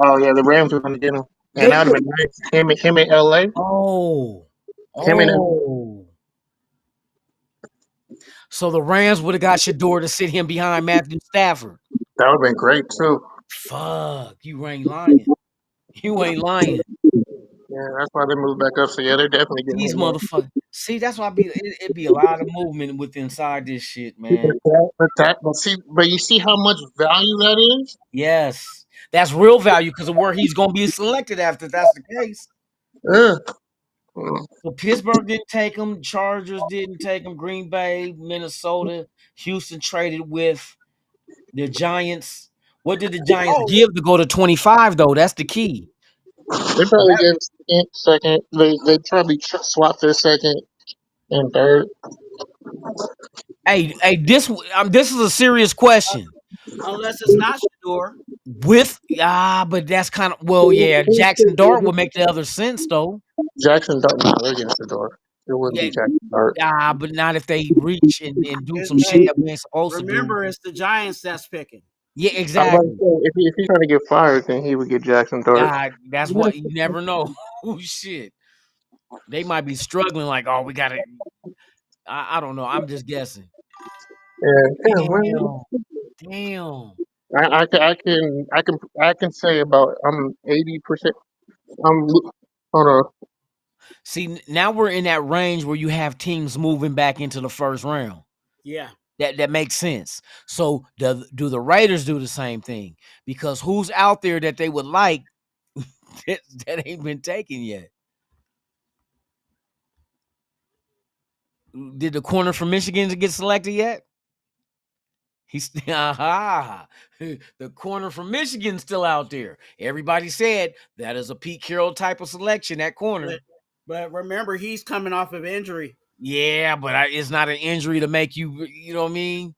Oh yeah, the Rams are going to get him, and that would have been nice. Him in LA. Him in LA. So the Rams would have got Shador to sit him behind Matthew Stafford. That would have been great too. Fuck, you ain't lying. You ain't lying. Yeah, that's why they moved back up. So yeah, they're definitely getting These him. motherfuckers. See, that's why it'd be a lot of movement with inside this shit, man. But you see how much value that is? Yes, that's real value because of where he's gonna be selected after. That's the case. So Pittsburgh didn't take him. Chargers didn't take him. Green Bay, Minnesota, Houston traded with the Giants. What did the Giants give to go to 25 though? That's the key. They probably get second. They probably swap their second and third. Hey, this is a serious question. Unless it's not Shador. But that's kind of Jackson Dart would make the other sense though. Jackson Dart, no, they're against the door. It wouldn't be Jackson Dart. But not if they reach and do some shit that we ain't supposed to do. Remember, it's the Giants that's picking. Yeah, exactly. If he's trying to get fired, then he would get Jackson Dart. That's what you never know. Oh shit, they might be struggling. Like, oh, we got to. I don't know. I'm just guessing. Yeah, damn. I can say about 80%. Hold on. See, now we're in that range where you have teams moving back into the first round. Yeah. That makes sense. So do the Raiders do the same thing? Because who's out there that they would like that ain't been taken yet? Did the corner from Michigan get selected yet? He's the corner from Michigan's still out there. Everybody said that is a Pete Carroll type of selection, that corner. But remember, he's coming off of injury. Yeah, but it's not an injury to make you know what I mean?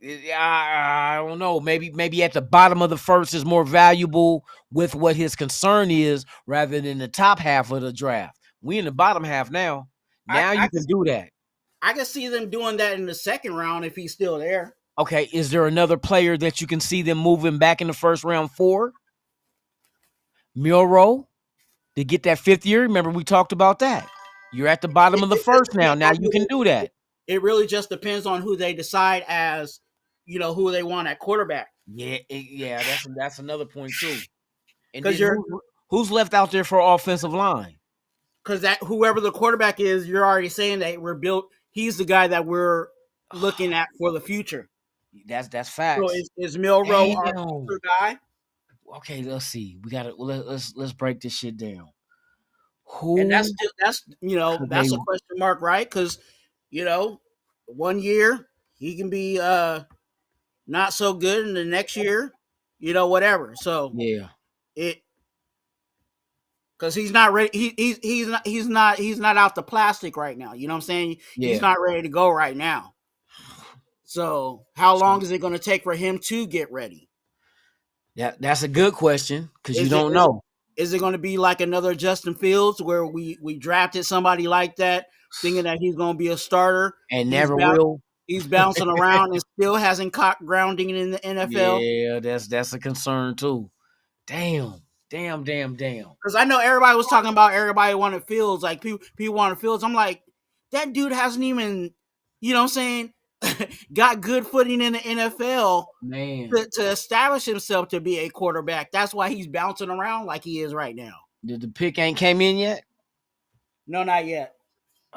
I don't know. Maybe at the bottom of the first is more valuable with what his concern is rather than the top half of the draft. We in the bottom half now. Now you can do that. I can see them doing that in the second round if he's still there. Okay, is there another player that you can see them moving back in the first round for? Milroe to get that 5th year. Remember we talked about that. You're at the bottom of the first now. Now you can do that. It really just depends on who they decide as, who they want at quarterback. Yeah, that's another point too. And who's left out there for offensive line? Because that whoever the quarterback is, you're already saying that we're built. He's the guy that we're looking at for the future. That's facts. So is Milroe our future guy? Okay, let's see. We got to let's break this shit down. And that's a question mark, right? Because 1 year he can be not so good, and the next year, whatever. So because he's not ready. He's not out the plastic right now. You know what I'm saying? Yeah. He's not ready to go right now. So how long is it going to take for him to get ready? That's a good question because you don't know. Is it going to be like another Justin Fields where we drafted somebody like that, thinking that he's going to be a starter and never will? He's bouncing around and still hasn't caught grounding in the NFL. Yeah, that's a concern too. Damn. Because I know everybody was talking about everybody wanted Fields, like people wanted Fields. I'm like, that dude hasn't even, you know what I'm saying, got good footing in the NFL to establish himself to be a quarterback. That's why he's bouncing around like he is right now. Did the pick ain't came in yet? No, not yet.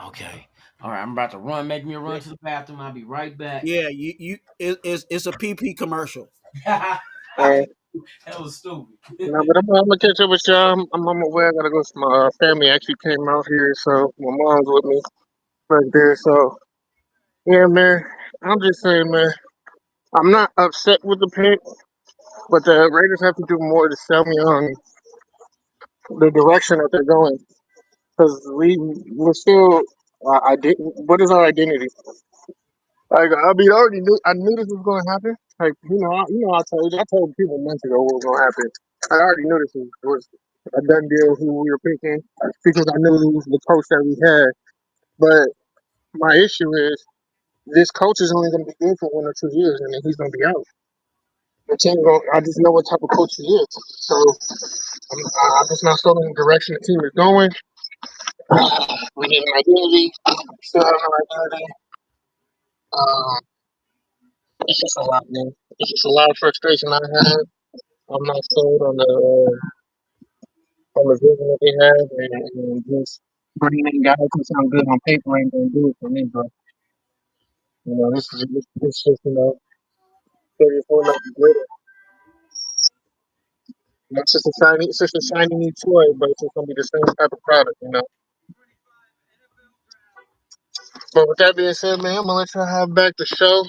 Okay. All right, I'm about to run. Make me a run to the bathroom. I'll be right back. Yeah, it's a PP commercial. That was stupid. No, but I'm gonna catch up with y'all. I'm on my way. I gotta go. My family actually came out here, so my mom's with me right there. So yeah, man. I'm just saying, man. I'm not upset with the pick, but the Raiders have to do more to sell me on the direction that they're going. Because we're still, what is our identity? Like, I mean, I knew this was going to happen. Like, I told people months ago what was going to happen. I already knew this was a done deal who we were picking because I knew the coach that we had. But my issue is this coach is only going to be good for 1 or 2 years, and then he's going to be out. I just know what type of coach he is. So I'm just not sold in the direction the team is going. We need an identity. Still have no identity. It's just a lot, man. It's just a lot of frustration I have. I'm not sold on the vision that they have, and just bringing in guys who sound good on paper ain't gonna do it for me, bro. This is just they're just going up glitter. It's just a shiny new toy, but it's just gonna be the same type of product. But with that being said, man, I'm gonna let y'all have back the show.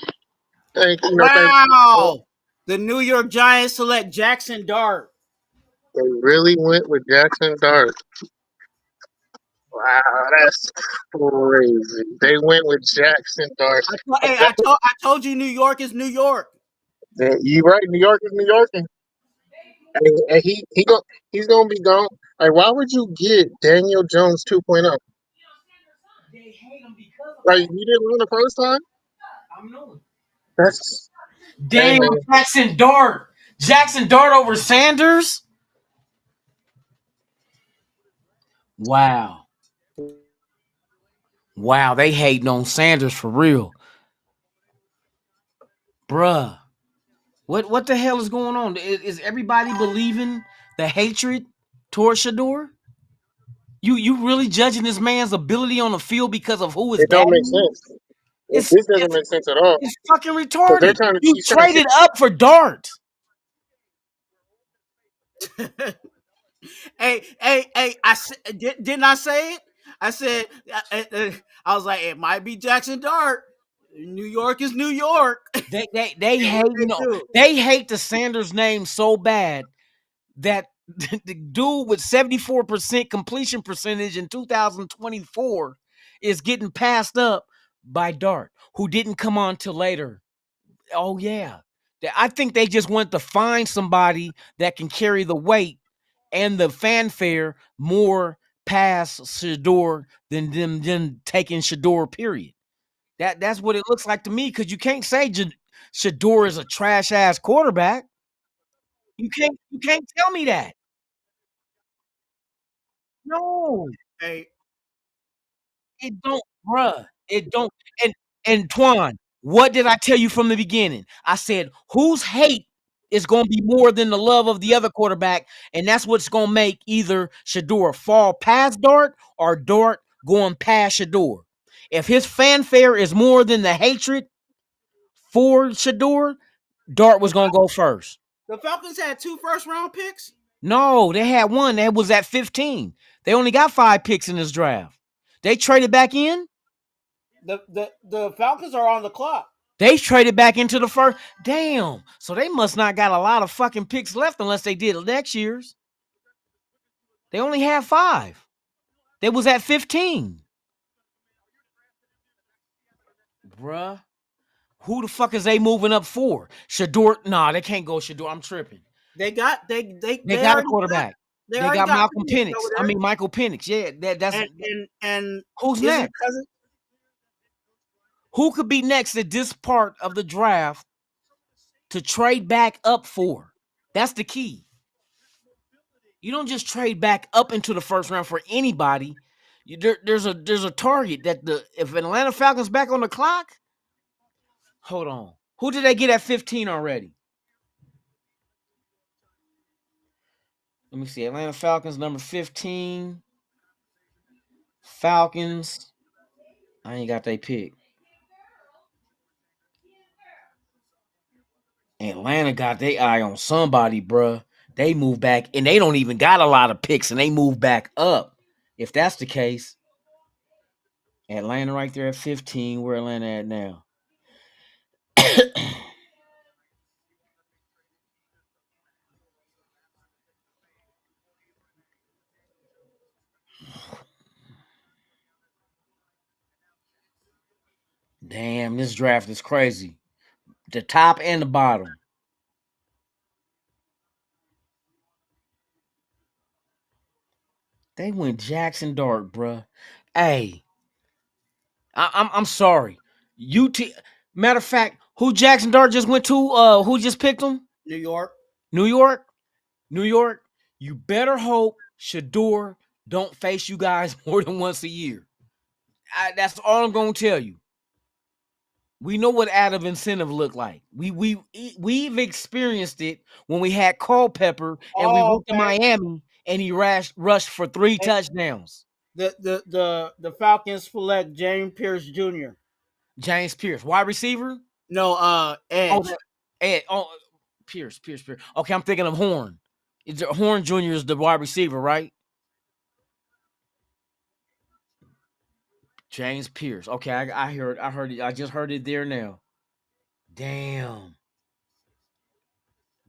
Thank. Wow. The New York Giants select Jackson Dart. They really went with Jackson Dart. Wow, that's crazy. They went with Jackson Dart. I told you New York is New York. You right. New York is New York, and he's gonna be gone. Like, why would you get Daniel Jones 2.0? Like, you didn't win the first time. That's damn. Jackson Dart. Jackson Dart over Sanders. Wow. Wow, they hating on Sanders for real. Bruh. What the hell is going on? Is everybody believing the hatred towards Shador? You really judging this man's ability on the field because of who his It dad don't make is? sense. This doesn't make sense at all. It's fucking 'Cause they're retarded. You he's trying to traded up for Dart. Hey! Didn't I say it? I said I was like, it might be Jackson Dart. New York is New York. They hate the Sanders name so bad that the dude with 74% completion percentage in 2024 is getting passed up by Dart, who didn't come on till later. Oh yeah. I think they just want to find somebody that can carry the weight and the fanfare more past Shador than them taking Shador, period. That's what it looks like to me, because you can't say Shador is a trash ass quarterback. You can't tell me that. No. Hey, it don't, bruh. It don't. And Twan, what did I tell you from the beginning? I said, whose hate is going to be more than the love of the other quarterback, and that's what's going to make either Shador fall past Dart or Dart going past Shador. If his fanfare is more than the hatred for Shador, Dart was going to go first. The Falcons had 2 first-round picks. No, they had one that was at 15. They only got 5 picks in this draft. They traded back in. The Falcons are on the clock. They traded back into the first. Damn. So they must not got a lot of fucking picks left unless they did next year's. They only had 5. They was at 15. Bruh. Who the fuck is they moving up for? Shador? Nah, they can't go Shador. I'm tripping. They got a quarterback. They got Malcolm Penix. I mean Michael Penix. Yeah, that's and who's next? Who could be next at this part of the draft to trade back up for? That's the key. You don't just trade back up into the first round for anybody. There's a target that if Atlanta Falcons back on the clock. Hold on. Who did they get at 15 already? Let me see. Atlanta Falcons number 15. Falcons. I ain't got they pick. Atlanta got their eye on somebody, bruh. They move back, and they don't even got a lot of picks, and they move back up. If that's the case, Atlanta right there at 15. Where Atlanta at now? Damn, this draft is crazy. The top and the bottom. They went Jackson Dart, bruh. Hey, I'm sorry. Matter of fact, who Jackson Dart just went to? Who just picked him? New York. New York. New York. You better hope Shedeur don't face you guys more than once a year. That's all I'm gonna tell you. We know what out of incentive look like. We've experienced it when we had Culpepper and we went to Miami and he rushed for 3 touchdowns. The Falcons select James Pierce Jr. James Pierce, wide receiver? No, edge. Pierce. Okay, I'm thinking of Horn. Horn Jr. is the wide receiver, right? James Pierce. Okay, I heard it. I just heard it there now. Damn.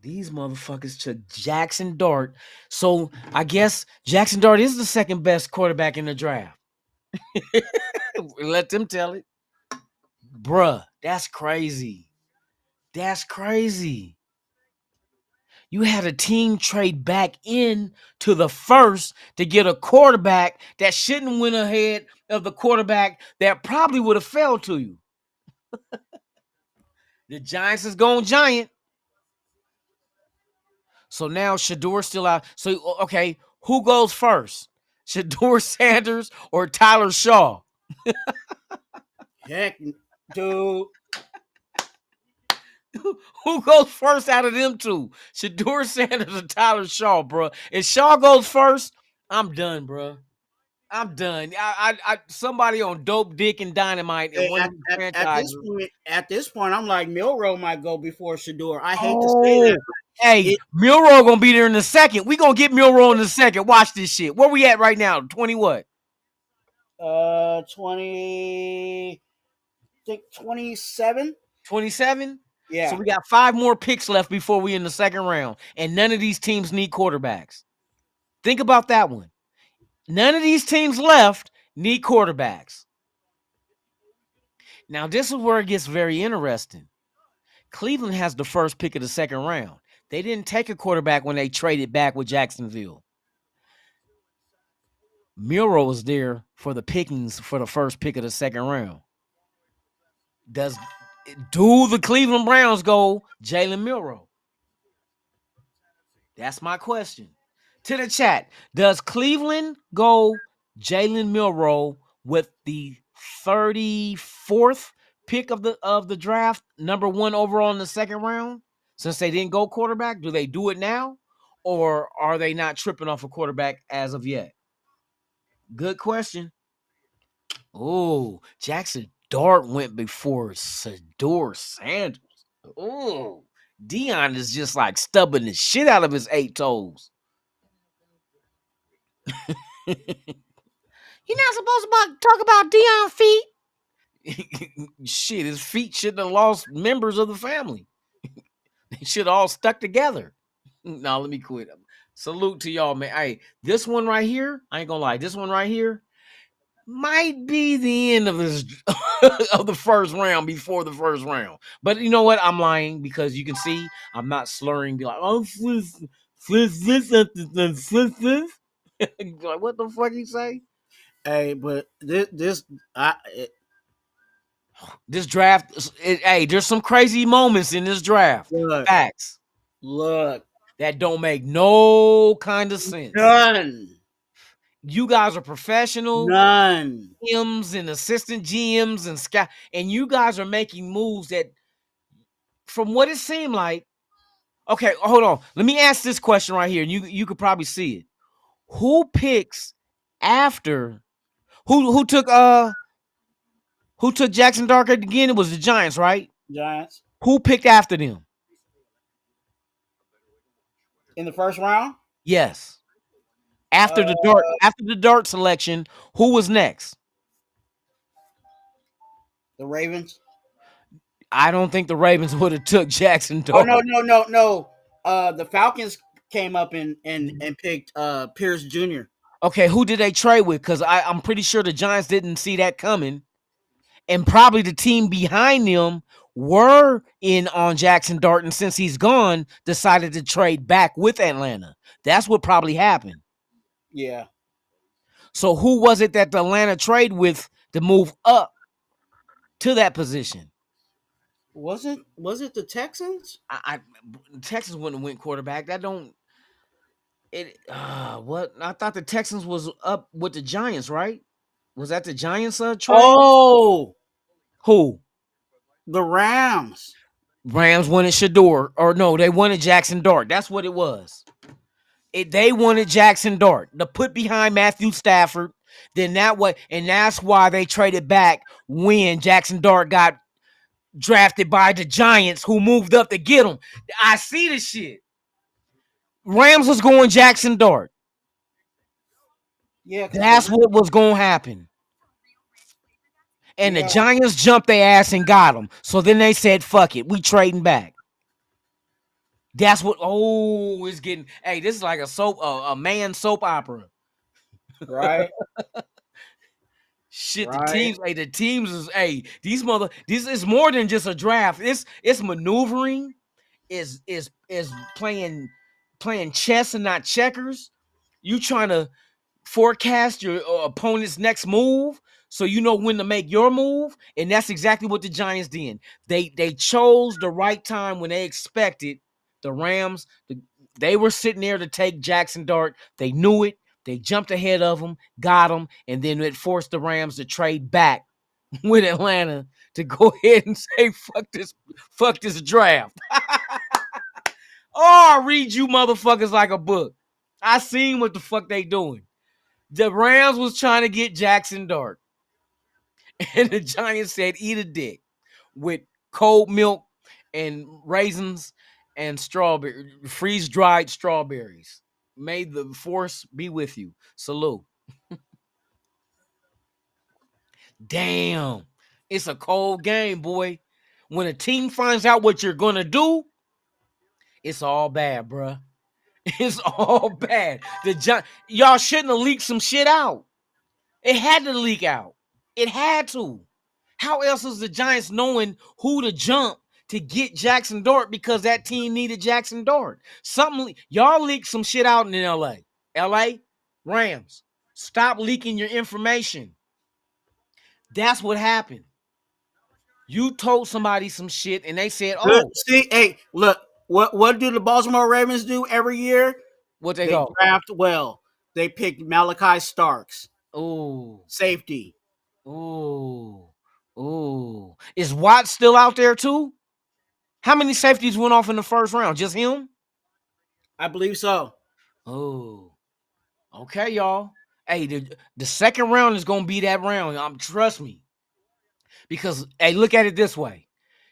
These motherfuckers took Jackson Dart. So I guess Jackson Dart is the second best quarterback in the draft. Let them tell it. Bruh, that's crazy. That's crazy. You had a team trade back in to the first to get a quarterback that shouldn't went ahead of the quarterback that probably would have fell to you. The Giants is going giant. So now Shedeur still out. So, okay, who goes first? Shedeur Sanders or Tyler Shaw? Heck, dude. Who goes first out of them two? Shedeur Sanders or Tyler Shaw, bro? If Shaw goes first, I'm done, bro. I'm done. I somebody on Dope Dick and Dynamite and one of the franchises. At this point, I'm like Milroe might go before Shedeur. I hate to say that. Hey, Milroe gonna be there in a second. We gonna get Milroe in a second. Watch this shit. Where we at right now? 20 what? 20. I think 27. 27. Yeah. So we got 5 more picks left before we in the second round, and none of these teams need quarterbacks. Think about that one. None of these teams left need quarterbacks. Now, this is where it gets very interesting. Cleveland has the first pick of the second round. They didn't take a quarterback when they traded back with Jacksonville. Milroe was there for the pickings for the first pick of the second round. Do the Cleveland Browns go Jalen Milroe? That's my question. To the chat, does Cleveland go Jalen Milroe with the 34th pick of the draft, number 1 overall in the second round? Since they didn't go quarterback, do they do it now? Or are they not tripping off a quarterback as of yet? Good question. Oh, Jackson Dart went before Shedeur Sanders. Oh, Dion is just like stubbing the shit out of his 8 toes. You're not supposed to talk about Dion feet. Shit, his feet shouldn't have lost members of the family. They should all stuck together. No, let me quit. Salute to y'all, man. Hey, this one right here, I ain't gonna lie. This one right here might be the end of this of the first round before the first round. But you know what? I'm lying because you can see I'm not slurring. Be like, oh, like, what the fuck you say? Hey, but this draft, hey, there's some crazy moments in this draft. Facts. Look. That don't make no kind of sense. None. You guys are professional. None. GMs and assistant GMs and scout, and you guys are making moves that, from what it seemed like. Okay, hold on. Let me ask this question right here, and you could probably see it. Who picks after? Who took Jackson Dart again? It was the Giants, right? Giants. Who picked after them? In the first round? Yes. After the Dart selection, who was next? The Ravens. I don't think the Ravens would have took Jackson Dart. Oh, no. The Falcons came up and picked Pierce Jr. Okay, who did they trade with? Because I'm pretty sure the Giants didn't see that coming. and probably the team behind them were in on Jackson Dart, and since he's gone, decided to trade back with Atlanta. That's what probably happened. Yeah. So who was it that the Atlanta trade with to move up to that position? Was it the Texans? Texans wouldn't have went quarterback. That don't it what I thought the Texans was up with the Giants, right? Was that the Giants trade? Oh, who? The Rams. Rams wanted Shador, or no, they wanted Jackson Dart. That's what it was. They wanted Jackson Dart to put behind Matthew Stafford. Then that's why they traded back when Jackson Dart got drafted by the Giants, who moved up to get him. I see the shit. Rams was going Jackson Dart. Yeah, that's what was going to happen. And the Giants jumped their ass and got him. So then they said, fuck it, we trading back. That's what, it's getting, hey, this is like a man soap opera. Right. Shit, Right. the teams is, this is more than just a draft. It's maneuvering, is playing chess and not checkers. You trying to forecast your opponent's next move so you know when to make your move, and that's exactly what the Giants did. They chose the right time when they expected the Rams. They were sitting there to take Jackson Dart. They knew it. They jumped ahead of them, got them, and then it forced the Rams to trade back with Atlanta to go ahead and say, fuck this draft. I read you motherfuckers like a book. I seen what the fuck they doing. The Rams was trying to get Jackson Dart. And the Giants said, eat a dick with cold milk and raisins and freeze-dried strawberries. May the force be with you. Salute. Damn. It's a cold game, boy. When a team finds out what you're going to do, it's all bad, bruh. It's all bad. Y'all shouldn't have leaked some shit out. It had to leak out. It had to. How else is the Giants knowing who to jump to get Jackson Dart, because that team needed Jackson Dart? Y'all leaked some shit out in LA. LA Rams, stop leaking your information. That's what happened. You told somebody some shit and they said, "Oh, see, hey, look, what do the Baltimore Ravens do every year? What they draft well. They pick Malachi Starks. Oh, safety. Oh, is Watt still out there too? How many safeties went off in the first round? Just him? I believe so. Oh, okay, y'all. Hey, the second round is gonna be that round. Trust me. Because hey, look at it this way: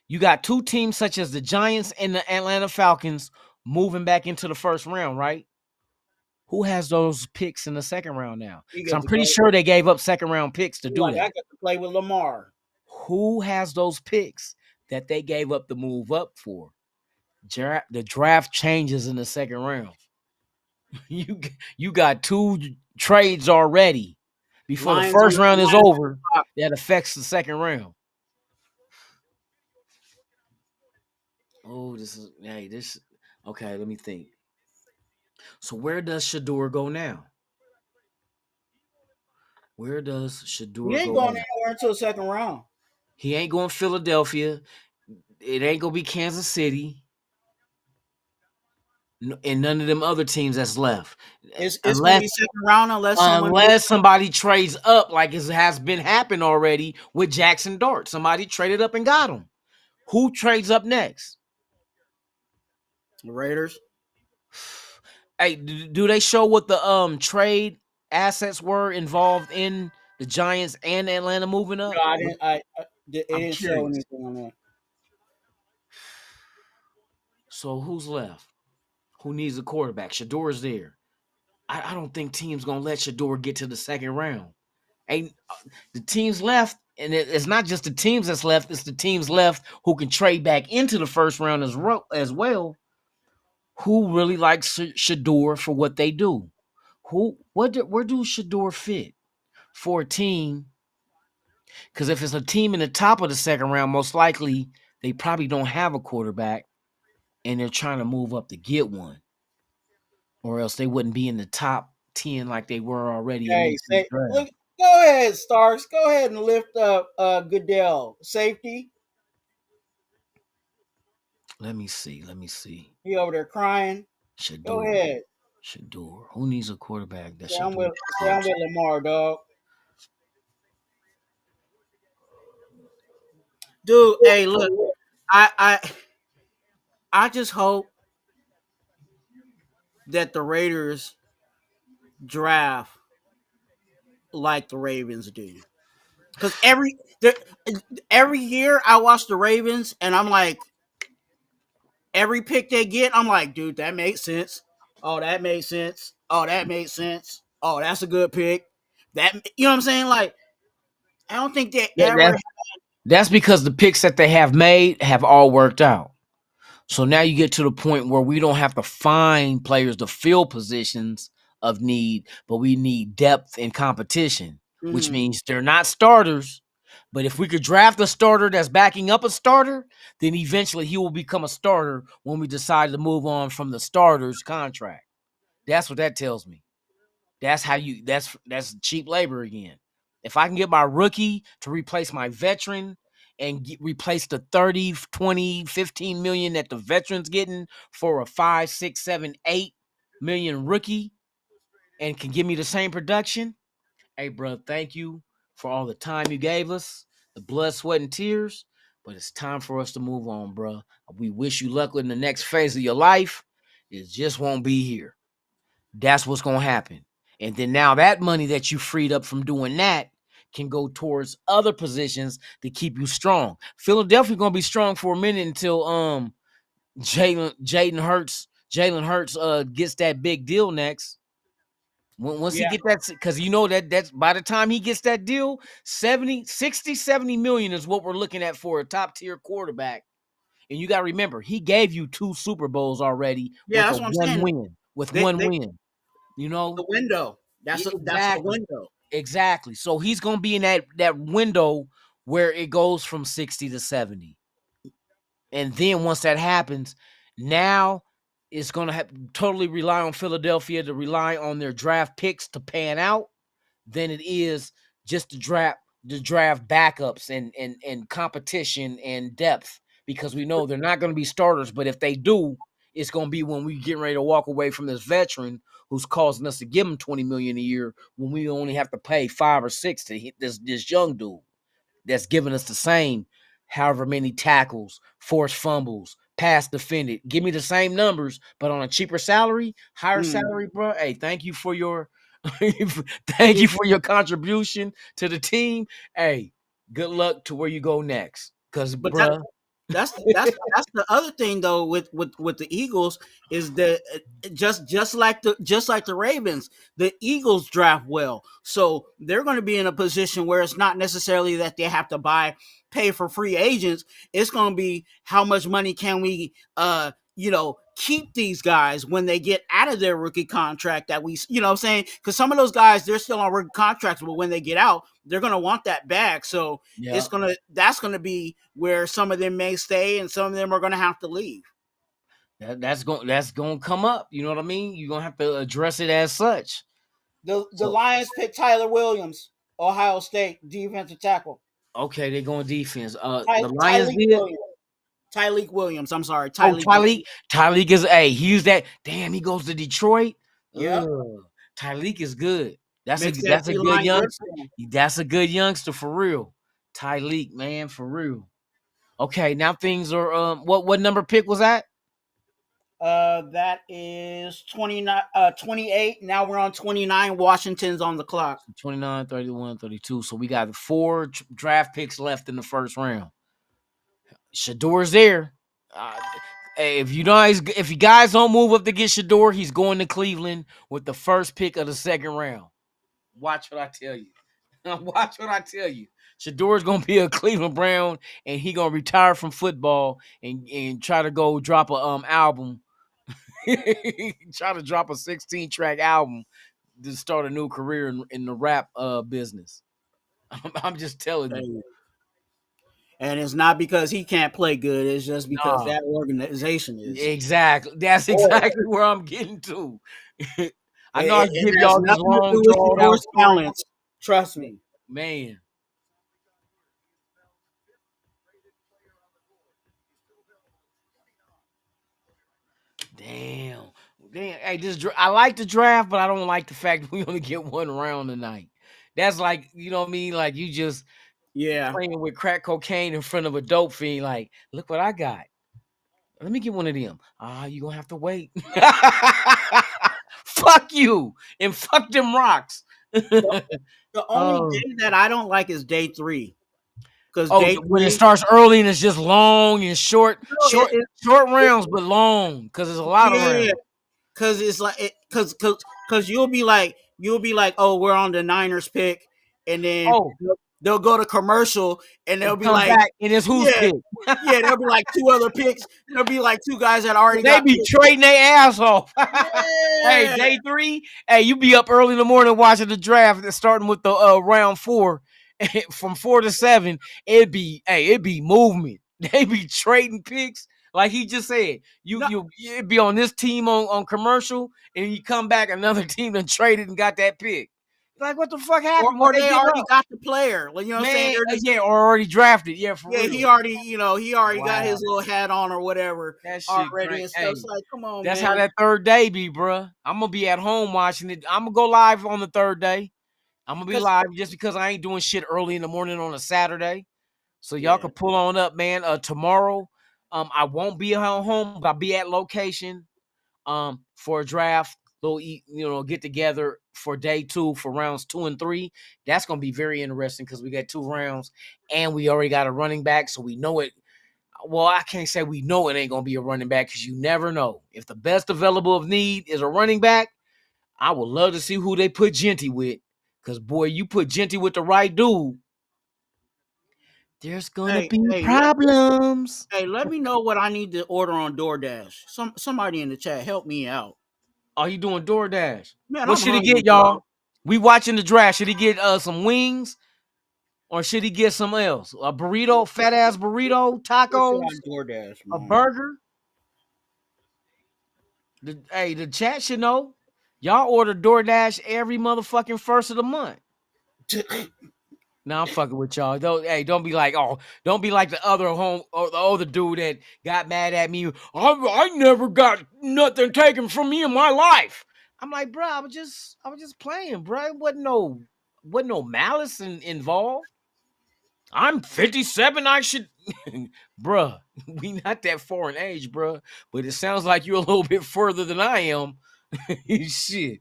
you got two teams such as the Giants and the Atlanta Falcons moving back into the first round, right? Who has those picks in the second round now? Because I'm pretty sure they gave up second round picks to do that. I got to play with Lamar. Who has those picks that they gave up the move up for? The draft changes in the second round. You got two trades already before the first round is over that affects the second round. Oh, okay, let me think. So where does Shador go now? Where does Shador go? He ain't going anywhere until the second round. He ain't going Philadelphia. It ain't gonna be Kansas City. And none of them other teams that's left. It's going to be second round unless somebody trades up, like it has been happened already with Jackson Dart. Somebody traded up and got him. Who trades up next? The Raiders. Hey, do they show what the trade assets were involved in the Giants and Atlanta moving up? No, I didn't. It didn't show anything on that. So who's left? Who needs a quarterback? Shador's there. I don't think teams gonna let Shador get to the second round. Ain't the teams left, and it's not just the teams that's left. It's the teams left who can trade back into the first round as well. Who really likes Shador for what they do? Where do Shador fit for a team Because if it's a team in the top of the second round, most likely they probably don't have a quarterback, and they're trying to move up to get one, or else they wouldn't be in the top 10 like they were already in Hey, this year's say, draft. look, go ahead, Starks. Go ahead and lift up Goodell. Safety. Let me see. He over there crying. Go Shador. ahead. Shador. Who needs a quarterback that Say I'm Shador? with Lamar, dog. Dude, hey, look, I just hope that the Raiders draft like the Ravens do. Because every year I watch the Ravens and I'm like, every pick they get, I'm like, dude, that makes sense. Oh, that makes sense. Oh, that makes sense. Oh, that's a good pick. That, you know what I'm saying? Like, I don't think they ever. That's because the picks that they have made have all worked out. So now you get to the point where we don't have to find players to fill positions of need, but we need depth and competition, which means they're not starters. But if we could draft a starter that's backing up a starter, then eventually he will become a starter when we decide to move on from the starter's contract. That's what that tells me. That's how you that's cheap labor again. If I can get my rookie to replace my veteran and replace the 30, 20, 15 million that the veteran's getting for a 5, 6, 7, 8 million rookie and can give me the same production, hey, bro, thank you for all the time you gave us, the blood, sweat, and tears, but it's time for us to move on, bro. We wish you luck in the next phase of your life. It just won't be here. That's what's going to happen. And then now that money that you freed up from doing that can go towards other positions to keep you strong. Philadelphia going to be strong for a minute until Jalen Hurts gets that big deal next. Once he get that, because you know that's by the time he gets that deal, 70 million is what we're looking at for a top tier quarterback. And you got to remember, he gave you 2 Super Bowls already That's what I'm saying. one win. You know, the window. That's the window. Exactly. So he's gonna be in that window where it goes from 60 to 70. And then once that happens, now it's gonna totally rely on Philadelphia to rely on their draft picks to pan out than it is just to draft backups and competition and depth, because we know they're not gonna be starters, but if they do, it's gonna be when we get ready to walk away from this veteran who's causing us to give him $20 million a year when we only have to pay 5 or 6 to hit this young dude that's giving us the same however many tackles, forced fumbles, pass defended. Give me the same numbers, but on a cheaper salary, higher salary, bro. Hey, thank you for your contribution to the team. Hey, good luck to where you go next. Because, bro, that's the other thing though with the Eagles is that just like the Ravens, the Eagles draft well, so they're going to be in a position where it's not necessarily that they have to pay for free agents. It's going to be how much money can we keep these guys when they get out of their rookie contract that we, you know what I'm saying? Because some of those guys, they're still on rookie contracts, but when they get out, they're going to want that back. So that's going to be where some of them may stay and some of them are going to have to leave. That's going to come up. You know what I mean? You're going to have to address it as such. The Lions picked Tyler Williams, Ohio State defensive tackle. Okay, they're going defense. The Lions did. Tyleik Williams. I'm sorry. Tyleik is he's that. Damn, he goes to Detroit. Yeah. Tyleik is good. That's a good youngster. That's a good youngster for real. Tyleik, man, for real. Okay, now things are what number pick was that? That is 28. Now we're on 29. Washington's on the clock. 29, 31, 32. So we got 4 draft picks left in the first round. Shador's there. If you guys don't move up to get Shador, he's going to Cleveland with the first pick of the second round. Watch what I tell you. Watch what I tell you. Shador's gonna be a Cleveland Brown, and he gonna retire from football and try to go drop a album. Try to drop a 16-track album to start a new career in the rap business. I'm just telling you. And it's not because he can't play good. It's just because Nah. that organization is. Exactly. That's exactly where I'm getting to. I know I It give has y'all this nothing to long, do with drawn your out story. talents. Trust me. Man. Damn. Hey, I like the draft, but I don't like the fact that we only get one round tonight. That's like, you know what I mean? Like you just playing with crack cocaine in front of a dope fiend. Like, look what I got. Let me get one of them. You gonna have to wait. Fuck you and fuck them rocks. The only day that I don't like is day 3. Because when it starts early and it's just long and short rounds, but long because there's a lot of rounds. Because it's like because you'll be like, oh, we're on the Niners pick, and then they'll go to commercial and they'll be come like, back and it's who's pick. There'll be like 2 other picks. There'll be like 2 guys that already They got be picked. trading their ass off. Hey, day 3. Hey, you be up early in the morning watching the draft, starting with the round 4, from 4 to 7. It'd be movement. They be trading picks. Like he just said, it'd be on this team on commercial, and you come back, another team done traded and got that pick. Like, what the fuck happened? Or they already got the player. Like, you know what I'm saying? Yeah, or already drafted. Yeah, for real. He already, got his little hat on or whatever that shit already. And stuff. Hey, It's like, come on, that's man. how that third day be, bruh. I'm gonna be at home watching it. I'm gonna go live on the third day. I'm gonna be live just because I ain't doing shit early in the morning on a Saturday. So y'all can pull on up, man. Tomorrow, I won't be at home, but I'll be at location for a draft. Little get together for day 2 for rounds 2 and 3. That's gonna be very interesting because we got 2 rounds and we already got a running back, so we know it. Well, I can't say we know it ain't gonna be a running back because you never know. If the best available of need is a running back, I would love to see who they put Genty with. Because boy, you put Genty with the right dude, there's gonna be problems. Let me know what I need to order on DoorDash. Somebody in the chat, help me out. Are you doing DoorDash? Man, What I'm should he hungry, get, y'all? We watching the draft. Should he get some wings? Or should he get something else? A burrito, fat ass burrito, tacos, DoorDash, a burger? The chat should know. Y'all order DoorDash every motherfucking first of the month. Now I'm fucking with y'all. Don't be like, don't be like the other the other dude that got mad at me. I never got nothing taken from me in my life. I'm like, bro, I was just playing, bro. It wasn't no malice involved. I'm 57. I should, bruh. We not that far in age, bruh. But it sounds like you're a little bit further than I am. Shit.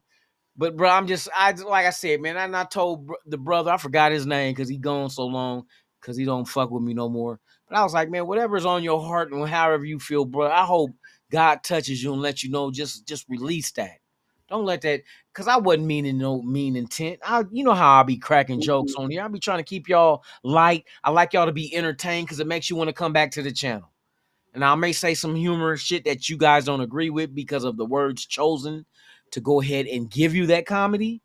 But bro, like I said, man, I told the brother, I forgot his name because he gone so long, because he don't fuck with me no more. But I was like, man, whatever's on your heart and however you feel, bro, I hope God touches you and let you know, just release that. Don't let that, because I wasn't meaning no mean intent. You know how I be cracking jokes on here. I be trying to keep y'all light. I like y'all to be entertained because it makes you want to come back to the channel. And I may say some humorous shit that you guys don't agree with because of the words chosen to go ahead and give you that comedy.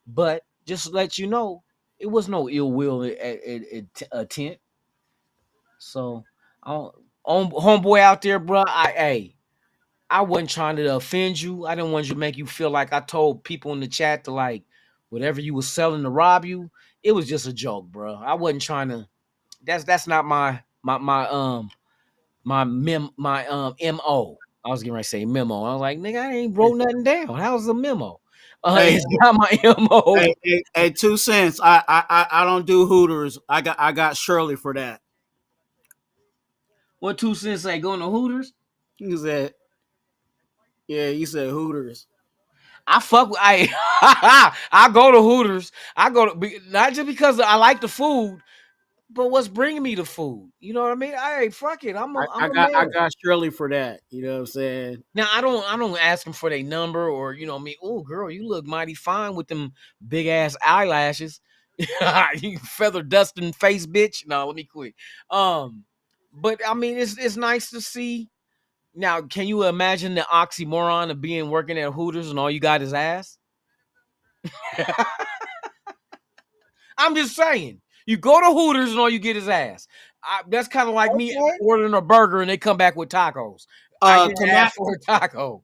But just to let you know, it was no ill will intent. So, homeboy out there, bro, I wasn't trying to offend you. I didn't want you to make you feel like I told people in the chat to like whatever you was selling to rob you. It was just a joke, bro. I wasn't trying to. That's not my MO. I was getting ready to say memo. I was like, nigga, I ain't wrote nothing down. That was a memo. It's not my MO. Hey, 2 cents. I don't do Hooters. I got Shirley for that. What 2 cents say? Going to Hooters? You said, yeah, you said Hooters. I fuck with I go to Hooters. I go to not just because I like the food, but what's bringing me the food? You know what I mean? Hey, fuck it. I got Shirley for that. You know what I'm saying? Now I don't ask them for their number or you know what I mean. Oh, girl, you look mighty fine with them big ass eyelashes. You feather dusting face, bitch. No, let me quit. But I mean, it's nice to see. Now, can you imagine the oxymoron of being working at Hooters and all you got is ass? I'm just saying. You go to Hooters and all you get is ass. That's kind of like me ordering a burger and they come back with tacos. I get ass for a taco.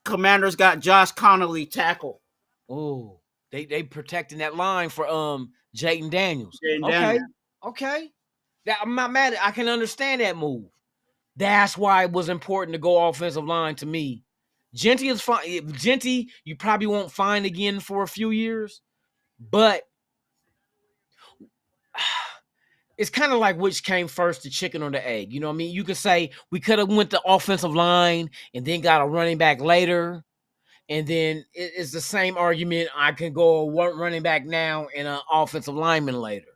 Commanders got Josh Connolly tackle. Oh, they protecting that line for Jayden Daniels. Okay. That I'm not mad at. I can understand that move. That's why it was important to go offensive line to me. Genty is fine. Genty, you probably won't find again for a few years, but it's kind of like which came first, the chicken or the egg. You know what I mean? You could say we could have went to offensive line and then got a running back later. And then it's the same argument. I can go one running back now and an offensive lineman later.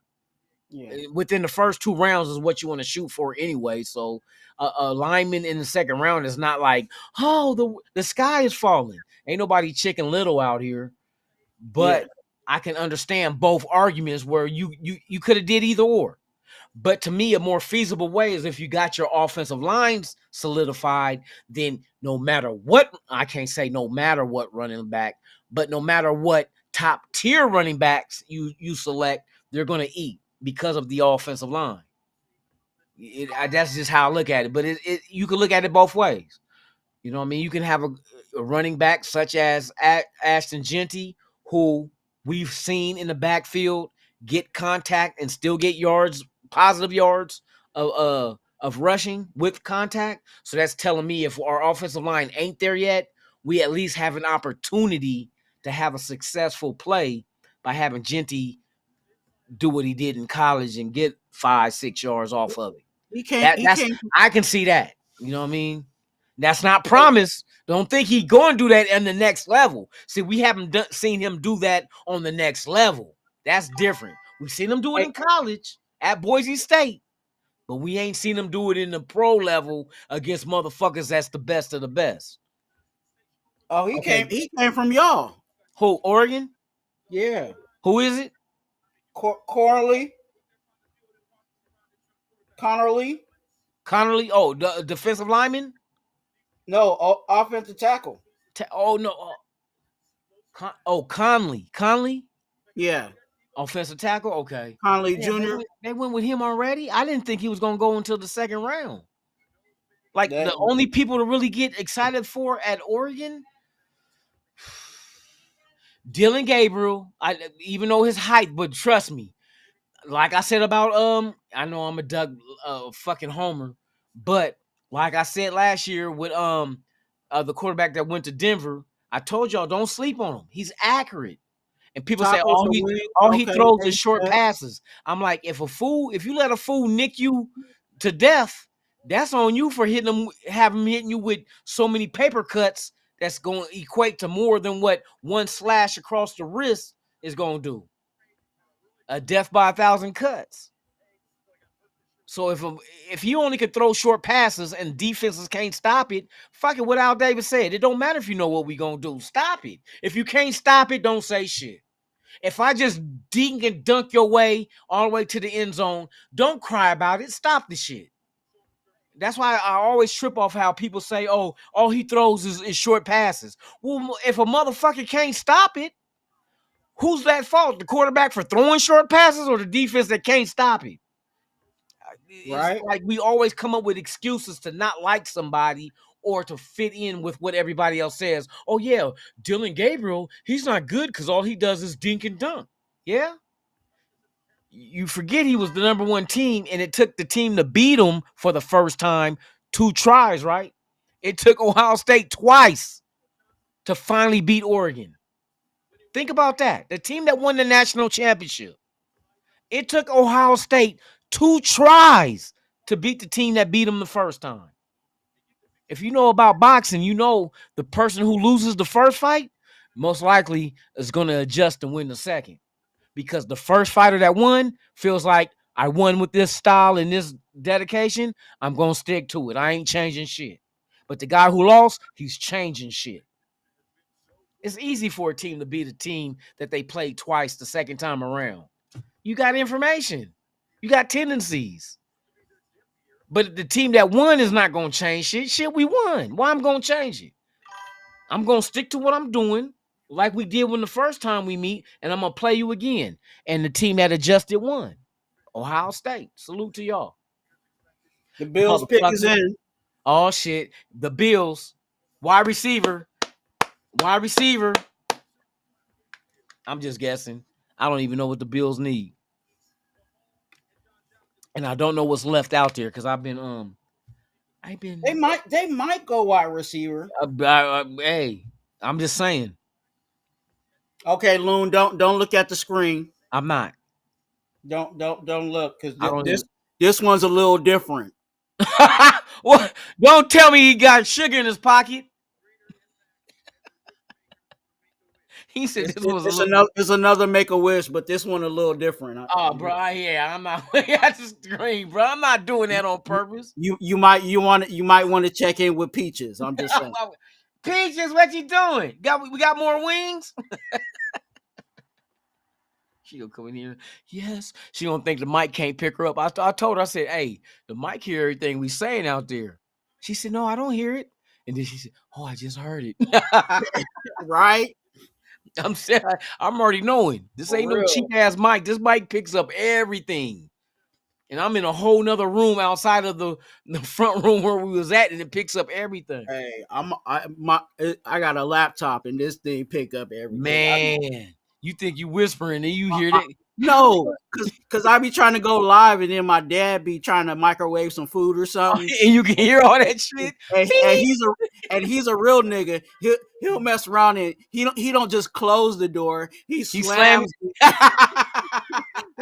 Yeah. Within the first 2 rounds is what you want to shoot for anyway. So a lineman in the second round is not like, oh, the sky is falling. Ain't nobody Chicken Little out here. But I can understand both arguments where you could have did either or. But to me, a more feasible way is if you got your offensive lines solidified, then no matter what, I can't say no matter what running back, but no matter what top tier running backs you select, they're going to eat because of the offensive line. That's just how I look at it. But you can look at it both ways. You know what I mean? You can have a running back such as Ashton Genty, who we've seen in the backfield get contact and still get yards, positive yards of rushing with contact. So that's telling me if our offensive line ain't there yet, we at least have an opportunity to have a successful play by having Genty do what he did in college and get 5-6 yards off of it. I can see that. You know what I mean? That's not promise. Don't think he's going to do that in the next level. See, we haven't seen him do that on the next level. That's different. We've seen him do it in college at Boise State, but we ain't seen him do it in the pro level against motherfuckers that's the best of the best. Oh, he came from y'all. Who, Oregon? Yeah. Who is it? Connerly. Oh, the defensive lineman? No, offensive tackle. Conley. Yeah. Offensive tackle? Okay. Conley Jr. They went with him already? I didn't think he was going to go until the second round. Like, the only people to really get excited for at Oregon, Dylan Gabriel, even though his height, but trust me, like I said about, I know I'm a Doug fucking homer, but like I said last year with the quarterback that went to Denver, I told y'all don't sleep on him. He's accurate. And people say all he throws is short passes. I'm like, if you let a fool nick you to death, that's on you for having him hitting you with so many paper cuts that's going to equate to more than what one slash across the wrist is going to do. A death by 1,000 cuts. So if you only could throw short passes and defenses can't stop it, fuck it, what Al Davis said. It don't matter if you know what we going to do. Stop it. If you can't stop it, don't say shit. If I just dink and dunk your way all the way to the end zone, don't cry about it. Stop the shit. That's why I always trip off how people say, oh, all he throws is short passes. Well, if a motherfucker can't stop it, who's that fault? The quarterback for throwing short passes or the defense that can't stop it? Right? It's like we always come up with excuses to not like somebody or to fit in with what everybody else says. Oh, yeah, Dylan Gabriel, he's not good because all he does is dink and dunk. Yeah? You forget he was the number one team, and it took the team to beat him for the first time 2 tries, right? It took Ohio State twice to finally beat Oregon. Think about that. The team that won the national championship. It took Ohio State 2 tries to beat the team that beat them the first time. If you know about boxing, you know the person who loses the first fight most likely is going to adjust and win the second. Because the first fighter that won feels like I won with this style and this dedication. I'm going to stick to it. I ain't changing shit. But the guy who lost, he's changing shit. It's easy for a team to beat a team that they played twice the second time around. You got information. You got tendencies. But the team that won is not going to change shit. Shit, we won. Why I'm going to change it? I'm going to stick to what I'm doing. like we did when the first time we meet, and I'm gonna play you again. And the team that adjusted won. Ohio State. Salute to y'all. The Bills pick is in. Oh shit. The Bills. Wide receiver. I'm just guessing. I don't even know what the Bills need. And I don't know what's left out there because I've been They might go wide receiver. Hey, I'm just saying. Okay, Loon, don't look at the screen. I'm not. Don't look, because this one's a little different. What? Don't tell me he got sugar in his pocket. He said it's another Make-A-Wish, but this one a little different. Oh, bro, yeah, I'm not. I just scream, bro. I'm not doing that on purpose. You might want to check in with Peaches. I'm just saying. Peaches, what you doing? We got more wings? She gonna come in here. Yes, she don't think the mic can't pick her up. I told her, I said, hey, the mic hear everything we saying out there. She said, no, I don't hear it. And then she said, oh, I just heard it. Right? I'm saying, I'm already knowing. This ain't no cheap ass mic. This mic picks up everything. And I'm in a whole nother room outside of the front room where we was at, and it picks up everything. Hey, I got a laptop, and this thing pick up everything. Man, you think you whispering and you hear that? No, because I be trying to go live, and then my dad be trying to microwave some food or something, and you can hear all that shit. And he's a real nigga. He'll mess around, and he don't just close the door. He slams.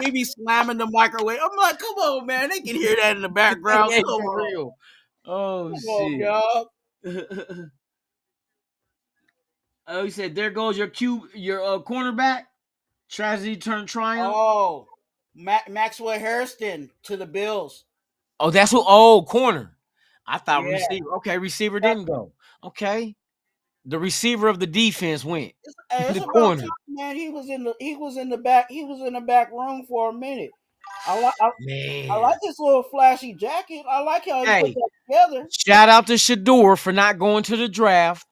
He be slamming the microwave. I'm like, come on, man. They can hear that in the background. Yeah, come on. real. Oh, Come shit. on, y'all. Oh, you said there goes your cornerback. Tragedy turned triumph. Oh, Maxwell Hairston to the Bills. Oh, that's who. Oh, corner. I thought Yeah. receiver. Okay, receiver didn't go. Okay, the receiver of the defense went. It's The about corner. time, man. He was in the back room for a minute. I like his little flashy jacket. I like how he put that together. Shout out to Shador for not going to the draft.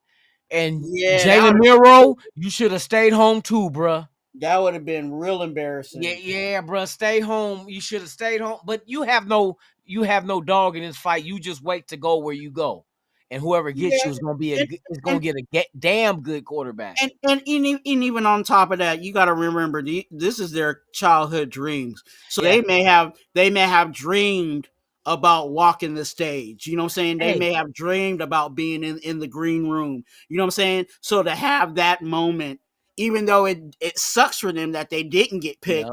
And Yeah, Jalen Miro, you should have stayed home too, bruh. That would have been real embarrassing. Yeah, bruh. Stay home. You should have stayed home. But you have no dog in this fight. You just wait to go where you go. And whoever gets you is gonna get a damn good quarterback. And even on top of that, you got to remember this is their childhood dreams. So they may have dreamed about walking the stage. You know what I'm saying? They may have dreamed about being in the green room. You know what I'm saying? So to have that moment, even though it sucks for them that they didn't get picked,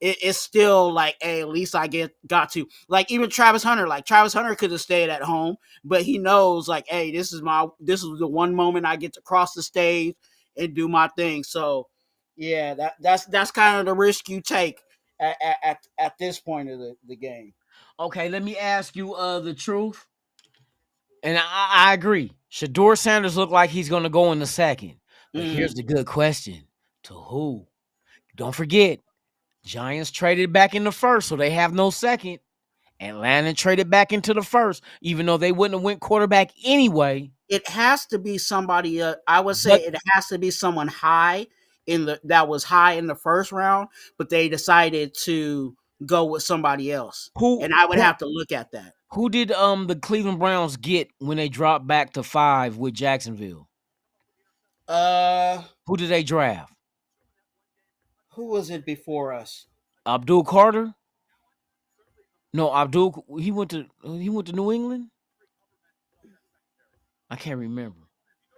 it's still like, hey, at least I got to. Like even Travis Hunter. Like Travis Hunter could have stayed at home, but he knows like, hey, this is the one moment I get to cross the stage and do my thing. So yeah, that's kind of the risk you take at this point of the game. Okay, let me ask you the truth. And I agree. Shador Sanders looked like he's gonna go in the second. But here's the good question. To who? Don't forget, Giants traded back in the first, so they have no second. Atlanta traded back into the first, even though they wouldn't have went quarterback anyway. It has to be somebody. I would say it has to be someone that was high in the first round, but they decided to go with somebody else. And I would have to look at that. Who did the Cleveland Browns get when they dropped back to 5 with Jacksonville? Who did they draft? Who was it before us? Abdul Carter? No, Abdul. He went to New England. I can't remember.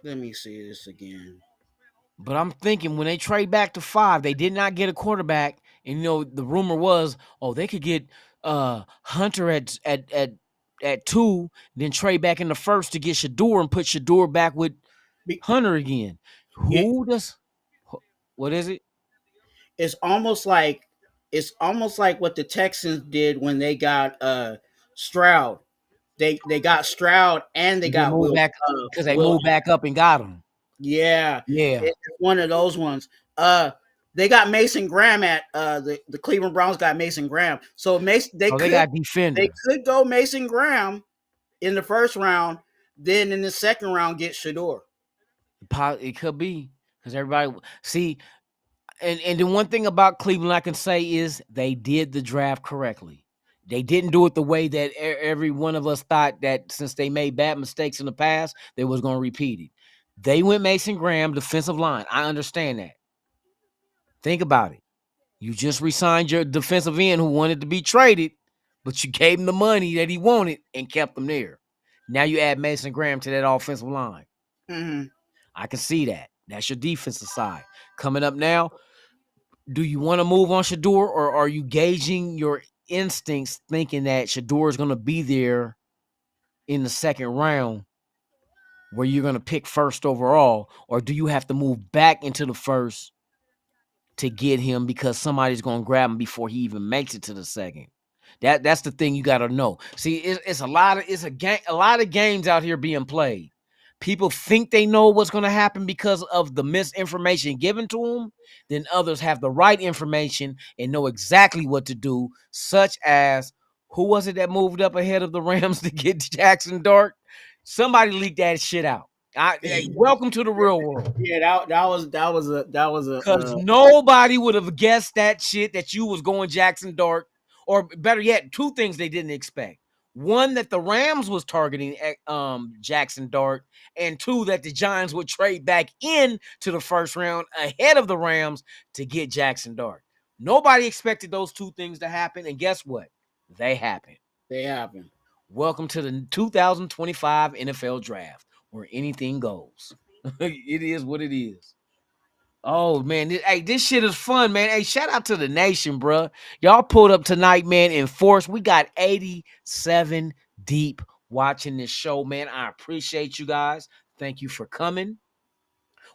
Let me see this again. But I'm thinking when they trade back to 5, they did not get a quarterback, and the rumor was, they could get Hunter at 2, then trade back in the first to get Shador and put Shador back with Hunter again. What is it? It's almost like what the Texans did when they got Stroud. They got Stroud and they got Will back because they moved back up and got him. Yeah. Yeah. It's one of those ones. They got Mason Graham at the Cleveland Browns got Mason Graham. So they got defender. They could go Mason Graham in the first round, then in the second round get Shador. It could be Because everybody see, and the one thing about Cleveland I can say is they did the draft correctly. They didn't do it the way that every one of us thought that since they made bad mistakes in the past, they was going to repeat it. They went Mason Graham, defensive line. I understand that. Think about it. You just re-signed your defensive end who wanted to be traded, but you gave him the money that he wanted and kept him there. Now you add Mason Graham to that offensive line. Mm-hmm. I can see that. That's your defensive side. Coming up now, do you want to move on Shedeur, or are you gauging your instincts thinking that Shedeur is going to be there in the second round where you're going to pick first overall, or do you have to move back into the first to get him because somebody's going to grab him before he even makes it to the second? That's the thing you got to know. See, it's a lot of games out here being played. People think they know what's going to happen because of the misinformation given to them. Then others have the right information and know exactly what to do, such as who was it that moved up ahead of the Rams to get Jackson Dart? Somebody leaked that shit out. Hey, welcome to the real world. Yeah, that was a because nobody would have guessed that shit that you was going Jackson Dart, or better yet, two things they didn't expect. One, that the Rams was targeting Jackson Dart, and two, that the Giants would trade back in to the first round ahead of the Rams to get Jackson Dart. Nobody expected those two things to happen, and guess what? They happened. They happened. Welcome to the 2025 NFL Draft, where anything goes. It is what it is. Oh, man. This shit is fun, man. Hey, shout out to the nation, bro. Y'all pulled up tonight, man, in force. We got 87 deep watching this show, man. I appreciate you guys. Thank you for coming.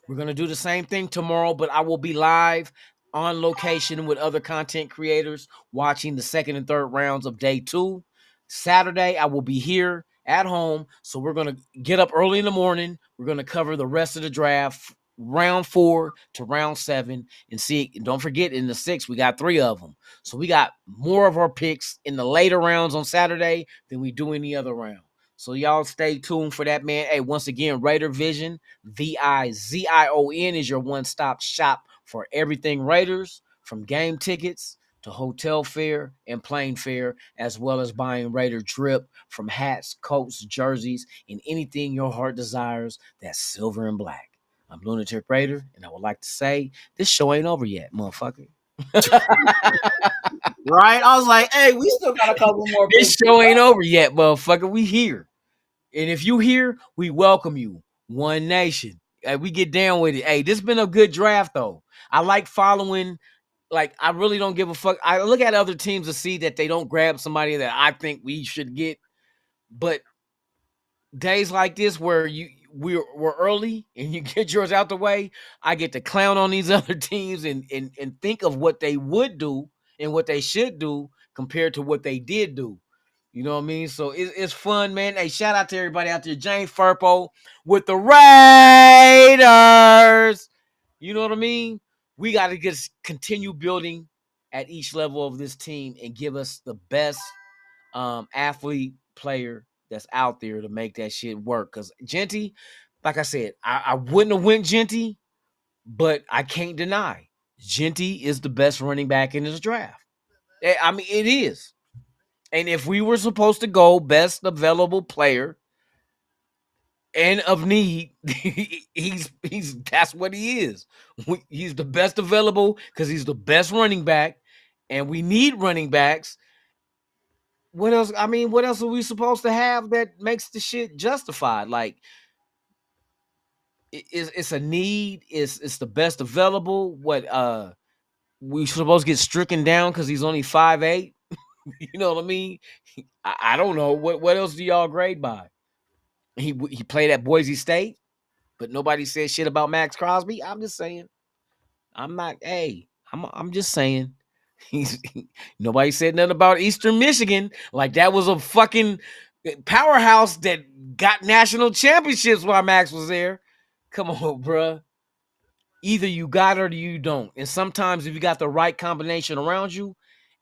We're going to do the same thing tomorrow, but I will be live on location with other content creators watching the second and third rounds of day 2. Saturday, I will be here at home. So we're going to get up early in the morning. We're going to cover the rest of the draft, round 4 to round 7, and see. Don't forget, in the 6, we got 3 of them. So we got more of our picks in the later rounds on Saturday than we do any other round. So y'all stay tuned for that, man. Hey, once again, Raider Vision, VIZION, is your one-stop shop for everything Raiders, from game tickets to hotel fare and plane fare, as well as buying Raider drip, from hats, coats, jerseys, and anything your heart desires that's silver and black. I'm Lunatic Raider, and I would like to say this show ain't over yet, motherfucker. Right? I was like, hey, we still got a couple more. This show ain't over yet, motherfucker. We here. And if you here, we welcome you. One nation. Hey, we get down with it. Hey, this has been a good draft, though. I like following. Like, I really don't give a fuck. I look at other teams to see that they don't grab somebody that I think we should get. But days like this where we're early and you get yours out the way, I get to clown on these other teams and think of what they would do and what they should do compared to what they did do. You know what I mean? So it's fun, man. Hey, shout out to everybody out there. James Furpo with the Raiders. You know what I mean? We got to just continue building at each level of this team and give us the best athlete player that's out there to make that shit work. Because Genty, like I said, I wouldn't have went Genty, but I can't deny Genty is the best running back in this draft. I mean, it is. And if we were supposed to go best available player and of need, he's that's what he is. He's the best available because he's the best running back, and we need running backs. What else? I mean, what else are we supposed to have that makes the shit justified? Like, it's a need. It's the best available. What we supposed to get stricken down because he's only 5'8"? You know what I mean? I don't know. What else do y'all grade by? He played at Boise State, but nobody said shit about Max Crosby. I'm just saying. I'm just saying. Nobody said nothing about Eastern Michigan. Like that was a fucking powerhouse that got national championships while Max was there. Come on, bruh. Either you got it or you don't. And sometimes if you got the right combination around you,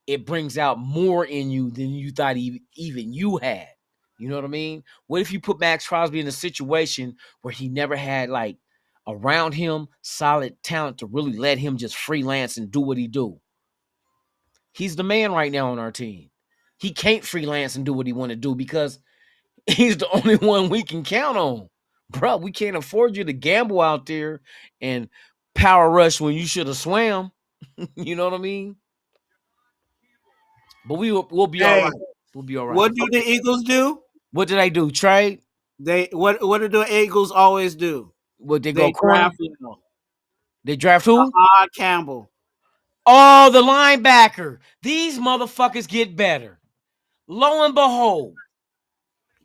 it brings out more in you than you thought even you had. You know what I mean? What if you put Max Crosby in a situation where he never had like around him solid talent to really let him just freelance and do what he do. He's the man right now on our team. He can't freelance and do what he want to do because he's the only one we can count on. Bro, we can't afford you to gamble out there and power rush when you should have swam. You know what I mean? But we'll be all right. We'll be all right. What do the Eagles do? What did they do? Trade? What do the Eagles always do? What they go draft? They draft who? Campbell. Oh, the linebacker. These motherfuckers get better. Lo and behold,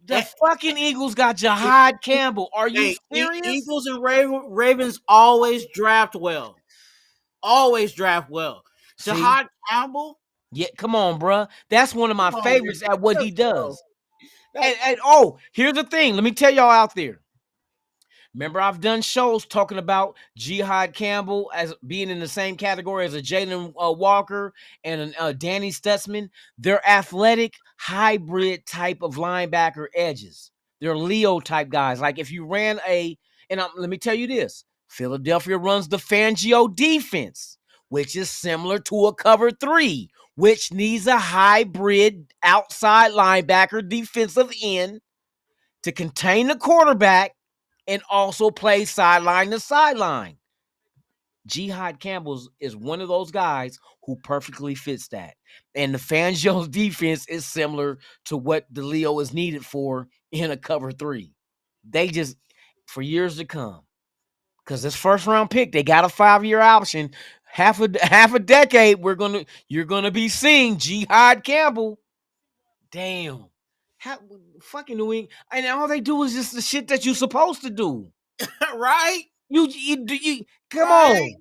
the fucking Eagles got Jihad Campbell. Are you serious? Eagles and Ravens always draft well. Always draft well. Jihad Campbell? Yeah, come on, bruh. That's one of my favorites at what he does. And here's the thing. Let me tell y'all out there. Remember, I've done shows talking about Jihad Campbell as being in the same category as a Jalen Walker and Danny Stutzman. They're athletic, hybrid type of linebacker edges. They're Leo type guys. Like if you ran let me tell you this. Philadelphia runs the Fangio defense, which is similar to a cover 3, which needs a hybrid outside linebacker defensive end to contain the quarterback and also play sideline to sideline. Jihad Campbell is one of those guys who perfectly fits that. And the Fangio's defense is similar to what the Leo is needed for in a cover 3. They just, for years to come, because this first round pick, they got a 5-year option. Half a decade, you're gonna be seeing Jihad Campbell. Damn. Fucking New England, and all they do is just the shit that you're supposed to do, right? You come on.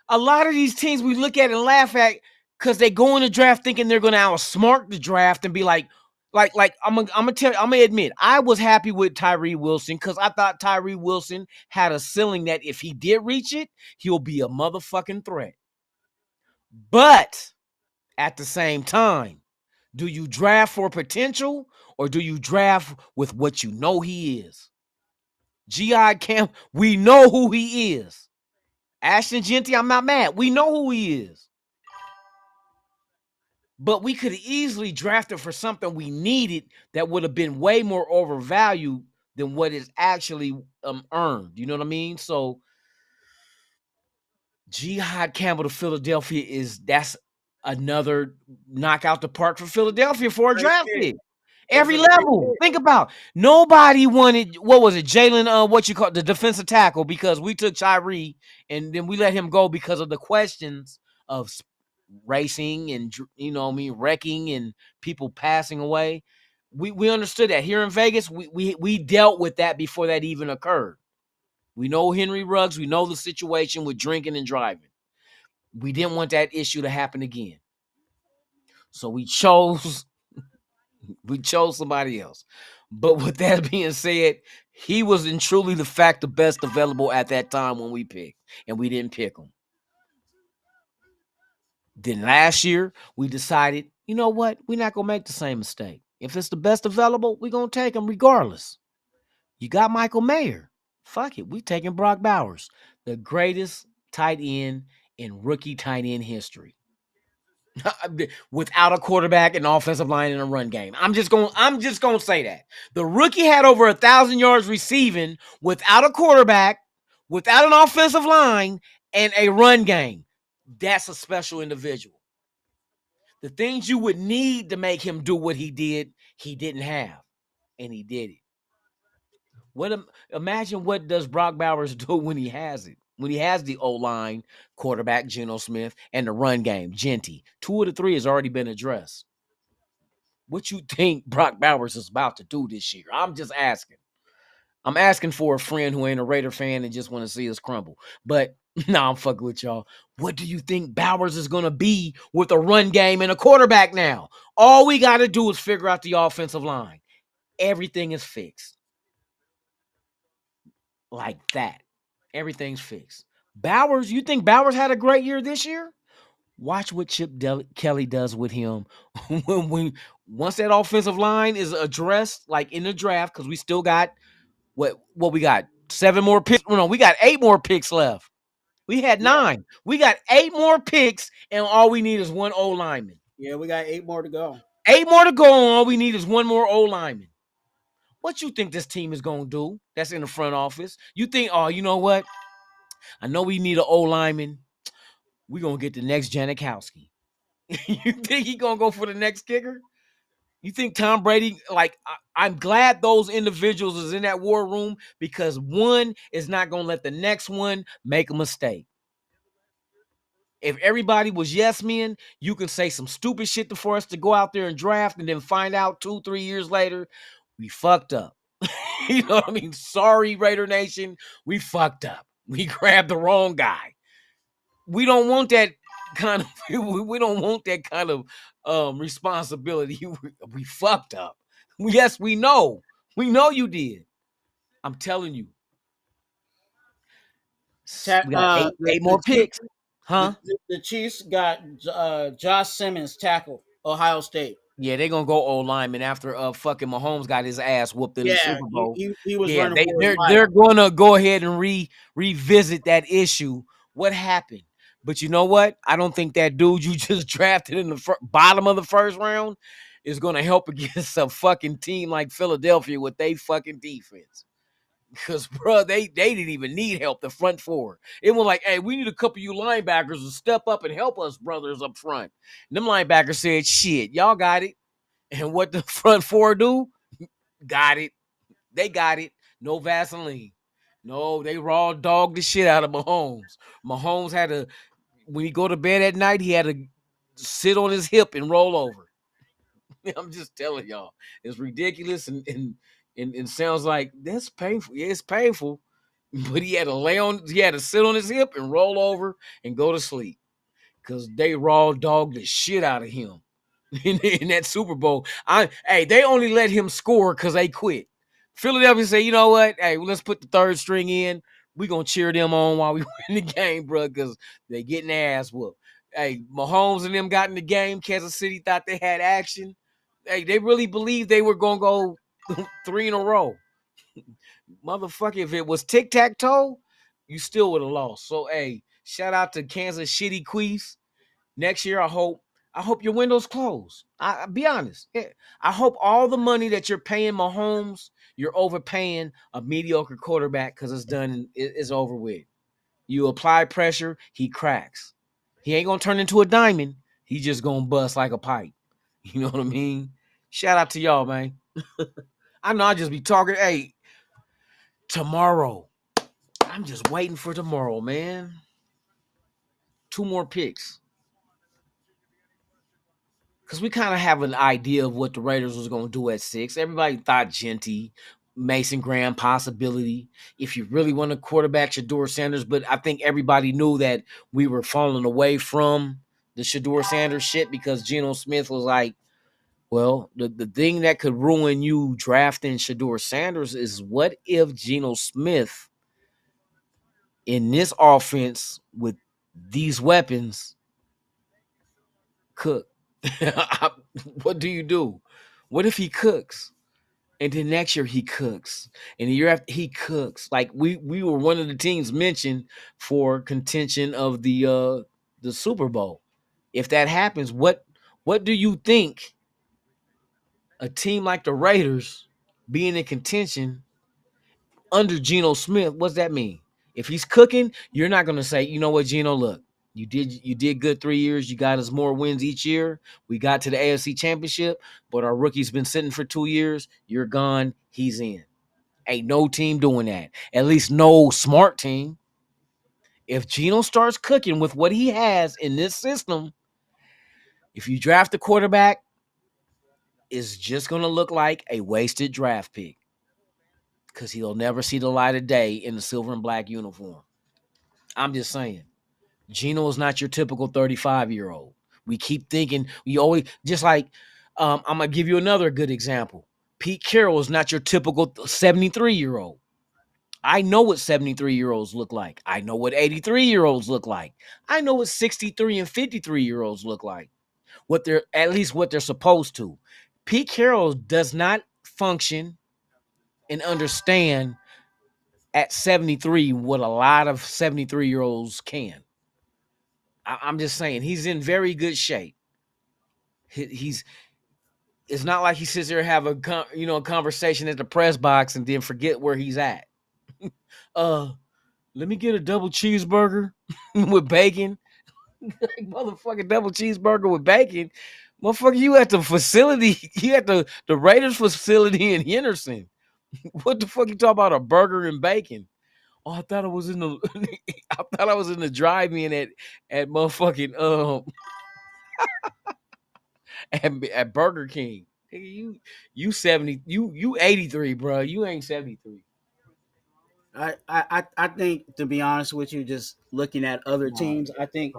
A lot of these teams we look at and laugh at because they go in the draft thinking they're gonna outsmart the draft and be like I'm gonna admit I was happy with Tyree Wilson because I thought Tyree Wilson had a ceiling that if he did reach it, he'll be a motherfucking threat. But at the same time, do you draft for potential? Or do you draft with what you know he is? Jihad Campbell, we know who he is. Ashton Jeanty, I'm not mad. We know who he is. But we could have easily drafted for something we needed that would have been way more overvalued than what is actually earned. You know what I mean? So Jihad Campbell to Philadelphia that's another knockout the park for Philadelphia for a draft pick. Every level. Think about nobody wanted, what was it, Jalen, the defensive tackle, because we took Tyree and then we let him go because of the questions of racing and, wrecking and people passing away. We understood that. Here in Vegas, we dealt with that before that even occurred. We know Henry Ruggs. We know the situation with drinking and driving. We didn't want that issue to happen again. So we chose somebody else. But with that being said, he was in truly the fact the best available at that time when we picked, and we didn't pick him. Then last year, we decided, you know what? We're not going to make the same mistake. If it's the best available, we're going to take him regardless. You got Michael Mayer. Fuck it. We taking Brock Bowers, the greatest tight end in rookie tight end history. Without a quarterback and offensive line in a run game. I'm just gonna say that. The rookie had over 1,000 yards receiving without a quarterback, without an offensive line, and a run game. That's a special individual. The things you would need to make him do what he did, he didn't have. And he did it. Imagine what does Brock Bowers do when he has it? When he has the O-line, quarterback, Geno Smith, and the run game, Jeanty. 2 of the 3 has already been addressed. What you think Brock Bowers is about to do this year? I'm just asking. I'm asking for a friend who ain't a Raider fan and just want to see us crumble. But I'm fucking with y'all. What do you think Bowers is going to be with a run game and a quarterback now? All we got to do is figure out the offensive line. Everything is fixed. Like that. Everything's fixed. Bowers, you think Bowers had a great year this year? Watch what Chip Kelly does with him once that offensive line is addressed, like in the draft, because we still got what we got. 7 more picks. No, we got 8 more picks left. We had 9. We got 8 more picks, and all we need is one O lineman. Yeah, we got 8 more to go. 8 more to go, and all we need is one more O lineman. What you think this team is going to do that's in the front office? You think, oh, you know what? I know we need an O lineman. We're going to get the next Janikowski. You think he going to go for the next kicker? You think Tom Brady, like, I'm glad those individuals is in that war room because one is not going to let the next one make a mistake. If everybody was yes men, you can say some stupid shit for us to go out there and draft and then find out 2-3 years later, we fucked up. You know what I mean? Sorry, Raider Nation, we fucked up. We grabbed the wrong guy. We don't want that kind of we don't want that kind of responsibility. We fucked up. Yes, we know. We know you did. I'm telling you. We got 8 more picks. Huh? The Chiefs got Josh Simmons, tackle, Ohio State. Yeah, they're gonna go old lineman after fucking Mahomes got his ass whooped in the Super Bowl. He was running. They're gonna go ahead and revisit that issue. What happened? But you know what? I don't think that dude you just drafted in the bottom of the first round is gonna help against a fucking team like Philadelphia with they fucking defense. Because, bro, they didn't even need help, the front four. It was like, hey, we need a couple of you linebackers to step up and help us, brothers, up front. And them linebackers said, shit, y'all got it. And what the front four do? Got it. They got it. No Vaseline. No, they raw dogged the shit out of Mahomes. Mahomes had to, when he go to bed at night, he had to sit on his hip and roll over. I'm just telling y'all. It's ridiculous and sounds like that's painful. Yeah, it's painful. But he had to sit on his hip and roll over and go to sleep. Because they raw dogged the shit out of him in that Super Bowl. They only let him score because they quit. Philadelphia said, you know what? Hey, let's put the third string in. We're going to cheer them on while we win the game, bro, because they getting their ass whooped. Hey, Mahomes and them got in the game. Kansas City thought they had action. Hey, they really believed they were going to go 3 in a row. Motherfucker, if it was tic-tac-toe, you still would have lost. So, hey, shout out to Kansas Shitty Queefs. Next year, I hope your window's closed. I'll be honest. I hope all the money that you're paying Mahomes, you're overpaying a mediocre quarterback because it's done. It's over with. You apply pressure, he cracks. He ain't going to turn into a diamond. He's just going to bust like a pipe. You know what I mean? Shout out to y'all, man. I know I just be talking. Hey, tomorrow. I'm just waiting for tomorrow, man. 2 more picks. Because we kind of have an idea of what the Raiders was going to do at 6. Everybody thought Genty, Mason Graham, possibility. If you really want to quarterback Shedeur Sanders, but I think everybody knew that we were falling away from the Shedeur Sanders shit because Geno Smith was like, well, the thing that could ruin you drafting Shedeur Sanders is what if Geno Smith in this offense with these weapons cook? What do you do? What if he cooks? And then next year he cooks. And the year after he cooks. Like we were one of the teams mentioned for contention of the Super Bowl. If that happens, what do you think a team like the Raiders being in contention under Geno Smith, what's that mean? If he's cooking, you're not going to say, you know what, Geno, look, you did good 3 years. You got us more wins each year. We got to the AFC Championship, but our rookie's been sitting for 2 years. You're gone. He's in. Ain't no team doing that. At least no smart team. If Geno starts cooking with what he has in this system, if you draft a quarterback, it's just going to look like a wasted draft pick because he'll never see the light of day in the silver and black uniform. I'm just saying. Geno is not your typical 35-year-old. We keep thinking, we always, just like, I'm going to give you another good example. Pete Carroll is not your typical 73-year-old. I know what 73-year-olds look like. I know what 83-year-olds look like. I know what 63 and 53-year-olds look like. At least what they're supposed to. Pete Carroll does not function and understand at 73 what a lot of 73-year-olds can. I'm just saying he's in very good shape. He's it's not like he sits there and have a conversation at the press box and then forget where he's at. Let me get a double cheeseburger with bacon. Motherfucking double cheeseburger with bacon. Motherfucker, you at the facility, you at the Raiders facility in Henderson. What the fuck you talking about a burger and bacon? Oh, I thought I was in the drive-in at motherfucking at Burger King. Hey, you 70, you 83, bro. You ain't 73. I think, to be honest with you, just looking at other teams, I think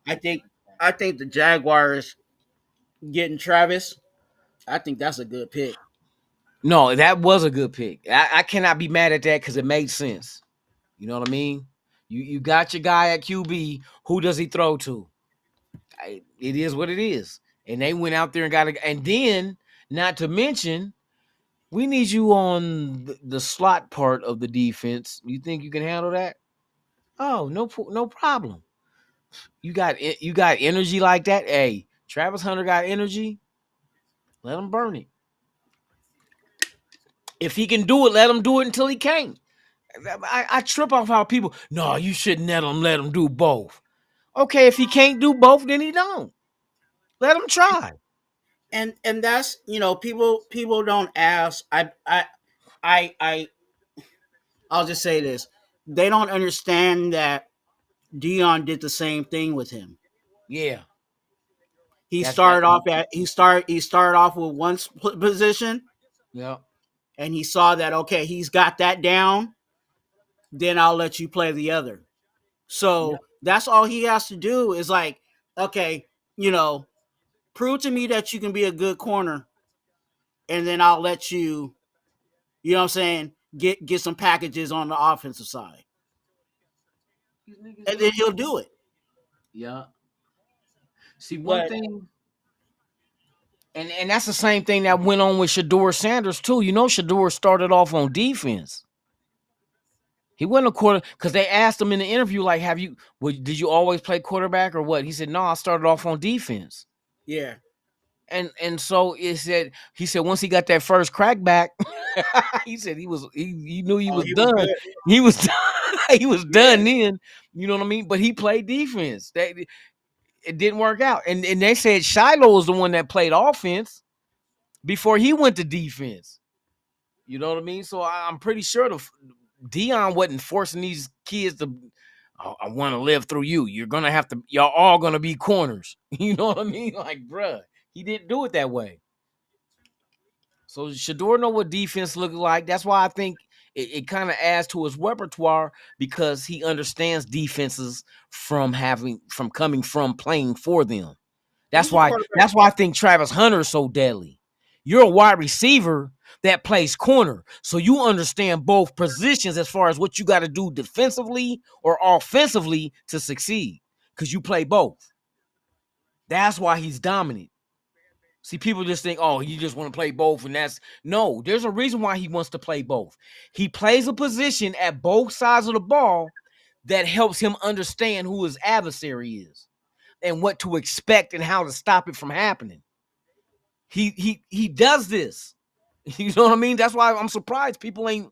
the Jaguars getting Travis, I think that's a good pick. No, that was a good pick. I cannot be mad at that because it made sense. You know what I mean? You got your guy at QB. Who does he throw to? It is what it is. And they went out there and got it. And then, not to mention, we need you on the slot part of the defense. You think you can handle that? Oh, no problem. You got energy like that? Hey, Travis Hunter got energy. Let him burn it. If he can do it, let him do it until he can't. I trip off how people, no, you shouldn't let him do both. Okay, if he can't do both, then he don't. Let him try. And that's, people don't ask. I'll just say this. They don't understand that Dion did the same thing with him. Yeah. He started off with one position. Yeah. And he saw that, okay, he's got that down, then I'll let you play the other. So that's all he has to do is like, okay, prove to me that you can be a good corner, and then I'll let you, you know what I'm saying, get some packages on the offensive side. And then he'll do it. Yeah. See, one thing, and that's the same thing that went on with Shedeur Sanders, too. Shedeur started off on defense. He wasn't a quarter, because they asked him in the interview, like, did you always play quarterback or what? He said, no, I started off on defense. Yeah. And so he said once he got that first crack back, he said he knew he was done. He was done. He was done then. You know what I mean? But he played defense. It didn't work out. And they said Shiloh was the one that played offense before he went to defense. You know what I mean? So I'm pretty sure Dion wasn't forcing these kids to, I want to live through you. Y'all all going to be corners. You know what I mean? Like, bruh, he didn't do it that way. So Shedeur know what defense looks like. That's why I think it kind of adds to his repertoire, because he understands defenses from coming from playing for them. That's why I think Travis Hunter is so deadly. You're a wide receiver that plays corner, so you understand both positions as far as what you got to do defensively or offensively to succeed, because you play both. That's why he's dominant. See, people just think, oh, you just want to play both, and no, there's a reason why he wants to play both. He plays a position at both sides of the ball that helps him understand who his adversary is and what to expect and how to stop it from happening. He does this. You know what I mean? That's why I'm surprised people ain't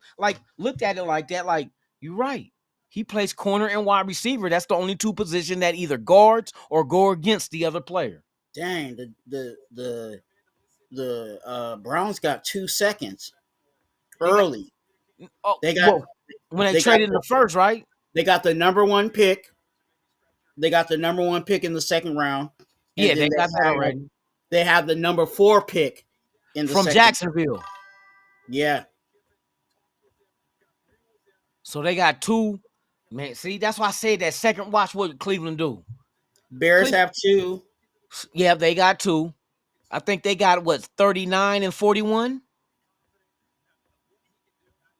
looked at it like that. Like, you're right. He plays corner and wide receiver. That's the only two positions that either guards or go against the other player. Dang, the Browns got 2 seconds early. They traded in the first, right? They got the number 1 pick. They got the number 1 pick in the second round. Yeah, they got that already. They have the number 4 pick from Jacksonville. Yeah. So they got 2. Man, see, that's why I said that second. Watch what Cleveland do. Bears have 2. Yeah, they got 2. I think they got 39 and 41.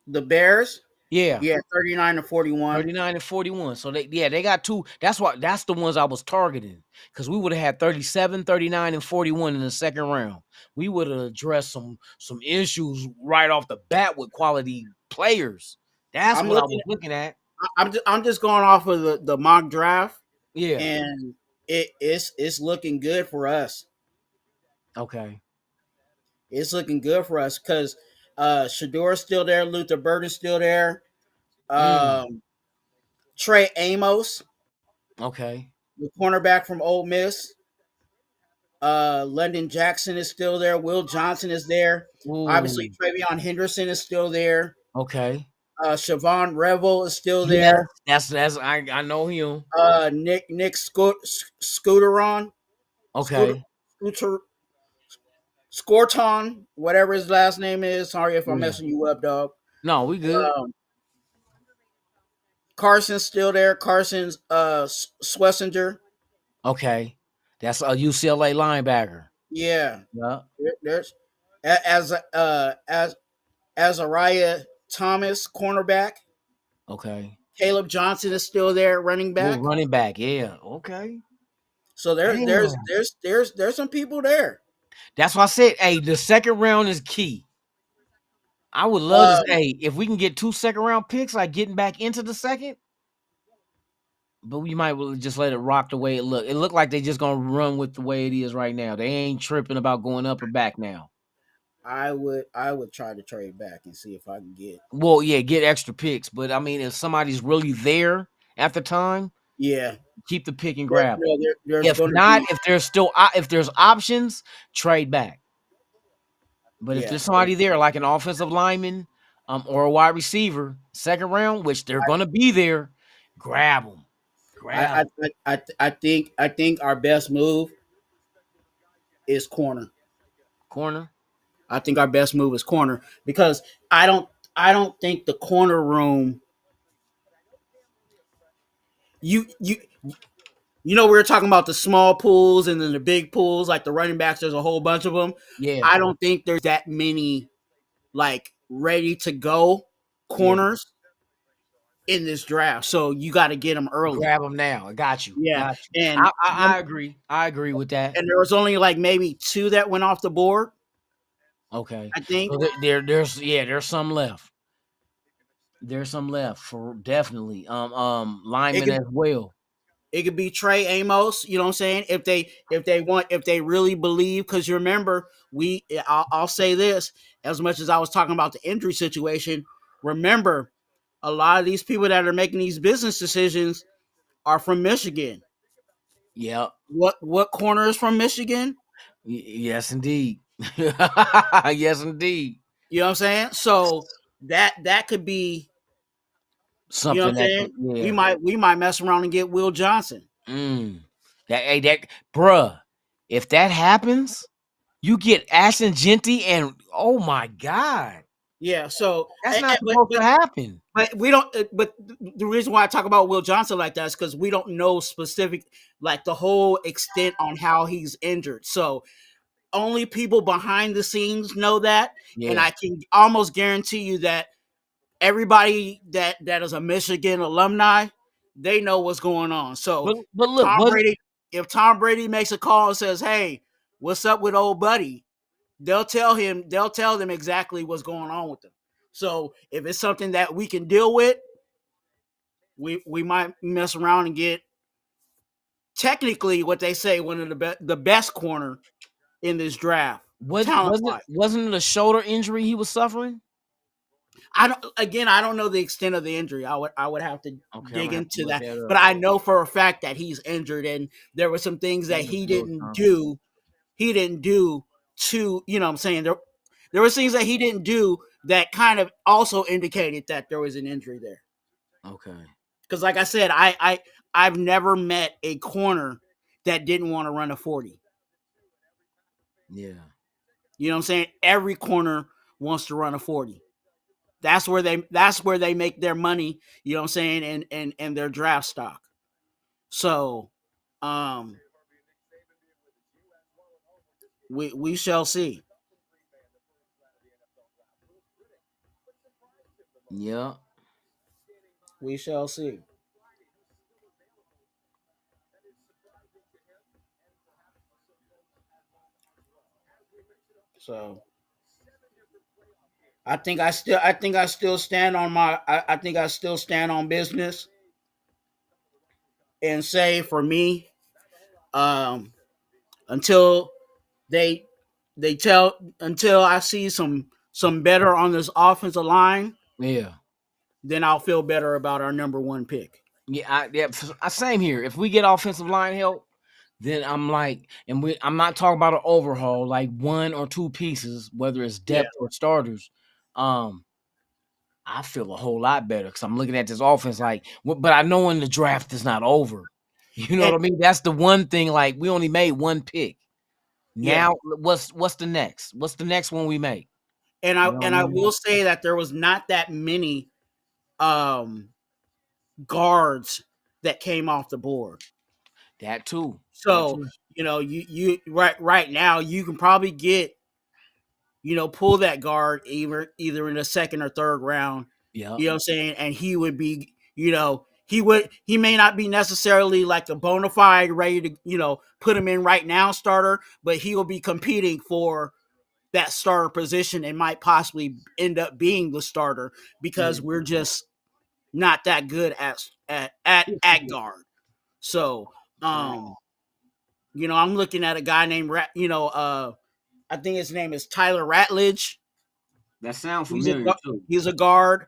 The Bears? Yeah. Yeah, 39 and 41. 39 and 41. So they got 2. That's the ones I was targeting, because we would have had 37, 39 and 41 in the second round. We would have addressed some issues right off the bat with quality players. That's I'm what I looking. was looking at. I'm just going off of the mock draft, Yeah. and it's looking good for us. Okay. It's looking good for us because Shador's still there, Luther Burden's still there, Mm. Trey Amos, Okay. the cornerback from Ole Miss. London Jackson is still there. Will Johnson is there. Obviously, Ooh. Travion Henderson is still there. Okay. Siobhan Revel is still Yes, there. that's I know him. Nick Scooteron, Okay. Scooter, Scorton, whatever his last name is. Sorry if I'm Yeah. messing you up, dog. No, we good. Carson's still there. Carson's Swessinger. Okay. That's a UCLA linebacker. Yeah. Yeah. There's as Azariah Thomas, cornerback. Okay. Caleb Johnson is still there, running Well, back. running back. Yeah. Okay. So there's some people there. That's why I said, hey, the second round is key. I would love to say if we can get 2 second-round picks, like getting back into the second. But we might just let it rock the way it look. It looked like they just gonna run with the way it is right now. They ain't tripping about going up or back now. I would try to trade back and see if I can get. Well, yeah, get extra picks. But I mean, if somebody's really there at the time, Yeah, keep the pick and grab it. there's If gonna not, be, if there's options, trade back. But if yeah. there's somebody there, like an offensive lineman, or a wide receiver, second round, which they're gonna be there, grab them. I think our best move is corner. Corner. I think our best move is corner because I don't think the corner room. You know we were talking about the small pools and then the big pools, like the running backs. There's a whole bunch of them. Yeah. I don't think there's that many like ready to go corners in this draft. So you got to get them early. Grab them now. I got you. Yeah, Got you. and I agree. I agree with that. And there was only like maybe 2 that went off the board. Okay. I think So there's some left. There's some left for definitely. Linemen as well. It could be Trey Amos, you know what I'm saying? If they really believe, because you remember, I'll say this, as much as I was talking about the injury situation, remember, a lot of these people that are making these business decisions are from Michigan. Yep. What corner is from Michigan? Yes, indeed. Yes, indeed. You know what I'm saying? So that could be something, you know what I'm saying? We might mess around and get Will Johnson. Bruh, if that happens, you get Ashton Jeanty and oh my God. Yeah, so that's not supposed to happen. But we don't. But the reason why I talk about Will Johnson like that is because we don't know specific, like the whole extent on how he's injured. So only people behind the scenes know that, and I can almost guarantee you that everybody that is a Michigan alumni, they know what's going on. So, but look, if Tom Brady makes a call and says, "Hey, what's up with old buddy?" They'll tell them exactly what's going on with them. So if it's something that we can deal with, we might mess around and get technically what they say one of the best corner in this draft. Wasn't it a shoulder injury he was suffering? I don't know the extent of the injury. I would have to dig into that. But I know for a fact that he's injured, and there were some things that he didn't do. He didn't do to, you know what I'm saying? There were things that he didn't do that kind of also indicated that there was an injury there. Okay. Because like I said, I've never met a corner that didn't want to run a 40. Yeah. You know what I'm saying? Every corner wants to run a 40. That's where they make their money, you know what I'm saying, and their draft stock. So we shall see. Yeah. We shall see. So I think I still stand on my. I think I still stand on business and say for me, until they until I see some better on this offensive line, Yeah. then I'll feel better about our number one pick. Yeah, same here. If we get offensive line help, then I'm like, I'm not talking about an overhaul, like one or two pieces, whether it's depth or starters. I feel a whole lot better because I'm looking at this offense like, but I know when the draft is not over. You know what I mean? That's the one thing. Like, we only made one pick. Now, what's the next? What's the next one we make? And I will say that there was not that many guards that came off the board. That too. So you right now you can probably get, pull that guard either in the second or third round. Yeah. You know what I'm saying? And he would be, he may not be necessarily like a bona fide ready to, put him in right now starter, but he will be competing for that starter position and might possibly end up being the starter because we're just not that good at guard. So, I'm looking at a guy named I think his name is Tyler Ratledge. That sounds familiar too. He's a guard.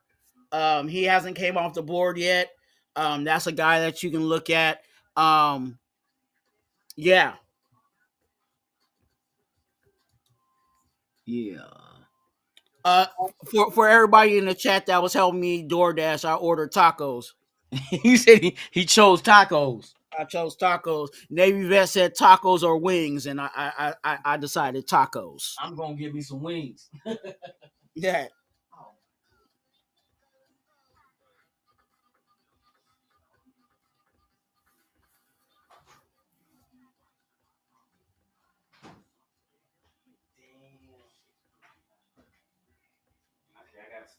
He hasn't came off the board yet. That's a guy that you can look at. Yeah. Yeah. For everybody in the chat that was helping me DoorDash, I ordered tacos. He said he chose tacos. I chose tacos. Navy vet said tacos or wings, and I decided tacos. I'm gonna give me some wings. Yeah.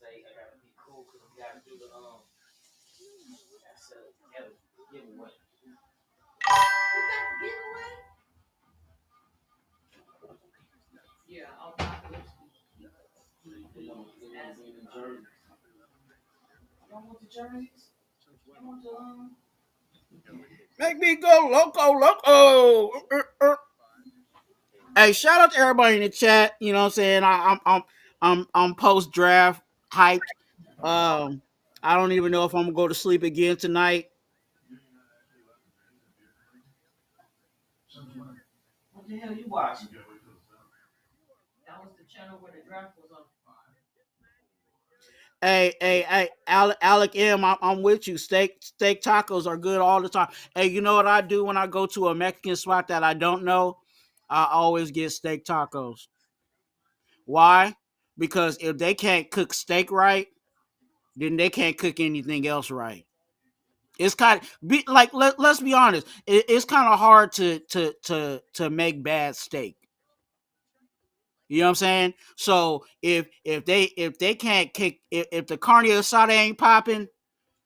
I gotta be cool because we gotta do the giveaway. Yeah, I'll talk to Y'all want the jerseys? Y'all want the Make me go loco. Hey, shout out to everybody in the chat. You know what I'm saying? I'm post draft hyped. I don't even know if I'm gonna go to sleep again tonight. What the hell you watching? That was the channel where the draft was on. Hey, Alec M, I'm with you. Steak tacos are good all the time. Hey, you know what I do when I go to a Mexican spot that I don't know? I always get steak tacos. Why? Because if they can't cook steak right, then they can't cook anything else right. It's kind of like let's be honest. It's kind of hard to make bad steak. You know what I'm saying? So if they can't kick, if the carne asada ain't popping,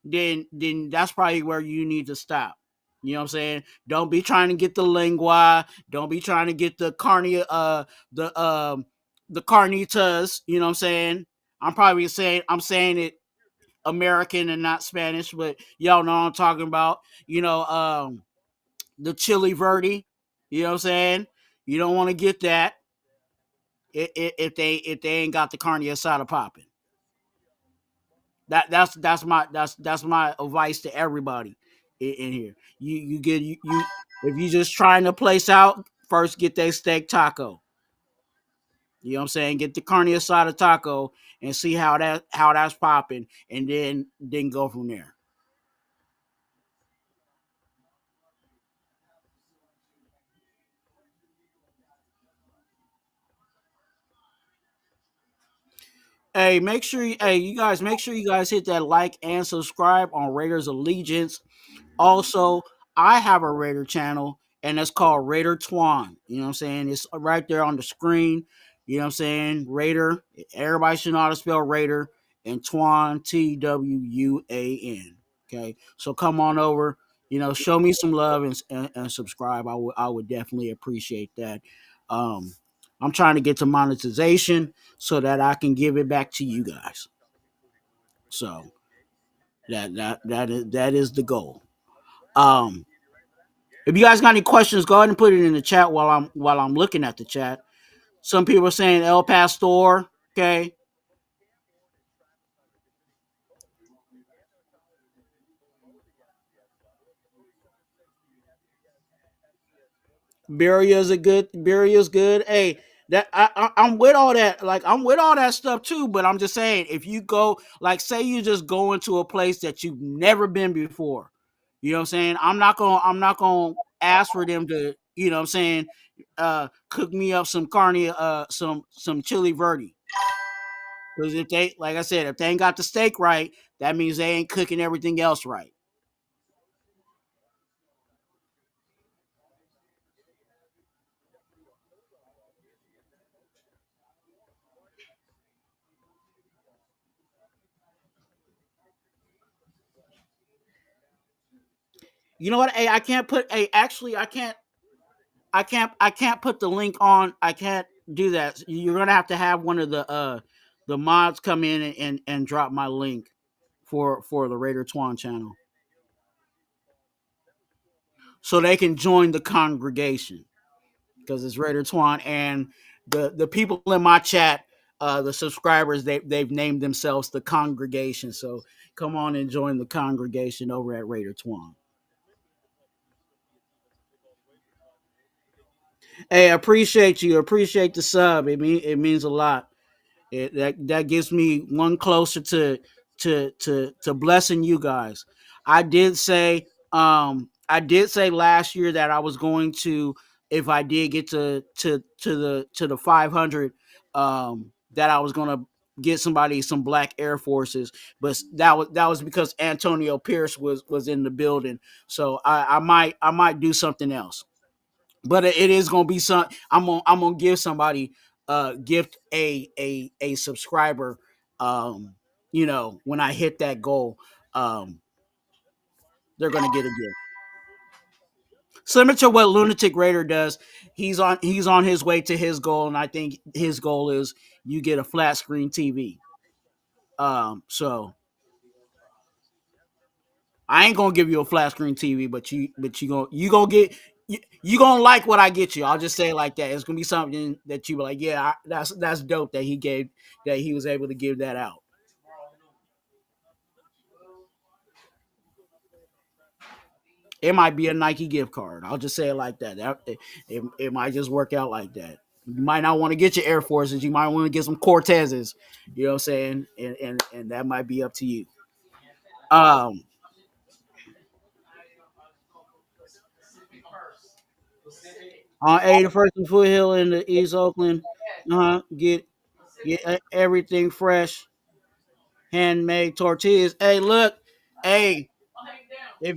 then that's probably where you need to stop. You know what I'm saying? Don't be trying to get the lingua. Don't be trying to get the carne the carnitas. You know what I'm saying? I'm saying it American and not Spanish, but y'all know what I'm talking about. The chili verde. You know what I'm saying? You don't want to get that if they ain't got the carne asada popping. That's my advice to everybody in here. You if you just trying to place out, first get that steak taco. You know what I'm saying? Get the carne asada taco and see how that's popping, and then go from there. Hey, you guys hit that like and subscribe on Raiders Allegiance. Also, I have a Raider channel, and it's called Raider Twan. You know what I'm saying? It's right there on the screen. You know what I'm saying? Raider. Everybody should know how to spell Raider. And Twan, Twuan. Okay, so come on over. Show me some love and subscribe. I would definitely appreciate that. I'm trying to get to monetization so that I can give it back to you guys. So that is the goal. If you guys got any questions, go ahead and put it in the chat while I'm looking at the chat. Some people are saying El Pastor. Okay. Burial's good. Hey, that I'm with all that. Like I'm with all that stuff too. But I'm just saying, if you go, like, say you just go into a place that you've never been before, you know what I'm saying? I'm not gonna ask for them to, you know what I'm saying, cook me up some carne, some chili verde. Because if they, like I said, if they ain't got the steak right, that means they ain't cooking everything else right. You know what? Hey, I can't put. Hey, actually, I can't put the link on. I can't do that. You're gonna have to have one of the mods come in and drop my link for the Raider Twan channel, so they can join the congregation, because it's Raider Twan, and the people in my chat, the subscribers, they've named themselves the congregation. So come on and join the congregation over at Raider Twan. Hey, I appreciate you. Appreciate the sub. It means a lot. That gets me one closer to blessing you guys. I did say last year that I was going to, if I did get to the 500, that I was going to get somebody some black Air Forces, but that was because Antonio Pierce was in the building. So I might do something else. But it is gonna be some. I'm gonna give somebody gift a subscriber. When I hit that goal, they're gonna get a gift. Similar to what Lunatic Raider does, he's on his way to his goal, and I think his goal is you get a flat screen TV. So I ain't gonna give you a flat screen TV, but you gonna get. You gonna like what I get you. I'll just say it like that. It's gonna be something that you be like, yeah, that's dope that he was able to give that out. It might be a Nike gift card. I'll just say it like that. It might just work out like that. You might not want to get your Air Forces. You might want to get some Cortezes. You know what I'm saying? And that might be up to you. On 81st and Foothill in the East Oakland. Get everything fresh, handmade tortillas. Hey, look, hey, if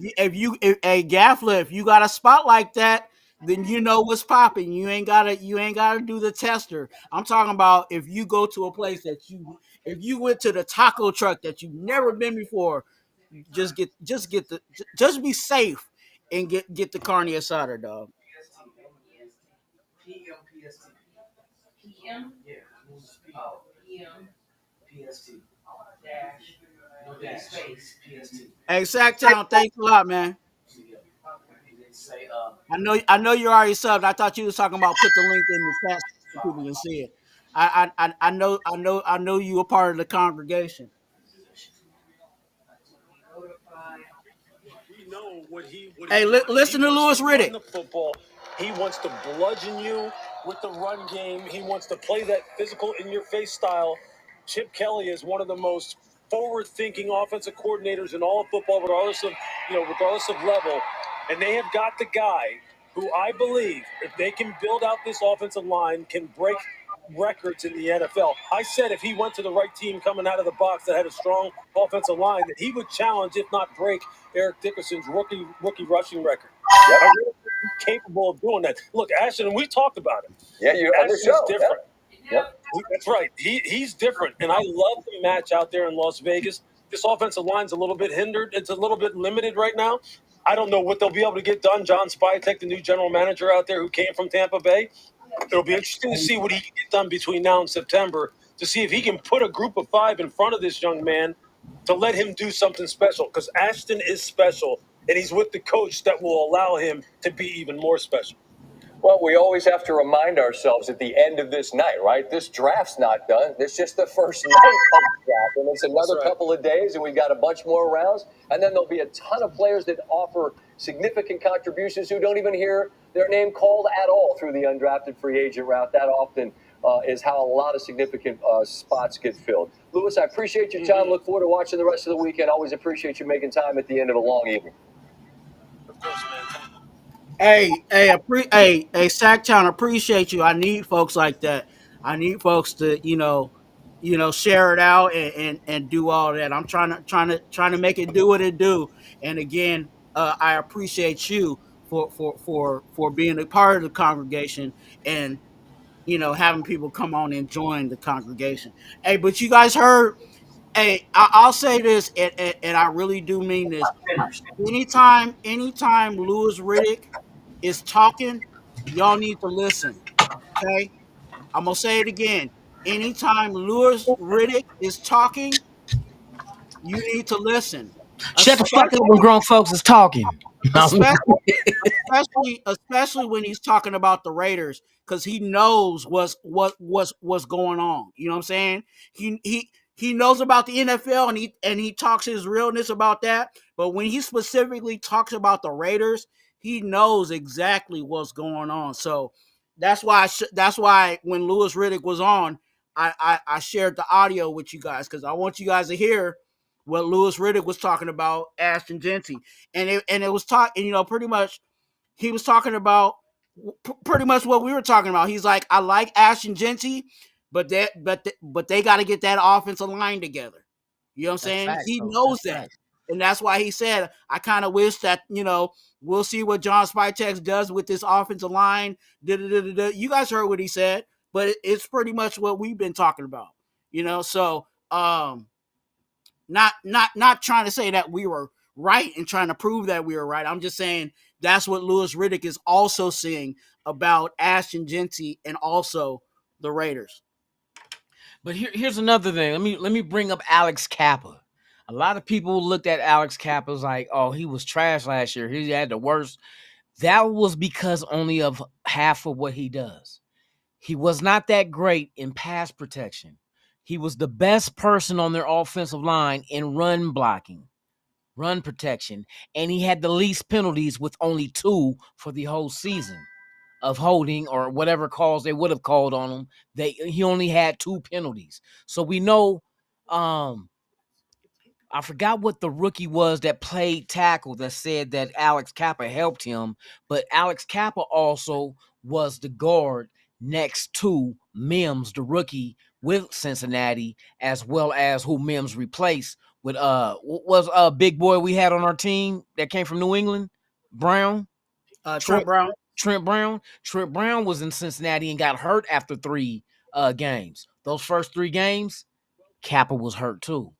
Gaffler, if you got a spot like that, then you know what's popping. You ain't gotta do the tester. I'm talking about if you go to a place if you went to the taco truck that you've never been before, just be safe and get the carne asada, dog. PM? Yeah. Oh, PM. PST. Dash. No dash. Space. PST. Hey, Sacktown, thanks a lot, man. I know you already subbed. I thought you was talking about put the link in the chat so people can see it. I know you were part of the congregation. Hey, listen to Louis Riddick. The football. He wants to bludgeon you with the run game. He wants to play that physical, in-your-face style. Chip Kelly is one of the most forward-thinking offensive coordinators in all of football, regardless of level. And they have got the guy who I believe, if they can build out this offensive line, can break records in the NFL. I said if he went to the right team coming out of the box that had a strong offensive line, that he would challenge, if not break, Eric Dickerson's rookie rushing record. Yep. I really think he's capable of doing that. Look, Ashton, we talked about it. Yeah, you're on the show. Different. Yep. That's right. He's different, and I love the match out there in Las Vegas. This offensive line's a little bit hindered. It's a little bit limited right now. I don't know what they'll be able to get done. John Spytek, the new general manager out there who came from Tampa Bay, It'll be interesting to see what he can get done between now and September, to see if he can put a group of 5 in front of this young man to let him do something special, because Ashton is special, and he's with the coach that will allow him to be even more special. Well, we always have to remind ourselves at the end of this night, right? This draft's not done. This is just the first night of the draft. And it's another couple of days, and we've got a bunch more rounds. And then there'll be a ton of players that offer significant contributions who don't even hear their name called at all through the undrafted free agent route. That often is how a lot of significant spots get filled. Louis, I appreciate your time. Look forward to watching the rest of the weekend. Always appreciate you making time at the end of a long evening. Of course, man. Hey, Sacktown, appreciate you. I need folks like that. I need folks to, share it out and do all that. I'm trying to make it do what it do. And again, I appreciate you for being a part of the congregation and having people come on and join the congregation. Hey, but you guys heard. Hey, I'll say this, and I really do mean this. Anytime Louis Riddick is talking, y'all need to listen. Okay, I'm gonna say it again. Anytime Louis Riddick is talking, you need to listen. Shut the fuck up when grown folks is talking. Especially when he's talking about the Raiders, because he knows what's going on. You know what I'm saying? He knows about the NFL and he talks his realness about that. But when he specifically talks about the Raiders, he knows exactly what's going on. So that's why when Louis Riddick was on, I shared the audio with you guys, because I want you guys to hear what Louis Riddick was talking about Ashton Jeanty, and it was talking, pretty much he was talking about pretty much what we were talking about. He's like, I like Ashton Jeanty, but they got to get that offensive line together. You know what I'm saying? Facts, he though. knows That's that. facts. And that's why he said, I kind of wish that, we'll see what John Spytek does with this offensive line. You guys heard what he said, but it's pretty much what we've been talking about, so not trying to say that we were right and trying to prove that we were right. I'm just saying that's what Louis Riddick is also saying about Ashton Jeanty and also the Raiders. But here's another thing. Let me bring up Alex Kappa. A lot of people looked at Alex Kappa as like, oh, he was trash last year. He had the worst. That was because only of half of what he does. He was not that great in pass protection. He was the best person on their offensive line in run blocking, run protection, and he had the least penalties with only 2 for the whole season of holding or whatever calls they would have called on him. He only had 2 penalties. So we know, I forgot what the rookie was that played tackle that said that Alex Kappa helped him, but Alex Kappa also was the guard next to Mims, the rookie with Cincinnati, as well as who Mims replaced with was a big boy we had on our team that came from New England, Brown. Trent Brown. Trent Brown was in Cincinnati and got hurt after 3 games. Those first 3 games, Kappa was hurt too.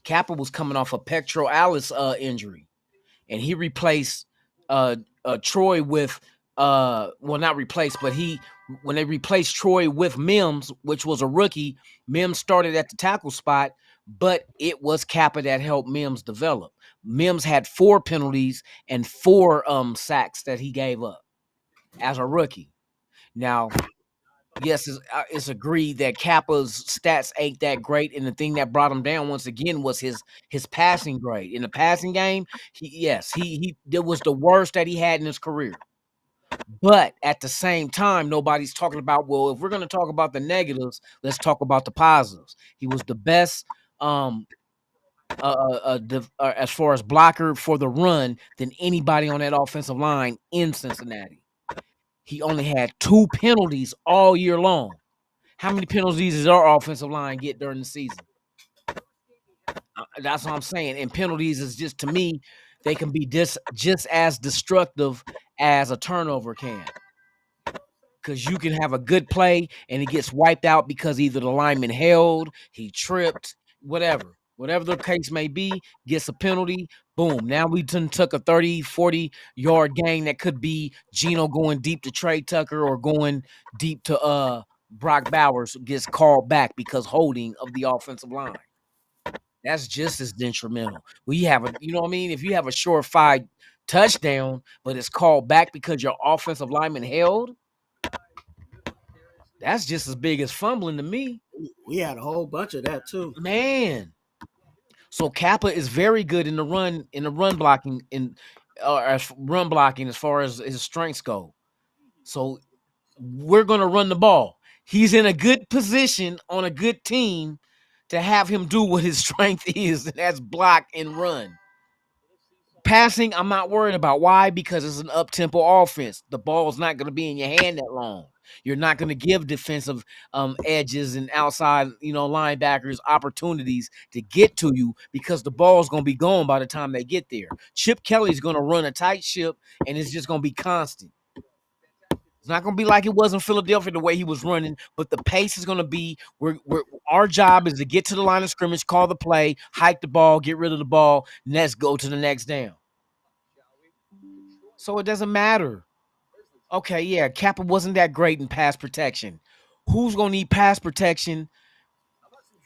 Kappa was coming off a pectoralis injury, and he replaced Troy with not replaced, but when they replaced Troy with Mims, which was a rookie, Mims started at the tackle spot, but it was Kappa that helped Mims develop. Mims had 4 penalties and 4 sacks that he gave up as a rookie. Now, yes, it's agreed that Kappa's stats ain't that great, and the thing that brought him down once again was his passing grade. In the passing game, he that was the worst that he had in his career. But at the same time, nobody's talking about, well, if we're going to talk about the negatives, let's talk about the positives. He was the best as far as blocker for the run than anybody on that offensive line in Cincinnati. He only had 2 penalties all year long. How many penalties does our offensive line get during the season? That's what I'm saying. And penalties is just, to me, they can be just as destructive as a turnover can. Because you can have a good play and it gets wiped out because either the lineman held, he tripped, whatever the case may be, gets a penalty. Boom. Now we took a 30, 40-yard gain that could be Geno going deep to Trey Tucker or going deep to Brock Bowers gets called back because holding of the offensive line. That's just as detrimental. We have a, you know what I mean? If you have a surefire touchdown, but it's called back because your offensive lineman held, that's just as big as fumbling to me. We had a whole bunch of that too. Man. So Kappa is very good in the run blocking run blocking as far as his strengths go. So we're going to run the ball. He's in a good position on a good team to have him do what his strength is, and that's block and run. Passing, I'm not worried about. Why? Because it's an up-tempo offense. The ball's not going to be in your hand that long. You're not going to give defensive edges and outside, linebackers opportunities to get to you because the ball's going to be gone by the time they get there. Chip Kelly's going to run a tight ship, and it's just going to be constant. It's not going to be like it was in Philadelphia the way he was running, but the pace is going to be our job is to get to the line of scrimmage, call the play, hike the ball, get rid of the ball, and let's go to the next down. So it doesn't matter. Okay, yeah, Kappa wasn't that great in pass protection. Who's going to need pass protection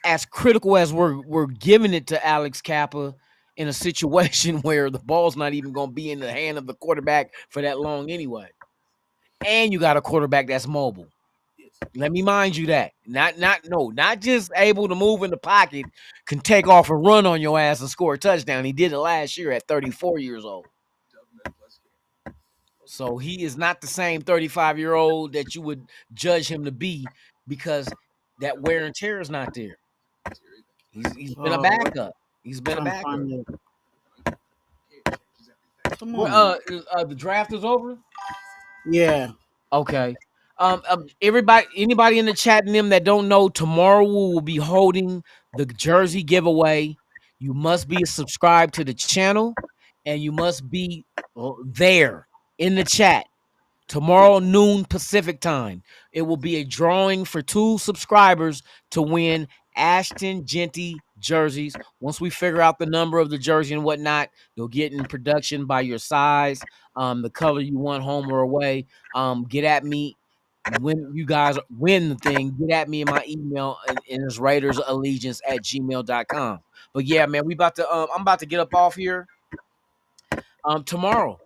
as critical as we're giving it to Alex Kappa in a situation where the ball's not even going to be in the hand of the quarterback for that long anyway? And you got a quarterback that's mobile. Let me mind you that. Not just able to move in the pocket, can take off and run on your ass and score a touchdown. He did it last year at 34 years old. So he is not the same 35-year-old that you would judge him to be because that wear and tear is not there. He's been a backup. He's been a backup. Come on. The draft is over? Yeah. Okay. Anybody in the chat and them that don't know, tomorrow we will be holding the jersey giveaway. You must be subscribed to the channel, and you must be there in the chat. Tomorrow noon Pacific time. It will be a drawing for 2 subscribers to win Ashton Jeanty jerseys. Once we figure out the number of the jersey and whatnot, you'll get in production by your size, the color you want, home or away. Get at me when you guys win the thing. Get at me in my email, and it's RaidersAllegiance@gmail.com. But yeah, man, I'm about to get up off here. Tomorrow,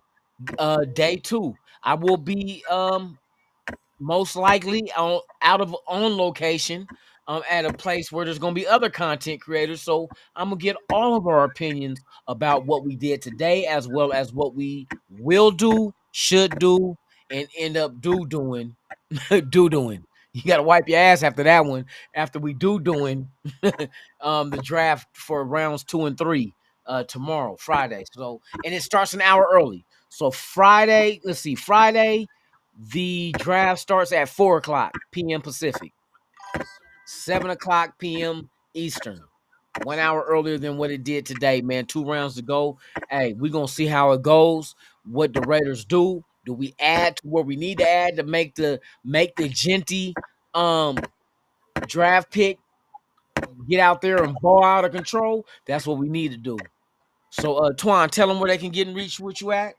day 2. I will be most likely on location at a place where there's going to be other content creators. So I'm going to get all of our opinions about what we did today, as well as what we will do, should do, and end up doing. You got to wipe your ass after that one. After we doing the draft for rounds 2 and 3 tomorrow, Friday. So, and it starts an hour early. So Friday, the draft starts at 4:00 p.m. Pacific, 7:00 p.m. Eastern. 1 hour earlier than what it did today, man. 2 rounds to go. Hey, we're going to see how it goes, what the Raiders do. Do we add to what we need to add to make the Jeanty draft pick get out there and ball out of control? That's what we need to do. So, Twan, tell them where they can get in reach with you at.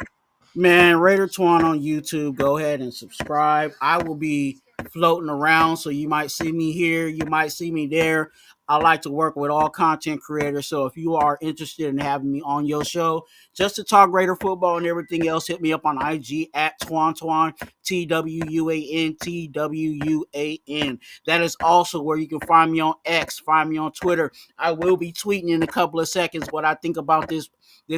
Man, Raider Twan on YouTube. Go ahead and subscribe. I will be floating around, so you might see me here, you might see me there. I like to work with all content creators, so if you are interested in having me on your show just to talk Raider football and everything else, hit me up on IG at Twan, TWUAN. That is also where you can find me on X, find me on Twitter. I will be tweeting in a couple of seconds what I think about this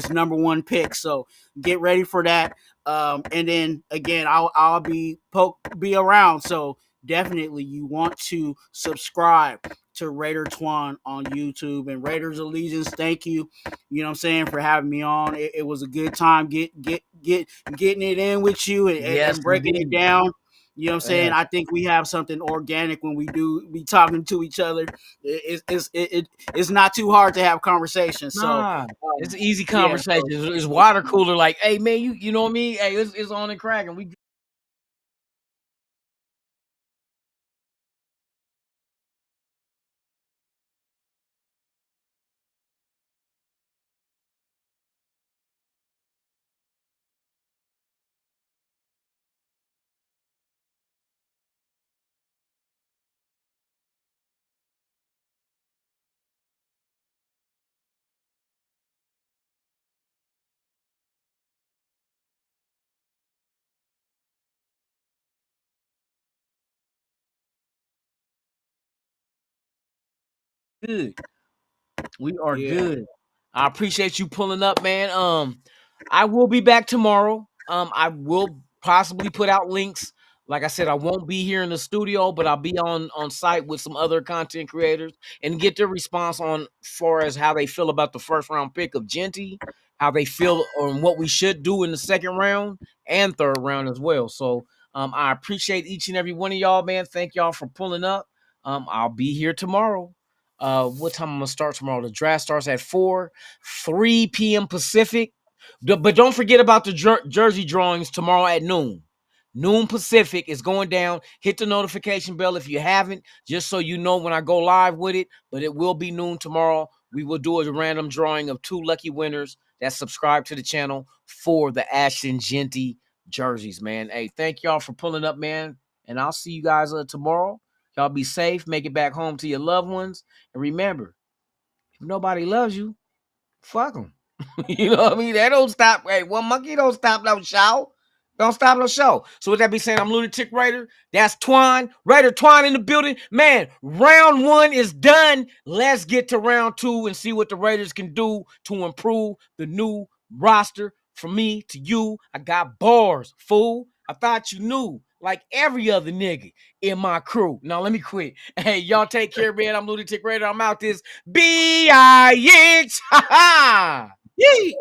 number 1 pick, so get ready for that. And then again, I'll be around. So definitely you want to subscribe to Raider Twan on YouTube and Raiders Allegiance. Thank you. You know what I'm saying, for having me on. It was a good time getting it in with you and breaking it down. You know what I'm saying? I think we have something organic when we do be talking to each other. It's not too hard to have conversations. Nah, so it's an easy conversation. It's water cooler. Like, hey man, you know what I mean? Hey, it's on and cracking. We good. We are Yeah. good. I appreciate you pulling up, man. I will be back tomorrow. I will possibly put out links. Like I said, I won't be here in the studio, but I'll be on site with some other content creators and get their response on far as how they feel about the first round pick of Genty, how they feel on what we should do in the second round and third round as well. So I appreciate each and every one of y'all, man. Thank y'all for pulling up. I'll be here tomorrow. What time I'm gonna start tomorrow? The draft starts at 3 p.m. Pacific. But don't forget about the jersey drawings tomorrow at noon. Noon Pacific is going down. Hit the notification bell if you haven't, just so you know when I go live with it. But it will be noon tomorrow. We will do a random drawing of 2 lucky winners that subscribe to the channel for the Ashton Genty jerseys, man. Hey, thank y'all for pulling up, man. And I'll see you guys tomorrow. Y'all be safe. Make it back home to your loved ones. And remember, if nobody loves you, fuck them. You know what I mean? That don't stop. Hey, one monkey don't stop no show. Don't stop no show. So with that being said, I'm Lunatic Raider. That's Twine. Raider Twine in the building. Man, round 1 is done. Let's get to round 2 and see what the Raiders can do to improve the new roster. From me to you, I got bars, fool. I thought you knew. Like every other nigga in my crew. Now let me quit. Hey, y'all take care, man. I'm Lunatic Raider. I'm out this B-I-H. Ha ha. Yee.